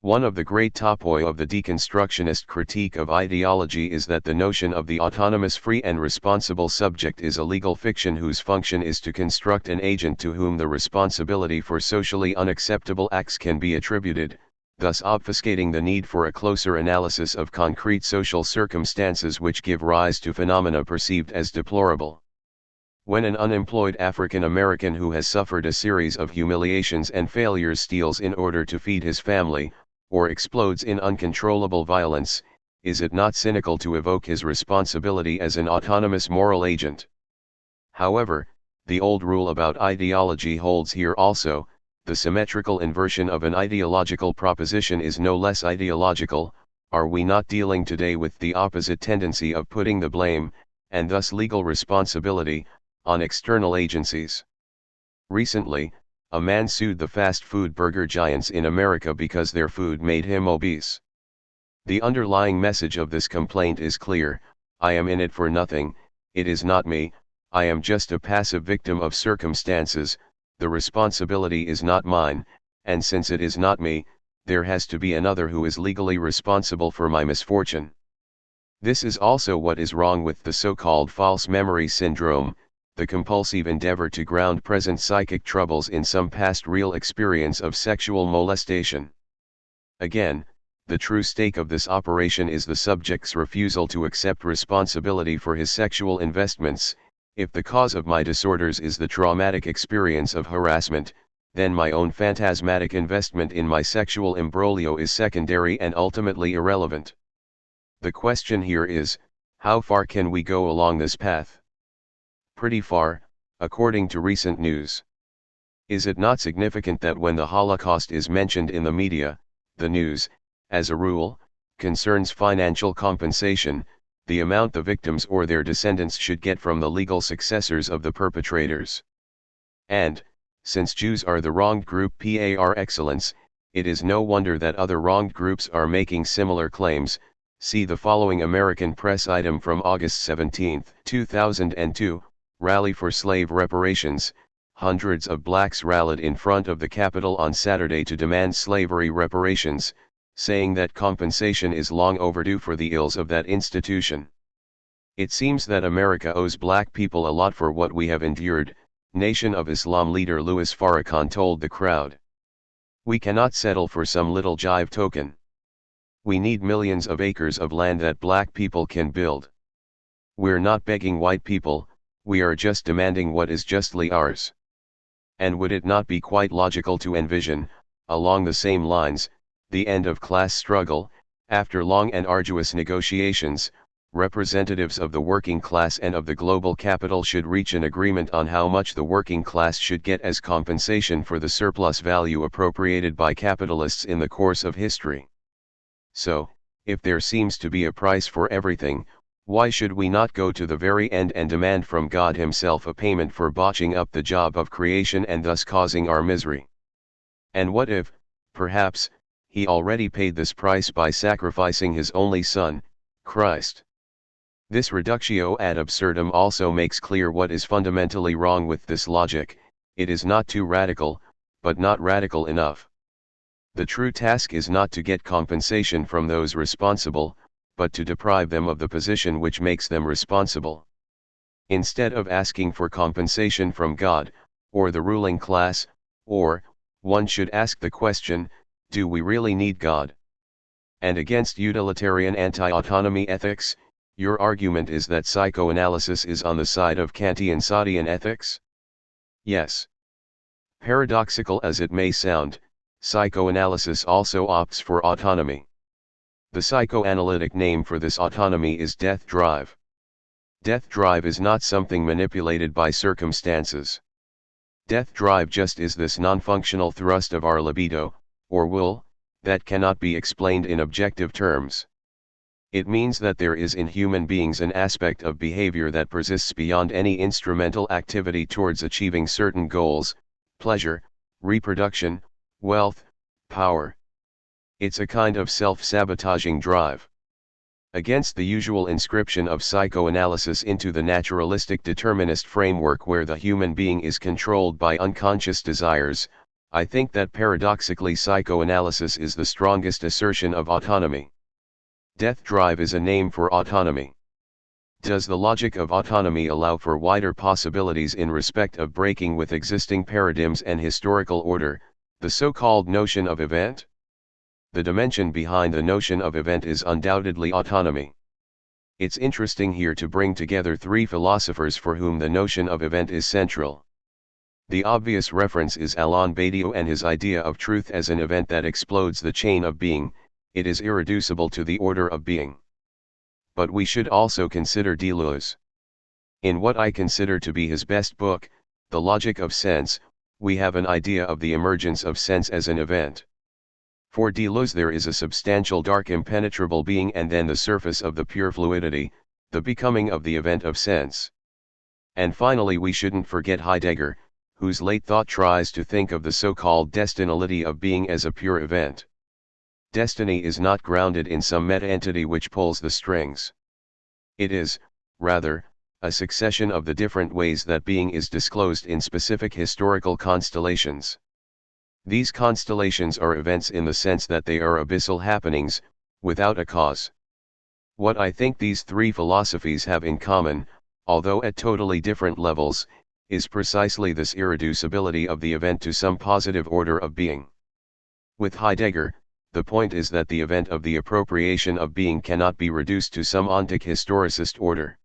One of the great topoi of the deconstructionist critique of ideology is that the notion of the autonomous free and responsible subject is a legal fiction whose function is to construct an agent to whom the responsibility for socially unacceptable acts can be attributed, thus obfuscating the need for a closer analysis of concrete social circumstances which give rise to phenomena perceived as deplorable. When an unemployed African American who has suffered a series of humiliations and failures steals in order to feed his family, or explodes in uncontrollable violence, is it not cynical to evoke his responsibility as an autonomous moral agent? However, the old rule about ideology holds here also. The symmetrical inversion of an ideological proposition is no less ideological. Are we not dealing today with the opposite tendency of putting the blame, and thus legal responsibility, on external agencies? Recently, a man sued the fast food burger giants in America because their food made him obese. The underlying message of this complaint is clear: I am in it for nothing, it is not me, I am just a passive victim of circumstances, the responsibility is not mine, and since it is not me, there has to be another who is legally responsible for my misfortune. This is also what is wrong with the so-called false memory syndrome, the compulsive endeavor to ground present psychic troubles in some past real experience of sexual molestation. Again, the true stake of this operation is the subject's refusal to accept responsibility for his sexual investments. If the cause of my disorders is the traumatic experience of harassment, then my own phantasmatic investment in my sexual imbroglio is secondary and ultimately irrelevant. The question here is, how far can we go along this path? Pretty far, according to recent news. Is it not significant that when the Holocaust is mentioned in the media, the news, as a rule, concerns financial compensation, the amount the victims or their descendants should get from the legal successors of the perpetrators? And, since Jews are the wronged group par excellence, it is no wonder that other wronged groups are making similar claims. See the following American press item from August 17, 2002, Rally for Slave Reparations. Hundreds of blacks rallied in front of the Capitol on Saturday to demand slavery reparations, saying that compensation is long overdue for the ills of that institution. It seems that America owes black people a lot for what we have endured, Nation of Islam leader Louis Farrakhan told the crowd. We cannot settle for some little jive token. We need millions of acres of land that black people can build. We're not begging white people, we are just demanding what is justly ours. And would it not be quite logical to envision, along the same lines, the end of class struggle? After long and arduous negotiations, representatives of the working class and of the global capital should reach an agreement on how much the working class should get as compensation for the surplus value appropriated by capitalists in the course of history. So, if there seems to be a price for everything, why should we not go to the very end and demand from God Himself a payment for botching up the job of creation and thus causing our misery? And what if, perhaps, he already paid this price by sacrificing his only son, Christ. This reductio ad absurdum also makes clear what is fundamentally wrong with this logic: it is not too radical, but not radical enough. The true task is not to get compensation from those responsible, but to deprive them of the position which makes them responsible. Instead of asking for compensation from God, or the ruling class, one should ask the question, do we really need God? And against utilitarian anti-autonomy ethics, your argument is that psychoanalysis is on the side of Kantian-Sadian ethics? Yes. Paradoxical as it may sound, psychoanalysis also opts for autonomy. The psychoanalytic name for this autonomy is death drive. Death drive is not something manipulated by circumstances. Death drive just is this non-functional thrust of our libido, or will, that cannot be explained in objective terms. It means that there is in human beings an aspect of behavior that persists beyond any instrumental activity towards achieving certain goals: pleasure, reproduction, wealth, power. It's a kind of self-sabotaging drive. Against the usual inscription of psychoanalysis into the naturalistic determinist framework where the human being is controlled by unconscious desires, I think that paradoxically psychoanalysis is the strongest assertion of autonomy. Death drive is a name for autonomy. Does the logic of autonomy allow for wider possibilities in respect of breaking with existing paradigms and historical order, the so-called notion of event? The dimension behind the notion of event is undoubtedly autonomy. It's interesting here to bring together three philosophers for whom the notion of event is central. The obvious reference is Alain Badiou and his idea of truth as an event that explodes the chain of being. It is irreducible to the order of being. But we should also consider Deleuze. In what I consider to be his best book, The Logic of Sense, we have an idea of the emergence of sense as an event. For Deleuze there is a substantial dark impenetrable being and then the surface of the pure fluidity, the becoming of the event of sense. And finally we shouldn't forget Heidegger, whose late thought tries to think of the so-called destinality of being as a pure event. Destiny is not grounded in some meta-entity which pulls the strings. It is, rather, a succession of the different ways that being is disclosed in specific historical constellations. These constellations are events in the sense that they are abyssal happenings, without a cause. What I think these three philosophies have in common, although at totally different levels, is precisely this irreducibility of the event to some positive order of being. With Heidegger, the point is that the event of the appropriation of being cannot be reduced to some ontic historicist order.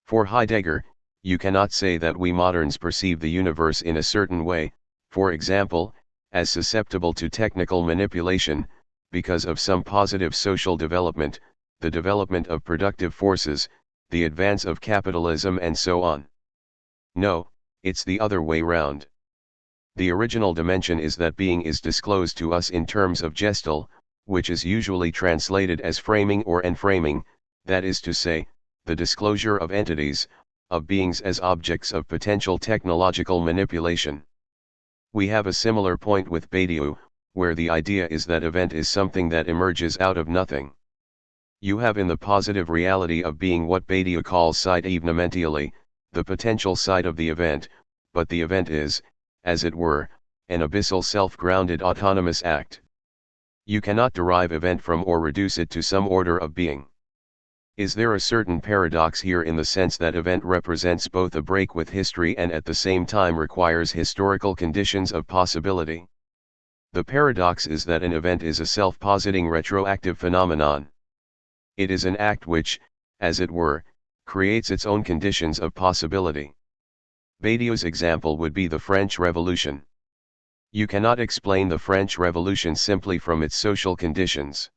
For Heidegger, you cannot say that we moderns perceive the universe in a certain way, for example, as susceptible to technical manipulation, because of some positive social development, the development of productive forces, the advance of capitalism and so on. No, it's the other way round. The original dimension is that being is disclosed to us in terms of gestal, which is usually translated as framing or enframing, that is to say, the disclosure of entities, of beings as objects of potential technological manipulation. We have a similar point with Badiou, where the idea is that event is something that emerges out of nothing. You have in the positive reality of being what Badiou calls side evenementially, the potential side of the event, but the event is, as it were, an abyssal self-grounded autonomous act. You cannot derive event from or reduce it to some order of being. Is there a certain paradox here in the sense that event represents both a break with history and at the same time requires historical conditions of possibility? The paradox is that an event is a self-positing retroactive phenomenon. It is an act which, as it were, creates its own conditions of possibility. Badiou's example would be the French Revolution. You cannot explain the French Revolution simply from its social conditions.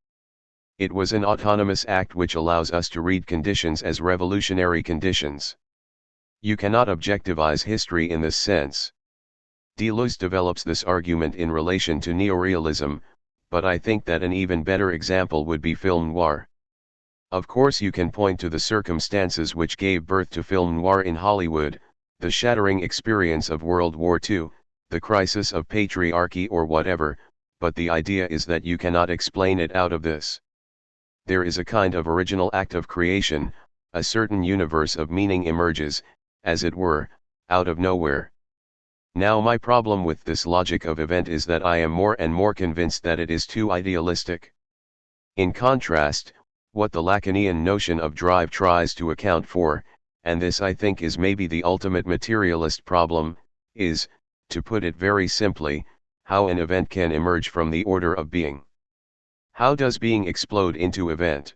It was an autonomous act which allows us to read conditions as revolutionary conditions. You cannot objectivize history in this sense. Deleuze develops this argument in relation to neorealism, but I think that an even better example would be film noir. Of course you can point to the circumstances which gave birth to film noir in Hollywood, the shattering experience of World War II, the crisis of patriarchy or whatever, but the idea is that you cannot explain it out of this. There is a kind of original act of creation, a certain universe of meaning emerges, as it were, out of nowhere. Now my problem with this logic of event is that I am more and more convinced that it is too idealistic. In contrast, what the Lacanian notion of drive tries to account for, and this I think is maybe the ultimate materialist problem, is, to put it very simply, how an event can emerge from the order of being. How does being explode into event?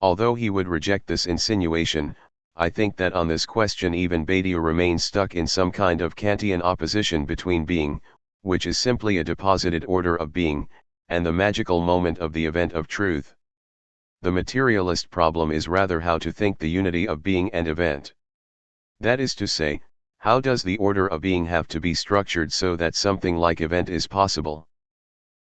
Although he would reject this insinuation, I think that on this question even Badiou remains stuck in some kind of Kantian opposition between being, which is simply a deposited order of being, and the magical moment of the event of truth. The materialist problem is rather how to think the unity of being and event. That is to say, how does the order of being have to be structured so that something like event is possible?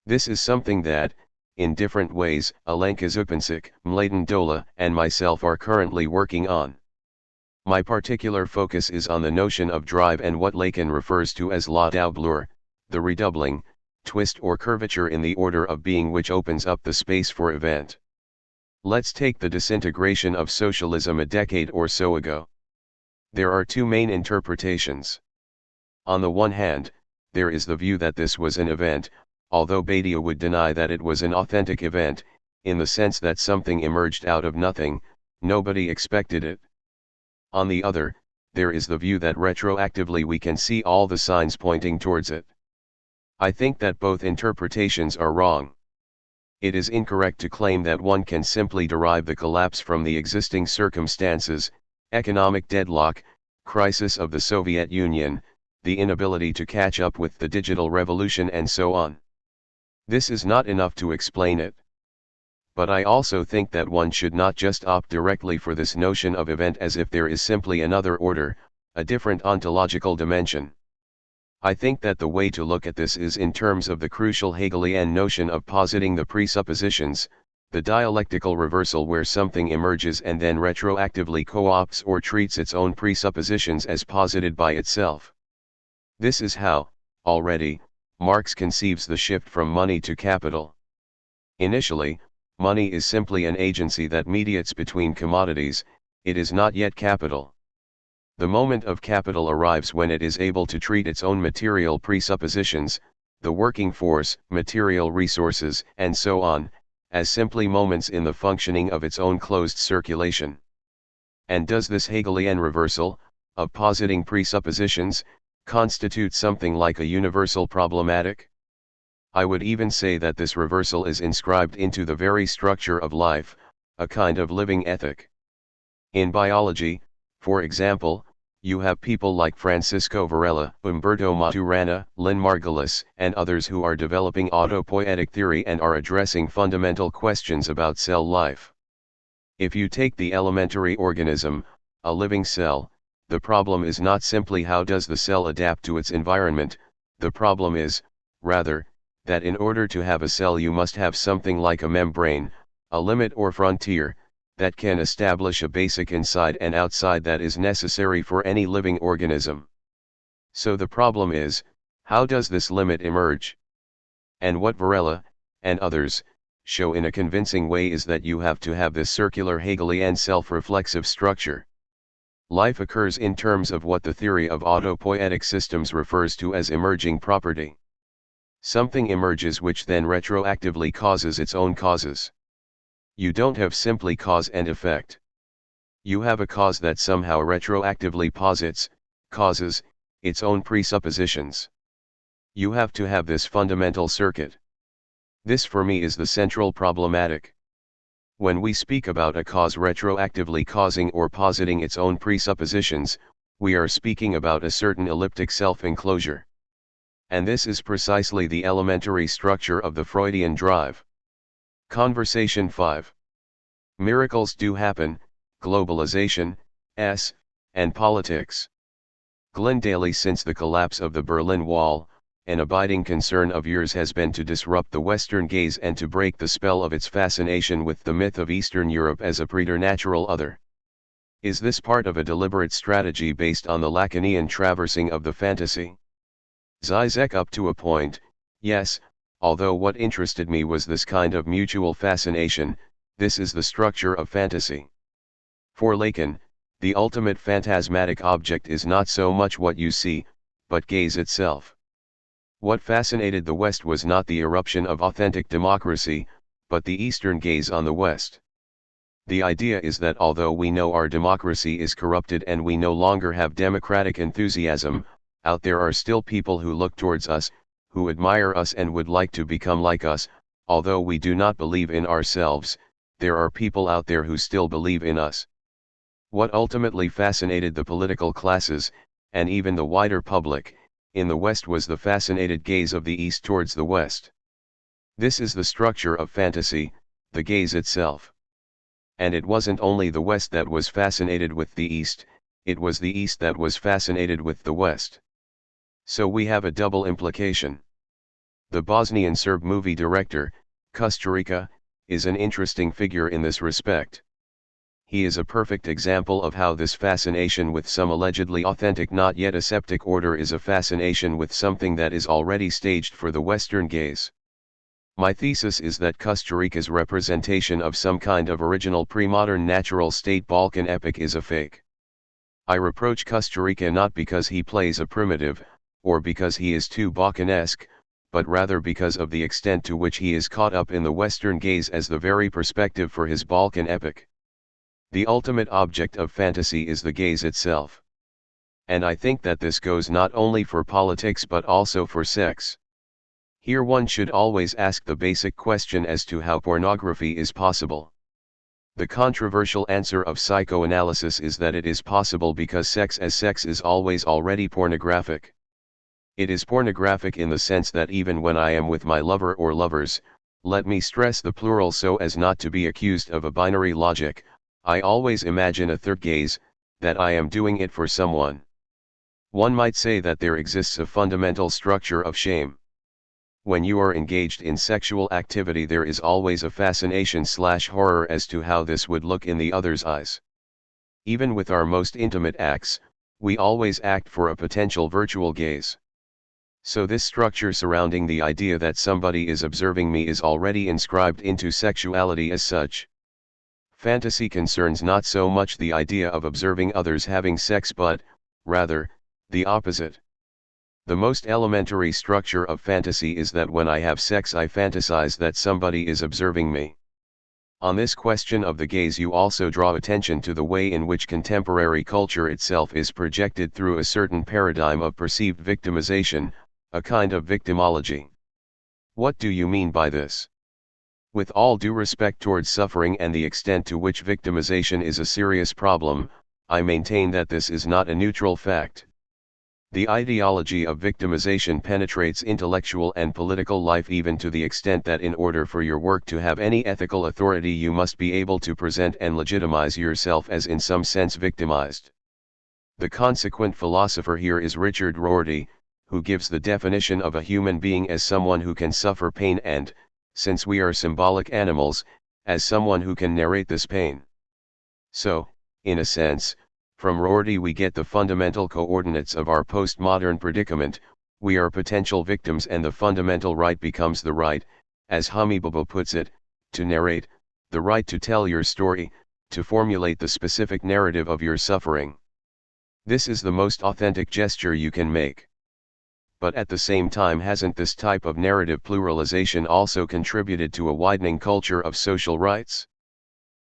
This is something that, in different ways, Alenka Zupancic, Mladen Dola, and myself are currently working on. My particular focus is on the notion of drive and what Lacan refers to as la doublure, the redoubling, twist or curvature in the order of being which opens up the space for event. Let's take the disintegration of socialism a decade or so ago. There are two main interpretations. On the one hand, there is the view that this was an event, although Badiou would deny that it was an authentic event, in the sense that something emerged out of nothing, nobody expected it. On the other, there is the view that retroactively we can see all the signs pointing towards it. I think that both interpretations are wrong. It is incorrect to claim that one can simply derive the collapse from the existing circumstances, economic deadlock, crisis of the Soviet Union, the inability to catch up with the digital revolution and so on. This is not enough to explain it. But I also think that one should not just opt directly for this notion of event as if there is simply another order, a different ontological dimension. I think that the way to look at this is in terms of the crucial Hegelian notion of positing the presuppositions, the dialectical reversal where something emerges and then retroactively co-opts or treats its own presuppositions as posited by itself. This is how, already, Marx conceives the shift from money to capital. Initially, money is simply an agency that mediates between commodities, it is not yet capital. The moment of capital arrives when it is able to treat its own material presuppositions, the working force, material resources, and so on, as simply moments in the functioning of its own closed circulation. And does this Hegelian reversal, of positing presuppositions, constitute something like a universal problematic? I would even say that this reversal is inscribed into the very structure of life, a kind of living ethic. In biology, for example, you have people like Francisco Varela, Umberto Maturana, Lynn Margulis, and others who are developing autopoietic theory and are addressing fundamental questions about cell life. If you take the elementary organism, a living cell, the problem is not simply how does the cell adapt to its environment, the problem is, rather, that in order to have a cell you must have something like a membrane, a limit or frontier, that can establish a basic inside and outside that is necessary for any living organism. So the problem is, how does this limit emerge? And what Varela, and others, show in a convincing way is that you have to have this circular Hegelian self-reflexive structure. Life occurs in terms of what the theory of autopoietic systems refers to as emerging property. Something emerges which then retroactively causes its own causes. You don't have simply cause and effect. You have a cause that somehow retroactively posits, causes, its own presuppositions. You have to have this fundamental circuit. This for me is the central problematic. When we speak about a cause retroactively causing or positing its own presuppositions, we are speaking about a certain elliptic self-enclosure. And this is precisely the elementary structure of the Freudian drive. Conversation 5. Miracles do happen, globalization, and politics. Glyn Daly. Since the collapse of the Berlin Wall, an abiding concern of yours has been to disrupt the Western gaze and to break the spell of its fascination with the myth of Eastern Europe as a preternatural other. Is this part of a deliberate strategy based on the Lacanian traversing of the fantasy? Žižek. Up to a point, yes, although what interested me was this kind of mutual fascination. This is the structure of fantasy. For Lacan, the ultimate phantasmatic object is not so much what you see, but gaze itself. What fascinated the West was not the eruption of authentic democracy, but the Eastern gaze on the West. The idea is that although we know our democracy is corrupted and we no longer have democratic enthusiasm, out there are still people who look towards us, who admire us and would like to become like us. Although we do not believe in ourselves, there are people out there who still believe in us. What ultimately fascinated the political classes, and even the wider public, in the West was the fascinated gaze of the East towards the West. This is the structure of fantasy, the gaze itself. And it wasn't only the West that was fascinated with the East, it was the East that was fascinated with the West. So we have a double implication. The Bosnian Serb movie director, Kusturica, is an interesting figure in this respect. He is a perfect example of how this fascination with some allegedly authentic not yet aseptic order is a fascination with something that is already staged for the Western gaze. My thesis is that Kusturica's representation of some kind of original pre-modern natural state Balkan epic is a fake. I reproach Kusturica not because he plays a primitive, or because he is too Balkanesque, but rather because of the extent to which he is caught up in the Western gaze as the very perspective for his Balkan epic. The ultimate object of fantasy is the gaze itself. And I think that this goes not only for politics but also for sex. Here one should always ask the basic question as to how pornography is possible. The controversial answer of psychoanalysis is that it is possible because sex as sex is always already pornographic. It is pornographic in the sense that even when I am with my lover or lovers, let me stress the plural so as not to be accused of a binary logic, I always imagine a third gaze, that I am doing it for someone. One might say that there exists a fundamental structure of shame. When you are engaged in sexual activity, there is always a fascination/horror as to how this would look in the other's eyes. Even with our most intimate acts, we always act for a potential virtual gaze. So this structure surrounding the idea that somebody is observing me is already inscribed into sexuality as such. Fantasy concerns not so much the idea of observing others having sex but, rather, the opposite. The most elementary structure of fantasy is that when I have sex I fantasize that somebody is observing me. On this question of the gaze you also draw attention to the way in which contemporary culture itself is projected through a certain paradigm of perceived victimization, a kind of victimology. What do you mean by this? With all due respect towards suffering and the extent to which victimization is a serious problem, I maintain that this is not a neutral fact. The ideology of victimization penetrates intellectual and political life even to the extent that in order for your work to have any ethical authority you must be able to present and legitimize yourself as in some sense victimized. The consequent philosopher here is Richard Rorty, who gives the definition of a human being as someone who can suffer pain and, since we are symbolic animals, as someone who can narrate this pain. So, in a sense, from Rorty we get the fundamental coordinates of our postmodern predicament. We are potential victims and the fundamental right becomes the right, as Humibabo puts it, to narrate, the right to tell your story, to formulate the specific narrative of your suffering. This is the most authentic gesture you can make. But at the same time, hasn't this type of narrative pluralization also contributed to a widening culture of social rights?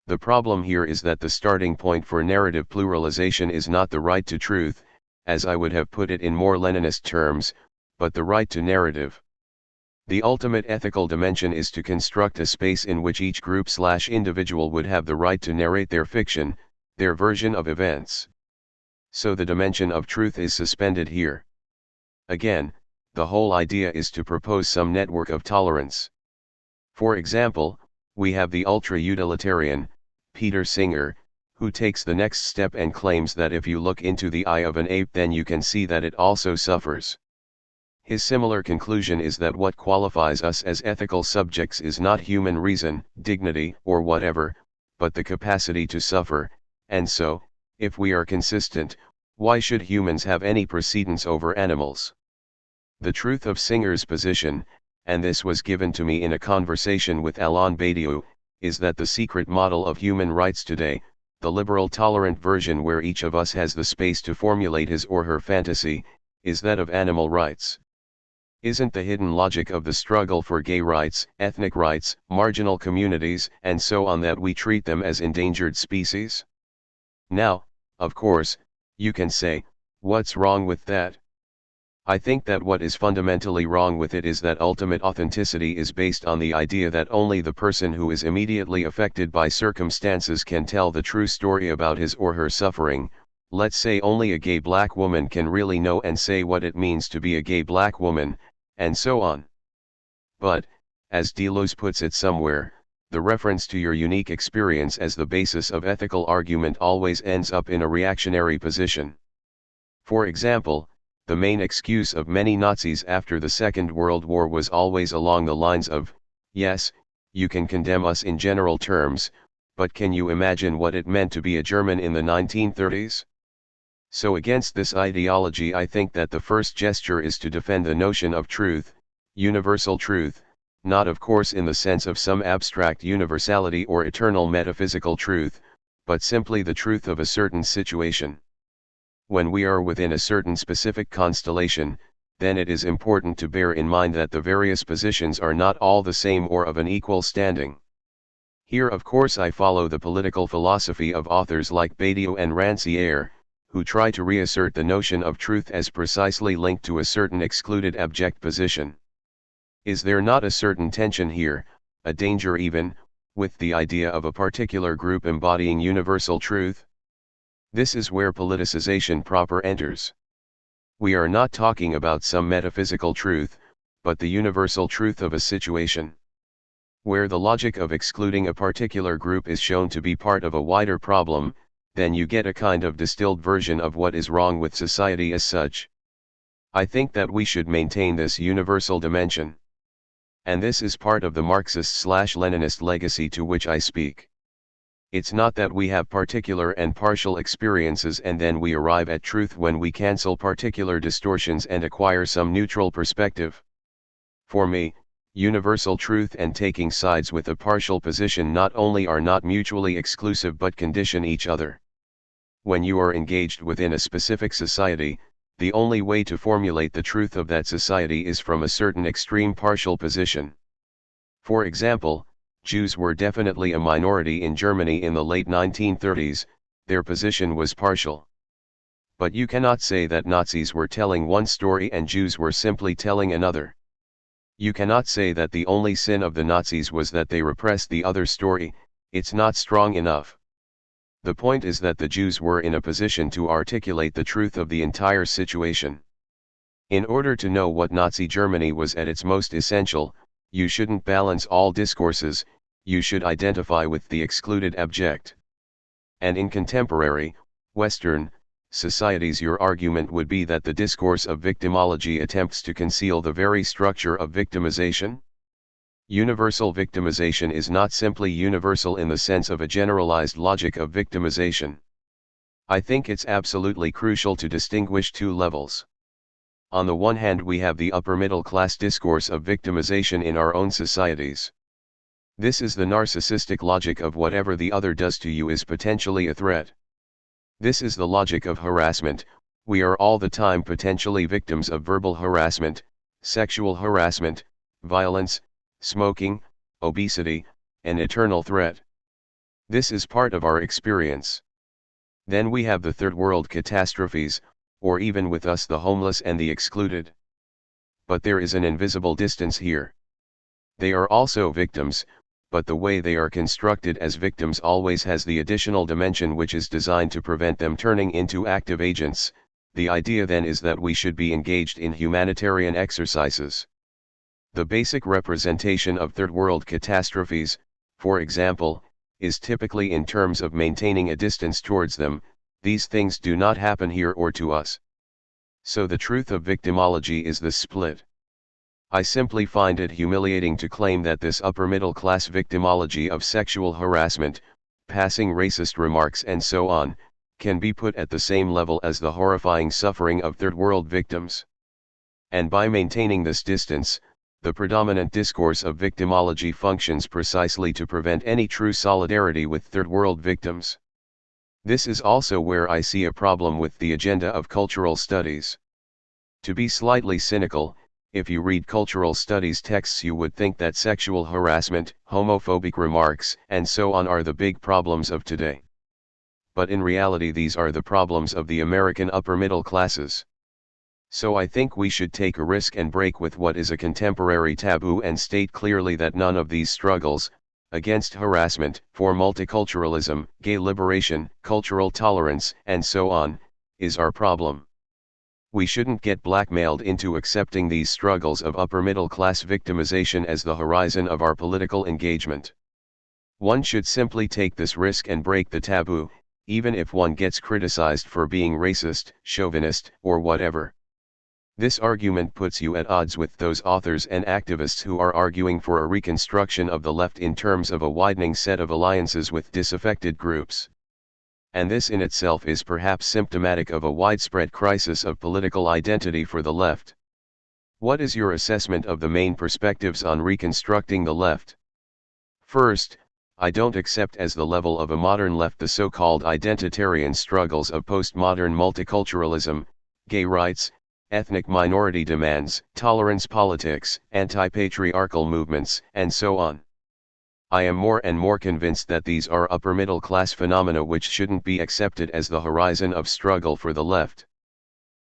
The problem here is that the starting point for narrative pluralization is not the right to truth, as I would have put it in more Leninist terms, but the right to narrative. The ultimate ethical dimension is to construct a space in which each group/individual would have the right to narrate their fiction, their version of events. So the dimension of truth is suspended here. Again, the whole idea is to propose some network of tolerance. For example, we have the ultra-utilitarian, Peter Singer, who takes the next step and claims that if you look into the eye of an ape then you can see that it also suffers. His similar conclusion is that what qualifies us as ethical subjects is not human reason, dignity, or whatever, but the capacity to suffer, and so, if we are consistent, why should humans have any precedence over animals? The truth of Singer's position, and this was given to me in a conversation with Alain Badiou, is that the secret model of human rights today, the liberal tolerant version where each of us has the space to formulate his or her fantasy, is that of animal rights. Isn't the hidden logic of the struggle for gay rights, ethnic rights, marginal communities, and so on that we treat them as endangered species? Now, of course, you can say, what's wrong with that? I think that what is fundamentally wrong with it is that ultimate authenticity is based on the idea that only the person who is immediately affected by circumstances can tell the true story about his or her suffering. Let's say only a gay black woman can really know and say what it means to be a gay black woman, and so on. But, as Deleuze puts it somewhere, the reference to your unique experience as the basis of ethical argument always ends up in a reactionary position. For example, the main excuse of many Nazis after the Second World War was always along the lines of, yes, you can condemn us in general terms, but can you imagine what it meant to be a German in the 1930s? So against this ideology I think that the first gesture is to defend the notion of truth, universal truth, not of course in the sense of some abstract universality or eternal metaphysical truth, but simply the truth of a certain situation. When we are within a certain specific constellation, then it is important to bear in mind that the various positions are not all the same or of an equal standing. Here of course I follow the political philosophy of authors like Badiou and Rancière, who try to reassert the notion of truth as precisely linked to a certain excluded abject position. Is there not a certain tension here, a danger even, with the idea of a particular group embodying universal truth? This is where politicization proper enters. We are not talking about some metaphysical truth, but the universal truth of a situation. Where the logic of excluding a particular group is shown to be part of a wider problem, then you get a kind of distilled version of what is wrong with society as such. I think that we should maintain this universal dimension. And this is part of the Marxist/Leninist legacy to which I speak. It's not that we have particular and partial experiences and then we arrive at truth when we cancel particular distortions and acquire some neutral perspective. For me, universal truth and taking sides with a partial position not only are not mutually exclusive but condition each other. When you are engaged within a specific society, the only way to formulate the truth of that society is from a certain extreme partial position. For example, Jews were definitely a minority in Germany in the late 1930s, their position was partial. But you cannot say that Nazis were telling one story and Jews were simply telling another. You cannot say that the only sin of the Nazis was that they repressed the other story, it's not strong enough. The point is that the Jews were in a position to articulate the truth of the entire situation. In order to know what Nazi Germany was at its most essential, you shouldn't balance all discourses, you should identify with the excluded abject. And in contemporary, Western, societies your argument would be that the discourse of victimology attempts to conceal the very structure of victimization? Universal victimization is not simply universal in the sense of a generalized logic of victimization. I think it's absolutely crucial to distinguish two levels. On the one hand we have the upper middle class discourse of victimization in our own societies. This is the narcissistic logic of whatever the other does to you is potentially a threat. This is the logic of harassment, we are all the time potentially victims of verbal harassment, sexual harassment, violence, smoking, obesity, an eternal threat. This is part of our experience. Then we have the third world catastrophes, or even with us the homeless and the excluded. But there is an invisible distance here. They are also victims, but the way they are constructed as victims always has the additional dimension which is designed to prevent them turning into active agents. The idea then is that we should be engaged in humanitarian exercises. The basic representation of third world catastrophes, for example, is typically in terms of maintaining a distance towards them. These things do not happen here or to us. So the truth of victimology is this split. I simply find it humiliating to claim that this upper middle class victimology of sexual harassment, passing racist remarks and so on, can be put at the same level as the horrifying suffering of third world victims. And by maintaining this distance, the predominant discourse of victimology functions precisely to prevent any true solidarity with third world victims. This is also where I see a problem with the agenda of cultural studies. To be slightly cynical, if you read cultural studies texts you would think that sexual harassment, homophobic remarks, and so on are the big problems of today. But in reality these are the problems of the American upper middle classes. So I think we should take a risk and break with what is a contemporary taboo and state clearly that none of these struggles, against harassment, for multiculturalism, gay liberation, cultural tolerance, and so on, is our problem. We shouldn't get blackmailed into accepting these struggles of upper middle class victimization as the horizon of our political engagement. One should simply take this risk and break the taboo, even if one gets criticized for being racist, chauvinist, or whatever. This argument puts you at odds with those authors and activists who are arguing for a reconstruction of the left in terms of a widening set of alliances with disaffected groups. And this in itself is perhaps symptomatic of a widespread crisis of political identity for the left. What is your assessment of the main perspectives on reconstructing the left? First, I don't accept as the level of a modern left the so-called identitarian struggles of postmodern multiculturalism, gay rights, ethnic minority demands, tolerance politics, anti-patriarchal movements, and so on. I am more and more convinced that these are upper middle class phenomena which shouldn't be accepted as the horizon of struggle for the left.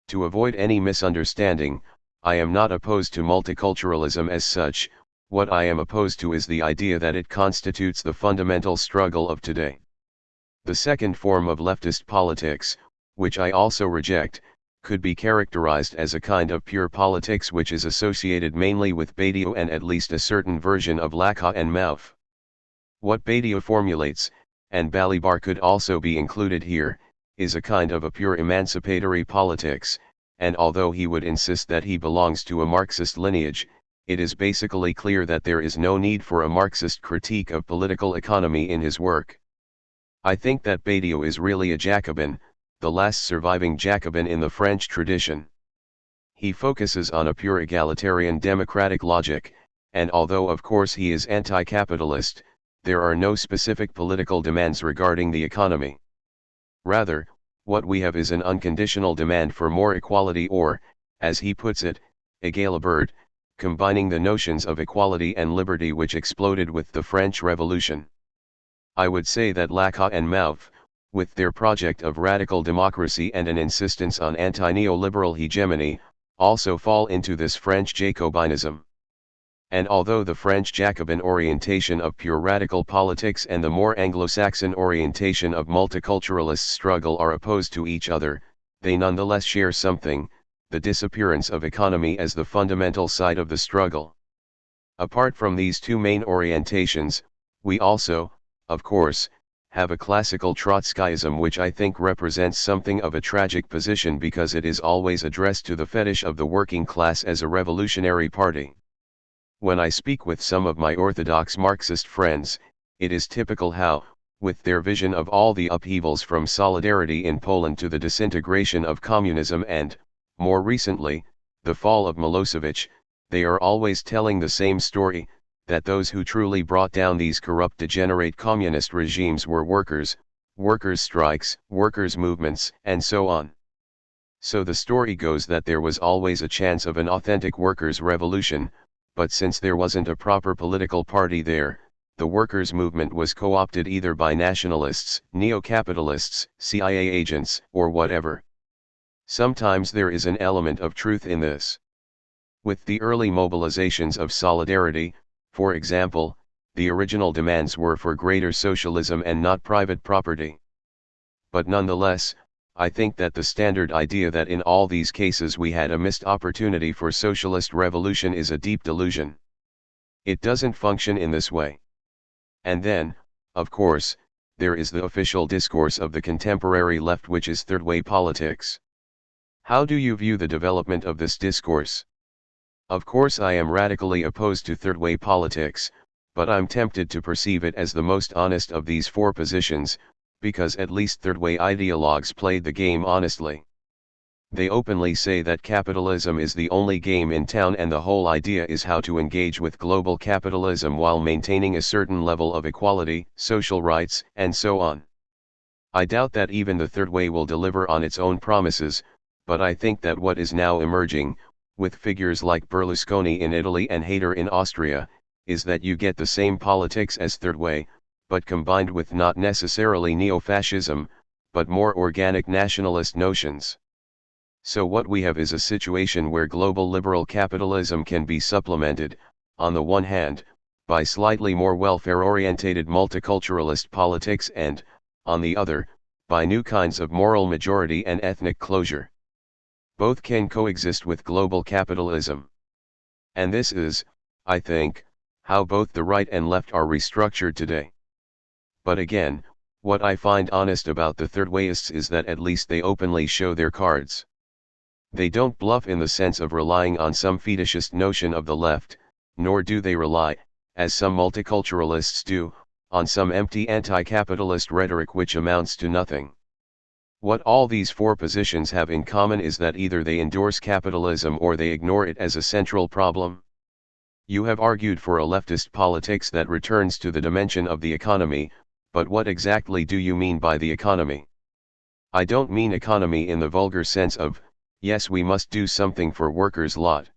To avoid any misunderstanding, I am not opposed to multiculturalism as such. What I am opposed to is the idea that it constitutes the fundamental struggle of today. The second form of leftist politics, which I also reject, could be characterized as a kind of pure politics which is associated mainly with Badiou and at least a certain version of Lacan and Mauve. What Badiou formulates, and Balibar could also be included here, is a kind of a pure emancipatory politics, and although he would insist that he belongs to a Marxist lineage, it is basically clear that there is no need for a Marxist critique of political economy in his work. I think that Badiou is really a Jacobin, the last surviving Jacobin in the French tradition. He focuses on a pure egalitarian democratic logic, and although of course he is anti-capitalist, there are no specific political demands regarding the economy. Rather, what we have is an unconditional demand for more equality or, as he puts it, égalibert, combining the notions of equality and liberty which exploded with the French Revolution. I would say that Lacan and Mauve, with their project of radical democracy and an insistence on anti-neoliberal hegemony, also fall into this French Jacobinism. And although the French Jacobin orientation of pure radical politics and the more Anglo-Saxon orientation of multiculturalist struggle are opposed to each other, they nonetheless share something, the disappearance of economy as the fundamental side of the struggle. Apart from these two main orientations, we also, of course, have a classical Trotskyism which I think represents something of a tragic position because it is always addressed to the fetish of the working class as a revolutionary party. When I speak with some of my orthodox Marxist friends, it is typical how, with their vision of all the upheavals from solidarity in Poland to the disintegration of communism and, more recently, the fall of Milosevic, they are always telling the same story, that those who truly brought down these corrupt degenerate communist regimes were workers strikes, workers' movements, and so on. So the story goes that there was always a chance of an authentic workers' revolution, but since there wasn't a proper political party there, the workers' movement was co-opted either by nationalists, neo-capitalists, CIA agents, or whatever. Sometimes there is an element of truth in this. With the early mobilizations of solidarity, for example, the original demands were for greater socialism and not private property. But nonetheless, I think that the standard idea that in all these cases we had a missed opportunity for socialist revolution is a deep delusion. It doesn't function in this way. And then, of course, there is the official discourse of the contemporary left which is third-way politics. How do you view the development of this discourse? Of course I am radically opposed to third-way politics, but I'm tempted to perceive it as the most honest of these four positions, because at least third-way ideologues played the game honestly. They openly say that capitalism is the only game in town and the whole idea is how to engage with global capitalism while maintaining a certain level of equality, social rights, and so on. I doubt that even the third way will deliver on its own promises, but I think that what is now emerging, with figures like Berlusconi in Italy and Haider in Austria, is that you get the same politics as third way, but combined with not necessarily neo-fascism, but more organic nationalist notions. So what we have is a situation where global liberal capitalism can be supplemented, on the one hand, by slightly more welfare-orientated multiculturalist politics and, on the other, by new kinds of moral majority and ethnic closure. Both can coexist with global capitalism. And this is, I think, how both the right and left are restructured today. But again, what I find honest about the third wayists is that at least they openly show their cards. They don't bluff in the sense of relying on some fetishist notion of the left, nor do they rely, as some multiculturalists do, on some empty anti-capitalist rhetoric which amounts to nothing. What all these four positions have in common is that either they endorse capitalism or they ignore it as a central problem. You have argued for a leftist politics that returns to the dimension of the economy, but what exactly do you mean by the economy? I don't mean economy in the vulgar sense of, yes, we must do something for workers' lot.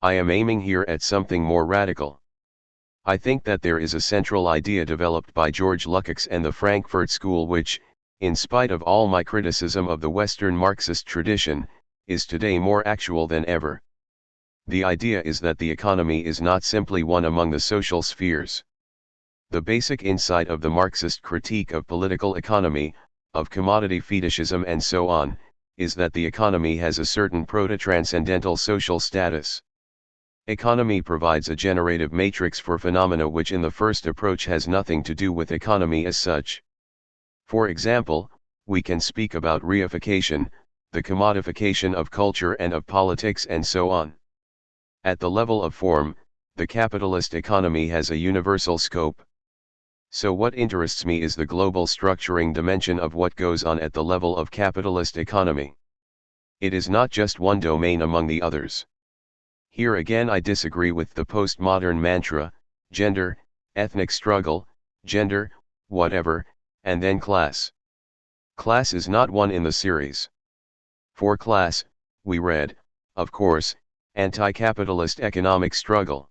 I am aiming here at something more radical. I think that there is a central idea developed by George Lukács and the Frankfurt School which, in spite of all my criticism of the Western Marxist tradition, is today more actual than ever. The idea is that the economy is not simply one among the social spheres. The basic insight of the Marxist critique of political economy, of commodity fetishism and so on, is that the economy has a certain proto-transcendental social status. Economy provides a generative matrix for phenomena which in the first approach has nothing to do with economy as such. For example, we can speak about reification, the commodification of culture and of politics and so on. At the level of form, the capitalist economy has a universal scope. So what interests me is the global structuring dimension of what goes on at the level of capitalist economy. It is not just one domain among the others. Here again I disagree with the postmodern mantra, gender, ethnic struggle, gender, whatever, and then class. Class is not one in the series. For class, we read, of course, anti-capitalist economic struggle.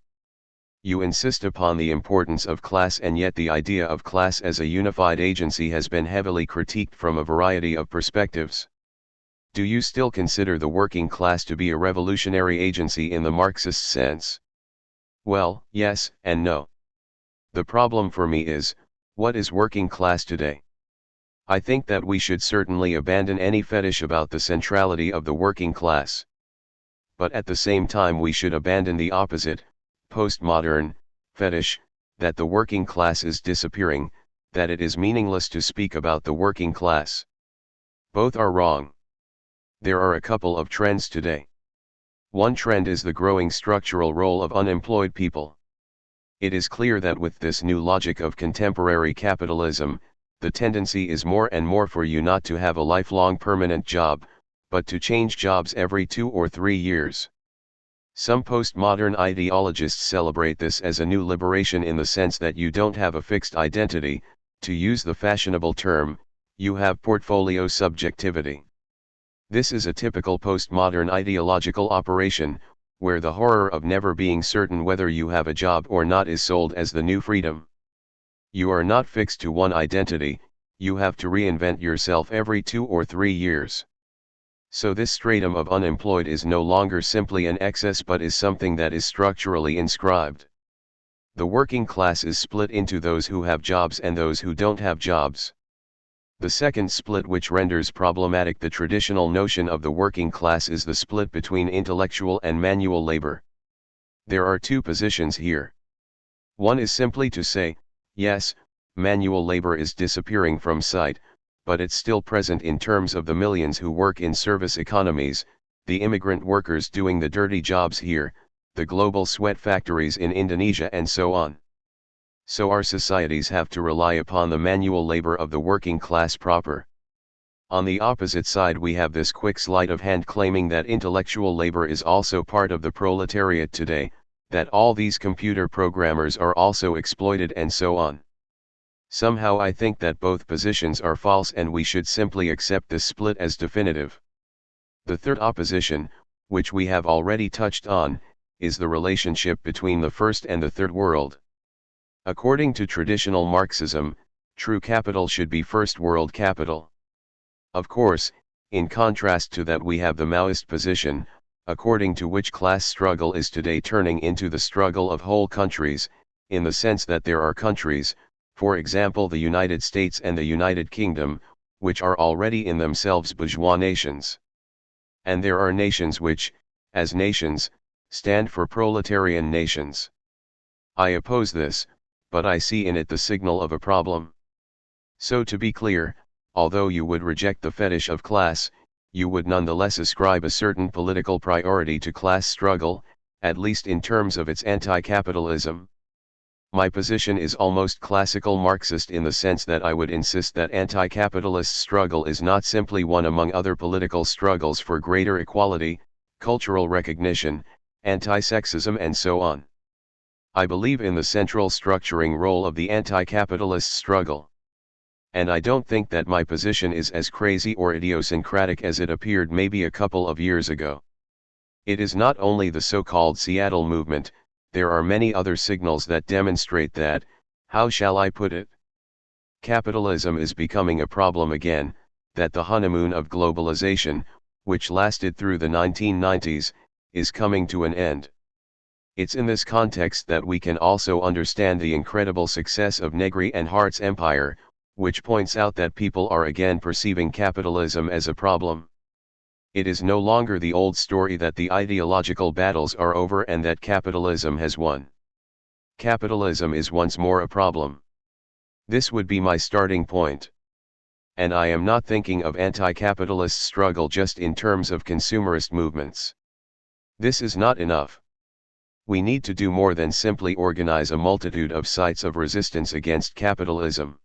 You insist upon the importance of class, and yet the idea of class as a unified agency has been heavily critiqued from a variety of perspectives. Do you still consider the working class to be a revolutionary agency in the Marxist sense? Well, yes and no. The problem for me is, what is working class today? I think that we should certainly abandon any fetish about the centrality of the working class. But at the same time we should abandon the opposite, postmodern, fetish, that the working class is disappearing, that it is meaningless to speak about the working class. Both are wrong. There are a couple of trends today. One trend is the growing structural role of unemployed people. It is clear that with this new logic of contemporary capitalism, the tendency is more and more for you not to have a lifelong permanent job, but to change jobs every 2 or 3 years. Some postmodern ideologists celebrate this as a new liberation in the sense that you don't have a fixed identity, to use the fashionable term, you have portfolio subjectivity. This is a typical postmodern ideological operation, where the horror of never being certain whether you have a job or not is sold as the new freedom. You are not fixed to one identity, you have to reinvent yourself every 2 or 3 years. So this stratum of unemployed is no longer simply an excess but is something that is structurally inscribed. The working class is split into those who have jobs and those who don't have jobs. The second split which renders problematic the traditional notion of the working class is the split between intellectual and manual labor. There are two positions here. One is simply to say, yes, manual labor is disappearing from sight, but it's still present in terms of the millions who work in service economies, the immigrant workers doing the dirty jobs here, the global sweat factories in Indonesia and so on. So our societies have to rely upon the manual labor of the working class proper. On the opposite side we have this quick sleight of hand claiming that intellectual labor is also part of the proletariat today, that all these computer programmers are also exploited and so on. Somehow I think that both positions are false and we should simply accept this split as definitive. The third opposition, which we have already touched on, is the relationship between the first and the third world. According to traditional Marxism, true capital should be first world capital. Of course, in contrast to that we have the Maoist position, according to which class struggle is today turning into the struggle of whole countries, in the sense that there are countries, for example the United States and the United Kingdom, which are already in themselves bourgeois nations. And there are nations which, as nations, stand for proletarian nations. I oppose this, but I see in it the signal of a problem. So to be clear, although you would reject the fetish of class, you would nonetheless ascribe a certain political priority to class struggle, at least in terms of its anti-capitalism. My position is almost classical Marxist in the sense that I would insist that anti-capitalist struggle is not simply one among other political struggles for greater equality, cultural recognition, anti-sexism and so on. I believe in the central structuring role of the anti-capitalist struggle. And I don't think that my position is as crazy or idiosyncratic as it appeared maybe a couple of years ago. It is not only the so-called Seattle movement, there are many other signals that demonstrate that, how shall I put it? Capitalism is becoming a problem again, that the honeymoon of globalization, which lasted through the 1990s, is coming to an end. It's in this context that we can also understand the incredible success of Negri and Hart's empire, which points out that people are again perceiving capitalism as a problem. It is no longer the old story that the ideological battles are over and that capitalism has won. Capitalism is once more a problem. This would be my starting point. And I am not thinking of anti-capitalist struggle just in terms of consumerist movements. This is not enough. We need to do more than simply organize a multitude of sites of resistance against capitalism.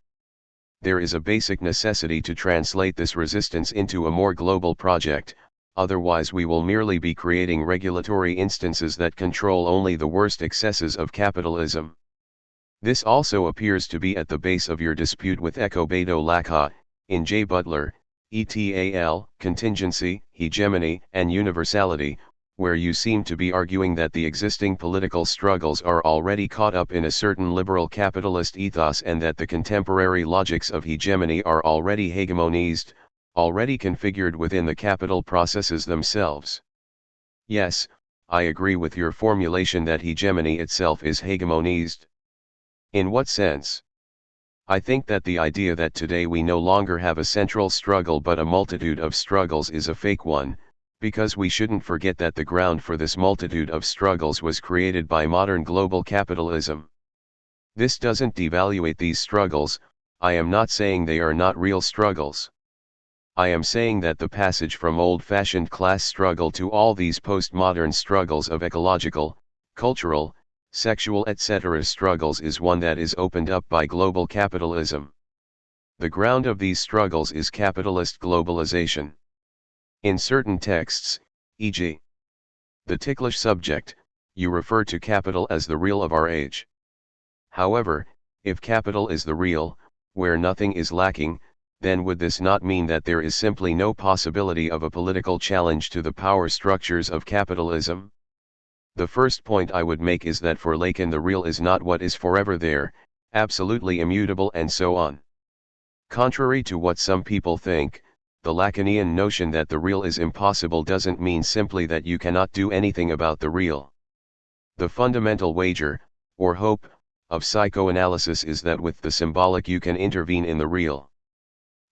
There is a basic necessity to translate this resistance into a more global project, otherwise we will merely be creating regulatory instances that control only the worst excesses of capitalism. This also appears to be at the base of your dispute with Ekobedo Lakha, in J. Butler, ETAL, contingency, hegemony, and universality, where you seem to be arguing that the existing political struggles are already caught up in a certain liberal capitalist ethos and that the contemporary logics of hegemony are already hegemonized, already configured within the capital processes themselves. Yes, I agree with your formulation that hegemony itself is hegemonized. In what sense? I think that the idea that today we no longer have a central struggle but a multitude of struggles is a fake one, because we shouldn't forget that the ground for this multitude of struggles was created by modern global capitalism. This doesn't devaluate these struggles. I am not saying they are not real struggles. I am saying that the passage from old-fashioned class struggle to all these postmodern struggles of ecological, cultural, sexual etc. struggles is one that is opened up by global capitalism. The ground of these struggles is capitalist globalization. In certain texts, e.g. the ticklish subject, you refer to capital as the real of our age. However, if capital is the real, where nothing is lacking, then would this not mean that there is simply no possibility of a political challenge to the power structures of capitalism? The first point I would make is that for Lacan the real is not what is forever there, absolutely immutable and so on. Contrary to what some people think, the Lacanian notion that the real is impossible doesn't mean simply that you cannot do anything about the real. The fundamental wager, or hope, of psychoanalysis is that with the symbolic you can intervene in the real.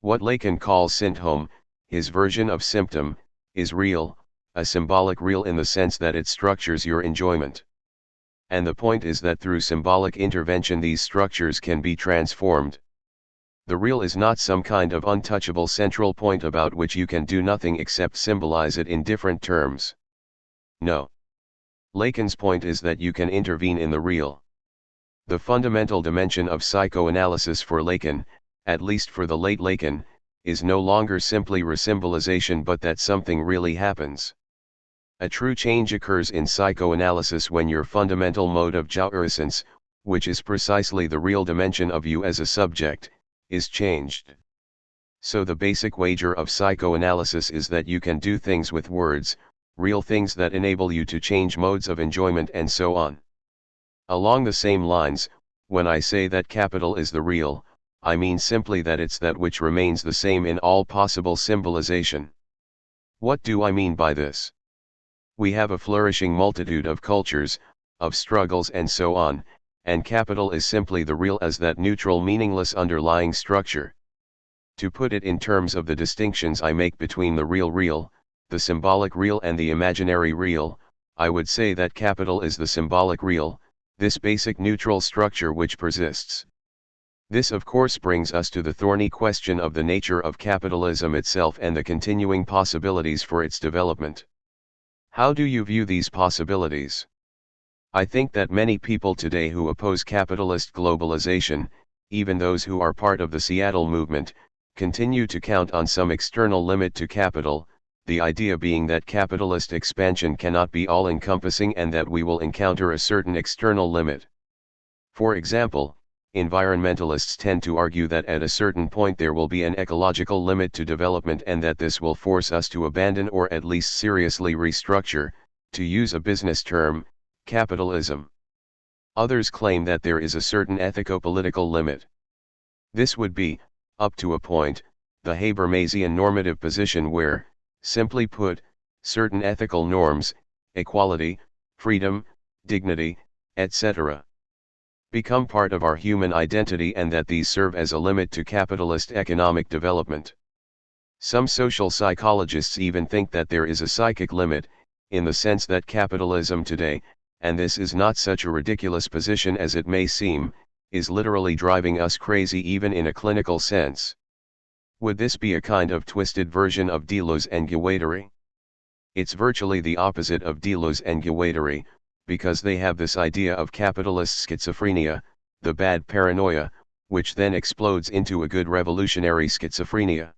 What Lacan calls symptom, his version of symptom, is real, a symbolic real in the sense that it structures your enjoyment. And the point is that through symbolic intervention these structures can be transformed. The real is not some kind of untouchable central point about which you can do nothing except symbolize it in different terms. No. Lacan's point is that you can intervene in the real. The fundamental dimension of psychoanalysis for Lacan, at least for the late Lacan, is no longer simply resymbolization but that something really happens. A true change occurs in psychoanalysis when your fundamental mode of jouissance, which is precisely the real dimension of you as a subject, is changed. So the basic wager of psychoanalysis is that you can do things with words, real things that enable you to change modes of enjoyment and so on. Along the same lines, when I say that capital is the real, I mean simply that it's that which remains the same in all possible symbolization. What do I mean by this? We have a flourishing multitude of cultures, of struggles and so on, and capital is simply the real as that neutral meaningless underlying structure. To put it in terms of the distinctions I make between the real, the symbolic real and the imaginary real, I would say that capital is the symbolic real, this basic neutral structure which persists. This of course brings us to the thorny question of the nature of capitalism itself and the continuing possibilities for its development. How do you view these possibilities? I think that many people today who oppose capitalist globalization, even those who are part of the Seattle movement, continue to count on some external limit to capital, the idea being that capitalist expansion cannot be all-encompassing and that we will encounter a certain external limit. For example, environmentalists tend to argue that at a certain point there will be an ecological limit to development and that this will force us to abandon or at least seriously restructure, to use a business term, capitalism. Others claim that there is a certain ethico-political limit. This would be, up to a point, the Habermasian normative position where, simply put, certain ethical norms, equality, freedom, dignity, etc., become part of our human identity and that these serve as a limit to capitalist economic development. Some social psychologists even think that there is a psychic limit, in the sense that capitalism today, and this is not such a ridiculous position as it may seem, is literally driving us crazy even in a clinical sense. Would this be a kind of twisted version of Deleuze and Guattari? It's virtually the opposite of Deleuze and Guattari, because they have this idea of capitalist schizophrenia, the bad paranoia, which then explodes into a good revolutionary schizophrenia.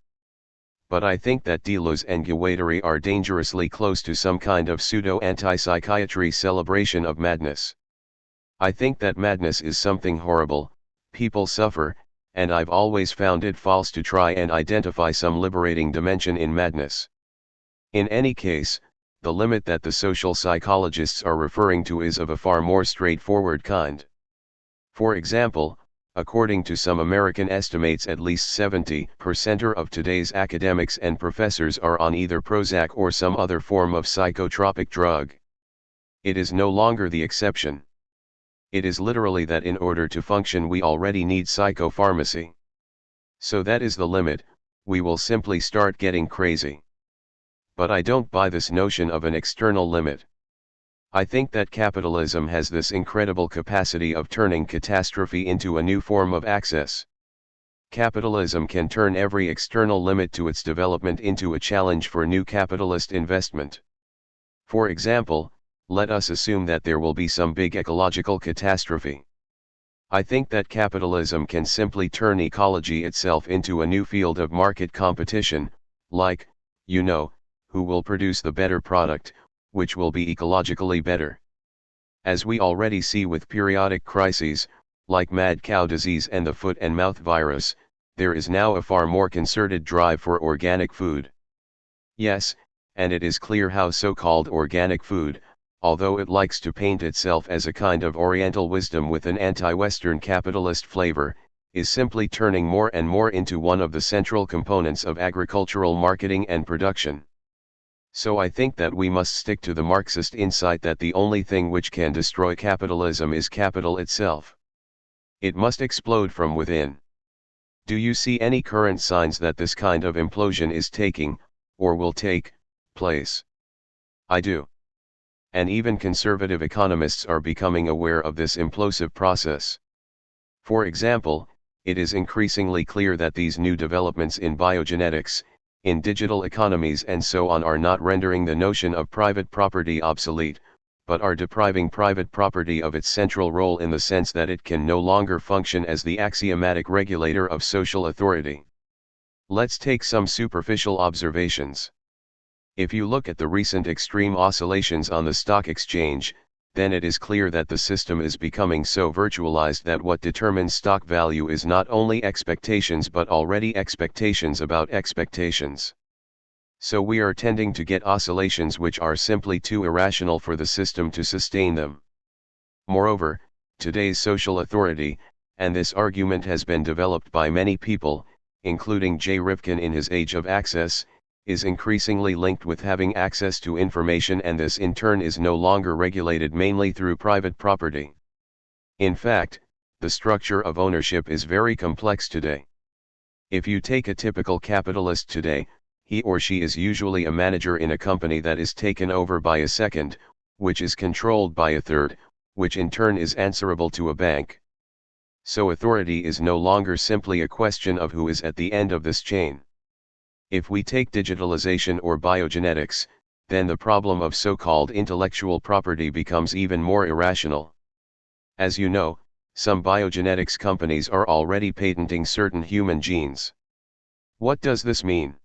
But I think that Deleuze and Guattari are dangerously close to some kind of pseudo-anti-psychiatry celebration of madness. I think that madness is something horrible, people suffer, and I've always found it false to try and identify some liberating dimension in madness. In any case, the limit that the social psychologists are referring to is of a far more straightforward kind. For example, according to some American estimates at least 70% of today's academics and professors are on either Prozac or some other form of psychotropic drug. It is no longer the exception. It is literally that in order to function we already need psychopharmacy. So that is the limit, we will simply start getting crazy. But I don't buy this notion of an external limit. I think that capitalism has this incredible capacity of turning catastrophe into a new form of access. Capitalism can turn every external limit to its development into a challenge for new capitalist investment. For example, let us assume that there will be some big ecological catastrophe. I think that capitalism can simply turn ecology itself into a new field of market competition, like, who will produce the better product, which will be ecologically better. As we already see with periodic crises, like mad cow disease and the foot and mouth virus, there is now a far more concerted drive for organic food. Yes, and it is clear how so-called organic food, although it likes to paint itself as a kind of oriental wisdom with an anti-Western capitalist flavor, is simply turning more and more into one of the central components of agricultural marketing and production. So I think that we must stick to the Marxist insight that the only thing which can destroy capitalism is capital itself. It must explode from within. Do you see any current signs that this kind of implosion is taking, or will take, place? I do. And even conservative economists are becoming aware of this implosive process. For example, it is increasingly clear that these new developments in biogenetics, in digital economies and so on are not rendering the notion of private property obsolete, but are depriving private property of its central role in the sense that it can no longer function as the axiomatic regulator of social authority. Let's take some superficial observations. If you look at the recent extreme oscillations on the stock exchange, then it is clear that the system is becoming so virtualized that what determines stock value is not only expectations but already expectations about expectations. So we are tending to get oscillations which are simply too irrational for the system to sustain them. Moreover, today's social authority, and this argument has been developed by many people, including J. Rifkin in his Age of Access, is increasingly linked with having access to information, and this in turn is no longer regulated mainly through private property. In fact, the structure of ownership is very complex today. If you take a typical capitalist today, he or she is usually a manager in a company that is taken over by a second, which is controlled by a third, which in turn is answerable to a bank. So authority is no longer simply a question of who is at the end of this chain. If we take digitalization or biogenetics, then the problem of so-called intellectual property becomes even more irrational. As you know, some biogenetics companies are already patenting certain human genes. What does this mean?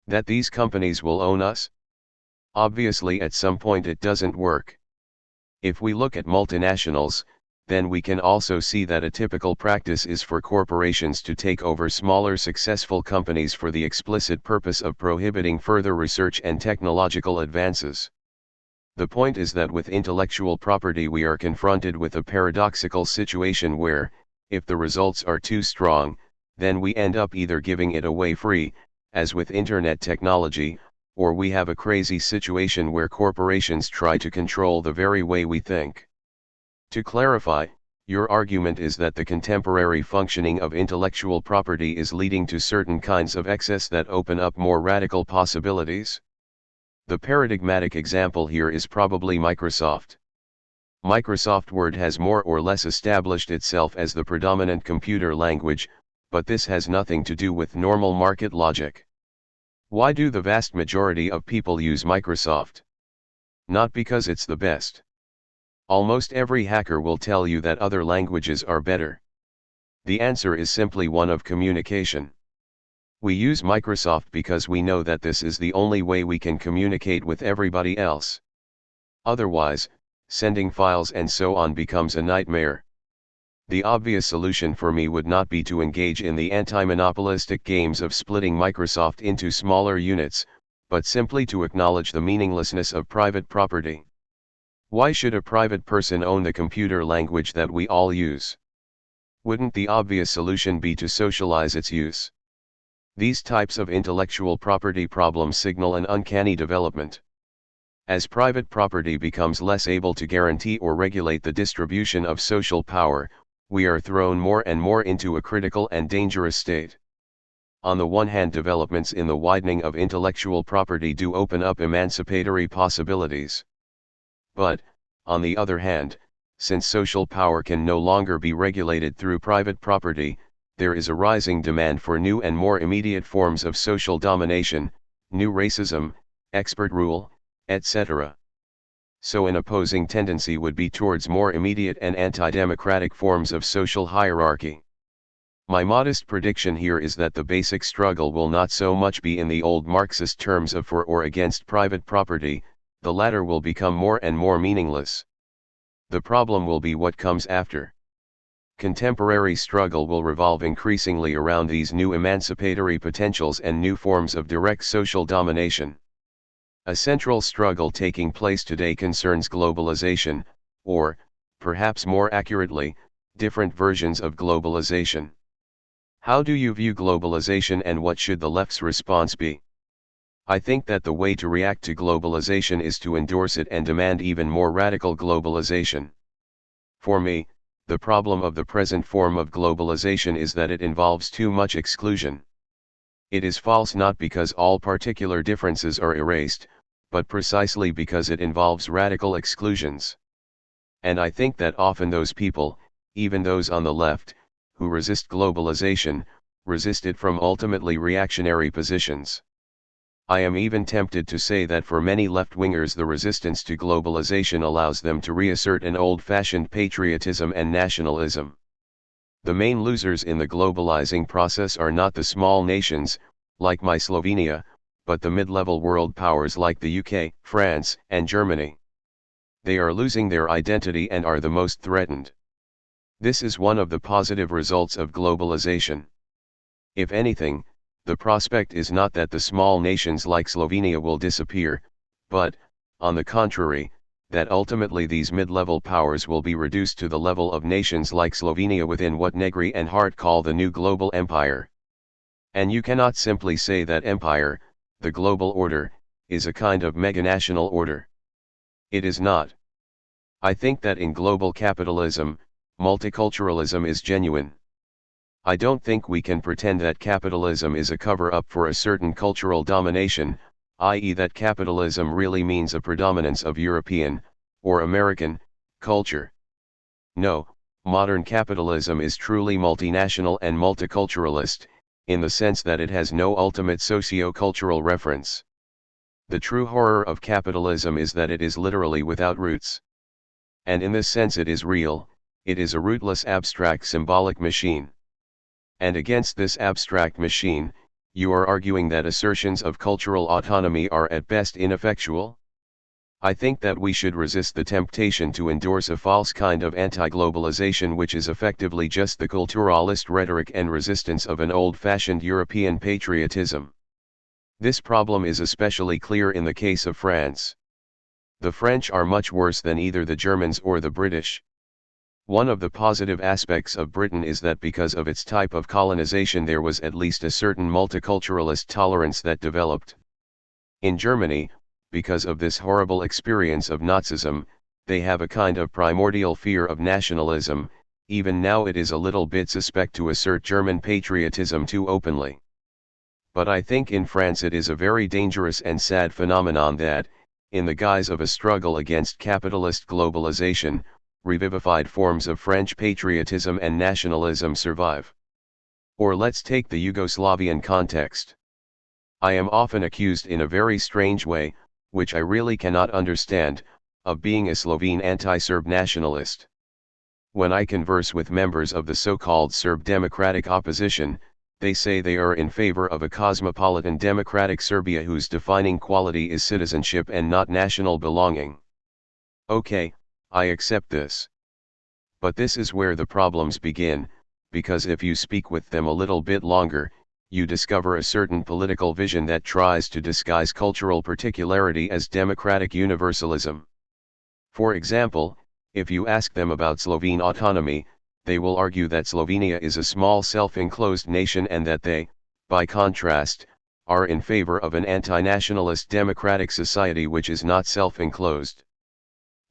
That these companies will own us? Obviously at some point it doesn't work. If we look at multinationals, then we can also see that a typical practice is for corporations to take over smaller successful companies for the explicit purpose of prohibiting further research and technological advances. The point is that with intellectual property we are confronted with a paradoxical situation where, if the results are too strong, then we end up either giving it away free, as with internet technology, or we have a crazy situation where corporations try to control the very way we think. To clarify, your argument is that the contemporary functioning of intellectual property is leading to certain kinds of excess that open up more radical possibilities? The paradigmatic example here is probably Microsoft. Microsoft Word has more or less established itself as the predominant computer language, but this has nothing to do with normal market logic. Why do the vast majority of people use Microsoft? Not because it's the best. Almost every hacker will tell you that other languages are better. The answer is simply one of communication. We use Microsoft because we know that this is the only way we can communicate with everybody else. Otherwise, sending files and so on becomes a nightmare. The obvious solution for me would not be to engage in the anti-monopolistic games of splitting Microsoft into smaller units, but simply to acknowledge the meaninglessness of private property. Why should a private person own the computer language that we all use? Wouldn't the obvious solution be to socialize its use? These types of intellectual property problems signal an uncanny development. As private property becomes less able to guarantee or regulate the distribution of social power, we are thrown more and more into a critical and dangerous state. On the one hand, developments in the widening of intellectual property do open up emancipatory possibilities. But, on the other hand, since social power can no longer be regulated through private property, there is a rising demand for new and more immediate forms of social domination, new racism, expert rule, etc. So an opposing tendency would be towards more immediate and anti-democratic forms of social hierarchy. My modest prediction here is that the basic struggle will not so much be in the old Marxist terms of for or against private property. The latter will become more and more meaningless. The problem will be what comes after. Contemporary struggle will revolve increasingly around these new emancipatory potentials and new forms of direct social domination. A central struggle taking place today concerns globalization, or, perhaps more accurately, different versions of globalization. How do you view globalization, and what should the left's response be? I think that the way to react to globalization is to endorse it and demand even more radical globalization. For me, the problem of the present form of globalization is that it involves too much exclusion. It is false not because all particular differences are erased, but precisely because it involves radical exclusions. And I think that often those people, even those on the left, who resist globalization, resist it from ultimately reactionary positions. I am even tempted to say that for many left-wingers the resistance to globalization allows them to reassert an old-fashioned patriotism and nationalism. The main losers in the globalizing process are not the small nations, like my Slovenia, but the mid-level world powers like the UK, France, and Germany. They are losing their identity and are the most threatened. This is one of the positive results of globalization. If anything, the prospect is not that the small nations like Slovenia will disappear, but, on the contrary, that ultimately these mid-level powers will be reduced to the level of nations like Slovenia within what Negri and Hart call the new global empire. And you cannot simply say that empire, the global order, is a kind of meganational order. It is not. I think that in global capitalism, multiculturalism is genuine. I don't think we can pretend that capitalism is a cover-up for a certain cultural domination, i.e. that capitalism really means a predominance of European, or American, culture. No, modern capitalism is truly multinational and multiculturalist, in the sense that it has no ultimate socio-cultural reference. The true horror of capitalism is that it is literally without roots. And in this sense it is real, it is a rootless abstract symbolic machine. And against this abstract machine, you are arguing that assertions of cultural autonomy are at best ineffectual? I think that we should resist the temptation to endorse a false kind of anti-globalization which is effectively just the culturalist rhetoric and resistance of an old-fashioned European patriotism. This problem is especially clear in the case of France. The French are much worse than either the Germans or the British. One of the positive aspects of Britain is that because of its type of colonization there was at least a certain multiculturalist tolerance that developed. In Germany, because of this horrible experience of Nazism, they have a kind of primordial fear of nationalism. Even now it is a little bit suspect to assert German patriotism too openly. But I think in France it is a very dangerous and sad phenomenon that, in the guise of a struggle against capitalist globalization, revivified forms of French patriotism and nationalism survive. Or let's take the Yugoslavian context. I am often accused in a very strange way, which I really cannot understand, of being a Slovene anti-Serb nationalist. When I converse with members of the so-called Serb democratic opposition, they say they are in favor of a cosmopolitan democratic Serbia whose defining quality is citizenship and not national belonging. Okay, I accept this. But this is where the problems begin, because if you speak with them a little bit longer, you discover a certain political vision that tries to disguise cultural particularity as democratic universalism. For example, if you ask them about Slovene autonomy, they will argue that Slovenia is a small self-enclosed nation and that they, by contrast, are in favor of an anti-nationalist democratic society which is not self-enclosed.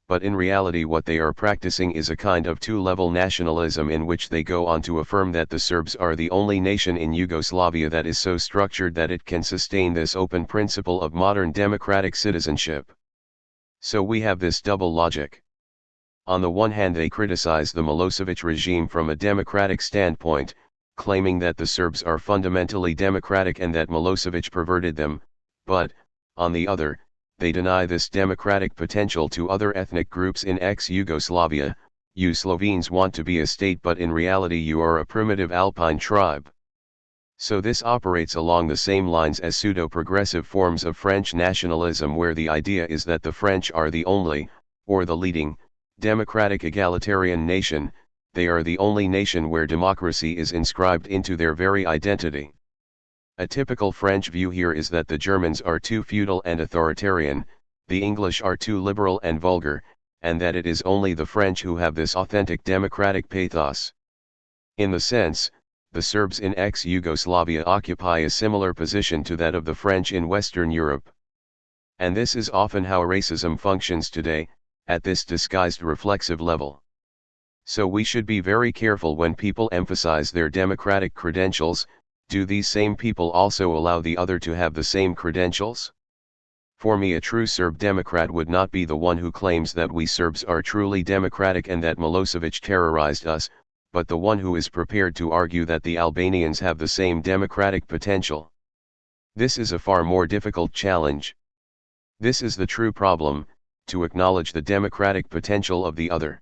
But in reality what they are practicing is a kind of two-level nationalism in which they go on to affirm that the Serbs are the only nation in Yugoslavia that is so structured that it can sustain this open principle of modern democratic citizenship. So we have this double logic. On the one hand they criticize the Milosevic regime from a democratic standpoint, claiming that the Serbs are fundamentally democratic and that Milosevic perverted them, but, on the other, they deny this democratic potential to other ethnic groups in ex-Yugoslavia. You Slovenes want to be a state but in reality you are a primitive Alpine tribe. So this operates along the same lines as pseudo-progressive forms of French nationalism where the idea is that the French are the only, or the leading, democratic egalitarian nation, they are the only nation where democracy is inscribed into their very identity. A typical French view here is that the Germans are too feudal and authoritarian, the English are too liberal and vulgar, and that it is only the French who have this authentic democratic pathos. In the sense, the Serbs in ex-Yugoslavia occupy a similar position to that of the French in Western Europe. And this is often how racism functions today, at this disguised reflexive level. So we should be very careful when people emphasize their democratic credentials. Do these same people also allow the other to have the same credentials? For me a true Serb Democrat would not be the one who claims that we Serbs are truly democratic and that Milosevic terrorized us, but the one who is prepared to argue that the Albanians have the same democratic potential. This is a far more difficult challenge. This is the true problem, to acknowledge the democratic potential of the other.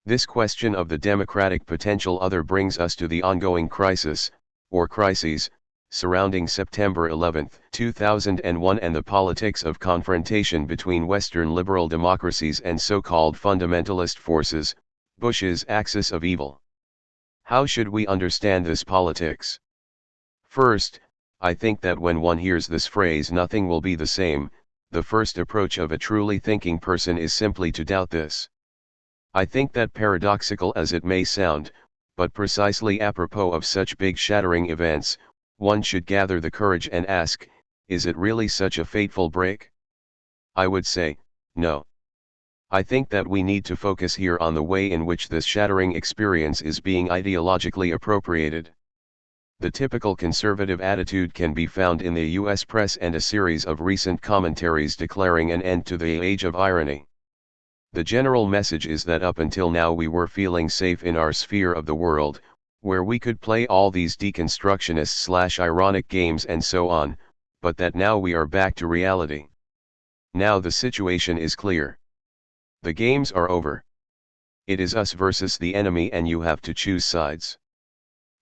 This question of the democratic potential other brings us to the ongoing crisis, or crises, surrounding September 11, 2001 and the politics of confrontation between Western liberal democracies and so-called fundamentalist forces, Bush's axis of evil. How should we understand this politics? First, I think that when one hears this phrase "nothing will be the same," the first approach of a truly thinking person is simply to doubt this. I think that paradoxical as it may sound, but precisely apropos of such big shattering events, one should gather the courage and ask, is it really such a fateful break? I would say, no. I think that we need to focus here on the way in which this shattering experience is being ideologically appropriated. The typical conservative attitude can be found in the US press and a series of recent commentaries declaring an end to the age of irony. The general message is that up until now we were feeling safe in our sphere of the world, where we could play all these deconstructionist/ironic games and so on, but that now we are back to reality. Now the situation is clear. The games are over. It is us versus the enemy and you have to choose sides.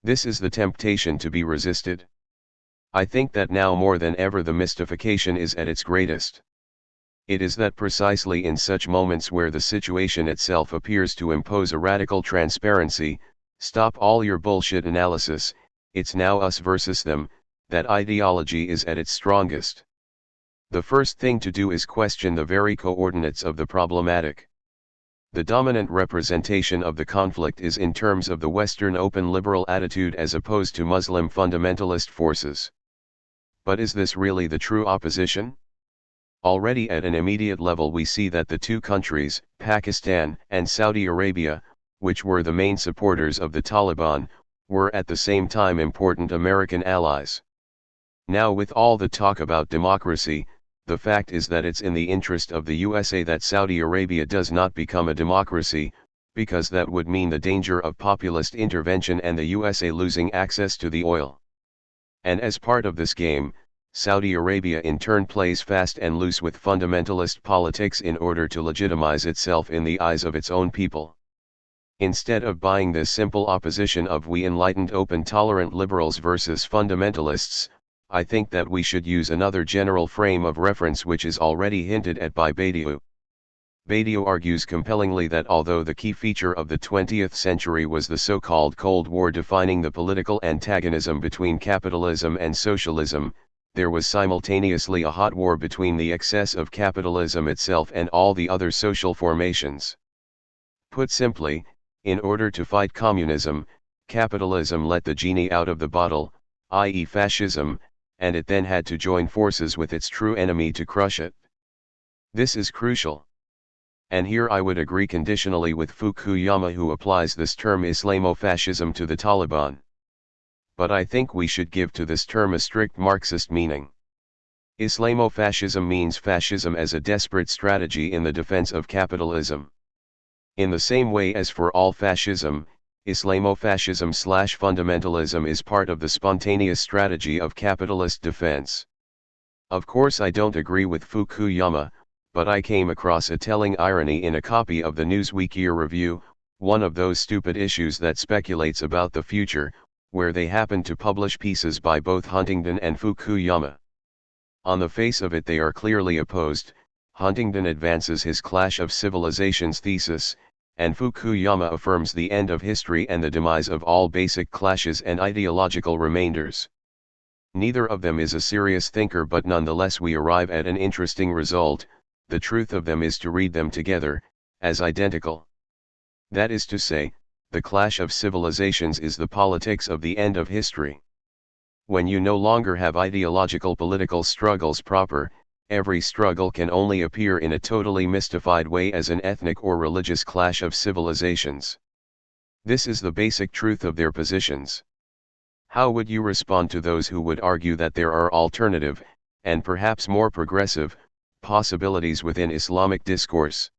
This is the temptation to be resisted. I think that now more than ever the mystification is at its greatest. It is that precisely in such moments where the situation itself appears to impose a radical transparency, stop all your bullshit analysis, it's now us versus them, that ideology is at its strongest. The first thing to do is question the very coordinates of the problematic. The dominant representation of the conflict is in terms of the Western open liberal attitude as opposed to Muslim fundamentalist forces. But is this really the true opposition? Already at an immediate level we see that the two countries, Pakistan and Saudi Arabia, which were the main supporters of the Taliban, were at the same time important American allies. Now with all the talk about democracy, the fact is that it's in the interest of the USA that Saudi Arabia does not become a democracy, because that would mean the danger of populist intervention and the USA losing access to the oil. And as part of this game, Saudi Arabia in turn plays fast and loose with fundamentalist politics in order to legitimize itself in the eyes of its own people. Instead of buying this simple opposition of we enlightened open tolerant liberals versus fundamentalists, I think that we should use another general frame of reference which is already hinted at by Badiou. Badiou argues compellingly that although the key feature of the 20th century was the so-called Cold War defining the political antagonism between capitalism and socialism, there was simultaneously a hot war between the excess of capitalism itself and all the other social formations. Put simply, in order to fight communism, capitalism let the genie out of the bottle, i.e. fascism, and it then had to join forces with its true enemy to crush it. This is crucial. And here I would agree conditionally with Fukuyama, who applies this term Islamofascism to the Taliban. But I think we should give to this term a strict Marxist meaning. Islamofascism means fascism as a desperate strategy in the defense of capitalism. In the same way as for all fascism, Islamofascism/fundamentalism is part of the spontaneous strategy of capitalist defense. Of course I don't agree with Fukuyama, but I came across a telling irony in a copy of the Newsweek Year Review, one of those stupid issues that speculates about the future, where they happened to publish pieces by both Huntington and Fukuyama. On the face of it they are clearly opposed. Huntington advances his clash of civilizations thesis, and Fukuyama affirms the end of history and the demise of all basic clashes and ideological remainders. Neither of them is a serious thinker, but nonetheless we arrive at an interesting result. The truth of them is to read them together, as identical. That is to say, the clash of civilizations is the politics of the end of history. When you no longer have ideological political struggles proper, every struggle can only appear in a totally mystified way as an ethnic or religious clash of civilizations. This is the basic truth of their positions. How would you respond to those who would argue that there are alternative, and perhaps more progressive, possibilities within Islamic discourse?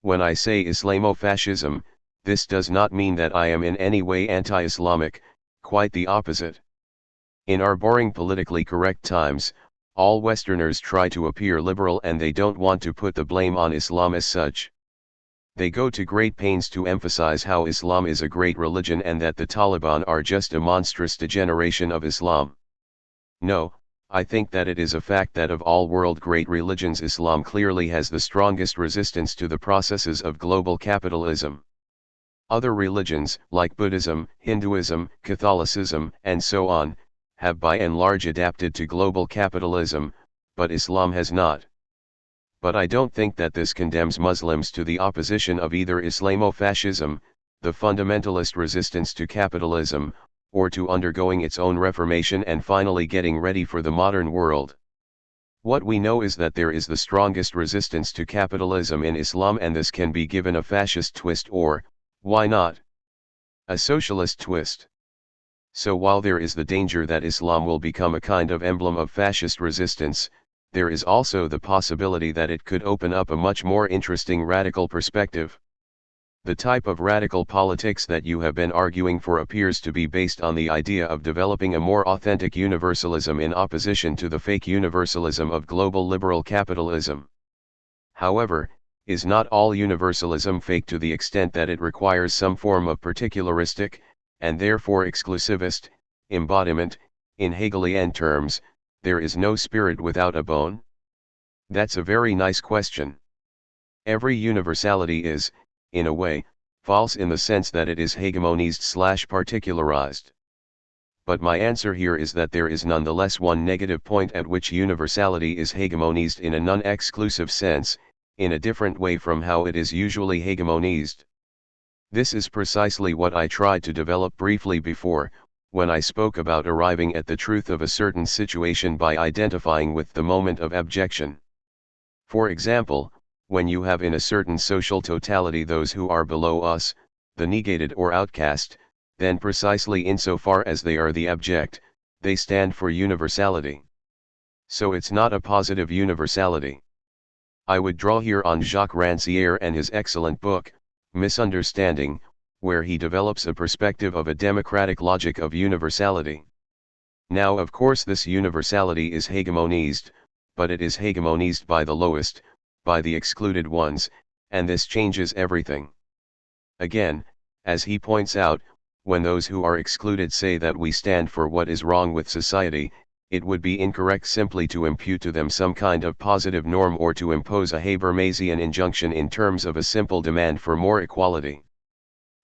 When I say Islamofascism, this does not mean that I am in any way anti-Islamic, quite the opposite. In our boring politically correct times, all Westerners try to appear liberal and they don't want to put the blame on Islam as such. They go to great pains to emphasize how Islam is a great religion and that the Taliban are just a monstrous degeneration of Islam. No, I think that it is a fact that of all world great religions Islam clearly has the strongest resistance to the processes of global capitalism. Other religions, like Buddhism, Hinduism, Catholicism, and so on, have by and large adapted to global capitalism, but Islam has not. But I don't think that this condemns Muslims to the opposition of either Islamofascism, the fundamentalist resistance to capitalism, or to undergoing its own reformation and finally getting ready for the modern world. What we know is that there is the strongest resistance to capitalism in Islam, and this can be given a fascist twist or, why not, a socialist twist. So while there is the danger that Islam will become a kind of emblem of fascist resistance, there is also the possibility that it could open up a much more interesting radical perspective. The type of radical politics that you have been arguing for appears to be based on the idea of developing a more authentic universalism in opposition to the fake universalism of global liberal capitalism. However, is not all universalism fake to the extent that it requires some form of particularistic, and therefore exclusivist, embodiment? In Hegelian terms, there is no spirit without a bone? That's a very nice question. Every universality is, in a way, false in the sense that it is hegemonized/particularized. But my answer here is that there is nonetheless one negative point at which universality is hegemonized in a non-exclusive sense, in a different way from how it is usually hegemonized. This is precisely what I tried to develop briefly before, when I spoke about arriving at the truth of a certain situation by identifying with the moment of abjection. For example, when you have in a certain social totality those who are below us, the negated or outcast, then precisely insofar as they are the abject, they stand for universality. So it's not a positive universality. I would draw here on Jacques Rancière and his excellent book, Misunderstanding, where he develops a perspective of a democratic logic of universality. Now of course this universality is hegemonized, but it is hegemonized by the lowest, by the excluded ones, and this changes everything. Again, as he points out, when those who are excluded say that we stand for what is wrong with society, it would be incorrect simply to impute to them some kind of positive norm or to impose a Habermasian injunction in terms of a simple demand for more equality.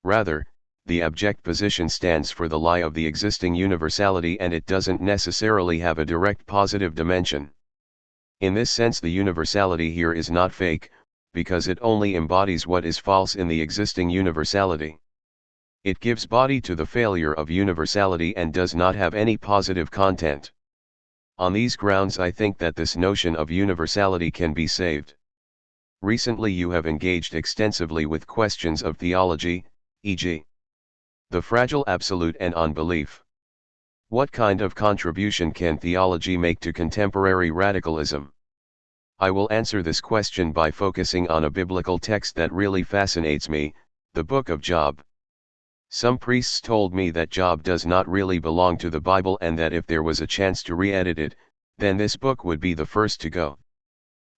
Rather, the abject position stands for the lie of the existing universality, and it doesn't necessarily have a direct positive dimension. In this sense the universality here is not fake, because it only embodies what is false in the existing universality. It gives body to the failure of universality and does not have any positive content. On these grounds I think that this notion of universality can be saved. Recently you have engaged extensively with questions of theology, e.g., the fragile absolute and unbelief. What kind of contribution can theology make to contemporary radicalism? I will answer this question by focusing on a biblical text that really fascinates me, the book of Job. Some priests told me that Job does not really belong to the Bible and that if there was a chance to re-edit it, then this book would be the first to go.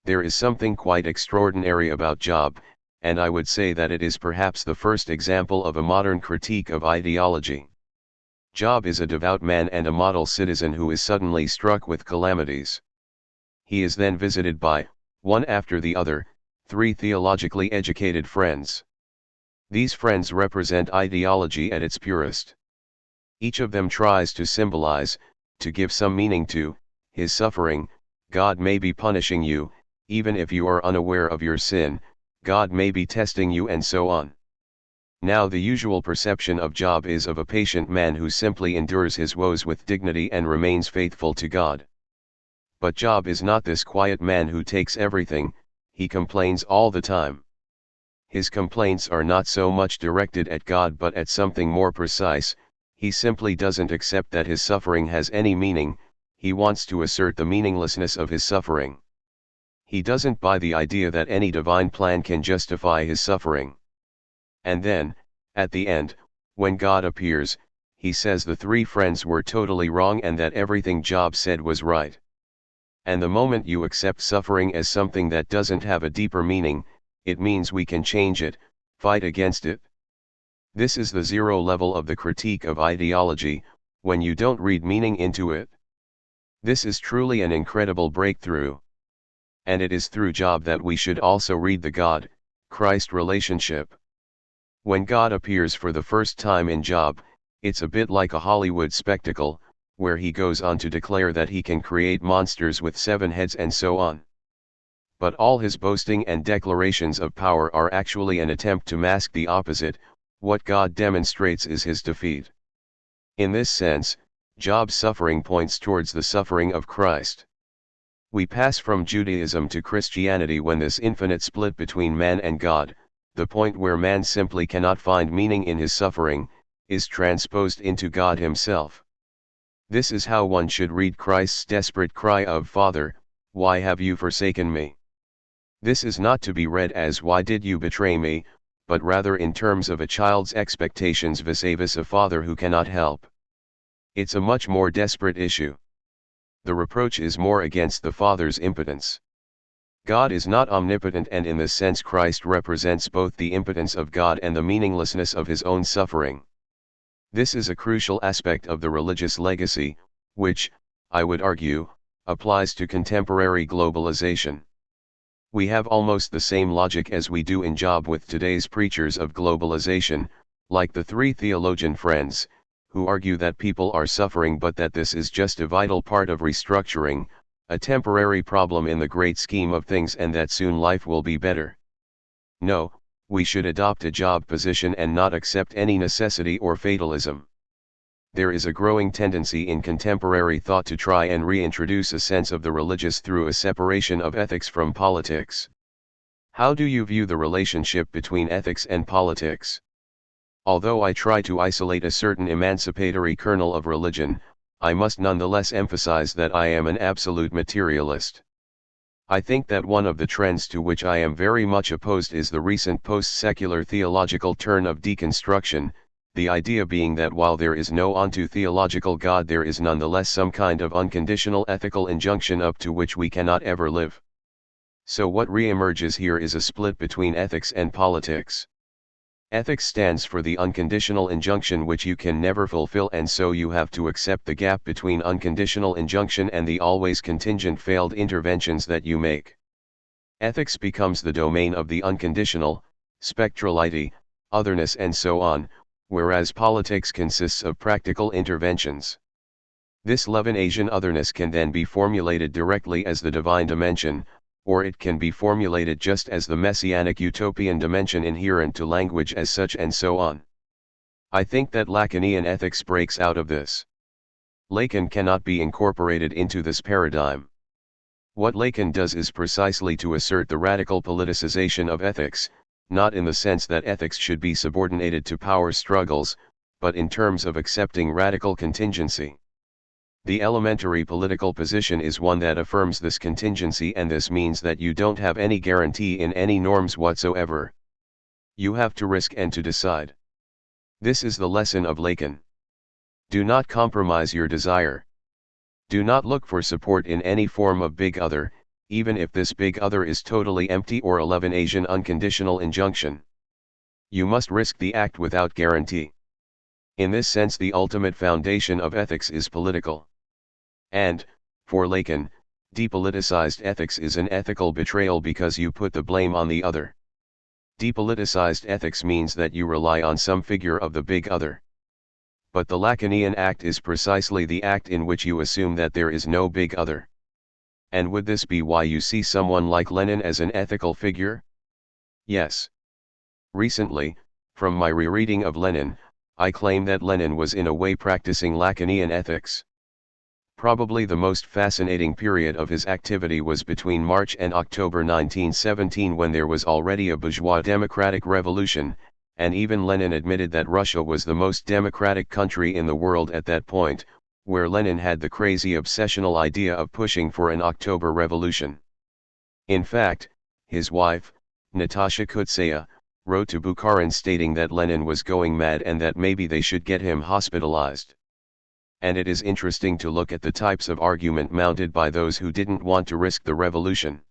There is something quite extraordinary about Job, and I would say that it is perhaps the first example of a modern critique of ideology. Job is a devout man and a model citizen who is suddenly struck with calamities. He is then visited by, one after the other, 3 theologically educated friends. These friends represent ideology at its purest. Each of them tries to symbolize, to give some meaning to, his suffering. God may be punishing you, even if you are unaware of your sin, God may be testing you, and so on. Now the usual perception of Job is of a patient man who simply endures his woes with dignity and remains faithful to God. But Job is not this quiet man who takes everything, he complains all the time. His complaints are not so much directed at God but at something more precise. He simply doesn't accept that his suffering has any meaning, he wants to assert the meaninglessness of his suffering. He doesn't buy the idea that any divine plan can justify his suffering. And then, at the end, when God appears, he says the 3 friends were totally wrong and that everything Job said was right. And the moment you accept suffering as something that doesn't have a deeper meaning, it means we can change it, Fight against it. This is the zero level of the critique of ideology, when you don't read meaning into it. This is truly an incredible breakthrough. And it is through Job that we should also read the God-Christ relationship. When God appears for the first time in Job, it's a bit like a Hollywood spectacle, where he goes on to declare that he can create monsters with 7 heads and so on. But all his boasting and declarations of power are actually an attempt to mask the opposite. What God demonstrates is his defeat. In this sense, Job's suffering points towards the suffering of Christ. We pass from Judaism to Christianity when this infinite split between man and God, the point where man simply cannot find meaning in his suffering, is transposed into God himself. This is how one should read Christ's desperate cry of "Father, why have you forsaken me?" This is not to be read as "Why did you betray me?" but rather in terms of a child's expectations vis-a-vis a father who cannot help. It's a much more desperate issue. The reproach is more against the father's impotence. God is not omnipotent, and in this sense Christ represents both the impotence of God and the meaninglessness of his own suffering. This is a crucial aspect of the religious legacy, which, I would argue, applies to contemporary globalization. We have almost the same logic as we do in Job with today's preachers of globalization, like the 3 theologian friends, who argue that people are suffering but that this is just a vital part of restructuring, a temporary problem in the great scheme of things, and that soon life will be better. No, we should adopt a Job position and not accept any necessity or fatalism. There is a growing tendency in contemporary thought to try and reintroduce a sense of the religious through a separation of ethics from politics. How do you view the relationship between ethics and politics? Although I try to isolate a certain emancipatory kernel of religion, I must nonetheless emphasize that I am an absolute materialist. I think that one of the trends to which I am very much opposed is the recent post-secular theological turn of deconstruction, the idea being that while there is no onto-theological God, there is nonetheless some kind of unconditional ethical injunction up to which we cannot ever live. So what re-emerges here is a split between ethics and politics. Ethics stands for the unconditional injunction which you can never fulfill, and so you have to accept the gap between unconditional injunction and the always contingent failed interventions that you make. Ethics becomes the domain of the unconditional, spectrality, otherness and so on, whereas politics consists of practical interventions. This Levinasian otherness can then be formulated directly as the divine dimension, or it can be formulated just as the messianic utopian dimension inherent to language as such, and so on. I think that Lacanian ethics breaks out of this. Lacan cannot be incorporated into this paradigm. What Lacan does is precisely to assert the radical politicization of ethics, not in the sense that ethics should be subordinated to power struggles, but in terms of accepting radical contingency. The elementary political position is one that affirms this contingency, and this means that you don't have any guarantee in any norms whatsoever. You have to risk and to decide. This is the lesson of Lacan. Do not compromise your desire. Do not look for support in any form of big other, even if this big other is totally empty or a Levinasian unconditional injunction. You must risk the act without guarantee. In this sense, the ultimate foundation of ethics is political. And, for Lacan, depoliticized ethics is an ethical betrayal because you put the blame on the other. Depoliticized ethics means that you rely on some figure of the big other. But the Lacanian act is precisely the act in which you assume that there is no big other. And would this be why you see someone like Lenin as an ethical figure? Yes. Recently, from my rereading of Lenin, I claim that Lenin was in a way practicing Lacanian ethics. Probably the most fascinating period of his activity was between March and October 1917, when there was already a bourgeois democratic revolution, and even Lenin admitted that Russia was the most democratic country in the world at that point, where Lenin had the crazy obsessional idea of pushing for an October revolution. In fact, his wife, Natasha Kutsaya, wrote to Bukharin stating that Lenin was going mad and that maybe they should get him hospitalized. And it is interesting to look at the types of argument mounted by those who didn't want to risk the revolution.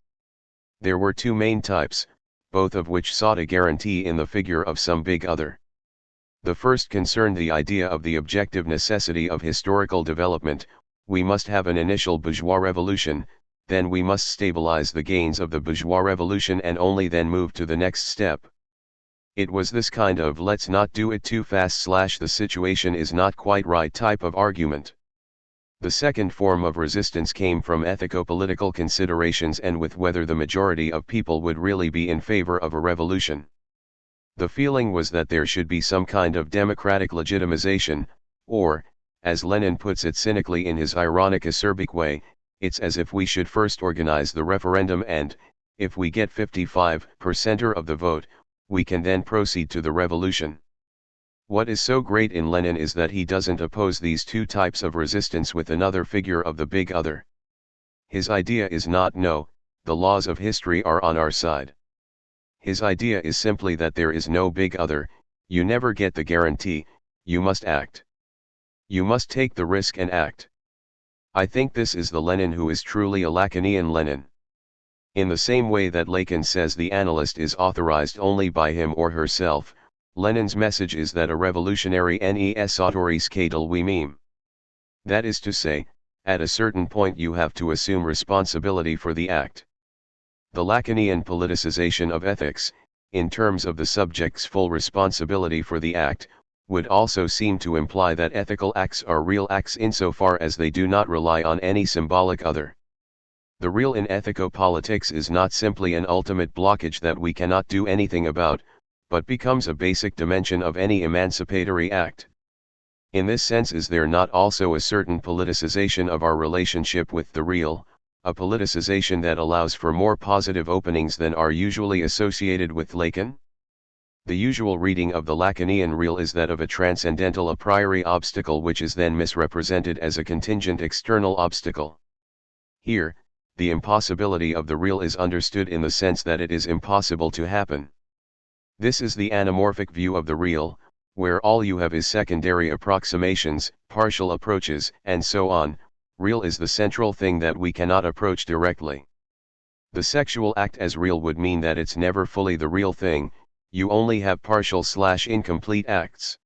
There were 2 main types: both of which sought a guarantee in the figure of some big other. The first concerned the idea of the objective necessity of historical development. We must have an initial bourgeois revolution, then we must stabilize the gains of the bourgeois revolution and only then move to the next step. It was this kind of let's not do it too fast / the situation is not quite right type of argument. The second form of resistance came from ethico-political considerations and with whether the majority of people would really be in favor of a revolution. The feeling was that there should be some kind of democratic legitimization, or, as Lenin puts it cynically in his ironic acerbic way, it's as if we should first organize the referendum and, if we get 55% of the vote, we can then proceed to the revolution. What is so great in Lenin is that he doesn't oppose these two types of resistance with another figure of the big other. His idea is not no, the laws of history are on our side. His idea is simply that there is no big other, you never get the guarantee, you must act. You must take the risk and act. I think this is the Lenin who is truly a Lacanian Lenin. In the same way that Lacan says the analyst is authorized only by him or herself, Lenin's message is that a revolutionary nes autoris cadel we meme. That is to say, at a certain point you have to assume responsibility for the act. The Lacanian politicization of ethics, in terms of the subject's full responsibility for the act, would also seem to imply that ethical acts are real acts insofar as they do not rely on any symbolic other. The real in ethico-politics is not simply an ultimate blockage that we cannot do anything about, but becomes a basic dimension of any emancipatory act. In this sense, is there not also a certain politicization of our relationship with the real, a politicization that allows for more positive openings than are usually associated with Lacan? The usual reading of the Lacanian real is that of a transcendental a priori obstacle which is then misrepresented as a contingent external obstacle. Here, the impossibility of the real is understood in the sense that it is impossible to happen. This is the anamorphic view of the real, where all you have is secondary approximations, partial approaches, and so on. Real is the central thing that we cannot approach directly. The sexual act as real would mean that it's never fully the real thing, you only have partial / incomplete acts.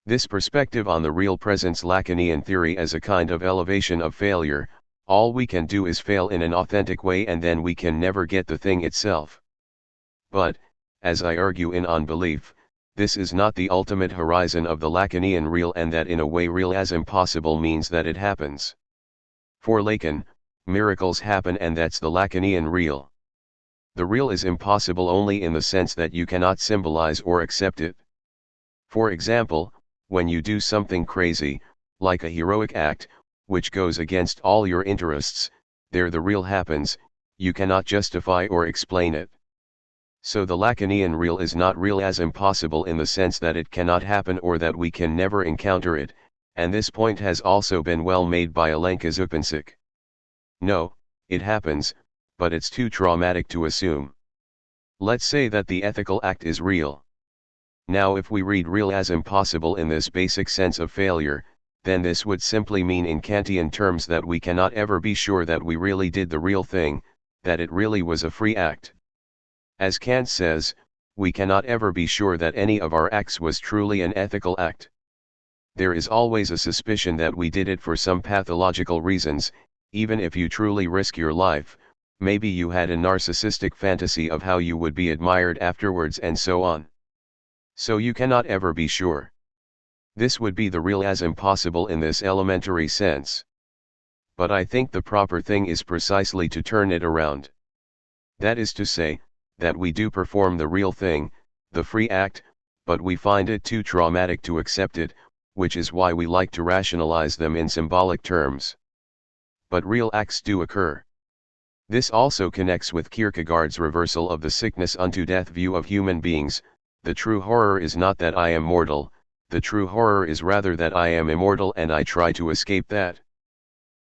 This perspective on the real presents Lacanian theory as a kind of elevation of failure. All we can do is fail in an authentic way and then we can never get the thing itself. But, as I argue in On Belief, this is not the ultimate horizon of the Lacanian real, and that in a way real as impossible means that it happens. For Lacan, miracles happen, and that's the Lacanian real. The real is impossible only in the sense that you cannot symbolize or accept it. For example, when you do something crazy, like a heroic act, which goes against all your interests, there the real happens, you cannot justify or explain it. So the Lacanian real is not real as impossible in the sense that it cannot happen or that we can never encounter it, and this point has also been well made by Alenka Zupancic. No, it happens, but it's too traumatic to assume. Let's say that the ethical act is real. Now if we read real as impossible in this basic sense of failure, then this would simply mean in Kantian terms that we cannot ever be sure that we really did the real thing, that it really was a free act. As Kant says, we cannot ever be sure that any of our acts was truly an ethical act. There is always a suspicion that we did it for some pathological reasons. Even if you truly risk your life, maybe you had a narcissistic fantasy of how you would be admired afterwards and so on. So you cannot ever be sure. This would be the real as impossible in this elementary sense. But I think the proper thing is precisely to turn it around. That is to say, that we do perform the real thing, the free act, but we find it too traumatic to accept it, which is why we like to rationalize them in symbolic terms. But real acts do occur. This also connects with Kierkegaard's reversal of the sickness unto death view of human beings. The true horror is not that I am mortal, the true horror is rather that I am immortal and I try to escape that.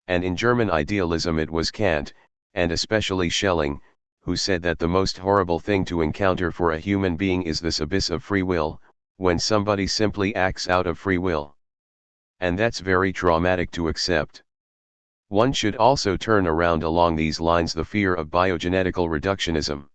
And in German idealism it was Kant, and especially Schelling, who said that the most horrible thing to encounter for a human being is this abyss of free will, when somebody simply acts out of free will. And that's very traumatic to accept. One should also turn around along these lines the fear of biogenetical reductionism.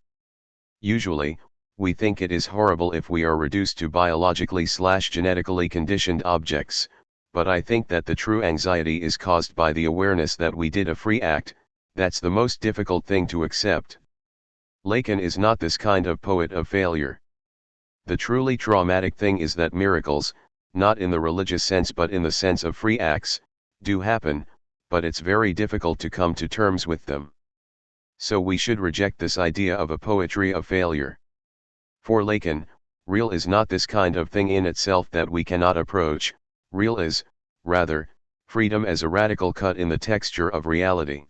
Usually, we think it is horrible if we are reduced to biologically/genetically conditioned objects, but I think that the true anxiety is caused by the awareness that we did a free act. That's the most difficult thing to accept. Lacan is not this kind of poet of failure. The truly traumatic thing is that miracles, not in the religious sense but in the sense of free acts, do happen, but it's very difficult to come to terms with them. So we should reject this idea of a poetry of failure. For Lacan, real is not this kind of thing in itself that we cannot approach. Real is, rather, freedom as a radical cut in the texture of reality.